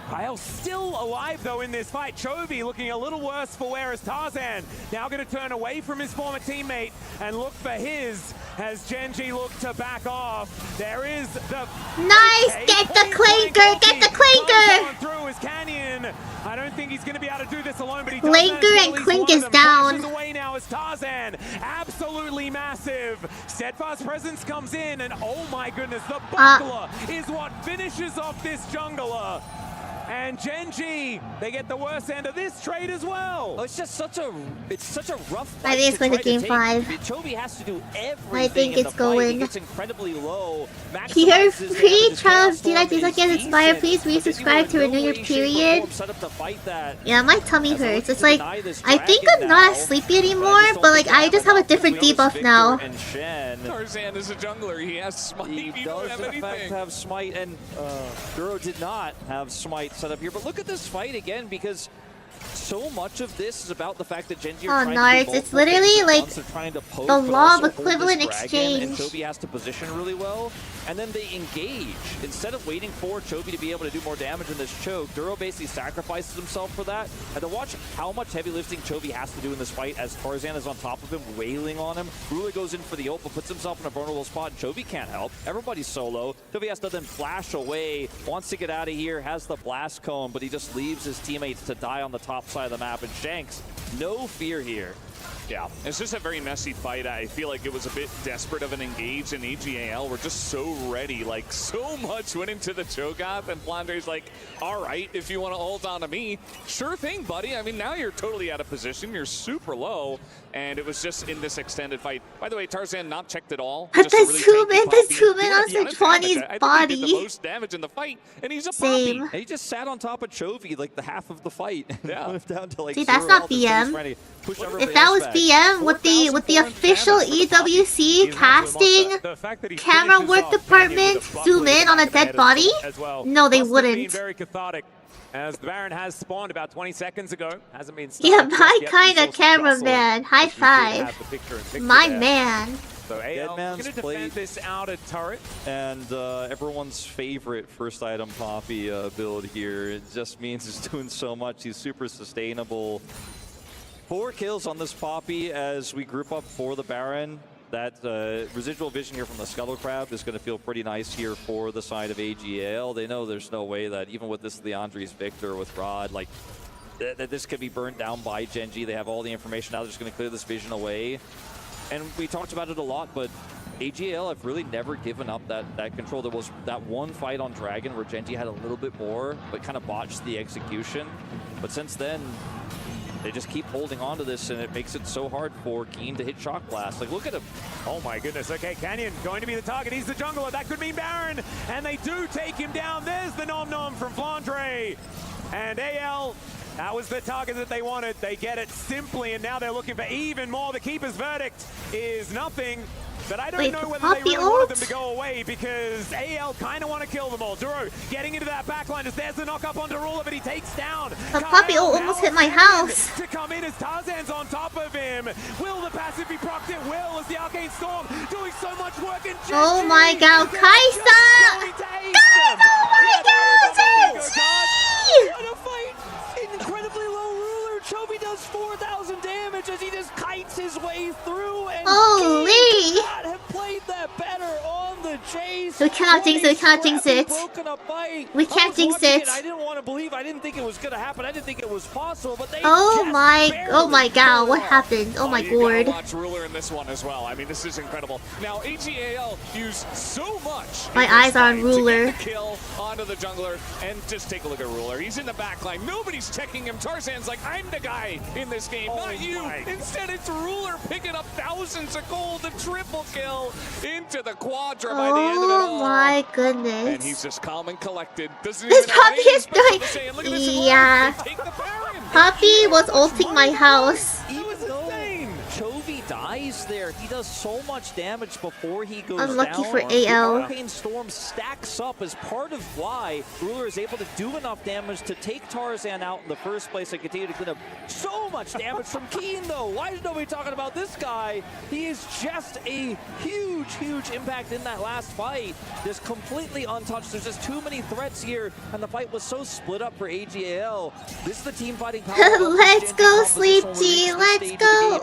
Kyle still alive though in this fight. Chovy looking a little worse for wear as Tarzan now going to turn away from his former teammate and look for his as GENG look to back off. There is the Nice! Get the clinker! Get the clinker! Through his Canyon. I don't think he's going to be able to do this alone, but he does Clinker and Clink is down. Flashes away now as Tarzan. Absolutely massive. Steadfast Presence comes in and oh my goodness, the buckler is what finishes off this jungler. And GENG, they get the worst end of this trade as well. Oh, it's such a rough fight. I think it's going to game 5. Chovy has to do everything. I think it's going. It's incredibly low. Here, free trial of JiraJisaki and Inspire. Please resubscribe to renew your period. Yeah, my tummy hurts. It's like, I think I'm not as sleepy anymore, but like, I just have a different debuff now. Tarzan is a jungler. He has smite. He don't have anything. Have smite, and Duro did not have smite set up here. But look at this fight again, because so much of this is about the fact that GENG are trying to do it's literally like poke, the law of but also hold equivalent this dragon, and exchange. Chovy has to position really well, and then they engage. Instead of waiting for Chovy to be able to do more damage in this choke, Duro basically sacrifices himself for that. And to watch how much heavy lifting Chovy has to do in this fight as Tarzan is on top of him, wailing on him. Ruler goes in for the ult, but puts himself in a vulnerable spot, and Chovy can't help. Everybody's solo. Chovy has to then flash away, wants to get out of here, has the blast cone, but he just leaves his teammates to die on the top side of the map. And Shanks, no fear here. Yeah, it's just a very messy fight. I feel like it was a bit desperate of an engage, and EGL were just so ready. Like, so much went into the Cho'Gath, and Flandre's like, all right, if you want to hold on to me, sure thing, buddy. I mean, now you're totally out of position. You're super low, and it was just in this extended fight. By the way, Tarzan not checked at all. But the Zuman on Symphony's body. He did the most damage in the fight, and he's a Same. poppy. He just sat on top of Chovy like the half of the fight. Yeah. Down to like See, that's 0 not health and Chovy's BM. trying to push If everybody that else was back. BM with the official EWC casting camera work department zoom in on a dead body, no, they wouldn't. Very cathartic. As the Baron has spawned about 20 seconds ago, hasn't been Yeah, started my just yet. kind He's of also camera jostling, man. High as we did have five. the picture-in-picture My there. man. So AL Man's going to played. defend this outer turret. And everyone's favorite first item Poppy build here. It just means he's doing so much. He's super sustainable. 4 kills on this Poppy as we group up for the Baron. That residual vision here from the Scuttle Crab is going to feel pretty nice here for the side of AGL. They know there's no way that even with this Leandri's Victor with Rod, like that this could be burned down by GENG. They have all the information now. They're just going to clear this vision away. And we talked about it a lot, but AGL have really never given up that control. There was that one fight on Dragon where GENG had a little bit more, but kind of botched the execution. But since then, they just keep holding on to this, and it makes it so hard for Keen to hit Shock Blast. Like, look at him. Oh my goodness, okay, Canyon going to be the target. He's the jungler, that could mean Baron. And they do take him down. There's the nom-nom from Flandre. And AL, that was the target that they wanted. They get it simply, and now they're looking for even more. The Keeper's verdict is nothing. but I don't Wait, know the whether Poppy they really wanted them ult? to go away because AL kind of want to kill them all. Duro getting into that backline as there's the knock up onto Ruler, but he takes down. The Poppy ult almost hit my house. To come in as Tarzan's on top of him. Will the passive be procced? It will as the Arcane Storm doing so much work. And Oh my god, Kaisa! Guys, oh my god, Genji! What a fight! Incredibly low Ruler. Chovy does 4,000 damage as he just kites his way through. And Holy! could not have played that better on the chase. We cannot jinx it, we cannot jinx it. Broken a fight. We can't I was jinx watching it. I didn't want to believe. I didn't think it was gonna happen. I didn't think it was possible. But they Oh my god, what happened? Oh my You gotta god. watch Ruler in this one as well. I mean, this is incredible. Now, AGAL used so much. My in this eyes are on fight Ruler. To get the kill onto the jungler, and just take a look at Ruler. He's in the back line. Nobody's checking him. Tarzan's like, I'm the guy in this game, not you. Instead, it's Ruler picking up thousands of gold, the triple kill into the quadra by the end of it all. Oh my And goodness. he's just calm and collected. Doesn't This even have Poppy anything is special doing. to say. And look at this Yeah. alert. They take the Baron. Poppy was ulting my house. Even though Chovy dies there, he does so much damage before he goes Unlucky down. for The AL. Arcane Storm stacks up as part of why Ruler is able to do enough damage to take Tarzan out in the first place and continue to clean up so much damage from Keen, though. Why is nobody talking about this guy? He is just a huge impact in that last fight. Just completely untouched. There's just too many threats here, and the fight was so split up for AGAL. This is the team fighting power. Let's go, Sleep G. Let's go.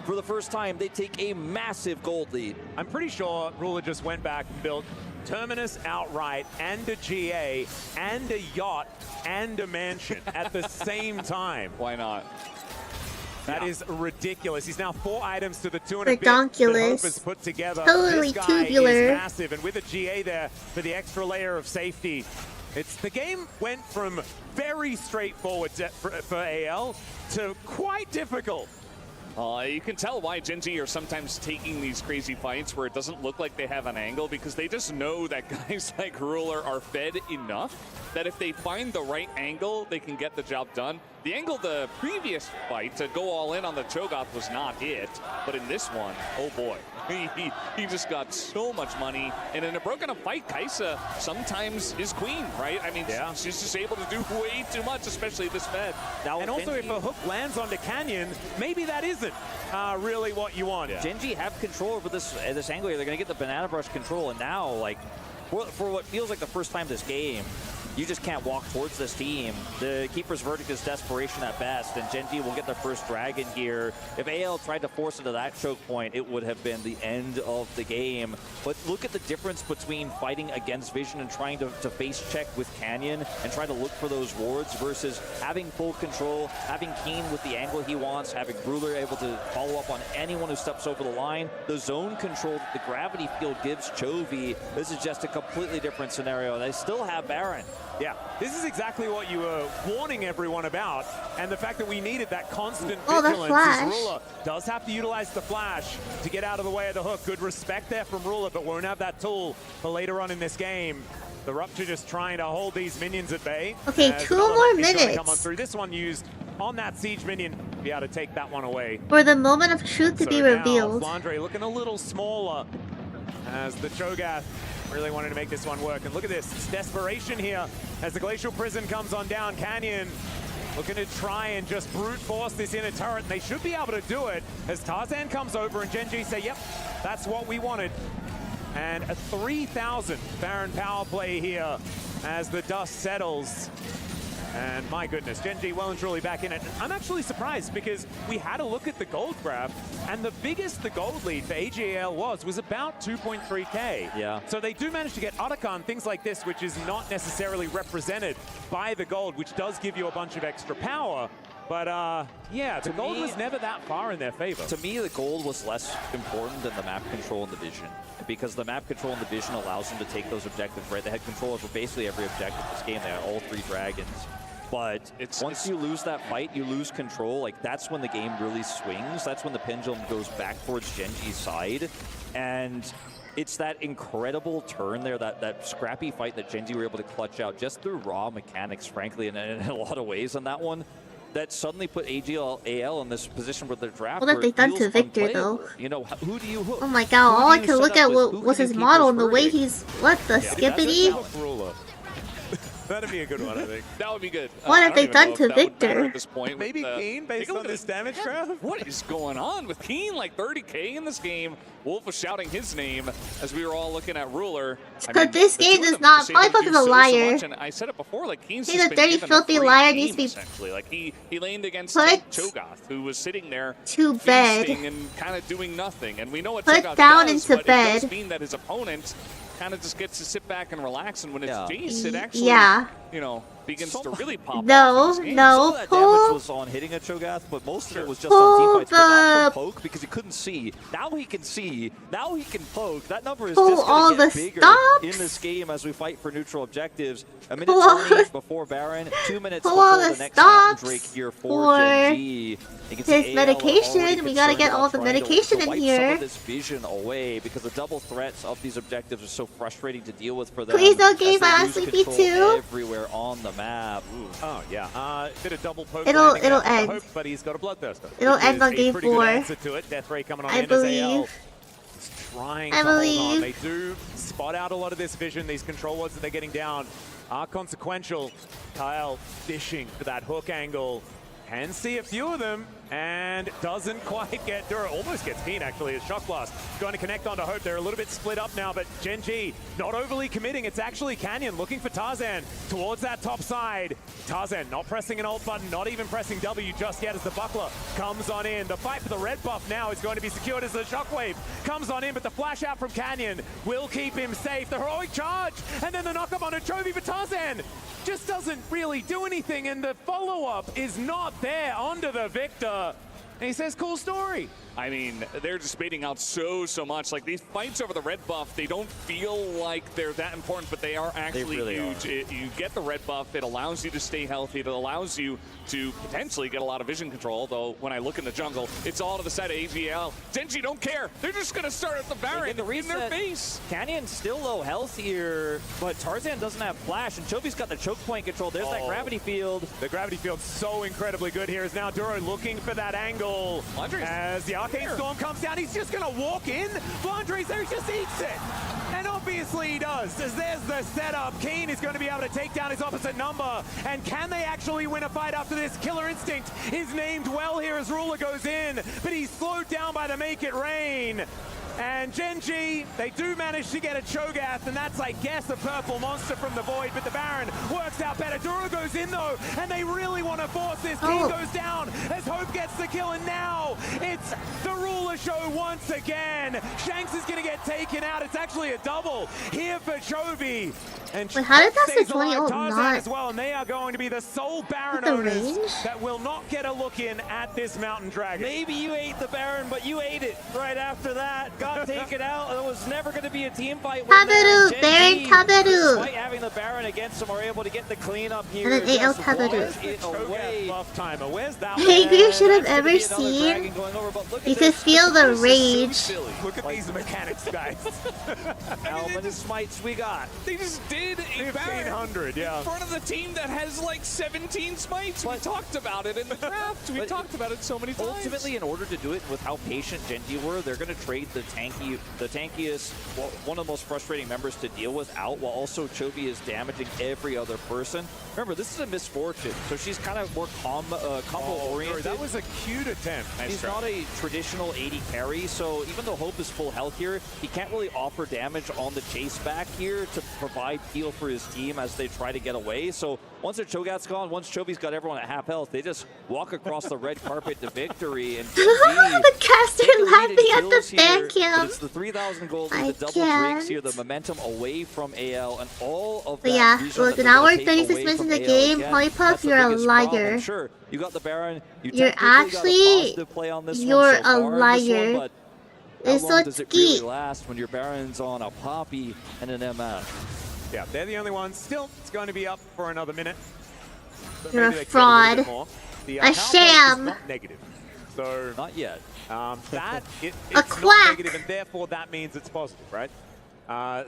For the first time, they take a massive gold lead. I'm pretty sure Ruler just went back and built Terminus outright and a GA and a yacht and a mansion at the same time. Why not? That is ridiculous. He's now 4 items to the 2 and a bit that Redonkulous. Hope has put together. Totally this guy tubular. is massive, and with a GA there for the extra layer of safety, the game went from very straightforward for AL to quite difficult. You can tell why GENG are sometimes taking these crazy fights where it doesn't look like they have an angle, because they just know that guys like Ruler are fed enough that if they find the right angle, they can get the job done. The angle the previous fight to go all in on the Cho'Gath was not it, but in this one, oh boy, he just got so much money. And in a broken up fight, Kaisa sometimes is queen, right? I mean, she's just able to do way too much, especially this fed. And also, if a hook lands onto Canyon, maybe that isn't really what you want. Genji have control over this angle here. They're going to get the banana brush control, and now, like, for what feels like the first time this game, you just can't walk towards this team. The Keeper's Verdict is desperation at best, and Genji will get their first dragon here. If AL tried to force into that choke point, it would have been the end of the game. But look at the difference between fighting against Vision and trying to face check with Canyon and try to look for those wards versus having full control, having Keen with the angle he wants, having Ruler able to follow up on anyone who steps over the line. The zone control that the gravity field gives Chovy, this is just a completely different scenario. They still have Baron. Yeah, this is exactly what you were warning everyone about, and the fact that we needed that constant Oh, the vigilance. flash. Ruler does have to utilize the flash to get out of the way of the hook. Good respect there from Ruler, but won't have that tool for later on in this game. The Rupture just trying to hold these minions at bay. Okay, As 2 another more lightning strike minutes. Come on through. This one used on that siege minion, be able to take that one away. For the moment of truth to be revealed. Flandre looking a little smaller as the Cho'Gath really wanted to make this one work. And look at this, it's desperation here as the Glacial Prison comes on down. Canyon looking to try and just brute force this inner turret, and they should be able to do it as Tarzan comes over and Genji say, yep, that's what we wanted. And a 3,000 Baron power play here as the dust settles. And my goodness, Genji well and truly back in it. I'm actually surprised because we had a look at the gold graph, and the biggest the gold lead for AGL was about 2.3k. Yeah. So they do manage to get Otacon, things like this, which is not necessarily represented by the gold, which does give you a bunch of extra power. But yeah, the gold was never that far in their favor. To me, the gold was less important than the map control and the vision, because the map control and the vision allows them to take those objectives, right? They had control over basically every objective this game. They had all 3 dragons. But once you lose that fight, you lose control. Like, that's when the game really swings. That's when the pendulum goes back towards Genji's side. And it's that incredible turn there, that scrappy fight that Genji were able to clutch out just through raw mechanics, frankly, and in a lot of ways on that one. that suddenly put AL in this position where they're drafted. What have they done to Victor, though? You know, who do you hook? Oh my god, all I can look at was his model and the way hurting? he's... What the skippity? That'd be a good one, I think. That would be good. What have I they don't even done know to if that would matter Victor? At this point Maybe with, Keen based on this damage graph? What is going on with Keen? Like 30k in this game. Wolf was shouting his name as we were all looking at Ruler. Because this game does not... Polypuff is a liar. And I said it before, like Keen's He's just a been dirty, given filthy free liar, game, needs to be essentially. Like he laned against put Cho'Gath, who was sitting there to bed. feasting and kind of doing nothing. And we know what Put Cho'Gath down does, into but bed. it does mean that his opponent kind of just gets to sit back and relax. And when it's Jace, it actually, you know, begins to really pop No, off in this game. no, Some of that pull. damage was on hitting a Cho'Gath, but most of it was just Pull on team fights, but not the- from poke because he couldn't see. Now he can see. Now he can poke. That number is Pull just all going to the get bigger stops. in this game as we fight for neutral objectives. A minute Pull all 20 before Baron, 2 minutes Pull all before the the next mountain stops Drake here for for GenG. You can see his AL are medication. already We gotta get concerned all the about trying medication to in wipe some here. of this vision away because the double threats of these objectives are so frustrating to deal with for them. Please don't as give they us lose Sleepy control 2. everywhere on the map. Oh, yeah. Bit of double poke. It'll landing there for end. Hope, but he's got a bloodthirster. It'll which end is on a game pretty good 4. answer to it. Death ray coming on I in as AL. believe. It's trying I to hold on. believe. They do spot out a lot of this vision. These control wards that they're getting down are consequential. Kyle fishing for that hook angle. Can see a few of them and doesn't quite get Dura. Almost gets Keen actually as Shock Blast. Going to connect onto Hope. They're a little bit split up now, but GenG not overly committing. It's actually Canyon looking for Tarzan towards that top side. Tarzan not pressing an ult button, not even pressing W just yet as the buckler comes on in. The fight for the red buff now is going to be secured as the shockwave comes on in, but the flash out from Canyon will keep him safe. The heroic charge and then the knock up on a Chovy, but Tarzan just doesn't really do anything, and the follow-up is not there onto the Victor. And he says, cool story. I mean, they're just baiting out so much. Like, these fights over the red buff, they don't feel like they're that important, but they are actually huge. You get the red buff, it allows you to stay healthy, it allows you to potentially get a lot of vision control, though when I look in the jungle, it's all to the side of AGL. GenG don't care. They're just going to start at the Baron in their face. Canyon's still low health here, but Tarzan doesn't have flash, and Chovy's got the choke point control. There's that gravity field. The gravity field's so incredibly good here. Is now Duro looking for that angle. As the Arcane Storm comes down, he's just going to walk in. Blandre's there, he just eats it. And obviously he does, as there's the setup. Keen is going to be able to take down his opposite number. And can they actually win a fight after this? Killer Instinct is named well here as Ruler goes in, but he's slowed down by the Make It Rain. And GenG, they do manage to get a Cho'Gath, and that's, I guess, a purple monster from the void, but the Baron works out better. Duro goes in, though, and they really want to force this. Keen goes down as Hope gets the kill, and now it's the Ruler show once again. Shanks is going to get taken out. It's actually a double here for Chovy. And Wait, how did that stays Sage 20 alive, ult Tarzan not as well, and they are going to be the sole Baron the owners range? that will not get a look in at this Mountain Dragon. Maybe you ate the Baron, but you ate it right after that. Got taken out. It was never going to be a team fight. Tabaru, Baron Tabaru. Despite having the Baron against him, are able to get the cleanup here. And an AL Just Tabaru. walks it away. Where's that Angriest should have ever seen. You could feel the rage. Look at these mechanics, guys. How many smites we got? They just did a Baron 1,500, yeah. in front of the team that has like 17 smites. We talked about it in the draft. We talked about it so many times. Ultimately, in order to do it with how patient GenG were, they're going to trade the tankiest, well, one of the most frustrating members to deal with out, while also Chovy is damaging every other person. Remember, this is a misfortune, so she's kind of more combo-oriented. That was a cute attempt. He's not a traditional 80 carry, so even though Hope is full health here, he can't really offer damage on the chase back here to provide heal for his team as they try to get away. So once their Cho'Gath's gone, once Chovy's got everyone at half health, they just walk across the red carpet to victory. And The caster laughing at the fan cam. It's the 3,000 gold and the double drakes here, the momentum away from AL, and all of But that yeah, vision with that an they're hour gonna take 36 away minutes in from the AL game, again. Polypuff, That's the you're a biggest problem. liar. Sure, you got the Baron. You're technically got a actually, positive play on this you're one a so far in this one, liar. but how It's long so does it really ski. last when your Baron's on a Poppy and an MF? Yeah, they're the only ones. Still, it's going to be up for another minute. But You're maybe a they care little bit fraud. more. The, A power play is sham. not negative. So not yet. That it's A not quack. negative, and therefore that means it's positive, right?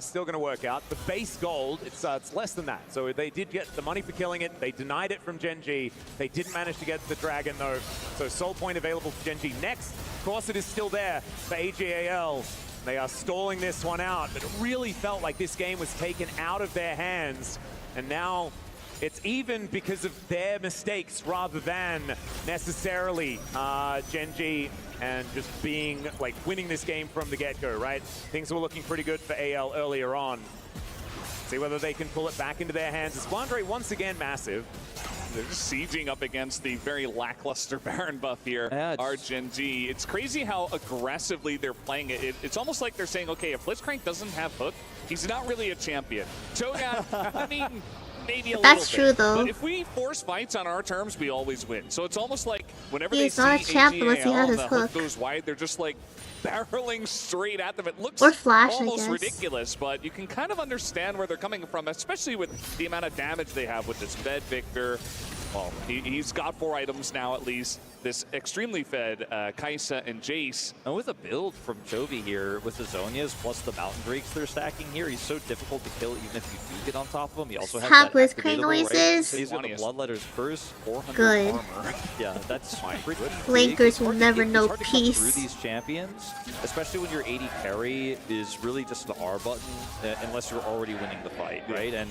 Still going to work out. The base gold, it's less than that. So they did get the money for killing it. They denied it from GENG. They didn't manage to get the dragon, though. So soul point available for GENG. Next, of course, it is still there for AGAL. They are stalling this one out, but it really felt like this game was taken out of their hands. And now it's even because of their mistakes rather than necessarily GENG and just being like winning this game from the get-go, right? Things were looking pretty good for AL earlier on. See whether they can pull it back into their hands. As Flandre once again massive. They're just sieging up against the very lackluster Baron buff here, GENG. It's crazy how aggressively they're playing it. It's almost like they're saying, okay, if Blitzcrank doesn't have Hook, he's not really a champion. Cho'Gath, I mean, maybe a little bit. That's true, though. But if we force fights on our terms, we always win. So it's almost like whenever He's they not see a champ unless he AGAL has and his the hook. goes wide, they're just like barreling straight at them. It looks Or Flash, I almost guess. ridiculous, but you can kind of understand where they're coming from, especially with the amount of damage they have with this fed Victor. Well, he's got 4 items now at least. This extremely fed Kai'Sa and Jace. And with a build from Chovy here, with the Zonias plus the Mountain Drakes they're stacking here, he's so difficult to kill even if you do get on top of him. He also has that Blitzcrank activatable, noises. right? So he's got the Bloodletters first, 400 Good. armor. Yeah, that's pretty big. Flankers It's will hard to never get- know it's hard to come peace. through these champions, especially when your AD carry is really just the R button, unless you're already winning the fight, right? And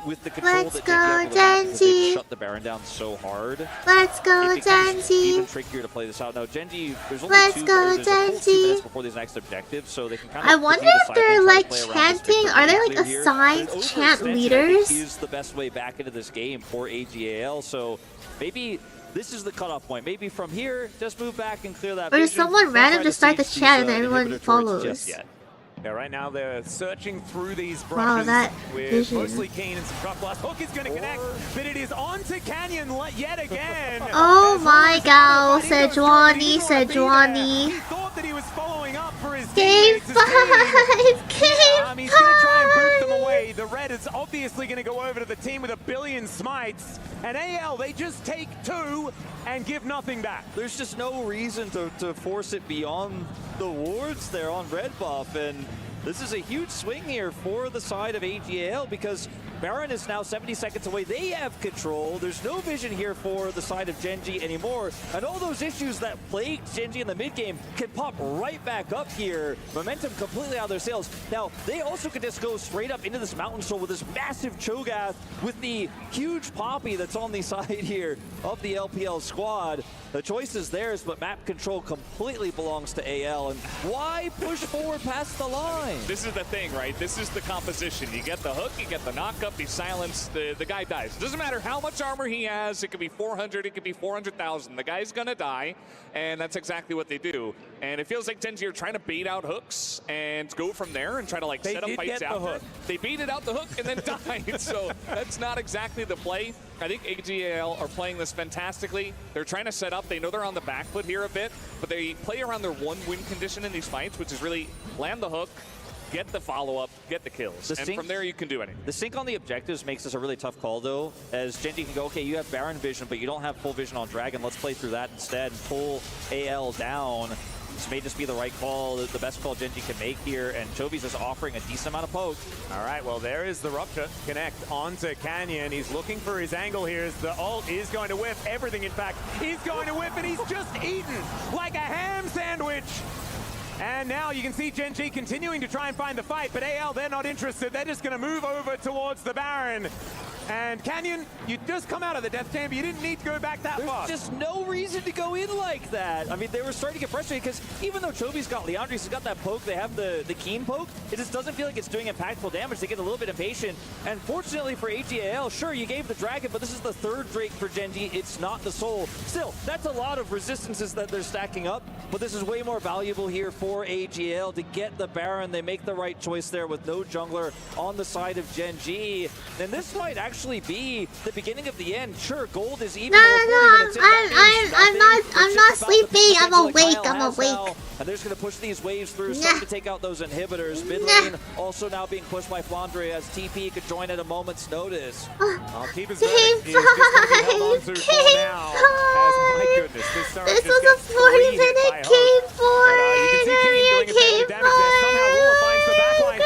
with the control Let's that go, JD have, because they've Genji. shut the Baron down so hard. Let's go, It becomes Genji. even trickier to play this out. Now, Genji, there's only Let's two, go, there's a full 2 Genji. minutes before these next objectives, so they can kind of I wonder if they're like chanting. Are they like assigned chant leaders? Is the best way back into this game for AGAL, so maybe this is the cutoff point. Maybe from here, just move back and clear that Or does vision. someone Don't random try just start the siege chat and these, then everyone inhibitor turrets follows? just yet. Yeah, right now they're searching through these Wow, brushes that with vision. mostly Kane and some truck blast. Hook is going to connect, but it is onto Canyon yet again. Oh my god, Sejuani. He thought that he was following up for his Game teammates. 5! Game He's going to try and boot 5! them away. The red is obviously going to go over to the team with 1 billion smites. And AL, they just take 2 and give nothing back. There's just no reason to force it beyond the wards there on red buff, and this is a huge swing here for the side of AGAL because Baron is now 70 seconds away. They have control. There's no vision here for the side of GENG anymore, and all those issues that plagued GENG in the mid game can pop right back up here. Momentum completely out of their sails. Now, they also could just go straight up into this mountain soul with this massive Cho'Gath with the huge Poppy that's on the side here of the LPL squad. The choice is theirs, but map control completely belongs to AL. And why push forward past the line? This is the thing, right? This is the composition. You get the hook, you get the knockup, he's silenced, the guy dies. It doesn't matter how much armor he has. It could be 400, it could be 400,000. The guy's gonna die, and that's exactly what they do. And it feels like GENG are trying to bait out hooks and go from there and try to like They set up did fights get the after. hook. They baited out the hook and then died. So that's not exactly the play. I think AGAL are playing this fantastically. They're trying to set up. They know they're on the back foot here a bit, but they play around their 1-win condition in these fights, which is really land the hook, get the follow-up, get the kills. And from there, you can do anything. The sync on the objectives makes this a really tough call, though, as GENG can go, okay, you have Baron vision, but you don't have full vision on Dragon. Let's play through that instead and pull AL down. This may just be the right call, the best call GENG can make here, and Chovy's just offering a decent amount of poke. All right, well, there is the Rupture. Connect onto Canyon. He's looking for his angle here as the ult is going to whip. Everything, in fact, is going to whip, and he's just eaten like a ham sandwich. And now you can see GENG continuing to try and find the fight, but AL, they're not interested. They're just going to move over towards the Baron. And Canyon, you just come out of the death chamber. You didn't need to go back that far. There's just no reason to go in like that. I mean, they were starting to get frustrated because even though Chovy's got Leandris, he's got that poke, they have the keen poke, it just doesn't feel like it's doing impactful damage. They get a little bit impatient. And fortunately for AGAL, sure, you gave the Dragon, but this is the 3rd Drake for GENG. It's not the Soul. Still, that's a lot of resistances that they're stacking up, but this is way more valuable here for AGAL to get the Baron. They make the right choice there with no jungler on the side of GENG. And this might actually be the beginning of the end. Sure, gold is even. I'm not sleeping. I'm awake. I'm awake. And they're just going to push these waves through, starting to take out those inhibitors. Mid lane also now being pushed by Flandre as TP could join at a moment's notice. Keep his verdict is just going to be held on to for now. As, my goodness, this was a 40-minute game for you can see Kane doing a bit of damage there. Somehow Roar finds the backline.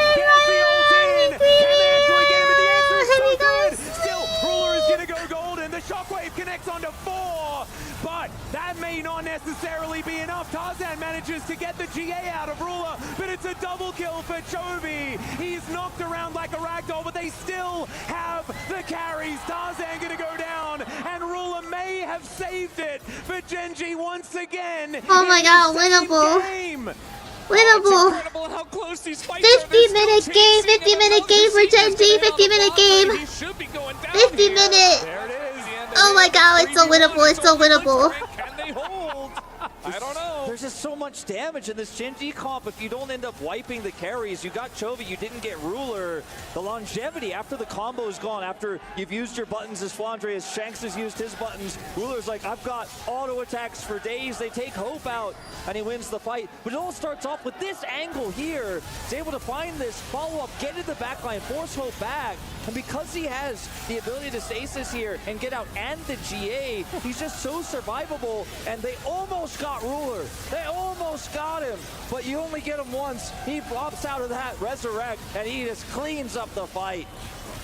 4, but that may not necessarily be enough. Tarzan manages to get the GA out of Ruler, but it's a double kill for Chovy. He's knocked around like a ragdoll, but they still have the carries. Tarzan gonna go down, and Ruler may have saved it for GENG once again. Oh my god, winnable. Winnable. 50-minute game, 50-minute game for GENG, 50-minute game. 50-minute. Oh my god, it's so winnable, it's so winnable. I don't know. There's just so much damage in this GENG comp. If you don't end up wiping the carries, you got Chovy, you didn't get Ruler. The longevity after the combo is gone, after you've used your buttons as Flandre, as Shanks has used his buttons, Ruler's like, I've got auto attacks for days. They take Hope out, and he wins the fight. But it all starts off with this angle here. He's able to find this follow-up, get into the backline, force Hope back. And because he has the ability to stasis here and get out and the GA, he's just so survivable. And they almost got Ruler. They almost got him. But you only get him once. He pops out of that resurrect, and he just cleans up the fight.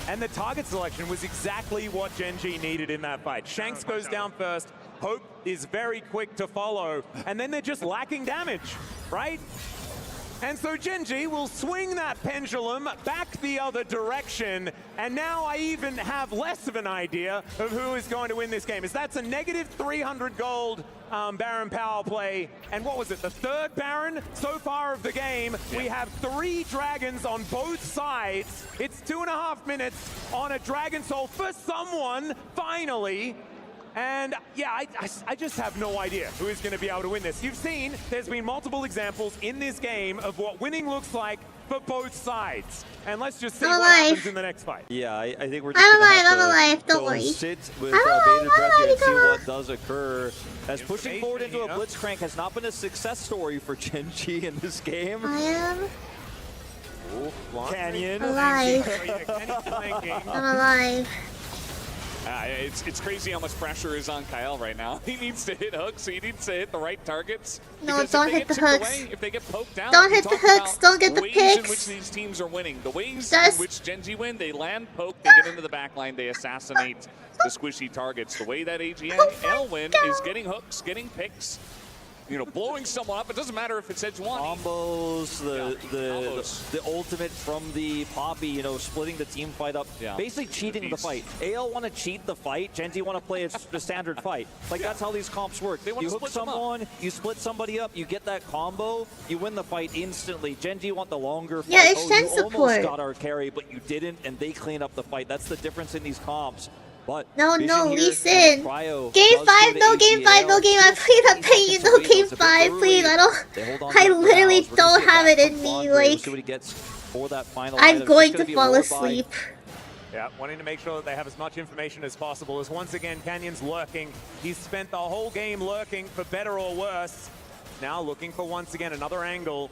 And the target selection was exactly what GENG needed in that fight. Shanks goes down first. Hope is very quick to follow. And then they're just lacking damage, right? And so GENG will swing that pendulum back the other direction, and now I even have less of an idea of who is going to win this game. As that's a negative 300 gold Baron power play, and what was it, the third Baron so far of the game? We have 3 dragons on both sides. It's 2.5 minutes on a Dragon Soul for someone, finally. And yeah, I just have no idea who is going to be able to win this. You've seen there's been multiple examples in this game of what winning looks like for both sides. And let's just see what happens in the next fight. Yeah, I think we're just I'm alive, don't worry. Sit with bated breath here and see what does occur. As pushing forward into a Blitzcrank has not been a success story for GENG in this game. I am Canyon. alive. I'm alive. It's crazy how much pressure is on Kyle right now. He needs to hit hooks, he needs to hit the right targets. No, don't hit the hooks. If they get poked down, Don't hit the hooks, don't get the ways in which picks. these teams are winning. The ways in which GENG win, they land poke, they get into the back line, they assassinate the squishy targets. The way that AGL win is getting hooks, getting picks, you know, blowing someone up. It doesn't matter if it's edge one. Combos, the ultimate from the Poppy, you know, splitting the team fight up, basically cheating the fight. AL want to cheat the fight, GENG want to play a standard fight. Like that's how these comps work. You hook someone, you split somebody up, you get that combo, you win the fight instantly. GENG want the longer fight. Yeah, it's Shen you support. almost got our carry, but you didn't, and they clean up the fight. That's the difference in these comps. But No, Vision here, listen. Game 5, no game 5, no game. Please, I'm paying you no game 5, please. I literally don't have it in me. Like, I'm going to fall asleep. Yeah, wanting to make sure that they have as much information as possible. As once again, Canyon's lurking. He's spent the whole game lurking, for better or worse. Now looking for once again another angle.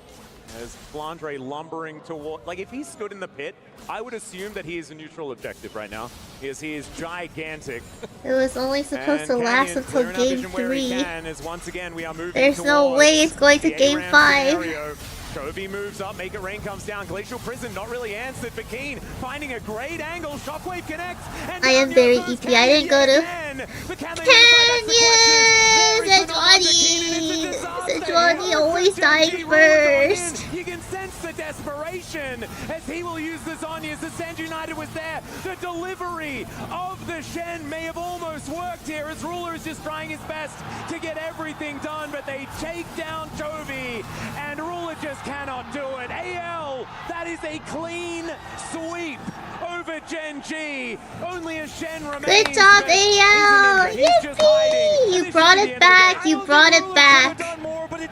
As Flandre lumbering toward, like if he stood in the pit, I would assume that he is a neutral objective right now, because he is gigantic. It was only supposed to last until game 3. As once again we are moving There's no way it's going to game 5. Chovy moves up, Make It Rain comes down. Glacial Prison not really answered for Keen, finding a great angle. Shockwave connects. And I am very EP. I didn't go to Sejuani always dying first. You can sense the desperation as he will use the Zhonya's. The Send United was there. The delivery of the Shen may have almost worked here as Ruler is just trying his best to get everything done, but they take down Chovy and Ruler just cannot do it. AL, that is a clean sweep over GENG. Only a Shen remains. Good job, AL! Yippee! You brought it back. You brought it back.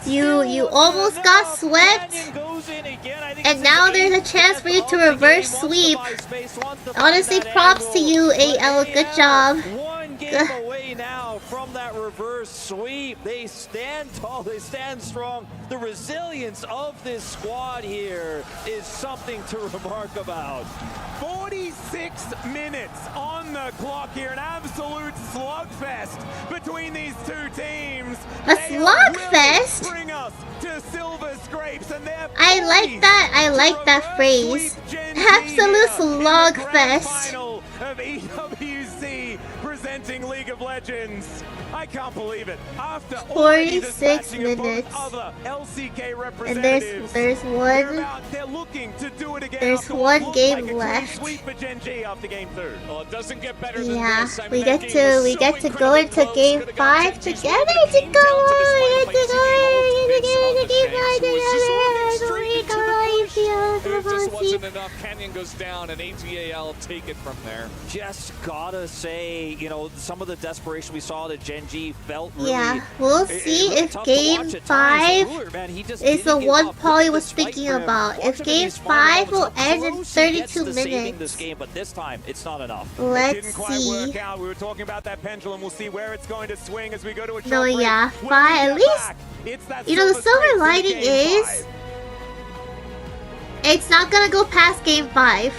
You almost got swept, and now there's a chance for you to reverse sweep. Honestly, props to you, AL. Good job. One game away now from that reverse sweep. They stand tall, they stand strong. The resilience of this squad here is something to remark about. 46 minutes on the clock here, an absolute slugfest between these two teams. A slugfest? Bring us to Silver Scrapes, and I like that. I like that phrase. Absolute slugfest. Of EWC EWC presenting League of Legends. I can't believe it. After 46 minutes. Other LCK And representatives, there's they're looking to do it again. There's one game left. Sweep for GENG after game 2. Well, it doesn't get better than Yeah, this. I mean, we that get game was to go into game 5 together. We get to go into game 5 together. It just wasn't enough. Canyon goes down, and AGAL take it from there. Just gotta say, you know, some of the desperation we saw that GENG felt really... Yeah, we'll see if game 5 is the one Paulie was thinking about. If game 5 will end in 32 minutes. This game, but this time it's not enough. Let's Didn't quite see. work out. We were talking about that pendulum. We'll see where it's going to swing as we go to a No, short break. yeah, When 5 we at get least. back, it's that You know, the silver straight lining to game is 5. it's not gonna go past game 5.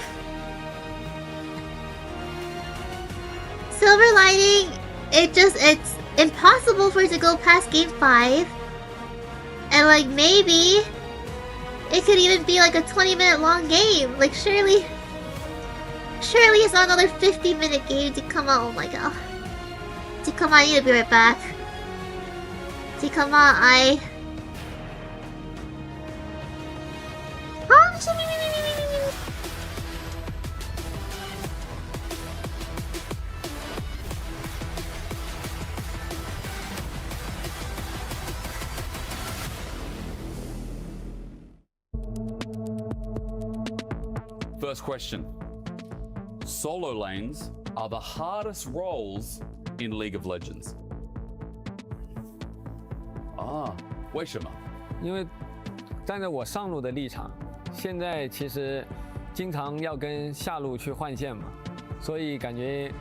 Silver lining, it's impossible for it to go past game 5. And like maybe it could even be like a 20-minute long game. Like surely it's not another 50-minute game to come out. Oh my god. Come on, I need to be right back. Come on, First question. Solo lanes are the hardest roles in League of Legends. 为什么？因为站在我上路的立场，现在其实经常要跟下路去换线嘛，所以感觉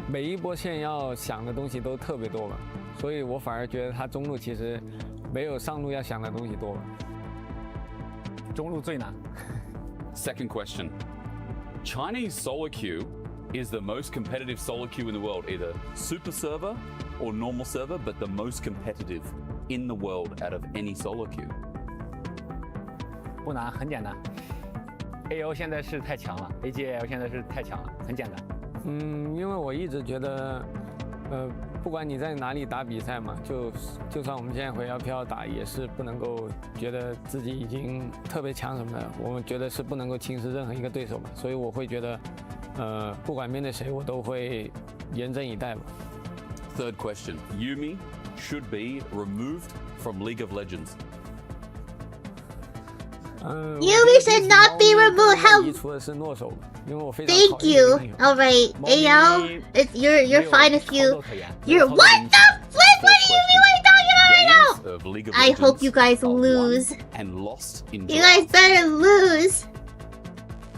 每一波线要想的东西都特别多吧，所以我反而觉得他中路其实没有上路要想的东西多吧。中路最难。Second question. Chinese solo queue is the most competitive solo queue in the world, either super server or normal server, but the most competitive in the world out of any solo queue. 不难，很简单。AO 现在是太强了 ，AGL 现在是太强了，很简单。因为我一直觉得，不管你在哪里打比赛嘛，就算我们现在回 LPL 打，也是不能够觉得自己已经特别强什么的，我们觉得是不能够轻视任何一个对手嘛，所以我会觉得，不管面对谁，我都会严阵以待吧。Third question. Yuumi should be removed from League of Legends. Yuumi should not be removed. How? 移除的是诺手，因为我非常 Thank you. All right, AL, you're fine if you're what the flip? What do you mean? What are you talking about right now? I hope you guys lose. And lost in You guys better lose.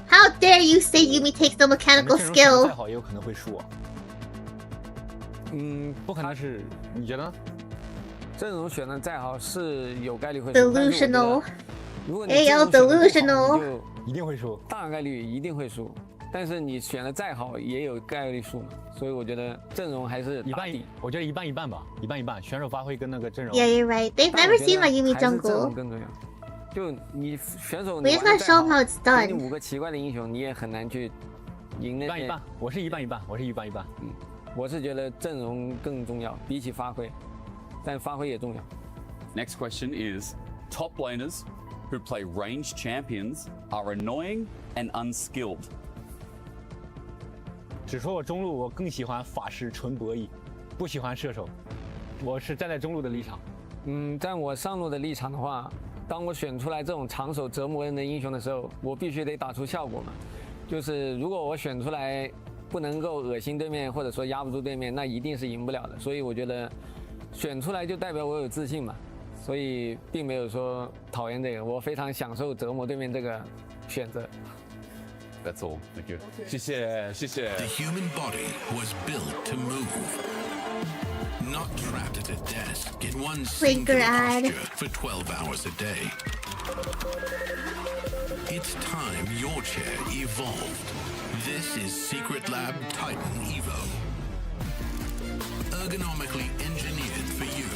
How dare you say Yuumi takes no mechanical 再 skill? 好也有可能会输啊。不可能是，你觉得呢？阵容选的再好是有概率会输。 Delusional. 如果你 AL delusional. 一定会输，大概率一定会输。但是你选的再好，也有概率输嘛。所以我觉得阵容还是一半一，我觉得一半一半吧，一半一半，选手发挥跟那个阵容。 Yeah, you're right. They've never seen my Yuumi 阵容 jungle. 更重要。就你选手， We just gotta show them how it's done. 你5个奇怪的英雄，你也很难去赢那些。一半一半，我是一半一半，我是一半一半。我是觉得阵容更重要，比起发挥，但发挥也重要。Next question is, top laners who play ranged champions are annoying and unskilled. 只说我中路，我更喜欢法师纯博弈，不喜欢射手。我是站在中路的立场。在我上路的立场的话，当我选出来这种长手折磨人的英雄的时候，我必须得打出效果嘛。就是如果我选出来不能够恶心对面，或者说压不住对面，那一定是赢不了的。所以我觉得选出来就代表我有自信嘛。所以并没有说讨厌这个，我非常享受折磨对面这个选择。That's all. Thank you. 谢谢，谢谢。 The human body was built to move, not trapped at a desk in one singular posture for 12 hours a day. It's time your chair evolved. This is Secret Lab Titan Evo. Ergonomically engineered for you,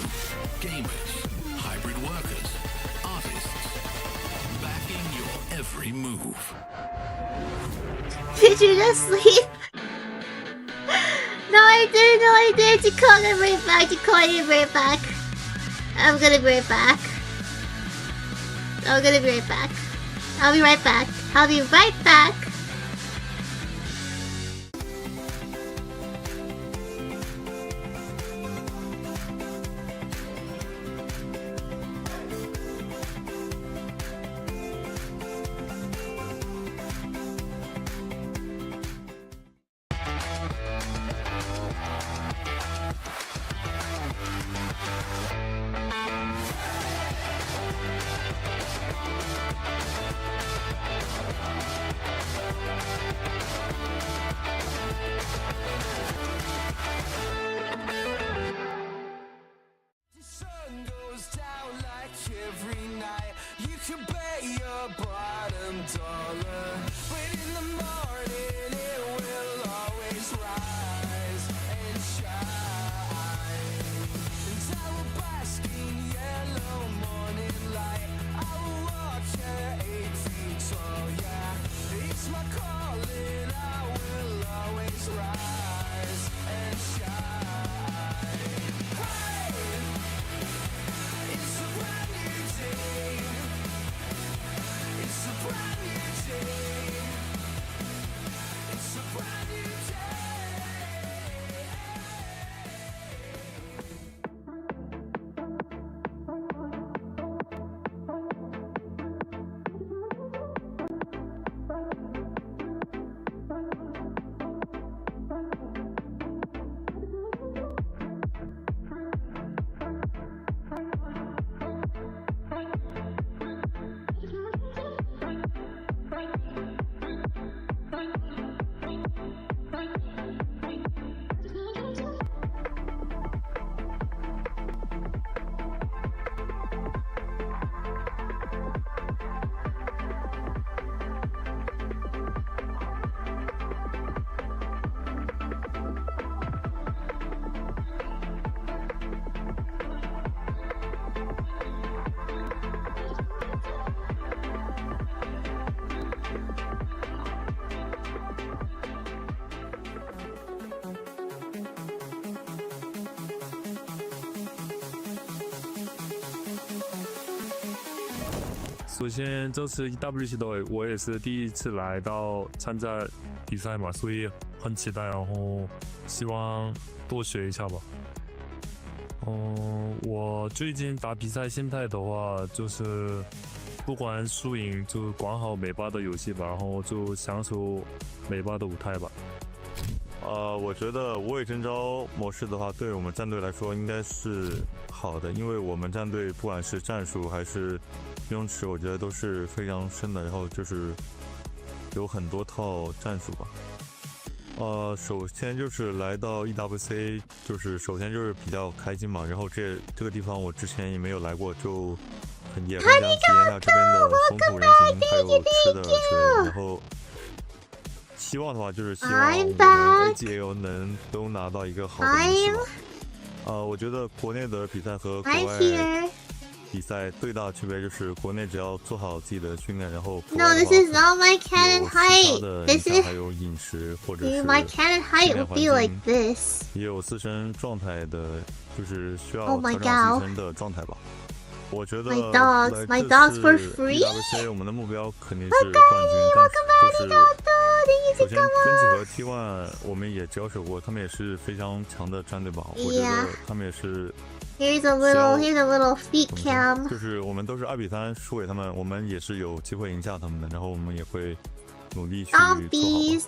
gamers, hybrid workers, artists, backing your every move. Did you just sleep? No, I didn't. No, I didn't. Dakota, bring it back. Dakota, bring it back. I'm gonna bring it back. I'm gonna be right back. I'll be right back. I'll be right back.首先，这次 EWC 的我也是第一次来到参加比赛嘛，所以很期待，然后希望多学一下吧。我最近打比赛心态的话，就是不管输赢，就管好每把的游戏吧，然后就享受每把的舞台吧。我觉得无畏征召模式的话，对我们战队来说应该是好的，因为我们战队不管是战术还是用池，我觉得都是非常深的，然后就是有很多套战术吧。首先就是来到 EWC， 就是首先就是比较开心嘛，然后这个地方我之前也没有来过，就也很想体验一下这边的风土人情，还有吃的之类的，然后。希望的话就是希望我们 AGL 都拿到一个好的名次吧。我觉得国内的比赛和国外比赛最大的区别就是国内只要做好自己的训练，然后国外的话有其他的影响，还有饮食或者是训练环境，也有自身状态的，就是需要调整自身的状态吧。我觉得来这次 EWC 我们的目标肯定是冠军，但就是首先分级和 T1 我们也交手过，他们也是非常强的战队吧，我觉得他们也是。Here's a little feet cam。就是我们都是2-3输给他们，我们也是有机会赢下他们的，然后我们也会努力去做好。Stompies.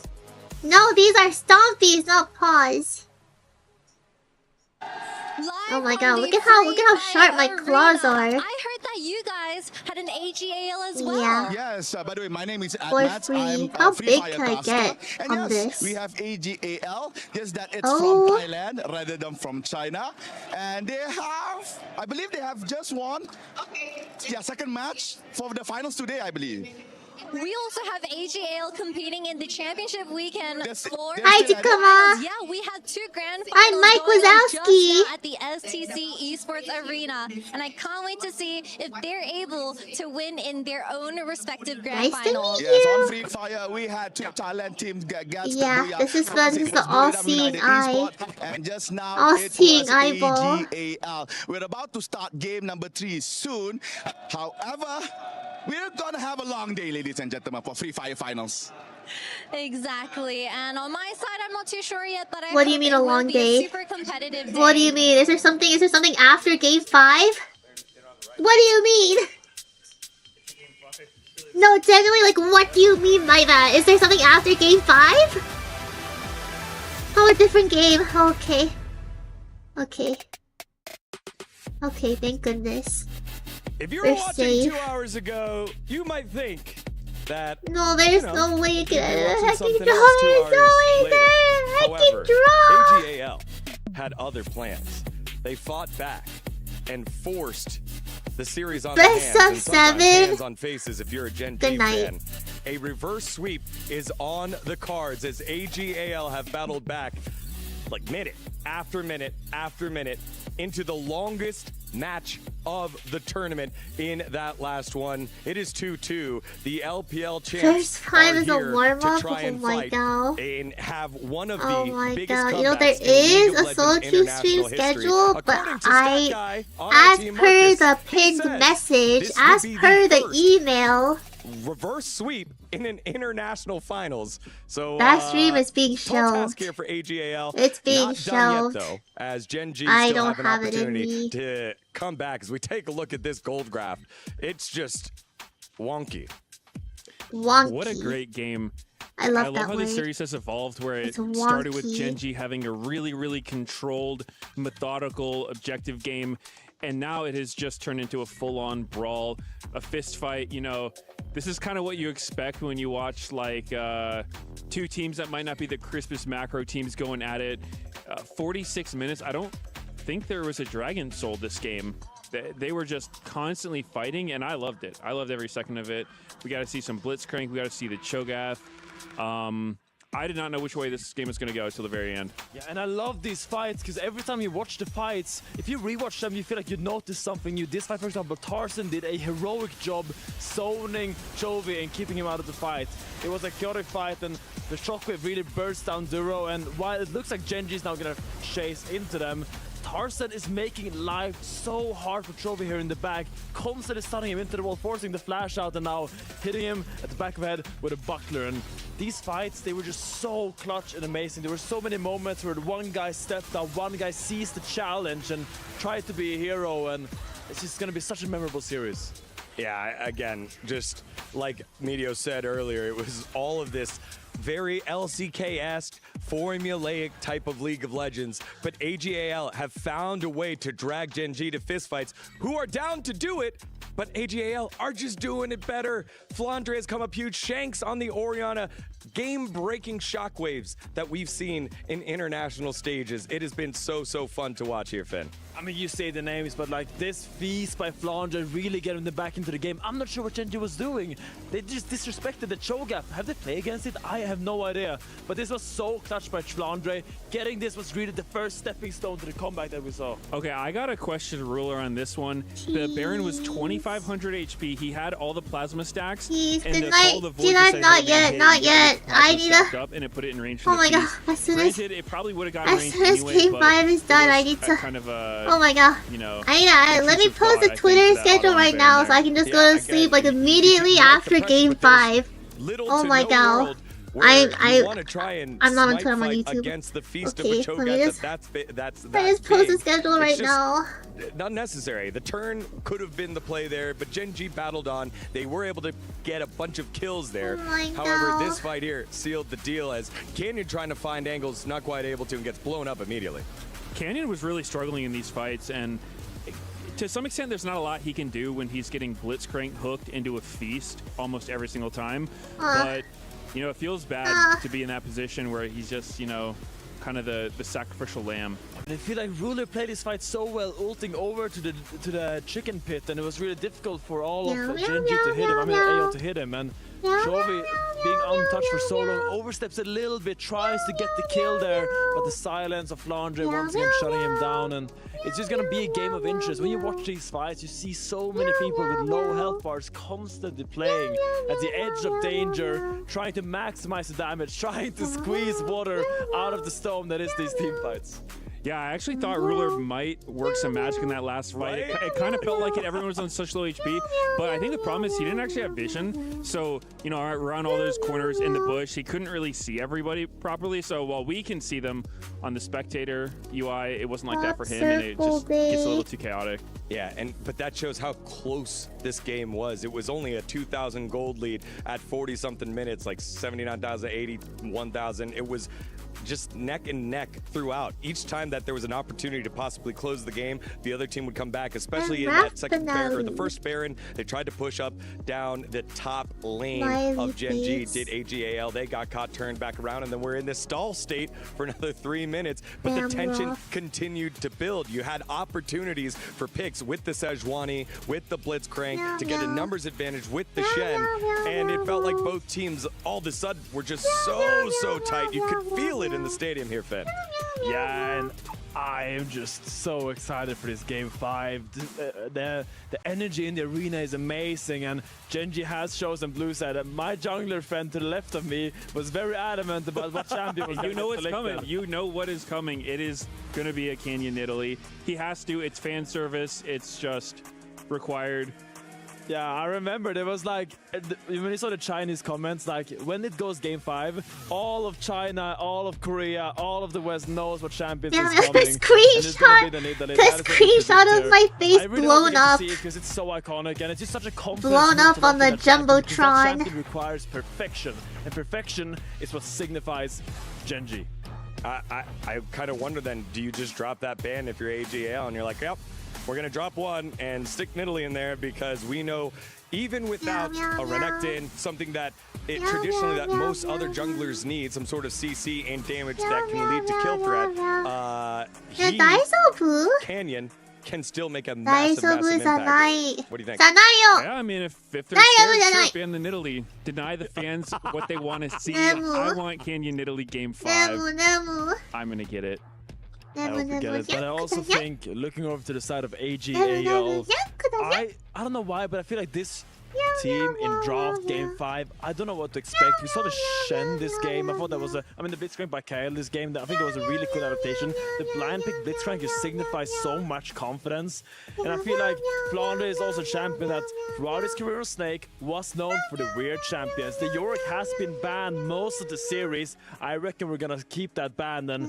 No, these are stompies, not paws. Oh my god, look at how sharp my claws are. I heard that you guys had an AGAL as well. Yeah. Yes, by the way, my name is For Admat. free. I'm How Free big Fire can I caster. get And on yes, this? we have AGAL, just that it's from Thailand rather than from China. And they have, I believe they have just won, second match for the finals today, I believe. We also have AGL competing in the championship weekend floor. Hi, Takuma. Yeah, we had 2 grand finals I'm Mike going on just Wazowski. now at the STC Esports Arena, and I can't wait to see if they're able to win in their own respective grand finals. Yes, on Free Fire, we had 2 Thailand teams get Yeah, this is fun. This is the all-seeing eye. And just now, All-seeing eyeball. EGAL. We're about to start game number 3 soon. However, we're gonna have a long day, ladies and gentlemen, for Free Fire finals. Exactly, and on my side, I'm not too sure yet, but I What do you hope mean it a will long be day? super competitive day. What do you mean? Is there something after game 5? What do you mean? No, genuinely, like, what do you mean by that? Is there something after game 5? Oh, a different game. Okay. Okay. Okay, thank goodness. If you We're were watching safe. 2 hours ago, you might think that No, there's no way you can watching hacking something draw. else 2 There's hours no way later. there. Hacking However, draw. AGAL had other plans. They fought back and forced the series on Best the hands of and sometimes 7. hands on faces if you're a Gen Good G night. fan. A reverse sweep is on the cards as AGAL have battled back like minute after minute after minute into the longest match of the tournament in that last one. It is 2-2. The LPL champs First time are is a here warm-up. to try Oh and my fight god. and have one of Oh the my biggest god. You know, there comebacks in League is of a solo Legends queue stream international history. schedule, but According to Stat Guy on our as team, per Marcus, the he pinned says message, this would as be per the first email, reverse sweep in an international finals. So that stream is being tall task shelved. here for AGAL. It's being Not shelved. done yet, though, as Gen G I still don't have an have it in opportunity me. to come back. As we take a look at this gold graph, it's just wonky. Wonky. What a great game. I love how that the word. series has evolved, where it It's started with wonky. Gen G having a really, really controlled, methodical, objective game, and now it has just turned into a full-on brawl, a fist fight. You know, this is kind of what you expect when you watch like 2 teams that might not be the crispest macro teams going at it. 46 minutes. I don't think there was a Dragon Soul this game. They were just constantly fighting, and I loved it. I loved every second of it. We got to see some Blitzcrank. We got to see the Cho'Gath. I did not know which way this game was going to go until the very end. Yeah, and I love these fights because every time you watch the fights, if you rewatch them, you feel like you notice something new. This fight, for example, Tarzan did a heroic job zoning Chovy and keeping him out of the fight. It was a chaotic fight, and the shockwave really burst down Duro, and while it looks like Genji is now going to chase into them, Tarzan is making life so hard for Chovy here in the back, constantly stunning him into the wall, forcing the flash out, and now hitting him at the back of the head with a buckler. And these fights, they were just so clutch and amazing. There were so many moments where one guy stepped up, one guy seized the challenge and tried to be a hero, and it's just going to be such a memorable series. Yeah, again, just like Medio said earlier, it was all of this very LCK-esque, formulaic type of League of Legends, but AGAL have found a way to drag Gen G to fistfights, who are down to do it, but AGAL are just doing it better. Flandre has come up huge, Shanks on the Orianna, game-breaking shockwaves that we've seen in international stages. It has been so fun to watch here, Finn. I mean, you say the names, but like this feast by Flandre really getting them back into the game. I'm not sure what Genji was doing. They just disrespected the Cho'Gath. Have they played against it? I have no idea. But this was so clutch by Flandre. Getting this was really the first stepping stone to the comeback that we saw. Okay, I got a question ruler on this one. The Baron was 2,500 HP. He had all the plasma stacks. Jeez, and good the night. Call of Void Did I decided not to yet? hit Not and yet. get the plasma I need stacked to. up and it put it in range for Oh the my god! feast. As soon as Granted, it probably would have gotten range anyway, game but 5 is done, it I was need a to. kind of a, Oh my god! you know, Let me intrusive post thought, the I think, Twitter to that schedule auto right ban now, there. so I can just Yeah, go to again, sleep like you immediately can after like the game pressure, but 5. Little Oh to my no god! world where I you want to try and I'm not on snipe Twitter, I'm on fight YouTube. against the feast Okay, of a let me Cho'Gath. just- That's I just post the big. schedule It's right just now. Not necessary. The turn could have been the play there, but Gen G battled on. They were able to get a bunch of kills there. Oh my However, god. this fight here sealed the deal as Canyon trying to find angles, not quite able to, and gets blown up immediately. Canyon was really struggling in these fights, and to some extent, there's not a lot he can do when he's getting Blitzcrank hooked into a feast almost every single time. But, you know, it feels bad to be in that position where he's just, you know, kind of the sacrificial lamb. I feel like Ruler played his fight so well, ulting over to the chicken pit, and it was really difficult for all of Genji to hit him. I mean, AO to hit him, and Chovy being untouched for so long, oversteps a little bit, tries to get the kill there, but the silence of Flandre once again shutting him down, and it's just gonna be a game of interest. When you watch these fights, you see so many people with low health bars constantly playing at the edge of danger, trying to maximize the damage, trying to squeeze water out of the stone that is these team fights. Yeah, I actually thought Ruler might work some magic in that last fight. It kind of felt like it. Everyone was on such low HP, but I think the problem is he didn't actually have vision. So, you know, around all those corners in the bush, he couldn't really see everybody properly. So while we can see them on the spectator UI, it wasn't like that for him, and it just gets a little too chaotic. Yeah, but that shows how close this game was. It was only a 2,000 gold lead at 40-something minutes, like 79,000, 81,000. It was just neck and neck throughout. Each time that there was an opportunity to possibly close the game, the other team would come back, especially in that second Baron, or the first Baron. They tried to push up down the top lane of Gen G, did AGAL. They got caught, turned back around, and then we're in this stall state for another 3 minutes. But the tension continued to build. You had opportunities for picks with the Sejuani, with the Blitzcrank, to get a numbers advantage with the Shen, and it felt like both teams all of a sudden were just so tight. You could feel it in the stadium here, Finn. Yeah, and I am just so excited for this game 5. The energy in the arena is amazing, and Genji has chosen blue side. And my jungler friend to the left of me was very adamant about what champion was You know what's coming. You know what is coming. It is going to be a Canyon Italy. He has to. It's fan service. It's just required. Yeah, I remember there was like, when you saw the Chinese comments, like when it goes game 5, all of China, all of Korea, all of the West knows what champions is coming. The screenshot of my face blown up. Because it's so iconic and it's just such a confidence. Blown up on the Jumbotron. Champion requires perfection, and perfection is what signifies Genji. I kind of wonder then, do you just drop that ban if you're AGL and you're like, yep, we're going to drop one and stick Nidalee in there, because we know even without a Renekton, something that traditionally that most other junglers need, some sort of CC and damage that can lead to kill threat, Canyon can still make a massive impact. What do you think? Yeah, I mean, if they're scared, sure, ban the Nidalee. Deny the fans what they want to see. I want Canyon Nidalee game 5. I'm going to get it. I don't forget it, but I also think, looking over to the side of AGAL, I don't know why, but I feel like this team in draft game 5, I don't know what to expect. We saw the Shen this game. I thought that was the Blitzcrank by Kyle this game, I think that was a really cool adaptation. The blind pick Blitzcrank just signifies so much confidence, and I feel like Flandre is also a champion that throughout his career on Snake was known for the weird champions. The Yorick has been banned most of the series. I reckon we're gonna keep that ban, and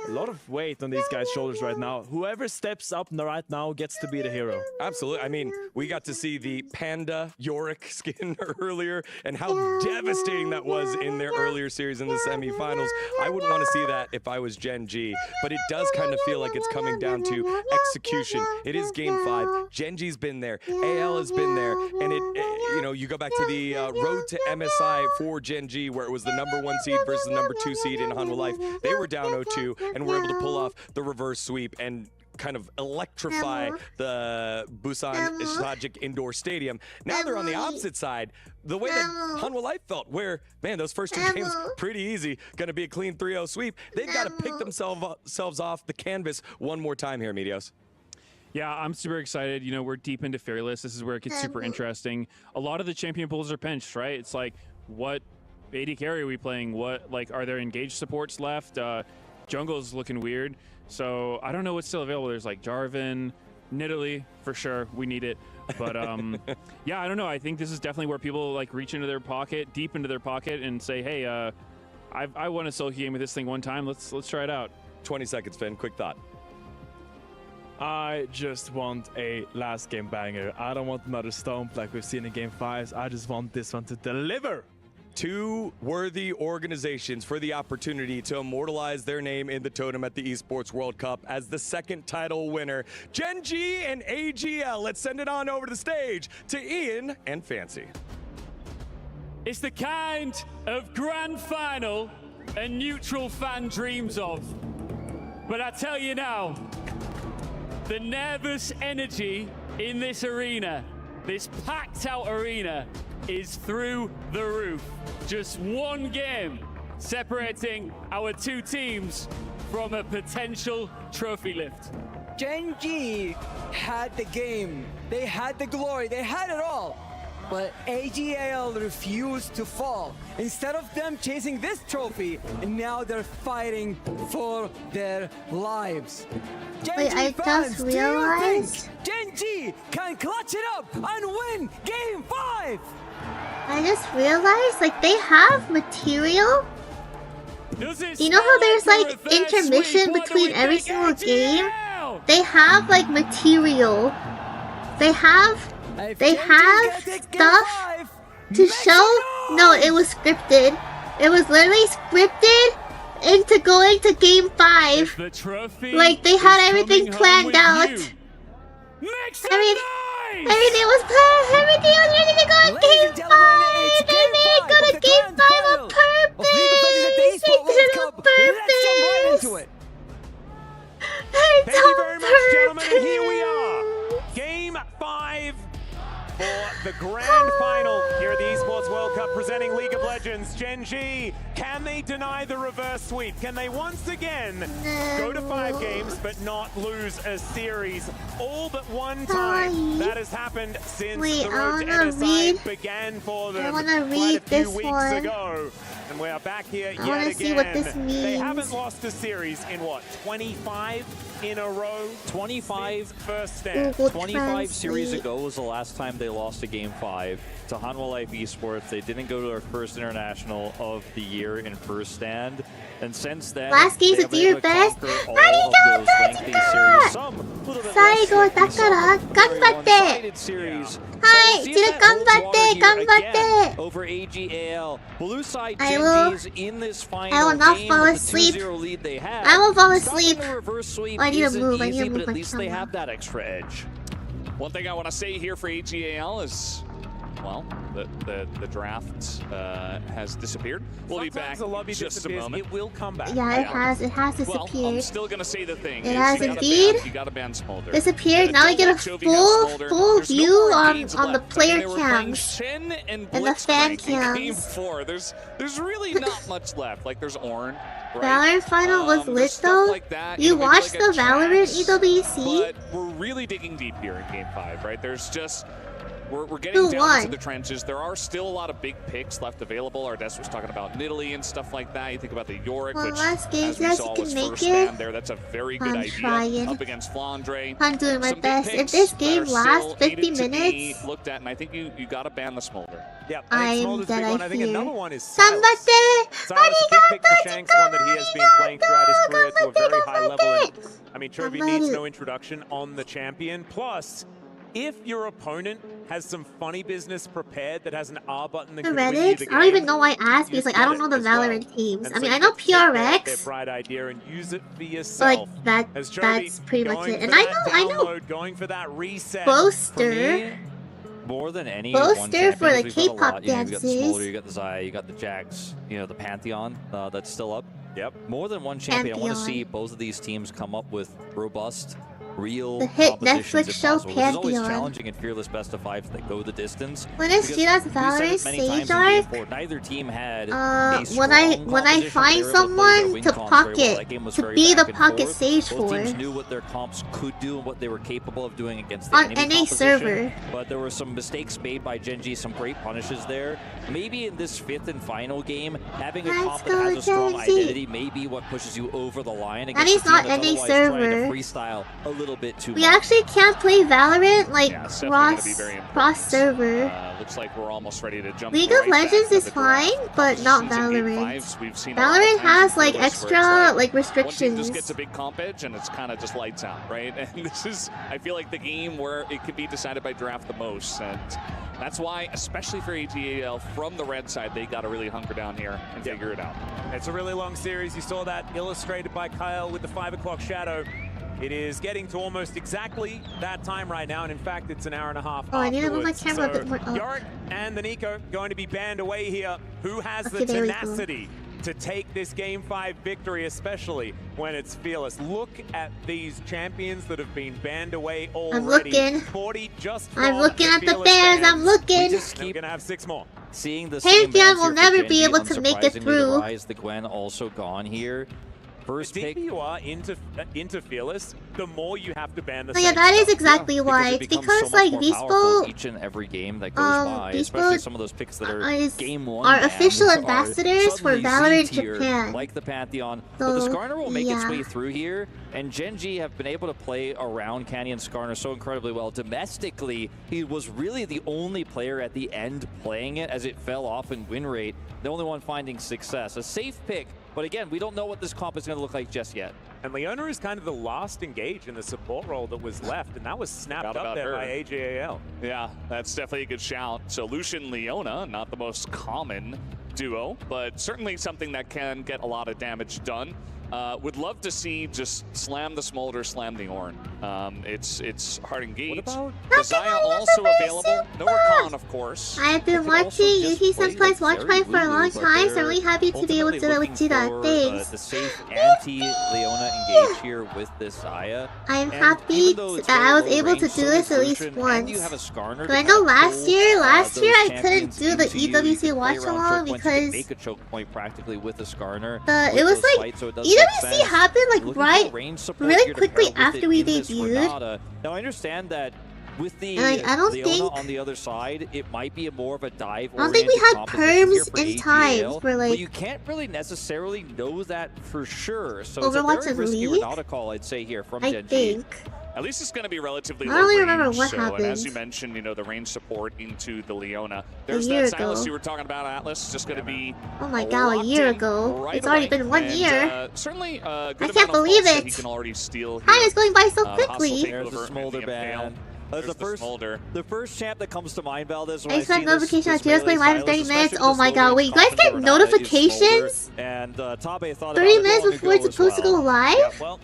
a lot of weight on these guys' shoulders right now. Whoever steps up right now gets to be the hero. Absolutely. I mean, we got to see the Panda Yorick skin earlier, and how devastating that was in their earlier series in the semifinals. I wouldn't want to see that if I was Gen G, but it does kind of feel like it's coming down to execution. It is game 5. Gen G's been there. AL has been there, and you know, you go back to the road to MSI for Gen G, where it was the #1 seed versus the #2 seed in Hanwha Life. They were down 0-2 and were able to pull off the reverse sweep and kind of electrify the Busan Sajik Indoor Stadium. Now they're on the opposite side, the way that Hanwha Life felt, where, man, those first 2 games pretty easy, gonna be a clean 3-0 sweep. They've got to pick themselves off the canvas one more time here, Medios. Yeah, I'm super excited. You know, we're deep into Fearless. This is where it gets super interesting. A lot of the champion pools are pinched, right? It's like, what AD carry are we playing? What, like, are there engaged supports left? Jungle's looking weird. So I don't know what's still available. There's like Jarvan, Nidalee, for sure. We need it. But yeah, I don't know. I think this is definitely where people like reach into their pocket, deep into their pocket, and say, hey, I won a solo game with this thing one time. Let's try it out. 20 seconds, Finn. Quick thought. I just want a last game banger. I don't want another stomp like we've seen in game 5s. I just want this one to deliver. 2 worthy organizations for the opportunity to immortalize their name in the totem at the Esports World Cup as the second title winner. Gen G and AGL. Let's send it on over to the stage to Ian and Fancy. It's the kind of grand final a neutral fan dreams of. But I tell you now, the nervous energy in this arena, this packed out arena, is through the roof. Just one game separating our two teams from a potential trophy lift. GENG had the game, they had the glory, they had it all. But AGL refused to fall. Instead of them chasing this trophy, and now they're fighting for their lives. Wait, I just realized GENG can clutch it up and win Game 5. I just realized, like, they have material. You know how there's like intermission between every single game? They have like material. They have stuff to show. No, it was scripted. It was literally scripted into going to Game 5. Like, they had everything planned out. Everything was planned. Everything was ready to go to Game 5. They didn't go to Game 5 on purpose. They did it on purpose. Thank you very much, gentlemen, and here we are. Game 5 for the grand final here at the Esports World Cup presenting League of Legends. GENG, can they deny the reverse sweep? Can they once again go to 5 games but not lose a series? All but one time that has happened since the road to MSI began for them quite a few weeks ago. And we are back here yet again. See what this means. They haven't lost a series in what, 25 in a row? 25 first stand. 25 series ago was the last time they lost a Game 5 to Hanwha Life Esports. They didn't go to their first international of the year in first stand. And since then, last games of your best. Arigato, Saigo dakara ganbatte. Hi, Jira ganbatte. Over AGL. Blue side I will not fall asleep. I will fall asleep. I need to move. I need to move my they have that extra edge. One thing I want to say here for AGL is, well, the draft has disappeared. We'll be back in just a moment. It will come back. Yeah, it has disappeared. Well, I'm still gonna say the thing. It has indeed you gotta ban Smolder. disappeared. Now we get a full view on the player cams and the fan cams. Game 4. There's really not much left. Like, there's Ornn. Right? Valorant final was lit though. Like that. You know, watched like the Valorant EWC? But we're really digging deep here in Game 5, right? There's just we're getting down into the trenches. There are still a lot of big picks left available. Ardes was talking about Nidalee and stuff like that. You think about the Yorick, which, as we saw, was first stand there. That's a very good idea. Up against Flandre. I'm doing my best. If this game lasts 50 minutes, looked at, and I think you gotta ban the Smolder. Yeah, I'm dead. I think another one is Ganbatte. Arigato, Shanks, one that he has been playing throughout his career to a very high level. And, I mean, Trophy needs no introduction on the champion. Plus, if your opponent has some funny business prepared that has an R button that the can win you Reddits? the game, I don't even know why I asked because, like, I don't know the Valorant teams. I mean, I know PRX. Their bright idea and use it for yourself. Like, that's pretty much it. And I know going for that reset. Boaster. More than any Boaster for the K-pop K-pop dances. You got the Smolder, dances. you got the Zai, you got the Jax, you know, the Pantheon that's still up. Yep. More than one champion. Pantheon. I want to see both of these teams come up with robust, real The hit compositions Netflix if show possible. It's always Pantheon. challenging and fearless best of 5s that go the distance. When is Jira's Valorant Sage Arc? Neither team had when I find someone to pocket, to be the pocket Sage Both for. teams knew what their comps could do and what they were capable of doing against the On enemy NA composition, server. But there were some mistakes made by GENG, some great punishes there. Maybe in this 5th and final game, having a comp that has a strong identity may be what pushes you over the line That against is a team not that's NA otherwise trying server. to freestyle a little bit too We much. actually can't play Valorant like cross server. Looks like we're almost ready to jump. League of Legends is fine, but not Valorant. Valorant has like extra like One team restrictions. just gets a big comp edge and it's kind of just lights out, right? And this is, I feel like, the game where it can be decided by draft the most. And that's why, especially for AGL from the red side, they got to really hunker down here and figure it out. It's a really long series. You saw that illustrated by Kyle with the 5 o'clock shadow. It is getting to almost exactly that time right now, and in fact, it's an hour and a half. Oh, I need to move my afterwards. camera a bit more up. Yorick and the Nico going to be banned away here. Who has Okay, the there we go. tenacity to take this Game 5 victory, especially when it's Fearless. Look at these champions that have been banned away already. I'm looking. 40 just I'm looking at the bans. I'm looking. We're gonna have 6 more. Seeing the same Pantheon will never be able to make it through. The Gwen also gone here. First The pick. deeper you are into Fearless, the more you have to ban the Oh yeah, same that is stuff. exactly why. It's because like Vspo, Each and every game that goes by, especially some of those picks that are game one are official bans ambassadors are for suddenly Valorant Z-tier, Japan. like the Pantheon. So, but the Skarner will make its yeah. way through here, and Genji have been able to play around Canyon Skarner so incredibly well. Domestically, he was really the only player at the end playing it as it fell off in win rate. The only one finding success. A safe pick. But again, we don't know what this comp is going to look like just yet. And Leona is kind of the last engage in the support role that was left, and that was snapped Forgot up about there her. by AJAL. Yeah, that's definitely a good shout. So Lucian Leona, not the most common duo, but certainly something that can get a lot of damage done. Would love to see just slam the Smolder, slam the Ornn. It's hard engaged. What about Zaya also available? No Recon, of course. I've been watching Yuki Senpai's Watch Party for a long time, so I'm really happy to be able to do that with Jira. Thanks. The safe anti-Leona engage here with this Zaya. I'm happy that I was able to do this at least once. You have a Skarner. But I know last year I couldn't do the EWC watch along because make a choke point practically with a Skarner. it was like EWC happened like right really quickly after we debuted. Now I understand that with the And, I don't Leona think on the other side, it might be more of a dive. I don't think we had perms in time for but like you can't really necessarily know that for sure. So Overwatch it's a and very risky League? Renata call, I'd say here from I Genji. think. At least it's going to be relatively I low don't really range. remember what so, and as happened. you mentioned, you know, the range support into the Leona. There's year that Silas ago. you were talking about, Atlas, just going to be Oh my god, a locked year in ago. right It's already away. been 1 And, year. certainly good I amount can't of believe pulse that it. he can already steal here. Time is going by so Hostile quickly. takeover There's the and Smolder ban. Impale. That's There's the first, Smolder. the first champ that comes to mind, Valdez. When I I expect see notification this that Jira's playing live in 30 melee minutes. style, Oh my god, wait, you guys get especially this notifications? And Tabe thought 30 about it minutes long before it's ago as supposed to go well. live? Yeah, well,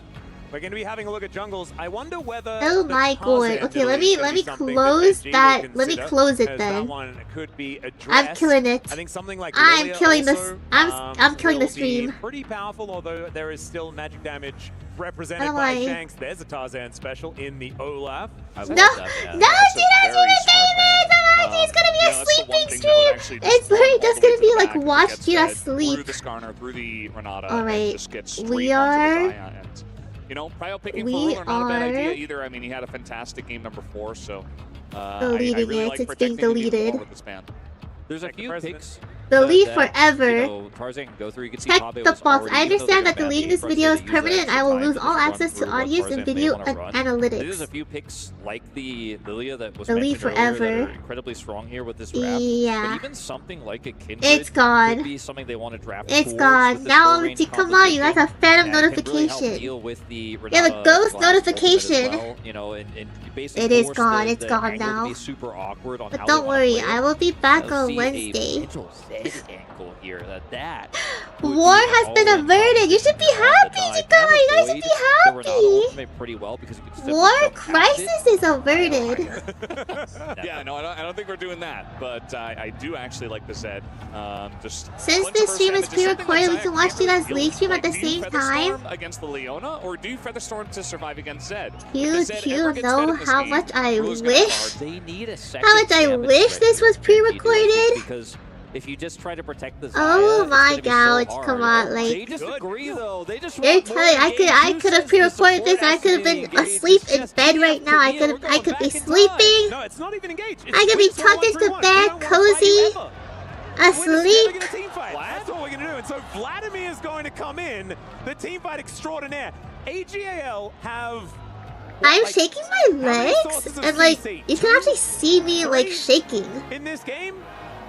we're going to be having a look at jungles. I wonder whether. Oh the my Tarzan god. Okay, let delay me could be something close SG that. will Let me consider, close it as then. That one could be addressed. I'm killing it. I think something like I'm Lilia killing this. also, I'm killing the will be stream. Pretty powerful, although there is still magic damage represented Don't by worry. Shanks. There's a Tarzan special in the Olaf. No, no, Jira's it's gonna be a sleeping stream. It's literally just gonna be like watch Jira sleep. Through the Skarner, through the Renata, All right, and just get straight we onto the are- Zaya end. You know, Prio picking we for Ruler, not a bad idea are- either. I mean, he had a fantastic game number 4, so I Deleting really it, like it's being protecting him even deleted. more with this ban. There's a few picks. Delete that, forever. You know, Tarzan can go through. You can see Check Tabe the was box. already, I even though understand they're that deleting this banned, video is they use that permanent and I extra will time lose to all just run access to through what audience and Tarzan may video wanna run. analytics. There's a few picks like the Lilia that was Delete mentioned earlier that forever. are incredibly strong here with this draft. Yeah. But even something like a Kindred It's gone. could be something they want to draft It's towards gone. with this Now, full-range come on, you guys have phantom that can really help notification. deal with the Yeah, the Renata ghost glass ultimate as notification. well, you know, and basically It is force gone. the It's gone angle to now. be super awkward on But how don't they wanna worry, play it. I will be back I'll on see Wednesday. A potential Z angle here that would War be has been all-in averted. You should be happy, Jikama. You guys should be the Renata happy. ultimate pretty well because you can simply War jump past crisis it. is averted. Yeah, no, I don't think we're doing that, but I do actually like the Zed. Just Since once this first stream damage is something like pre-recorded, we Zaya can watch can't really Jira's League stream at the do you same Featherstorm time. against the Leona, or do you Featherstorm to survive against Zed? You two know how much I wish. They need a How much I damage wish threat this was here to beat it, pre-recorded. because if you just try to protect the Zaya, Oh it's my gonna be so god, hard. come on, They like disagree though. They just you're want more telling I engaged. could have pre-recorded this. I could have been asleep in bed right now. I could be sleeping. No, it's not even engaged. I could be tucked into bed, cozy, asleep. That's what we're going to do. And so Vladimir is going to come in, the team fight extraordinaire. AGAL have... I'm shaking my legs, and like you can actually see me like shaking. In this game,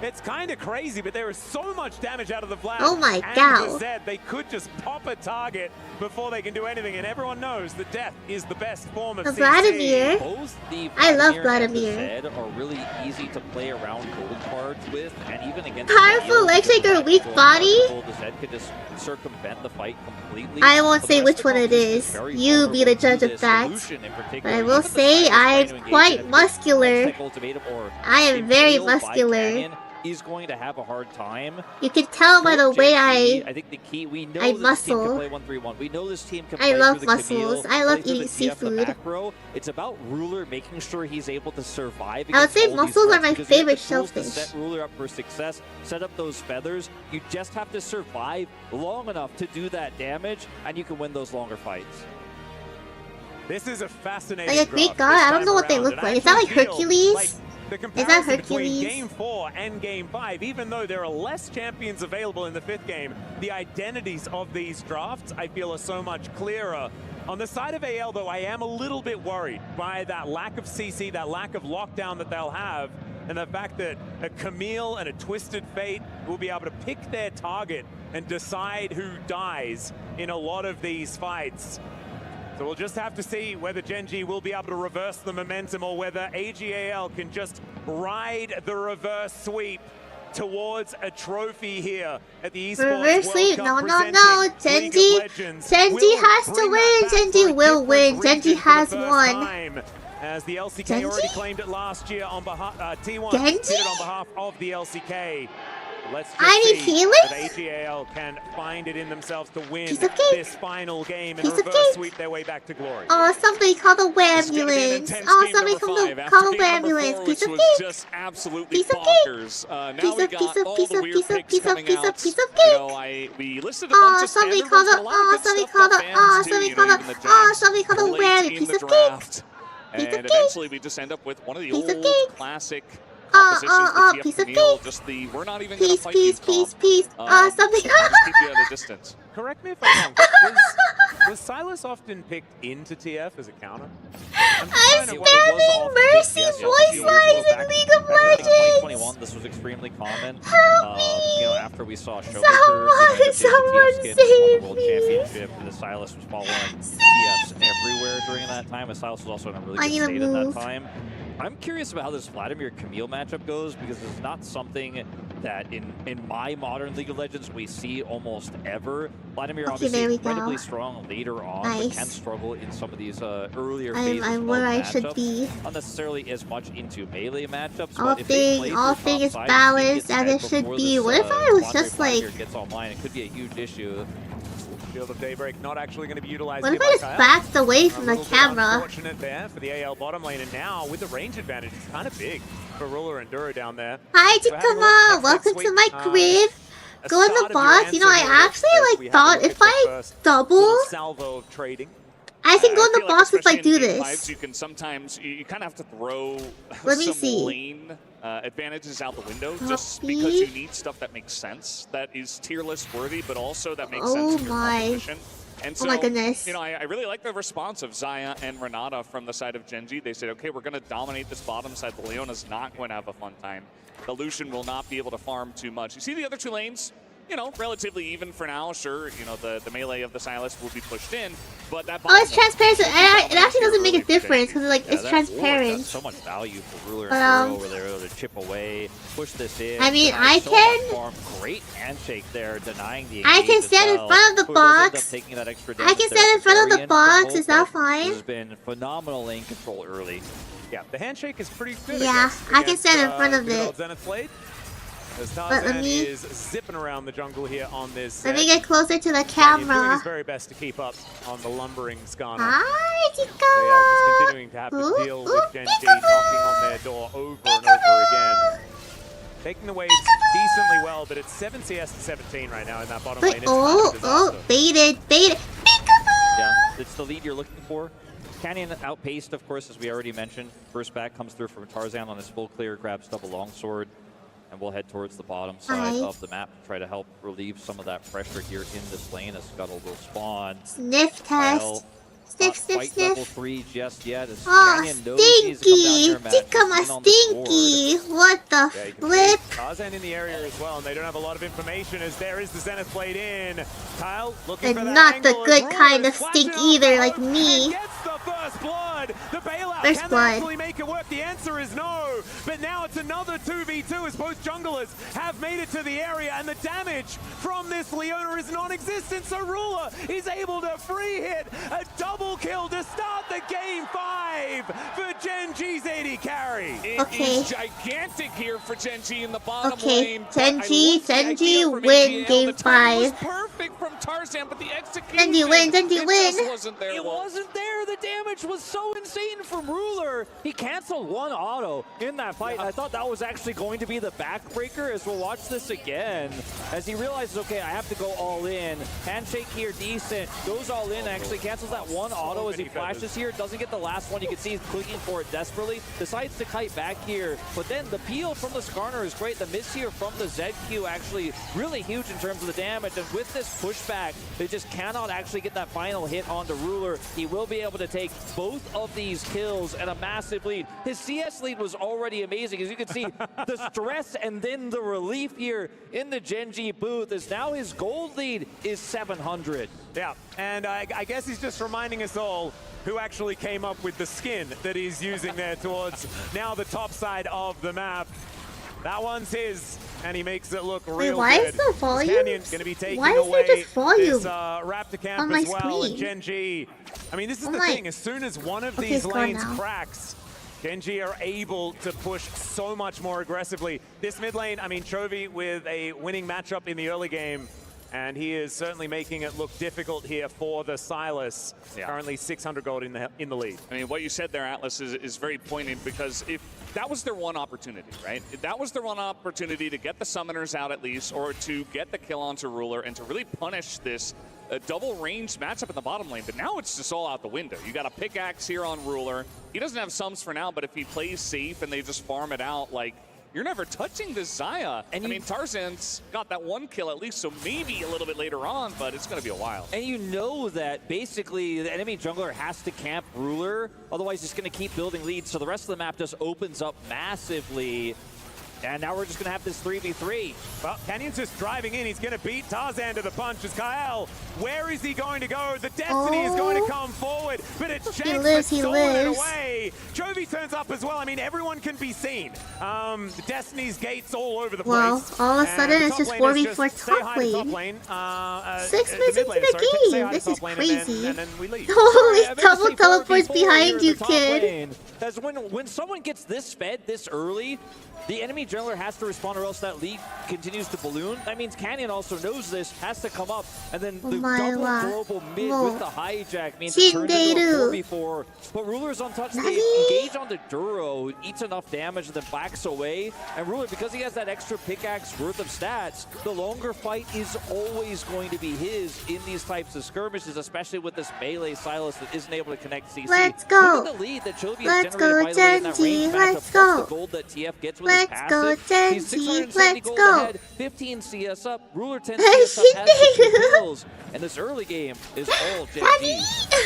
it's kind of crazy, but there is so much damage out of the Vlad. Oh my and god. the Zed, they could just pop a target before they can do anything, and everyone knows that death is the best form of CC. Vladimir. Both the I love Vladimir and the Vladimir. Zed are really easy to play around gold cards with, and even against Powerful leg shaker, weak body. the Zed could just circumvent the fight completely. I won't But say the which rest one of it the comp is. very You be the vulnerable judge to of this that. solution in particular. But I will Even the say Cypher's trying I'm to engage quite it. muscular. Next ultimatum or I am very impaled by muscular. Canyon is going to have a hard time. You can tell by the way I think the key, we know I this team muscle. can play 1-3-1. We know this team can I play love through the muscles. Camille, I love play through eating the TF, the seafood. macro. It's about Ruler making sure he's able to survive. I would say against all these mussels are threats my because you have the favorite tools to shellfish. set Ruler up for success, set up those feathers. You just have to survive long enough to do that damage, and you can win those longer fights. This is a fascinating Like a Greek god? I don't know what they look like. Is that like Hercules? Is that between Hercules? Game 4 and Game 5, even though there are less champions available in the 5th game, the identities of these drafts, I feel, are so much clearer. On the side of AL, though, I am a little bit worried by that lack of CC, that lack of lockdown that they'll have, and the fact that a Camille and a Twisted Fate will be able to pick their target and decide who dies in a lot of these fights. So we'll just have to see whether GENG will be able to reverse the momentum or whether AGAL can just ride the reverse sweep towards a trophy here at the Esports Reverse World sweep? Cup No, presenting GENG has to win. GENG will win. GENG has won. As the LCK already claimed it last year on behalf, T1 Genji? did it on behalf of the LCK. Let's just I need see healing? if AGAL can find it in themselves to win Piece of cake. this final game and Piece of reverse cake. sweep their way back to glory. Oh, somebody call the ambulance. Oh, somebody call the ambulance. Piece of cake. Just absolutely Piece of bonkers. Now Piece we of- got piece of- all piece the of- weird piece of- picks piece of- coming piece of- out. piece of You cake. know, we listed a Oh, bunch of somebody standard call ones, the. but a lot of good Somebody stuff call the. got banned Oh, too, somebody you call know, the. even the Oh, Jags somebody call the late rabbit. in Piece the of cake. draft. Piece of And cake. eventually we just end up with one of the Piece of old cake. classic compositions, the piece TF of Camille, cake. just the we're not even going to Peace, fight peace, you, peace, peace. Tom. Something. So we'll just keep you at a distance. Correct me if I'm wrong, but was Silas often picked into TF as a counter? I'm spamming Mercy voice lines in League of Legends. 2021, this was extremely common. You know, after we saw Showmaker, Someone TF save the World me. Championship, and the Silas was following TFs everywhere during that time. And Silas was also in a really I good need to state at that move. time. I'm curious about how this Vladimir Camille matchup goes because it's not something that in my modern League of Legends we see almost ever. Vladimir Okay, obviously there we go. incredibly strong later on, but Nice. can struggle in some of these earlier I'm- phases I'm of where I matchups. should be. Not necessarily as much into melee matchups, All but if they play thing through is top side, balanced team as gets it ahead should before be. this, What if I was Vladimir just like? Vladimir gets online, it could be a huge issue. Shield of Daybreak not actually going to be utilized. What if here I by just Kyle. backed away from the A little bit camera? Unfortunate there for the AL bottom lane, and now with the range advantage, it's kind of big for Ruler and Dura down there. Hi, So having a look Jakuma. at Welcome that to my sweep, crib. a Go in start the of your box. You know, I answer here as actually we like have a thought look if at the I first double, little salvo of trading. I can go in the feel like box if I especially do in game this. fives, you can sometimes you kind of have to throw Let me some see. lane advantages out the window just Copy. because you need stuff that makes sense, that is tier list worthy, but also that makes Oh sense in your my. competition. And so, Oh my goodness. you know, I really like the response of Zaya and Renata from the side of GENG. They said, okay, we're going to dominate this bottom side. The Leona's not going to have a fun time. The Lucian will not be able to farm too much. You see the other two lanes? You know, relatively even for now. Sure, you know, the melee of the Silas will be pushed in, but that Oh, it's bottom lane- transparent. It actually doesn't make a difference because like Yeah, it's that ward does transparent. so much value for Ruler But, and Duro, where they're able to chip away, push this in. I mean, deny I so can- much farm. Great handshake there, denying the I engage can as stand in well. front of the Who does end up box. taking that extra I damage can there stand in at front of the very end box. goal, Is that but fine? This has been phenomenal lane control early. Yeah, the handshake is pretty good. Yeah, guess, I can against, stand in front of good it. old Zenith Blade. As But let Tarzan me- is zipping around the jungle here on this. Let me set. get closer to the And he's doing camera. his very best to keep up on the lumbering Skarner. Hi, They are just Jakuma. continuing to have to deal with GENG knocking on their door over and over again. Taking the waves decently well, but it's 7 CS to 17 right now in that bottom lane. Wait, It's kind of a disaster. baited. Yeah, it's the lead you're looking for. Canyon outpaced, of course, as we already mentioned. First back comes through from Tarzan on his full clear, grabs double longsword, and we'll head towards the bottom side Hi. of the map to try to help relieve some of that pressure here in this lane as Scuttle will spawn. Sniff Kyle, test. Sniff, not sniff, quite level sniff. 3 just yet. As Oh, Canyon knows he needs to come down stinky. here and match. He's Tikama in on the sword. stinky. What the Yeah, you can flip? see Tarzan in the area as well, and they don't have a lot of information as there is the Zenith Blade in. Kyle looking for And that not the angle as good Ruler kind of is flashing stink off either, the like hope me. and gets the first blood. The bailout. First Can blood. they actually make it work? The answer is no. But now it's another 2v2 as both junglers have made it to the area, and the damage from this Leona is non-existent. So Ruler is able to free hit a double kill to start the game 5 for GENG's AD carry. is gigantic here for GENG in the bottom Okay, lane. GENG win game 5. Perfect from Tarzan, but the execution. GENG win. Just wasn't there. It wasn't there. The damage was so insane from Ruler. He canceled one auto in that fight. And I thought that was actually going to be the backbreaker as we'll watch this again. As he realizes, okay, I have to go all in. Handshake here, decent. Goes all in, actually cancels that one auto as he flashes here. Doesn't get the last one. You can see he's clicking for it desperately. Decides to kite back here. But then the peel from the Skarner is great. The miss here from the ZQ actually really huge in terms of the damage. And with this pushback, they just cannot actually get that final hit onto Ruler. He will be able to take both of these kills and a massive lead. His CS lead was already amazing. As you can see, the stress and then the relief here in the GENG booth is now his gold lead is 700. Yeah, and I guess he's just reminding us all who actually came up with the skin that he's using there towards now the top side of the map. That one's his, and he makes it look real why good. is the volume? Canyon's gonna be taking Why is away there just volume this Raptor camp on my as well, screen? and GENG. I mean, this is Oh the my- thing. As soon as one of Okay, these it's gone lanes now. cracks, GENG are able to push so much more aggressively. This mid lane, I mean, Chovy with a winning matchup in the early game, and he is certainly making it look difficult here for the Silas. Currently 600 gold in the lead. I mean, what you said there, Atlas, is very poignant because if that was their one opportunity, right? If that was their one opportunity to get the summoners out at least, or to get the kill onto Ruler and to really punish this double range matchup in the bottom lane. But now it's just all out the window. You got a pickaxe here on Ruler. He doesn't have sums for now, but if he plays safe and they just farm it out, like, you're never touching this Xayah. And I mean, Tarzan's got that one kill at least, so maybe a little bit later on, but it's going to be a while. And you know that basically the enemy jungler has to camp Ruler, otherwise he's going to keep building leads, so the rest of the map just opens up massively. And now we're just going to have this 3v3. Well, Canyon's just driving in. He's going to beat Tarzan to the punch. As Kyle, where is he going to go? The Destiny is going to come forward, but it's Shanks that's stolen it away. Chovy turns up as well. I mean, everyone can be seen. Destiny's gates all over the place. Well, all of a sudden it's just 4v4 top lane. 6 minutes into the game. This is crazy. Holy double teleports behind you, kid. As when someone gets this fed this early, the enemy jungler has to respond or else that lead continues to balloon. That means Canyon also knows this, has to come up, and then the double global mid with the hijack means it turns into a 4v4. But Ruler's untouched. They engage on the Duro, eats enough damage, and then backs away. And Ruler, because he has that extra pickaxe worth of stats, the longer fight is always going to be his in these types of skirmishes, especially with this melee Silas that isn't able to connect CC. Let's go. Look at the lead that Chovy Let's has go, generated by the way in that range GENG. matchup, Let's plus go. the gold that TF gets with Let's his go, passive. He's GENG. 670 Let's gold go. ahead, 15 CS up, Ruler 10 CS up, has 2 kills. And this early game is all GENG.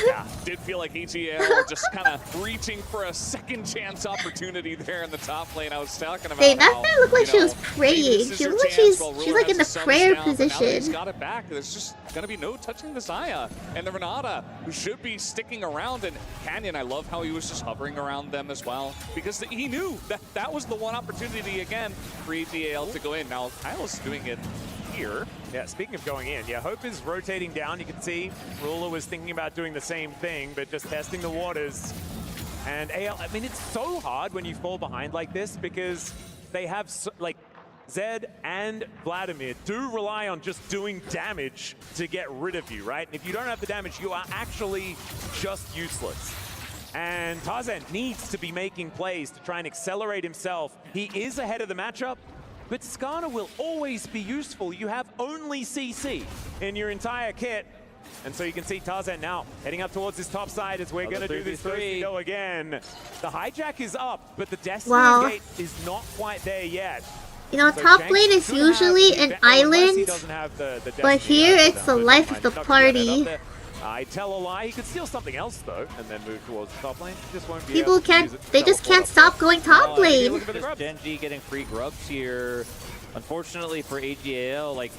Yeah, did feel like EGL were just kind of reaching for a second chance opportunity there in the top lane. I was talking about Hey, that how, friend looked like she you was know, praying. She looked like she's like in the prayer Now that he's position. got it back, there's just going to be no touching the Xayah. And the Renata, who should be sticking around. And Canyon, I love how he was just hovering around them as well. Because he knew that that was the one opportunity, again, for EGL to go in. Now, Kyle's doing it here. Yeah, speaking of going in, yeah, Hope is rotating down. You can see Ruler was thinking about doing the same thing, but just testing the waters. And AL, I mean, it's so hard when you fall behind like this because they have, like, Zed and Vladimir do rely on just doing damage to get rid of you, right? And if you don't have the damage, you are actually just useless. And Tarzan needs to be making plays to try and accelerate himself. He is ahead of the matchup, but Skarner will always be useful. You have only CC in your entire kit. And so you can see Tarzan now heading up towards his top side as we're going to do this 3v3 go again. The hijack is up, but the Destiny gate is not quite there yet. You know, So top Shanks lane is should usually have an the unless he island, doesn't have the but Destiny here out, it's the but life might of the not get that up party. there. I tell a lie. He could steal something else though, and then move towards the top lane. Just won't be People able to can't, use it to they just teleport can't up stop going top lane. Look at this GENG getting free grubs here. Unfortunately for AGAL, like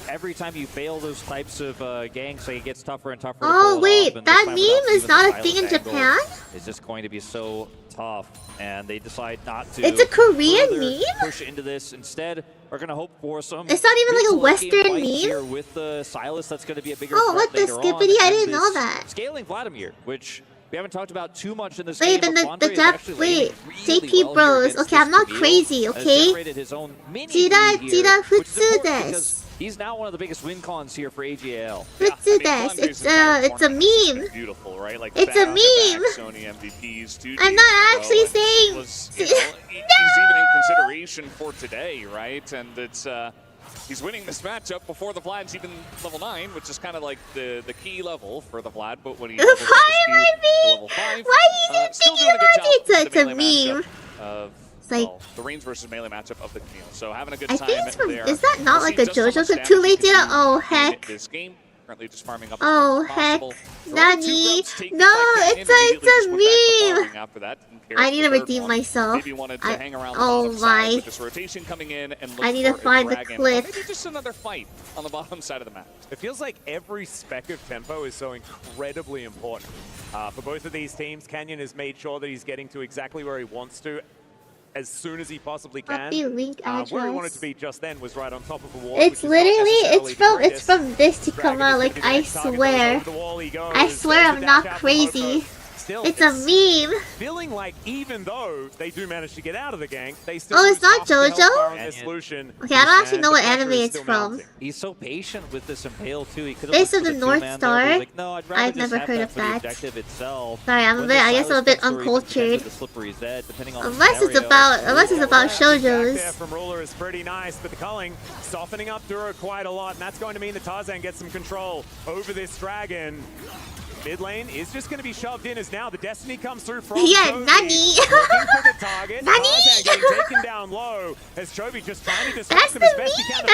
every time you fail those types of gangs, like it gets tougher and tougher. Oh to pull wait, off, and that this time meme without is even not the a thing in Silas angle, Japan? It's just going to be so tough, and they decide not to. It's a Korean further meme? Push into this instead. We're gonna hope for some. It's not even like a big late game Western fights meme? Here with the Silas, that's going to be a bigger. Oh, threat what the later on, skippity? I and didn't know this that. Scaling Vladimir, which we haven't talked about too much in this Wait, game. then the JP Bros. Okay, I'm not crazy, okay? Jira Futsu desu. He's now one of the biggest win cons here for AGL. Futsu desu. It's a meme. Beautiful, right? Like it's a meme. Sony MVPs, I'm not actually saying. He's even in consideration for today, right? And it's he's winning this matchup before the Vlad's even level 9, which is kind of like the key level for the Vlad. But when he levels to level 5, still doing a good job. It's a meme. Like the range versus melee matchup of the Camille. So having a good time there. Is that not like a JoJo? So too late data? Oh heck. This game currently just farming up. Oh heck. Nani. No, it's a meme. I need to redeem myself. Oh my. I need to find the clip. Maybe just another fight on the bottom side of the map. It feels like every speck of tempo is so incredibly important. For both of these teams, Canyon has made sure that he's getting to exactly where he wants to as soon as he possibly can. Link address. Where he wanted to be just then was right on top of the wall. It's literally, it's from this to come out. Like I swear I'm not crazy. It's a meme. Feeling like even though they do manage to get out of the gank, they still it's not JoJo? Okay, I don't actually know what anime it's from. He's so patient with this Impale too. He could Based on the North Star? Like, no, I've never heard of that. Sorry, I guess I'm a bit uncultured. Unless it's about shoujos. From Ruler is pretty nice, but the culling softening up Duro quite a lot, and that's going to mean that Tarzan gets some control over this dragon. Mid lane is just going to be shoved in as now the Destiny comes through from Nani. Looking for the target. Tarzan getting taken down low as Chovy just trying to distract him as best he can.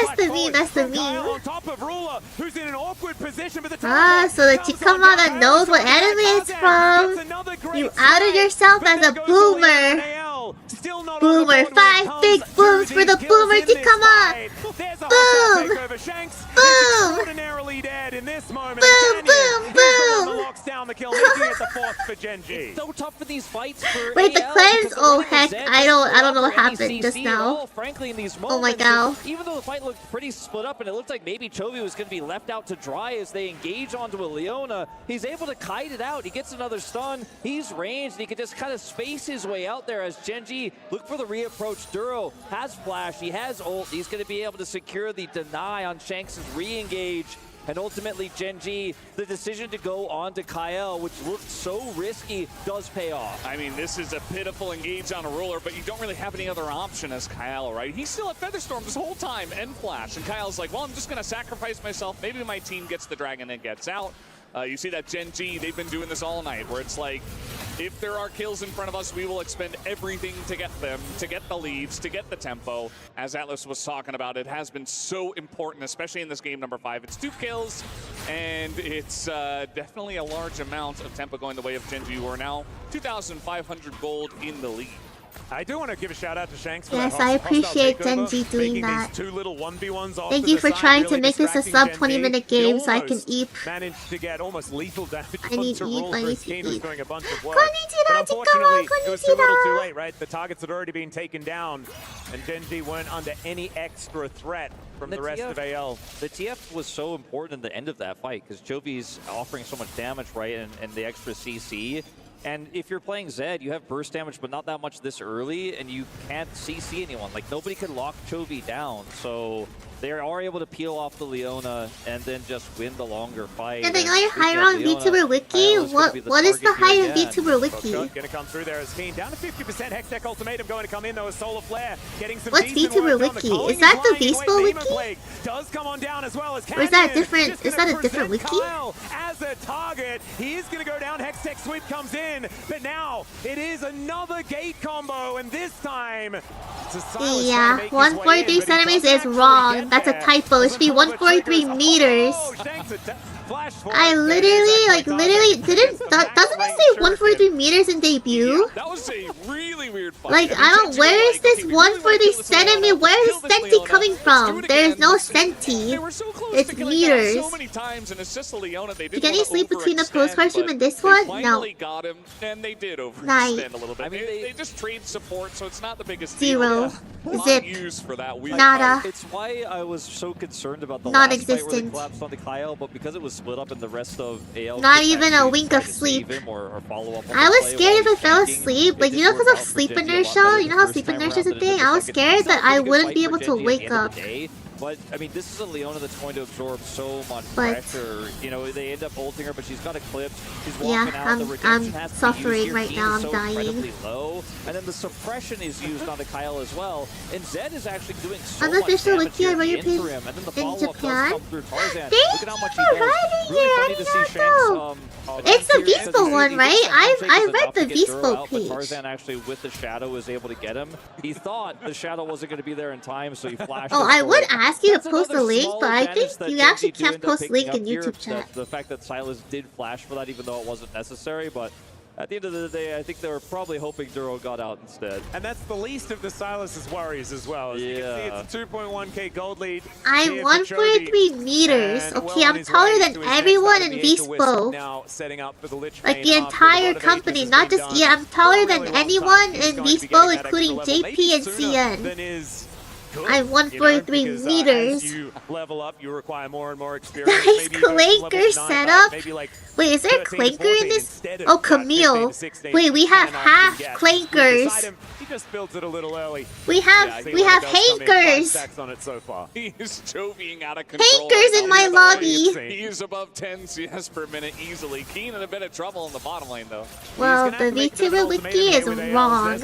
That's the meme. On top of Ruler, who's in an awkward position, but the so the Chikama that knows what anime it's from. You outed yourself as a boomer. Boomer, 5 big booms for the boomer Chikama. Boom. Boom. Boom, boom, boom. Locks down the kill, making it the fourth for Genji. It's so tough for these fights for Wait, the cleanse? Oh heck, I don't know what happened just now. Frankly, in these oh my god. Even though the fight looked pretty split up and it looked like maybe Chovy was going to be left out to dry as they engage onto a Leona, he's able to kite it out. He gets another stun. He's ranged. He can just kind of space his way out there as Genji look for the reapproach. Duro has flash. He has ult. He's going to be able to secure the deny on Shanks' re-engage. And ultimately, Genji, the decision to go on to Kael, which looked so risky, does pay off. I mean, this is a pitiful engage on a Ruler, but you don't really have any other option as Kael, right? He's still at Featherstorm this whole time and Flash. And Kael's like, well, I'm just going to sacrifice myself. Maybe my team gets the dragon and gets out. You see that Genji, they've been doing this all night, where it's like, if there are kills in front of us, we will expend everything to get them, to get the leads, to get the tempo. As Atlas was talking about, it has been so important, especially in this game number 5. It's 2 kills, and it's definitely a large amount of tempo going the way of Genji, who are now 2,500 gold in the lead. I do want to give a shout out to Shanks for yes, I appreciate Genji doing that. Thank you for trying to make this a sub 20-minute game so I can eat. Managed to get almost lethal damage. I need to eat. Doing a bunch of work. Konnijira, unfortunately, it was too little too late, right? The targets had already been taken down, and Genji weren't under any extra threat from the rest of AL. The TF was so important in the end of that fight because Chovy's offering so much damage, right? And the extra CC. And if you're playing Zed, you have burst damage, but not that much this early, and you can't CC anyone. Like, nobody can lock Chovy down, so they are able to peel off the Leona and then just win the longer fight. Yeah, they got your higher on VTuber Wiki? What is the high on VTuber Wiki? Gonna come through there as Keen. Down to 50%. Hextech Ultimatum going to come in, though, as Solar Flare getting some What's VTuber Wiki? Is that the Vspo Wiki? Does come on down as well as or is that different? Is that a different wiki? As a target, he is going to go down. Hextech Sweep comes in, but now it is another gate combo, and this time, yeah, 143 centimeters is wrong. That's a typo. It should be 143 meters. I literally didn't. Doesn't it say 143 meters in debut? That was a really weird fight. Like, I don't. Where is this 143 centimeter? Where is Senti coming from? There is no Senti. It's meters. So many times, and it's just a Leona. They did any sleep between the postcard stream and this one? No. They got him, and they did overextend a little bit. I mean, they just trade support, so it's not the biggest deal. Zip. For that Nada. It's why I was so concerned about the non-existent last fight where they collapsed on the Kyle, but because it was split up in the rest of AL. Not even a wink of sleep. or follow up. I was scared if I fell asleep, like, you know, because of sleep inertia, you know how sleep inertia is a thing? I was scared that I wouldn't be able to wake up. But, I mean, this is a Leona that's going to absorb so much pressure. You know, they end up ulting her, but she's got a clip. She's walking out. The redemption has to be used here. Right now. I'm so dying. Incredibly low. And then the suppression is used on the Kyle as well. And Zed is actually doing so Unofficial much wiki damage on here your in the page interim. And then the in follow-up Japan. does come through Tarzan. Thank Look at how much you he for does. writing Really here. funny to see Shanks. It's the Vspo one, right? I read the Vspo page. Tarzan actually, with the shadow, was able to get him. He thought the shadow wasn't going to be there in time, so he flashed. Oh, I would ask you to post the link, but I think you actually can't post link in YouTube chat. The fact that Silas did flash for that, even though it wasn't necessary, but at the end of the day, I think they were probably hoping Duro got out instead. And that's the least of the Silas's worries as well. As you can see, it's a 2.1k gold lead. I'm 143 meters. Okay, I'm taller than everyone in Vspo. Like the entire company, not just I'm taller than anyone in Vspo, including JP and CN. I'm 143 meters. As you level up, you require more and more experience. Nice clanker setup. Wait, is there a clanker in this? Oh, Camille. Wait, we have half clankers. He just builds it a little early. We have hankers. He's chovying out of control. Hankers in my lobby. He's above 10 CS per minute easily. Keen in a bit of trouble in the bottom lane though. Well, the VTuber wiki is wrong.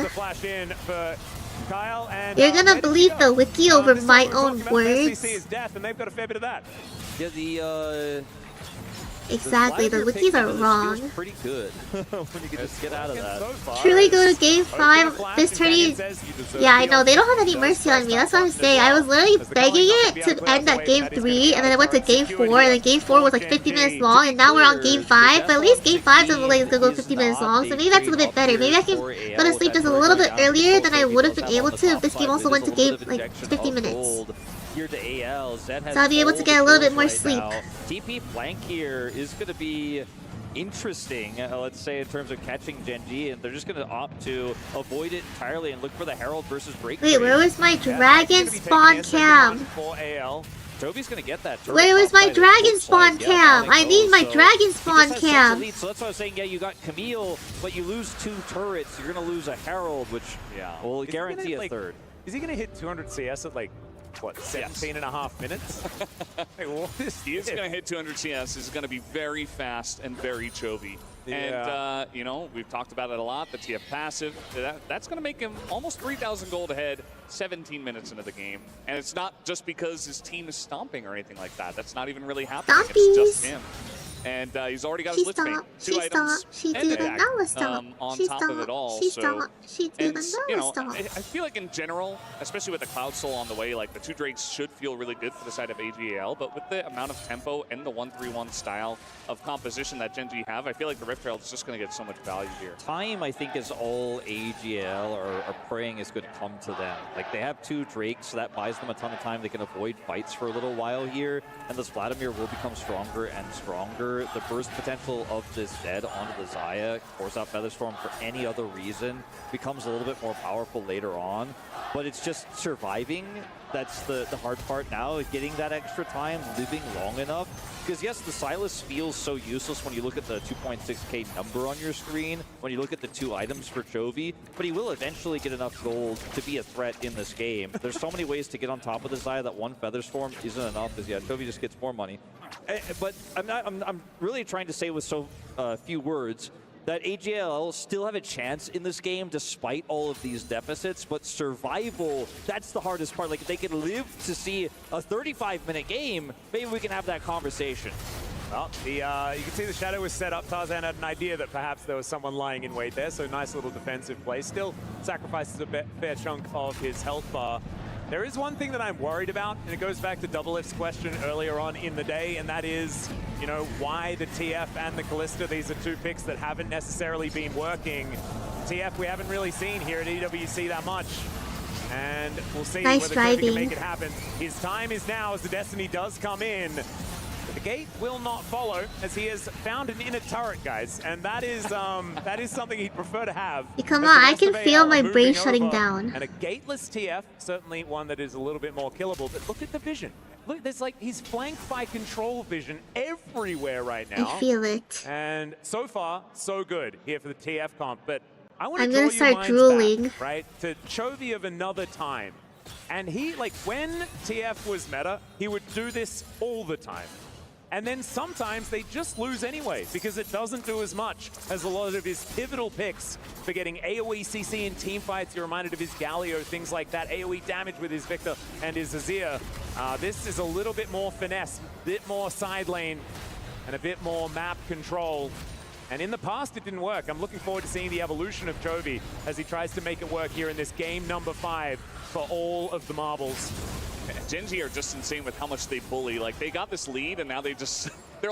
You're gonna believe the wiki over my own words. Yeah, exactly, the wikis are wrong. Pretty good when you can just get out of that. Truly go to game 5. This tourney. Yeah, I know they don't have any mercy on me. That's what I'm saying. I was literally begging it to end at game 3, and then I went to game 4, and then game 4 was like 50 minutes long, and now we're on game 5. But at least game 5 doesn't look like it's gonna go 50 minutes long, so maybe that's a little bit better. Maybe I can go to sleep just a little bit earlier than I would have been able to if this game also went to game like 50 minutes. Here to AL, Zed has So I'll be able to get a little bit more sleep. TP flank here is going to be interesting, let's say, in terms of catching GENG, and they're just going to opt to avoid it entirely and look for the Herald versus Break. Wait, where was my dragon spawn cam? Toby's gonna get that. Where was my dragon spawn cam? I need my dragon spawn cam. So that's what I was saying. Yeah, you got Camille, but you lose 2 turrets. You're gonna lose a Herald, which will guarantee a third. Is he gonna hit 200 CS at like what, 17.5 minutes? He is going to hit 200 CS. He's going to be very fast and very chovy. And, you know, we've talked about it a lot, the TF passive. That's going to make him almost 3,000 gold ahead 17 minutes into the game. And it's not just because his team is stomping or anything like that. That's not even really happening. It's just him. And he's already got his Lichbane. 2 items. She didn't know a stop. On top of it all. She didn't know a stop. I feel like in general, especially with the Cloud Soul on the way, like the 2 Drakes should feel really good for the side of AGL, but with the amount of tempo and the 1-3-1 style of composition that GENG have, I feel like the Rift Herald is just going to get so much value here. Time, I think, is all AGL are praying is going to come to them. Like, they have 2 Drakes, so that buys them a ton of time. They can avoid fights for a little while here, and this Vladimir will become stronger and stronger. The burst potential of this Zed onto the Xayah, force out Featherstorm for any other reason, becomes a little bit more powerful later on. But it's just surviving. That's the hard part now, getting that extra time, living long enough. Because yes, the Silas feels so useless when you look at the 2.6k number on your screen, when you look at the 2 items for Chovy, but he will eventually get enough gold to be a threat in this game. There's so many ways to get on top of the Xayah that 1 Featherstorm isn't enough, because Chovy just gets more money. But I'm really trying to say with so few words that AGL still have a chance in this game despite all of these deficits, but survival, that's the hardest part. Like, if they can live to see a 35-minute game, maybe we can have that conversation. Well, you can see the shadow was set up. Tarzan had an idea that perhaps there was someone lying in wait there, so nice little defensive play. Still sacrifices a fair chunk of his health bar. There is one thing that I'm worried about, and it goes back to Double F's question earlier on in the day, and that is, you know, why the TF and the Kalista. These are 2 picks that haven't necessarily been working. TF we haven't really seen here at EWC that much, and we'll see whether Chovy can make it happen. His time is now as the Destiny does come in. The gate will not follow, as he has found an inner turret, guys, and that is something he'd prefer to have. Come on, I can feel my brain shutting down. And a gateless TF, certainly one that is a little bit more killable, but look at the vision. look, there's like, he's flanked by control vision everywhere right now. I feel it. And so far, so good here for the TF comp. But I want I'm to gonna draw start your minds drooling. back, right, to Chovy of another time. And he, like, when TF was meta, he would do this all the time. And then sometimes they just lose anyway, because it doesn't do as much as a lot of his pivotal picks for getting AoE CC in team fights. You're reminded of his Galio, things like that, AoE damage with his Victor and his Azir. This is a little bit more finesse, a bit more side lane, and a bit more map control. And in the past, it didn't work. I'm looking forward to seeing the evolution of Chovy as he tries to make it work here in this game number 5 for all of the marbles. GENG are just insane with how much they bully. Like, they got this lead, and now they're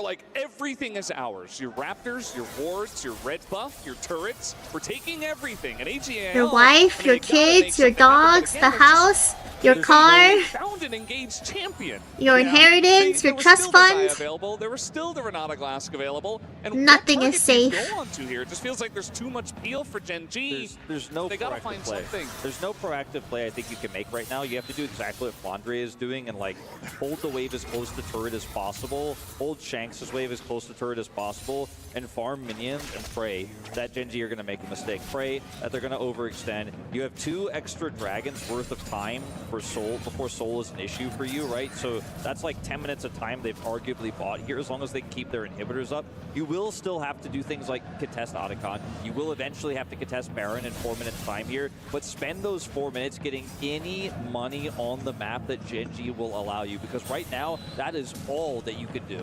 like, everything is ours. Your Raptors, your wards, your red buff, your turrets. We're taking everything. And AGL, Your wife, your kids, your dogs, the house, your car, found an engaged champion. Your inheritance, your trust fund. There was still the Renata Glask available. And Nothing is safe. Go on to here. It just feels like there's too much peel for GENG. There's no they gotta proactive find play. something. There's no proactive play I think you can make right now. You have to do exactly what Flandre is doing and like hold the wave as close to turret as possible, hold Shanks' wave as close to turret as possible, and farm minions and pray that GENG are going to make a mistake. Pray that they're going to overextend. You have 2 extra dragons worth of time for Soul before Soul is an issue for you, right? So that's like 10 minutes of time they've arguably bought here as long as they keep their inhibitors up. You will still have to do things like contest Otacon. You will eventually have to contest Baron in 4 minutes time here, but spend those 4 minutes getting any money on the map that GENG will allow you, because right now that is all that you could do.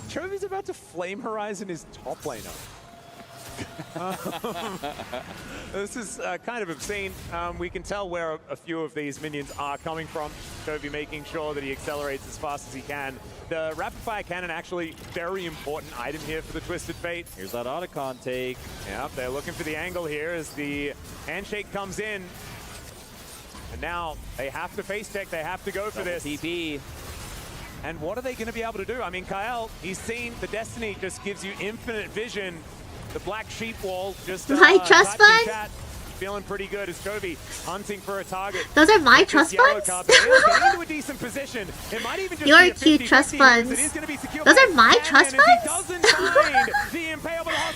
Chovy's about to flame Horizon his top laner. This is kind of obscene. We can tell where a few of these minions are coming from. Chovy making sure that he accelerates as fast as he can. The rapid fire cannon actually very important item here for the Twisted Fate. Here's that Otacon take. Yeah, they're looking for the angle here as the handshake comes in. And now they have to face check. They have to go for this. TP. And what are they going to be able to do? I mean, Kyle, he's seen the Destiny just gives you infinite vision. The black sheep wall just my trust fund. Feeling pretty good as Chovy hunting for a target. Those are my trust funds. Getting into a decent position. It might even just Your be a cute 50-50 trust funds. Those are my trust funds.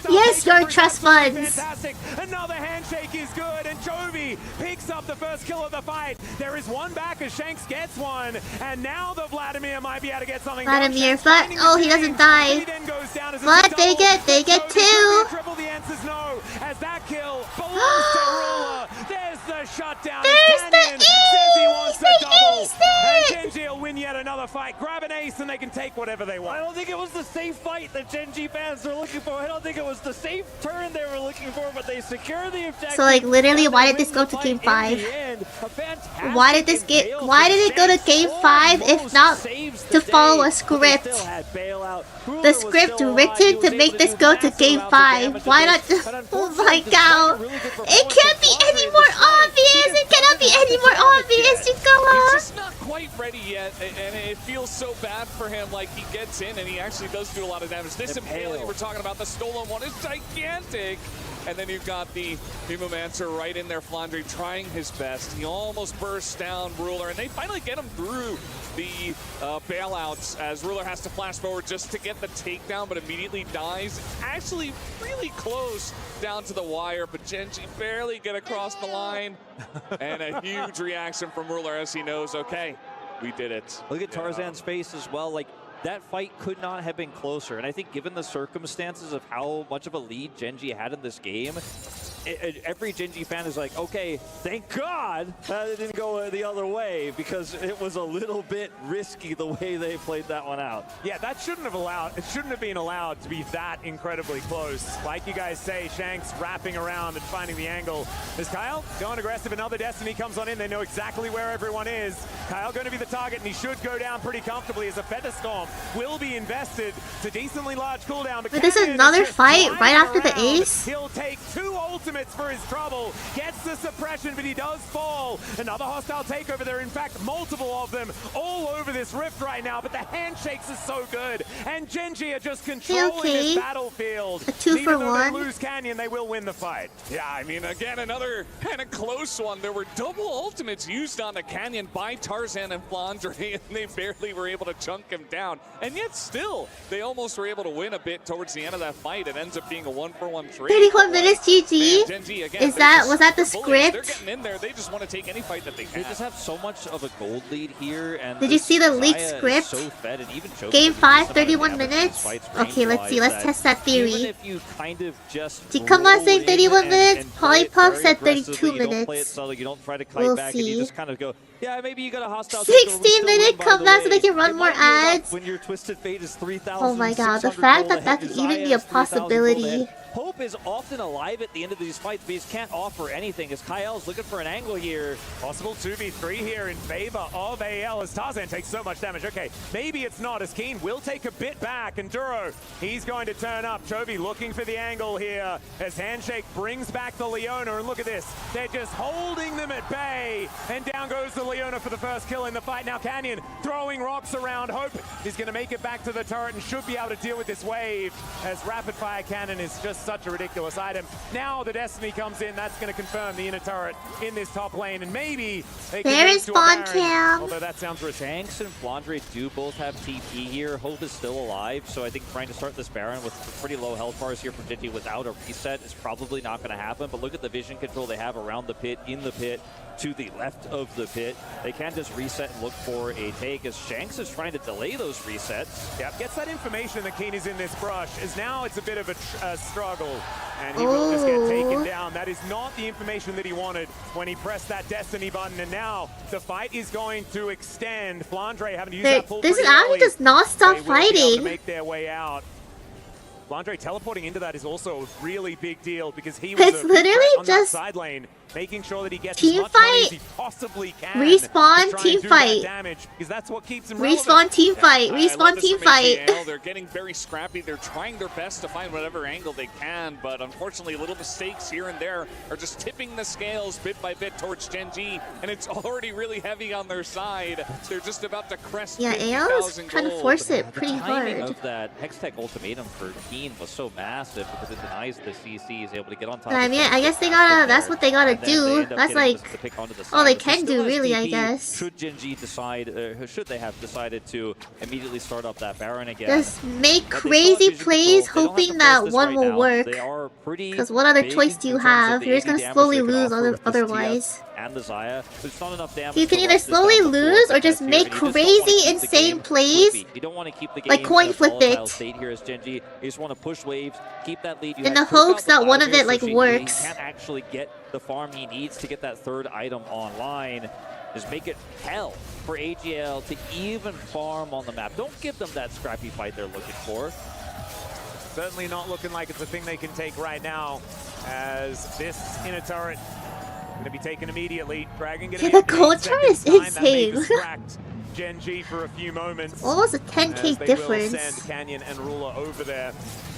Yes, your trust funds. Fantastic. Another handshake is good, and Chovy picks up the first kill of the fight. There is one back as Shanks gets one, and now the Vladimir might be able to get something. Vladimir, but oh, he doesn't die. But they get 2. Triple the answers no, as that kill belongs to Ruler. There's the shutdown. There's the Canyon says he wants the double. ace. And GENG will win yet another fight. Grab an ace and they can take whatever they want. I don't think it was the safe fight that GENG fans are looking for. I don't think it was the safe turn they were looking for, but they secure the objective. So like literally, why did this go to game 5? Why did this get? Why did it go to game 5 if not to follow a script? The script written to make this go to game 5. Why not? Oh my god! It can't be any more obvious. It cannot be any more obvious. You go on. He's just not quite ready yet, and it feels so bad for him. Like, he gets in and he actually does do a lot of damage. This impaling we're talking about, the stolen one, is gigantic. And then you've got the Nemomancer right in there, Flandre trying his best. He almost bursts down Ruler, and they finally get him through the bailouts as Ruler has to flash forward just to get the takedown, but immediately dies. Actually really close down to the wire, but GENG barely get across the line. And a huge reaction from Ruler as he knows, okay, we did it. Look at Tarzan's face as well. Like, that fight could not have been closer. And I think given the circumstances of how much of a lead GENG had in this game, every GENG fan is like, okay, thank God that it didn't go the other way, because it was a little bit risky the way they played that one out. Yeah, that shouldn't have been allowed to be that incredibly close. Like you guys say, Shanks wrapping around and finding the angle. Is Kyle going aggressive? Another Destiny comes on in. They know exactly where everyone is. Kyle going to be the target, and he should go down pretty comfortably as a Feather Storm will be invested. It's a decently large cooldown. But this is another fight right after the ace. He'll take 2 ultimates ultimates for his trouble. Gets the suppression, but he does fall. Another hostile takeover. There are in fact multiple of them all over this rift right now, but the handshakes are so good. And GENG are just controlling this battlefield. A 2 for 1. They lose Canyon, they will win the fight. Yeah, I mean, again, another kind of close one. There were double ultimates used on the Canyon by Tarzan and Flandre, and they barely were able to chunk him down. And yet still, they almost were able to win a bit towards the end of that fight. It ends up being a 1-for-1 trade. 31 minutes GG. Man, again, was that the script? They're getting in there. They just want to take any fight that they can. They just have so much of a gold lead here. And did you see the leaked script? So fed, and even Game 5, 31 minutes. Okay, let's see. Let's test that theory. Tikama saying 31 minutes. Polypuff said 32 minutes. We'll see. Yeah, maybe you got a hostile 60-minute comeback so they can run more ads. When your twisted fate is 3,000. Oh my god, the fact that that could even be a possibility. Hope is often alive at the end of these fights, but he can't offer anything as Kyle's looking for an angle here. Possible 2v3 here in favor of AL as Tarzan takes so much damage. Okay, maybe it's not as Keen will take a bit back, and Duro, he's going to turn up. Chovy looking for the angle here as Handshake brings back the Leona, and look at this. They're just holding them at bay, and down goes the Leona for the first kill in the fight. Now Canyon throwing rocks around. Hope is going to make it back to the turret and should be able to deal with this wave as rapid fire cannon is just such a ridiculous item. Now the Destiny comes in. That's going to confirm the inner turret in this top lane, and maybe they can move to a Baron, although that sounds risky. Shanks and Flandre do both have TP here. Hope is still alive, so I think trying to start this Baron with pretty low health bars here for GENG without a reset is probably not going to happen, but look at the vision control they have around the pit, in the pit, to the left of the pit. They can't just reset and look for a take as Shanks is trying to delay those resets. Yep, gets that information that Keen is in this brush, as now it's a bit of a struggle, and he will just get taken down. That is not the information that he wanted when he pressed that Destiny button, and now the fight is going to extend. Flandre having to use that full. This actually does not stop fighting. To make their way out. Flandre teleporting into that is also a really big deal because he was literally on just that side lane, making sure that he gets team as much money fight, as he possibly can. Respawn, team fight. Damage, because that's what keeps him respawn, relevant. team fight. Respawn, team fight. They're getting very scrappy. They're trying their best to find whatever angle they can, but unfortunately, little mistakes here and there are just tipping the scales bit by bit towards GENG, and it's already really heavy on their side. They're just about to crest 50,000 AL is trying to force it pretty the timing hard. Of that Hextech ultimatum for Keen was so massive because it denies the CC. He's able to get on top. But I mean, I guess they gotta. That's what they gotta do. That's like all they can do, really. I guess. Should GENG decide, should they have decided to immediately start up that Baron again? Just make crazy plays, hoping that one will work. Because what other choice do you have? You're just gonna slowly lose otherwise. And the Xayah, there's not enough damage. You can either slowly lose or just make crazy, insane plays. You don't want to keep the game like coin flip it. State here as GENG. You just want to push waves, keep that lead. In the hopes that one of it like works. He can't actually get the farm he needs to get that third item online. Just make it hell for AGL to even farm on the map. Don't give them that scrappy fight they're looking for. Certainly not looking like it's a thing they can take right now, as this inner turret going to be taken immediately. Dragon getting the gold turret is insane. GENG for a few moments. Almost a 10k difference. Send Canyon and Ruler over there.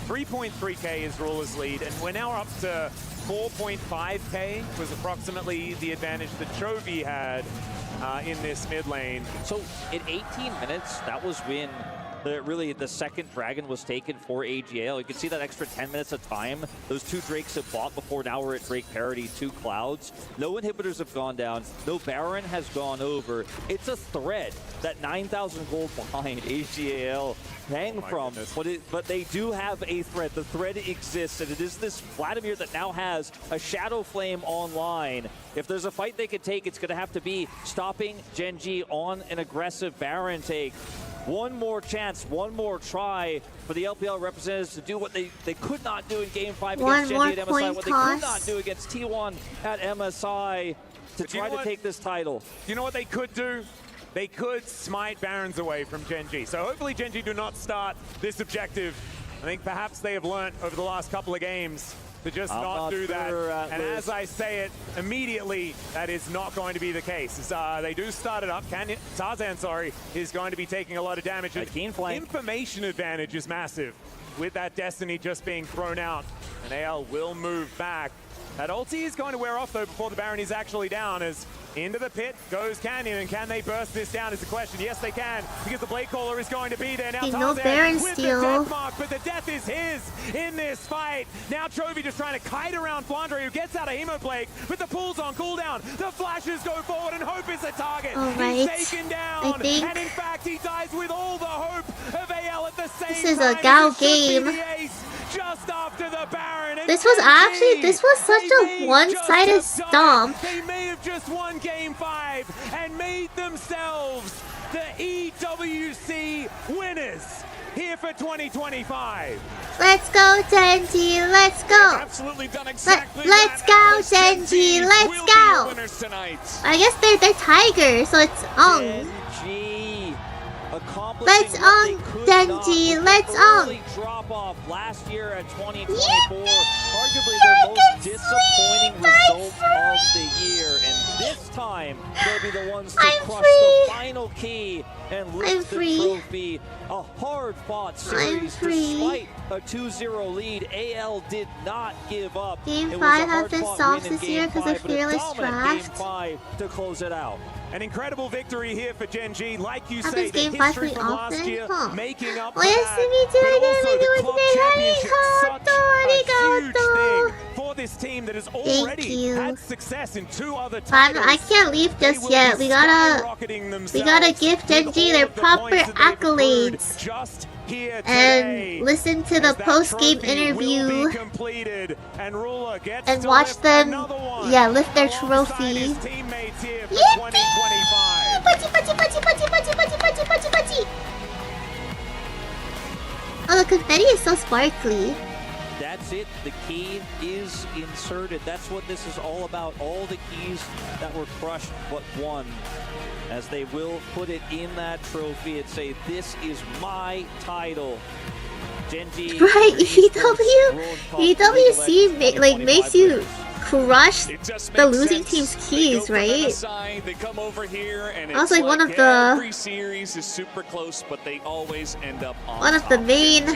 3.3k is Ruler's lead, and we're now up to 4.5k, was approximately the advantage that Chovy had in this mid lane. So in 18 minutes, that was when really the second dragon was taken for AGL. You can see that extra 10 minutes of time. Those two Drakes have bought before. Now we're at Drake parity, 2 Clouds. No inhibitors have gone down. No Baron has gone over. It's a thread that 9,000 gold behind AGL hang from. But they do have a thread. The thread exists, and it is this Vladimir that now has a Shadow Flame online. If there's a fight they could take, it's going to have to be stopping GENG on an aggressive Baron take. One more chance, one more try for the LPL representatives to do what they could not do in Game 5 against GENG at MSI, what they could not do against T1 at MSI to try to take this title. You know what they could do? They could smite Barons away from GENG. So hopefully GENG do not start this objective. I think perhaps they have learnt over the last couple of games to just not do that. And as I say it immediately, that is not going to be the case. They do start it up. Tarzan, is going to be taking a lot of damage. Information advantage is massive with that Destiny just being thrown out. And AL will move back. That ulti is going to wear off, though, before the Baron is actually down, as into the pit goes Canyon, and can they burst this down is the question. Yes, they can, because the Blade Caller is going to be there. Now no Baron with steal. the death mark, but the death is his in this fight. Now Trophy just trying to kite around Flandre, who gets out of Hemoplague, but the pool's on cooldown. The flashes go forward, and Hope is the target. He's taken down, and in fact, he dies with all the hope of AL at the same time. This is a Gao game. Just after the Baron. This was such a one-sided stomp. They may have just won Game 5 and made themselves the EWC winners here for 2025. Let's go, Genji. Let's go. Absolutely done exactly Let's go, Genji. Let's go. I guess they're Tiger, so it's Let's Genji. Let's drop off last year at 2024. Arguably their most disappointing result of the year, and this time they'll be the ones to crush the final key and lift the trophy. A hard-fought series despite a 2-0 lead. AL did not give up. Game 5 has been soft this year because of Fearless Draft. Game 5 to close it out. An incredible victory here for GENG. Like you say, the Game 5 history pretty from often? last year, making up for Well, yes, that. we do But it also again. the club championship, such a huge thing for this team that has already had success in 2 other titles. I can't leave just yet. We gotta give Genji their proper accolades. Just here and listen to the post-game interview and watch them, lift their trophy. Yippee! Putty, putty, putty, putty, putty, putty, putty, putty, putty. Oh, the confetti is so sparkly. That's it. The key is inserted. That's what this is all about. All the keys that were crushed but one. As they will put it in that trophy and say, this is my title. Genji. Right, EWC makes you crush the losing team's keys, right? They come over here and I was like one of the every series is super close, but they always end up on one of the main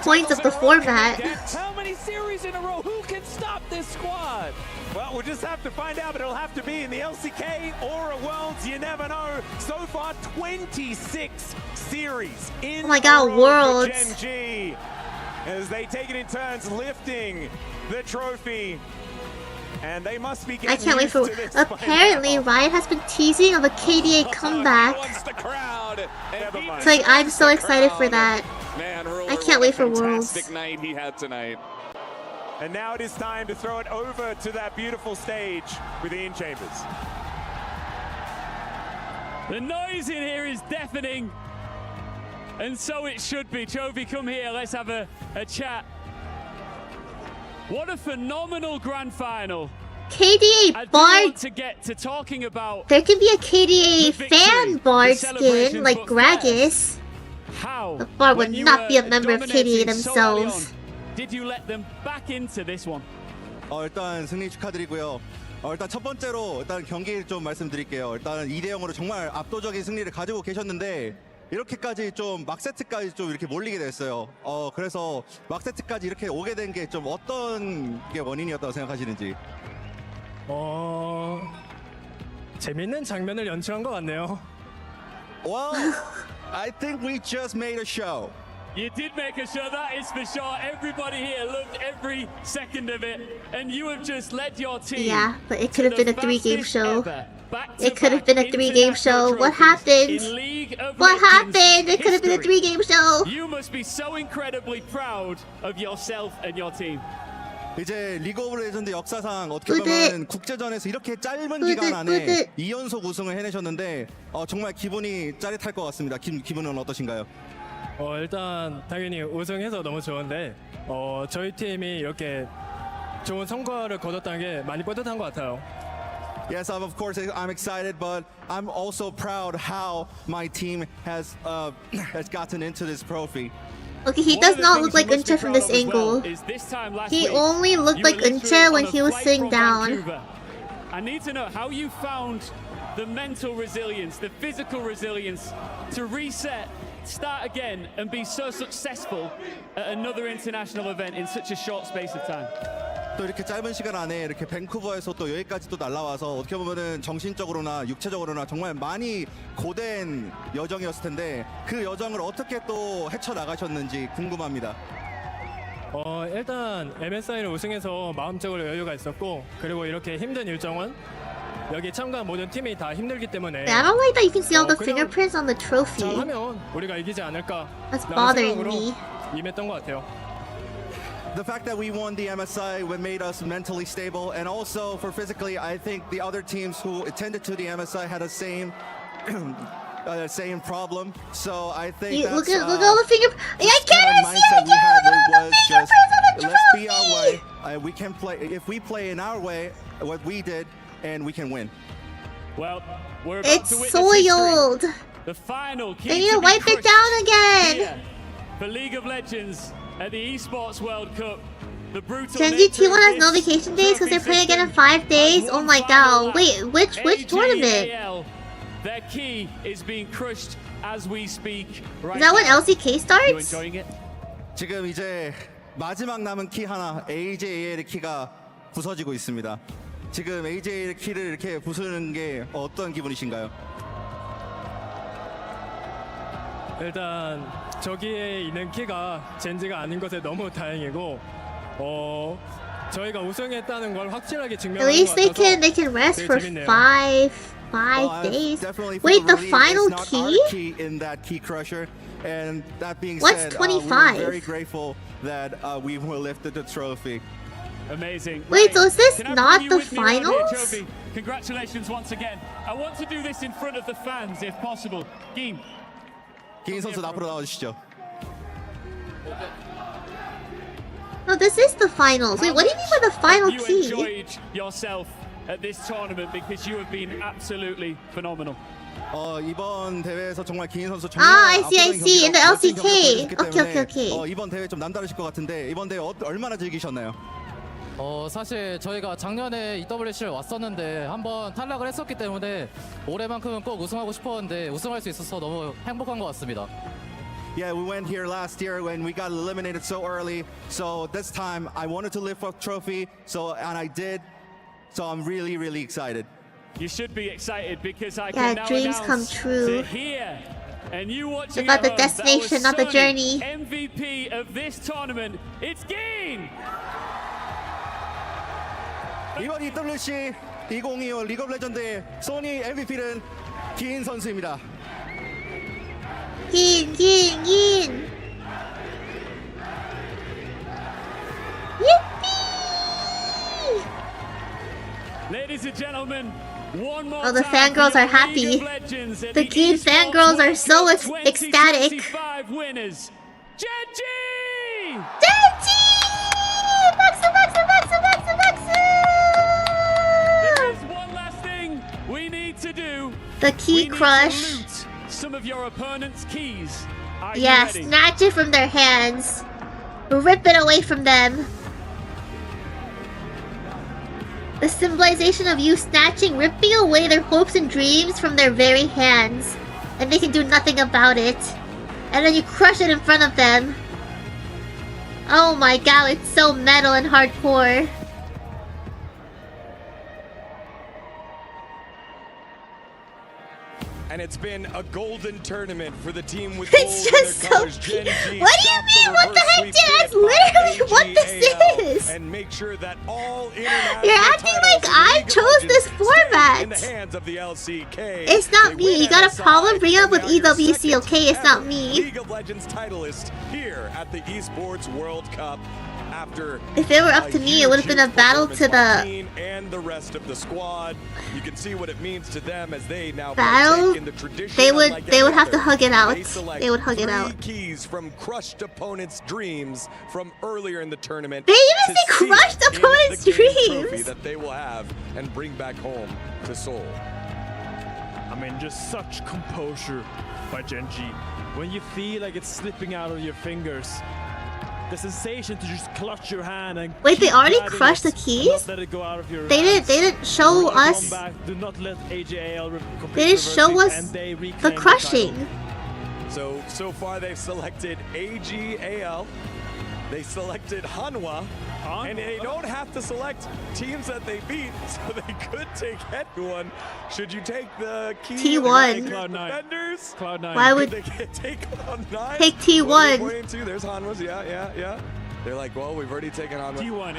points of the format. How many series in a row? Who can stop this squad? Well, we'll just have to find out, but it'll have to be in the LCK or at Worlds. You never know. So far, 26 series in oh my god, Worlds. GENG, as they take it in turns, lifting the trophy. And they must be getting I can't wait for. Apparently, Riot has been teasing of a KDA comeback. So like, I'm so excited for that. Man, I can't wait for Worlds. Fantastic night he had tonight. And now it is time to throw it over to that beautiful stage with Ian Chambers. The noise in here is deafening. And so it should be. Trophy, come here. Let's have a chat. What a phenomenal grand final. KDA Bard. To get to talking about there can be a KDA fan Bard skin like Gragas. How the Bard would not be a member of KDA themselves. Did you let them back into this one? 일단 승리 축하드리고요. 일단 첫 번째로 일단 경기 좀 말씀드릴게요. 일단 2대0으로 정말 압도적인 승리를 가지고 계셨는데 이렇게까지 좀 막세트까지 좀 이렇게 몰리게 됐어요. 그래서 막세트까지 이렇게 오게 된 게 좀 어떤 게 원인이었다고 생각하시는지? 재밌는 장면을 연출한 것 같네요. Well, I think we just made a show. You did make a show, that is for sure. Everybody here loved every second of it, and you have just led your team. Yeah, but it could have been a 3-game show. It could have been a 3-game show. What happened? What happened? It could have been a 3-game show. You must be so incredibly proud of yourself and your team. 이제 리그 오브 레전드 역사상 어떻게 보면 국제전에서 이렇게 짧은 기간 안에 2연속 우승을 해내셨는데 정말 기분이 짜릿할 것 같습니다. 기분은 어떠신가요? 일단 당연히 우승해서 너무 좋은데 저희 팀이 이렇게 좋은 성과를 거뒀다는 게 많이 뿌듯한 것 같아요. Yes, of course I'm excited, but I'm also proud how my team has gotten into this trophy. Okay, he does not look like Unche from this angle. He only looked like Unche when he was sitting down. I need to know how you found the mental resilience, the physical resilience to reset, start again, and be so successful at another international event in such a short space of time. 또 이렇게 짧은 시간 안에 이렇게 밴쿠버에서 또 여기까지 또 날라와서 어떻게 보면은 정신적으로나 육체적으로나 정말 많이 고된 여정이었을 텐데 그 여정을 어떻게 또 헤쳐나가셨는지 궁금합니다. 일단 MSI를 우승해서 마음적으로 여유가 있었고 그리고 이렇게 힘든 일정은 여기 참가한 모든 팀이 다 힘들기 때문에 I don't like that you can see all the fingerprints on the trophy. 잘하면 우리가 이기지 않을까 That's bothering me. 임했던 것 같아요. The fact that we won the MSI made us mentally stable, and also for physically, I think the other teams who attended to the MSI had the same same problem. So I think that's, look at all the fingerprints. I can't even see it. Look at all the fingerprints on the trophy. Let's be our way. We can play if we play in our way, what we did, and we can win. Well, we're about It's to witness soiled. history. The final key They need to be wipe it crushed down again. here for League of Legends at the Esports World Cup. The brutal Genji nature T1 of has no this vacation days because they're trophy playing again in system 5 days. has Oh one my final god. Wait, which tournament? AGAL, their key is being crushed as we speak right Is that when now. LCK You starts? enjoying it? 지금 이제 마지막 남은 키 하나 AJAL의 키가 부서지고 있습니다. 지금 AJAL의 키를 이렇게 부수는 게 어떤 기분이신가요? 일단 저기에 있는 키가 젠지가 아닌 것에 너무 다행이고 저희가 우승했다는 걸 확실하게 At 증명한 것 least they 같아서 can rest 되게 for 재밌네요. five days. Definitely Wait, feel the relieved final it's not key? our key in that key crusher. And that being What's said, 25? we're very grateful that we were lifted the trophy. Amazing. Wait, so is this Can I not bring you the with me around here, finals? Trophy? Congratulations once again. I want to do this in front of the fans if possible. Game. 기인 선수 앞으로 나와주시죠. No, this is the finals. Wait, what do you mean by the final You key? enjoyed yourself at this tournament because you have been absolutely phenomenal. 이번 대회에서 정말 기인 선수 I see. In the LCK. Okay. 이번 대회 좀 남다르실 것 같은데 이번 대회 얼마나 즐기셨나요? 사실 저희가 작년에 EWC를 왔었는데 한번 탈락을 했었기 때문에 올해만큼은 꼭 우승하고 싶었는데 우승할 수 있어서 너무 행복한 것 같습니다. Yeah, we went here last year when we got eliminated so early. So this time I wanted to lift up trophy. And I did. So I'm really, really excited. You should be excited because I Yeah, can now dreams come announce true. to here. And you watching It's about at the home, that destination, was not the Sony journey. MVP of this tournament. It's GENG! 이번 EWC 2025 리그 오브 레전드의 소니 MVP는 기인 선수입니다. Gin. Yippee! Ladies and gentlemen, one more Oh, the time fangirls for are your happy. League of Legends at The Gin Esports fangirls are World so Cup ecstatic. 2025 winners, GENG! There is one last thing we need to do. The key We need to crush. loot some of your opponent's keys. Are you Yeah, ready? snatch it from their hands. Rip it away from them. The symbolization of you ripping away their hopes and dreams from their very hands. And they can do nothing about it. And then you crush it in front of them. Oh my god, it's so metal and hardcore. And it's been a golden tournament for the team with It's gold in just their so colors. cute. GENG What do you stopped mean? What the reverse heck, sweep dude? That's hit by literally what this AGAL is. And make sure that all international You're acting like titles in I League of chose Legends this stay format. in the hands of the LCK. It's not They me. win You got a MSI, problem? Bring it up with and now your EWC, okay? It's not second me. League of Legends titleist here at the Esports World Cup. After If it were up to me, it would have been a battle to the and the rest of the squad. You can see what it means to them as they now battle. partake in the tradition. They would unlike they would any have to other. hug it out. They would hug it out. Three keys from crushed opponents' dreams from earlier in the tournament. They even to say crushed seek in opponents' the GENG trophy dreams. that they will have and bring back home to Seoul. I mean, just such composure by Genji. When you feel like it's slipping out of your fingers, the sensation to just clutch your hand and Wait, they keep already grabbing crushed it the and keys? not let it go out of your They hands. didn't show Roll us. back, do not let AJAL complete They didn't show reversing, us and they the reclaim crushing. So far they've selected AGAL. They selected Hanwha. Han? And they don't have to select teams that they beat, so they could take anyone. Should you take the key T1. defenders? Cloud9. Why would they take Cloud9? take What are you T1? pointing to? There's Hanwha's. Yeah. They're like, well, we've already taken Hanwha. T1.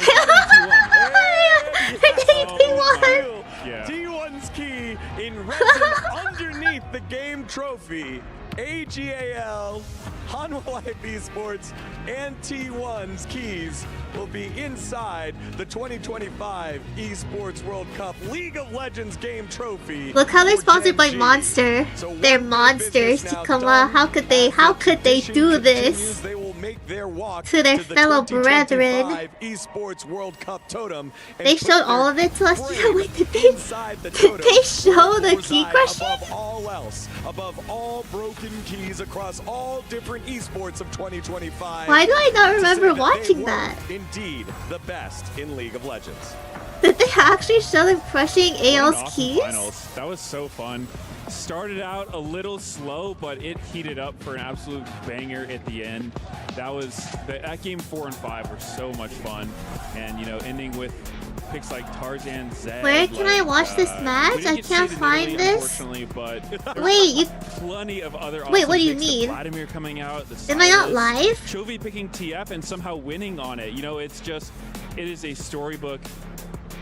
T1. Yeah. T1's key in resin underneath the game trophy. AGAL, Hanwha Live Esports, and T1's keys will be inside the 2025 Esports World Cup League of Legends game trophy. Look how they're sponsored by Monster. They're monsters, Chikama. How could they do this They will make their walk to their fellow brethren? Esports World Cup totem. They showed all of it to us. Wait, did they show the key question? Above all else, above all broken keys across all different esports of 2025. Why do I not remember watching that? Indeed, the best in League of Legends. Did they actually show them crushing AL's Awesome keys? finals. That was so fun. Started out a little slow, but it heated up for an absolute banger at the end. That game 4 and 5 were so much fun, and ending with picks like Tarzan, Zed. Where can I watch this match? I can't find this. But Wait, plenty of other. Wait, awesome what do you picks. mean? Vladimir coming out. Am I not live? Chovy picking TF and somehow winning on it. It is a storybook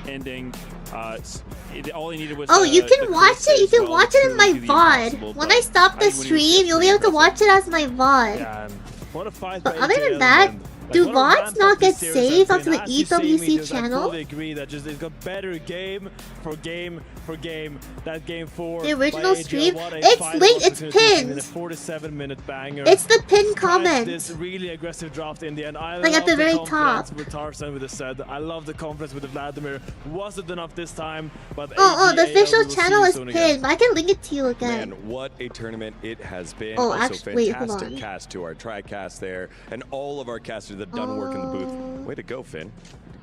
ending. All he needed was. Oh, you can watch it. You can watch it in my VOD. When I stop the stream, you'll be able to watch it as my VOD. Yeah, what a fight But by other AJL, than that, man. do Like, what a VODs ramp not up this get series saved has onto the been. As you see me, EWC just, I channel? totally agree that just it got better game for game for game. That game 4. The original by AJL, stream? what a It's final linked, it's opportunity in a pinned. 47-minute banger. It's the pinned Despite comment. This really aggressive draft in the end. I Like, at love the very confidence top. with Tarzan with the Zed. I love the confidence with the Vladimir. Wasn't enough this time, but Oh, the AGAL, official we will see channel you is soon again. pinned, but I can link it to you again. Man, what a tournament it has been. Oh, Also, actually, wait, hold fantastic on. cast to our TriCast there, and all of our casters that have done work in the booth. Way to go, Finn.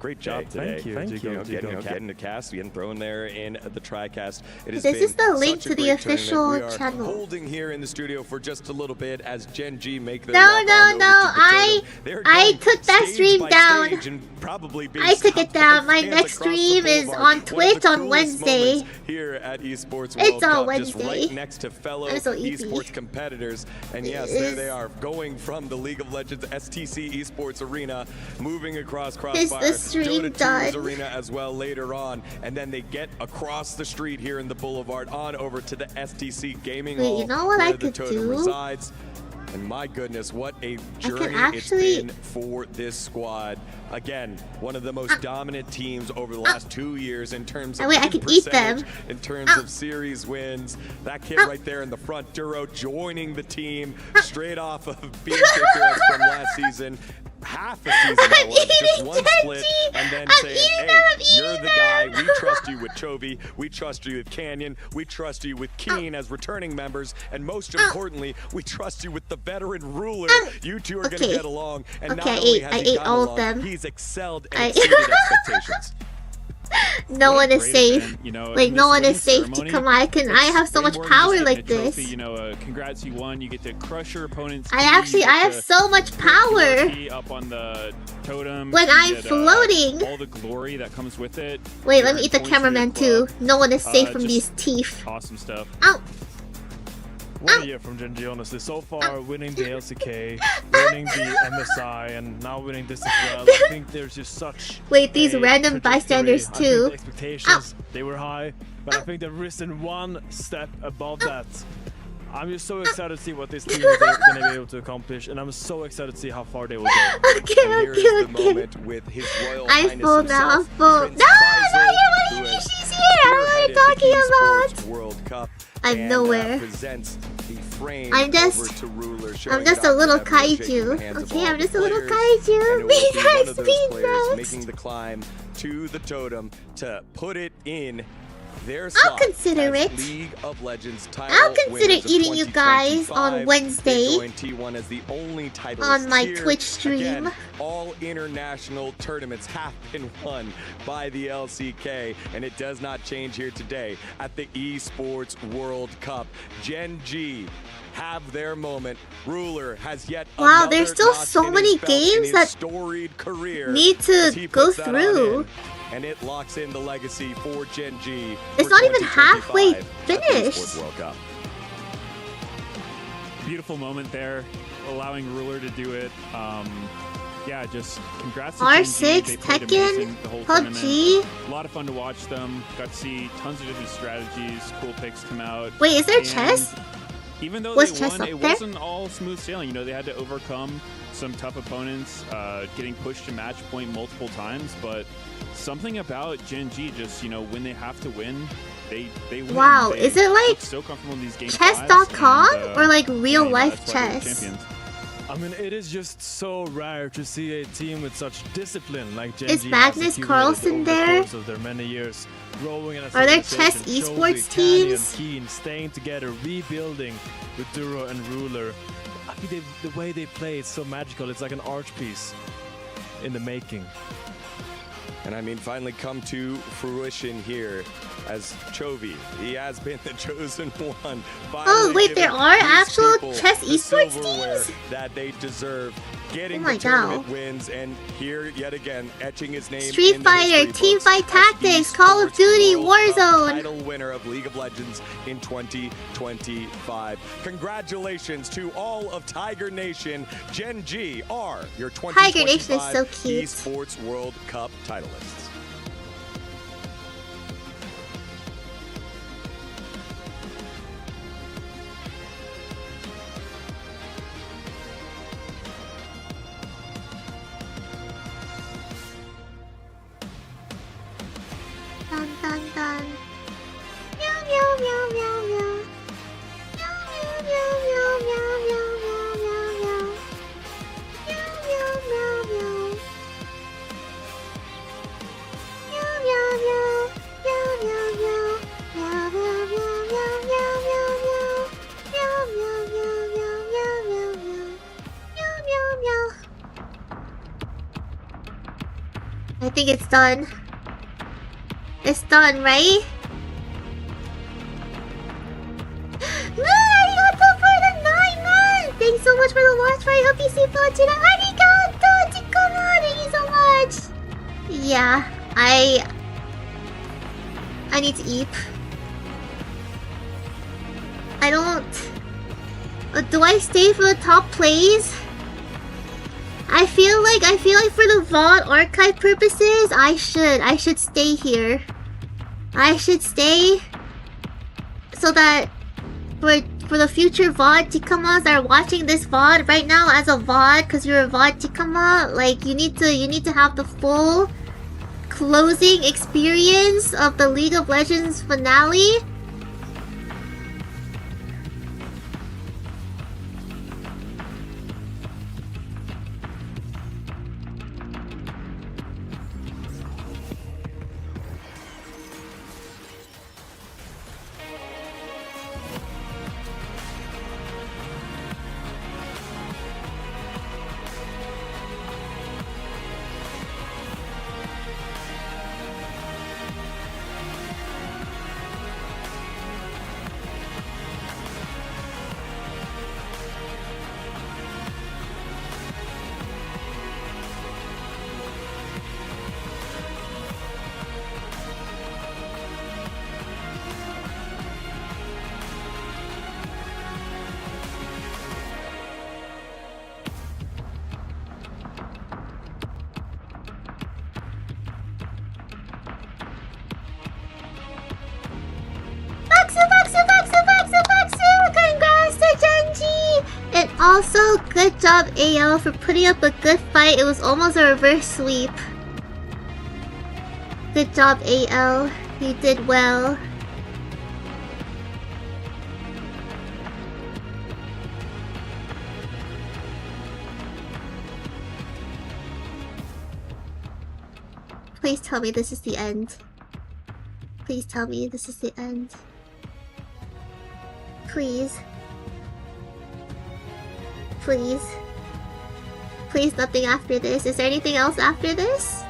Great job Hey, today. thank you. Thank you. Getting the cast, getting thrown there in the TriCast. It has This is been the link such a to the great official tournament. We are channel. holding here in the studio for just a little bit as GENG make their No, walk no, on over no. to the totem. They're I going took that stage stream by down. stage and probably being I took it stopped by down. My fans next across the stream is boulevard. on One of the Twitch on coolest Wednesday. moments here at Esports World It's on Cup, Wednesday. just right next to fellow I'm so easy. esports competitors. And yes, It there is- they are, going from the League of Legends STC Esports Arena, moving across Is Crossfire, the stream Dota 2's done? Arena as well later on, and then they get across the street here in the Boulevard on over to the STC Gaming Wait, Hall, you know what where I the could totem do? resides. And my goodness, what a journey actually- it's been for this squad. Again, one of the most dominant teams over the last 2 years in terms of Wait, I win can eat them. percentage, in terms of series wins. That kid right there in the front, Duro, joining the team straight off of being kicked from last season. Half a season that was, just one split, and then saying, hey, you're the guy, we trust you with Chovy, we trust you with Canyon, we trust you with Keen as returning members, and most importantly, we trust you with the veteran ruler. You two are going to Okay. get along, and Okay, not only I has he ate gotten all of along, them. he's excelled and I- exceeded expectations. No one is Great safe. event, Like, in no this one is winning safe to ceremony, come. I have so way much more than just power getting like a trophy, this. Congrats, you won. You get to crush your opponent's I key, actually, you I get have to so much put your power. key up on the totem. When you I'm get, floating. all the glory that comes with it. Wait, You let me earn eat the points for your cameraman club. too. No one is safe from just these teeth. Awesome stuff. Ow! What a year from GENG, honestly. So far, winning the LCK, winning the MSI, and now winning this as well. I think there's just such Wait, these a random trajectory. bystanders I think too. the expectations, they were high, but I think they've risen one step above that. I'm just so excited to see what this team is going to be able to accomplish, and I'm so excited to see how far they will go. Okay, And here is the moment with His Royal I'm Highness full now. I'm himself, full. Prince No, Faisal, not who yet. has She's here. What am I spearheaded talking the about? Esports World Cup I'm and, nowhere. presents the frame I'm just- over to Ruler, I'm showing just it a off little to everyone, shaking the kaiju. hands of Okay, all I'm the just a little players, kaiju. and it will Be be one of nice, those be players nice. making the climb to the totem to put it in their I'll consider it. League of Legends title I'll consider winners of eating you guys on 2025. Wednesday They joined T1 as the only titleist on my here. Twitch stream. Again, all international tournaments have been won by the LCK, and it does not change here today at the Esports World Cup. GENG have their moment. Ruler has yet Wow, there's still so many games that storied career need to go through. And it locks in the legacy for GENG. It's not even halfway finished. Beautiful moment there, allowing Ruler to do it. Yeah, just congrats to R6, GENG. They played Tekken, amazing the whole PUBG. tournament. A lot of fun to watch them. Got to see tons of different strategies, cool picks come out. Wait, is there And chess? Even though Was they chess won, up it there? wasn't all smooth sailing. You know, they had to overcome some tough opponents, getting pushed to match point multiple times. But something about GENG, just, you know, when they have to win, they win. Wow, They is it like look so comfortable in these game chess.com fives, or like real and, life that's why they're chess? champions. I mean, it is just so rare to see a team with such discipline like GENG. Is Magnus Carlsen there? Of their many years growing as Are there organization, chess esports Chovy, Canny, and teams? Keen staying together, rebuilding with Duro and Ruler. I mean, the way they play is so magical. It's like an art piece in the making. And I mean, finally come to fruition here as Chovy. He has been the chosen one. Oh, wait, there giving are these actual people chess the esports silverware teams? that they deserve. Getting Oh my the tournament God. wins, and here yet again, etching his name. Street in the Fighter, history Team books Fight as Tactics, Call of Esports Duty, World Cup Warzone. Title winner of League of Legends in 2025. Congratulations to all of Tiger Nation. GENG are your 2025 Tiger Nation is so cute. Esports World Cup titleists. Dun dun dun. Meow meow meow meow meow. Meow meow meow meow meow meow meow meow meow. Meow meow meow meow. Meow meow meow. Meow meow meow. Meow meow meow meow meow meow meow. Meow meow meow meow meow meow meow. Meow meow meow. I think it's done. It's done, right? Arigato for the 9 months! Thanks so much for the watch party. Hope you see Fajira. Arigato, Chikama. Thank you so much. Yeah, I need to eat. I don't... do I stay for the top plays? I feel like for the VOD archive purposes, I should stay here. I should stay so that for the future VOD Tikamas that are watching this VOD right now as a VOD, because you're a VOD Tikama, like you need to have the full closing experience of the League of Legends finale. Congrats to GENG! And also, good job AL for putting up a good fight. It was almost a reverse sweep. Good job AL. You did well. Please tell me this is the end. Please tell me this is the end. Please. Please. Please, nothing after this. Is there anything else after this?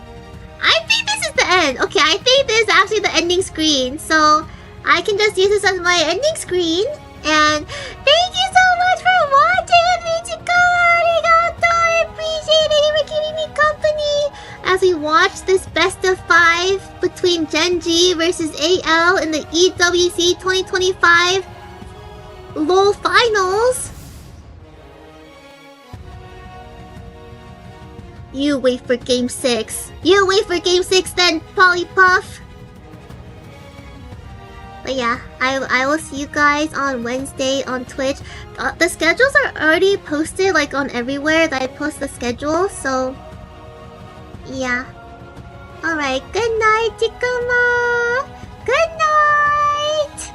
I think this is the end. Okay, I think this is actually the ending screen. So I can just use this as my ending screen. And thank you so much for watching with me, Arigato! I appreciate it for keeping me company as we watch this best of 5 between GENG versus AL in the EWC 2025 LoL Finals. You wait for Game 6. You wait for Game 6 then, Polypuff. But yeah, I will see you guys on Wednesday on Twitch. The schedules are already posted like on everywhere that I post the schedule, so yeah. Alright, good night, Chikuma! Good night!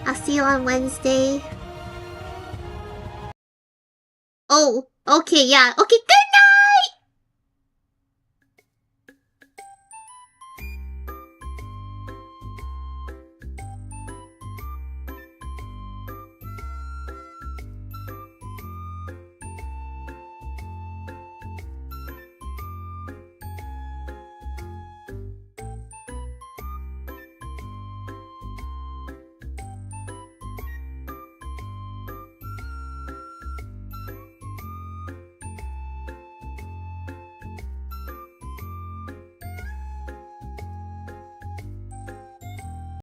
I'll see you on Wednesday. Oh, okay, yeah. Okay,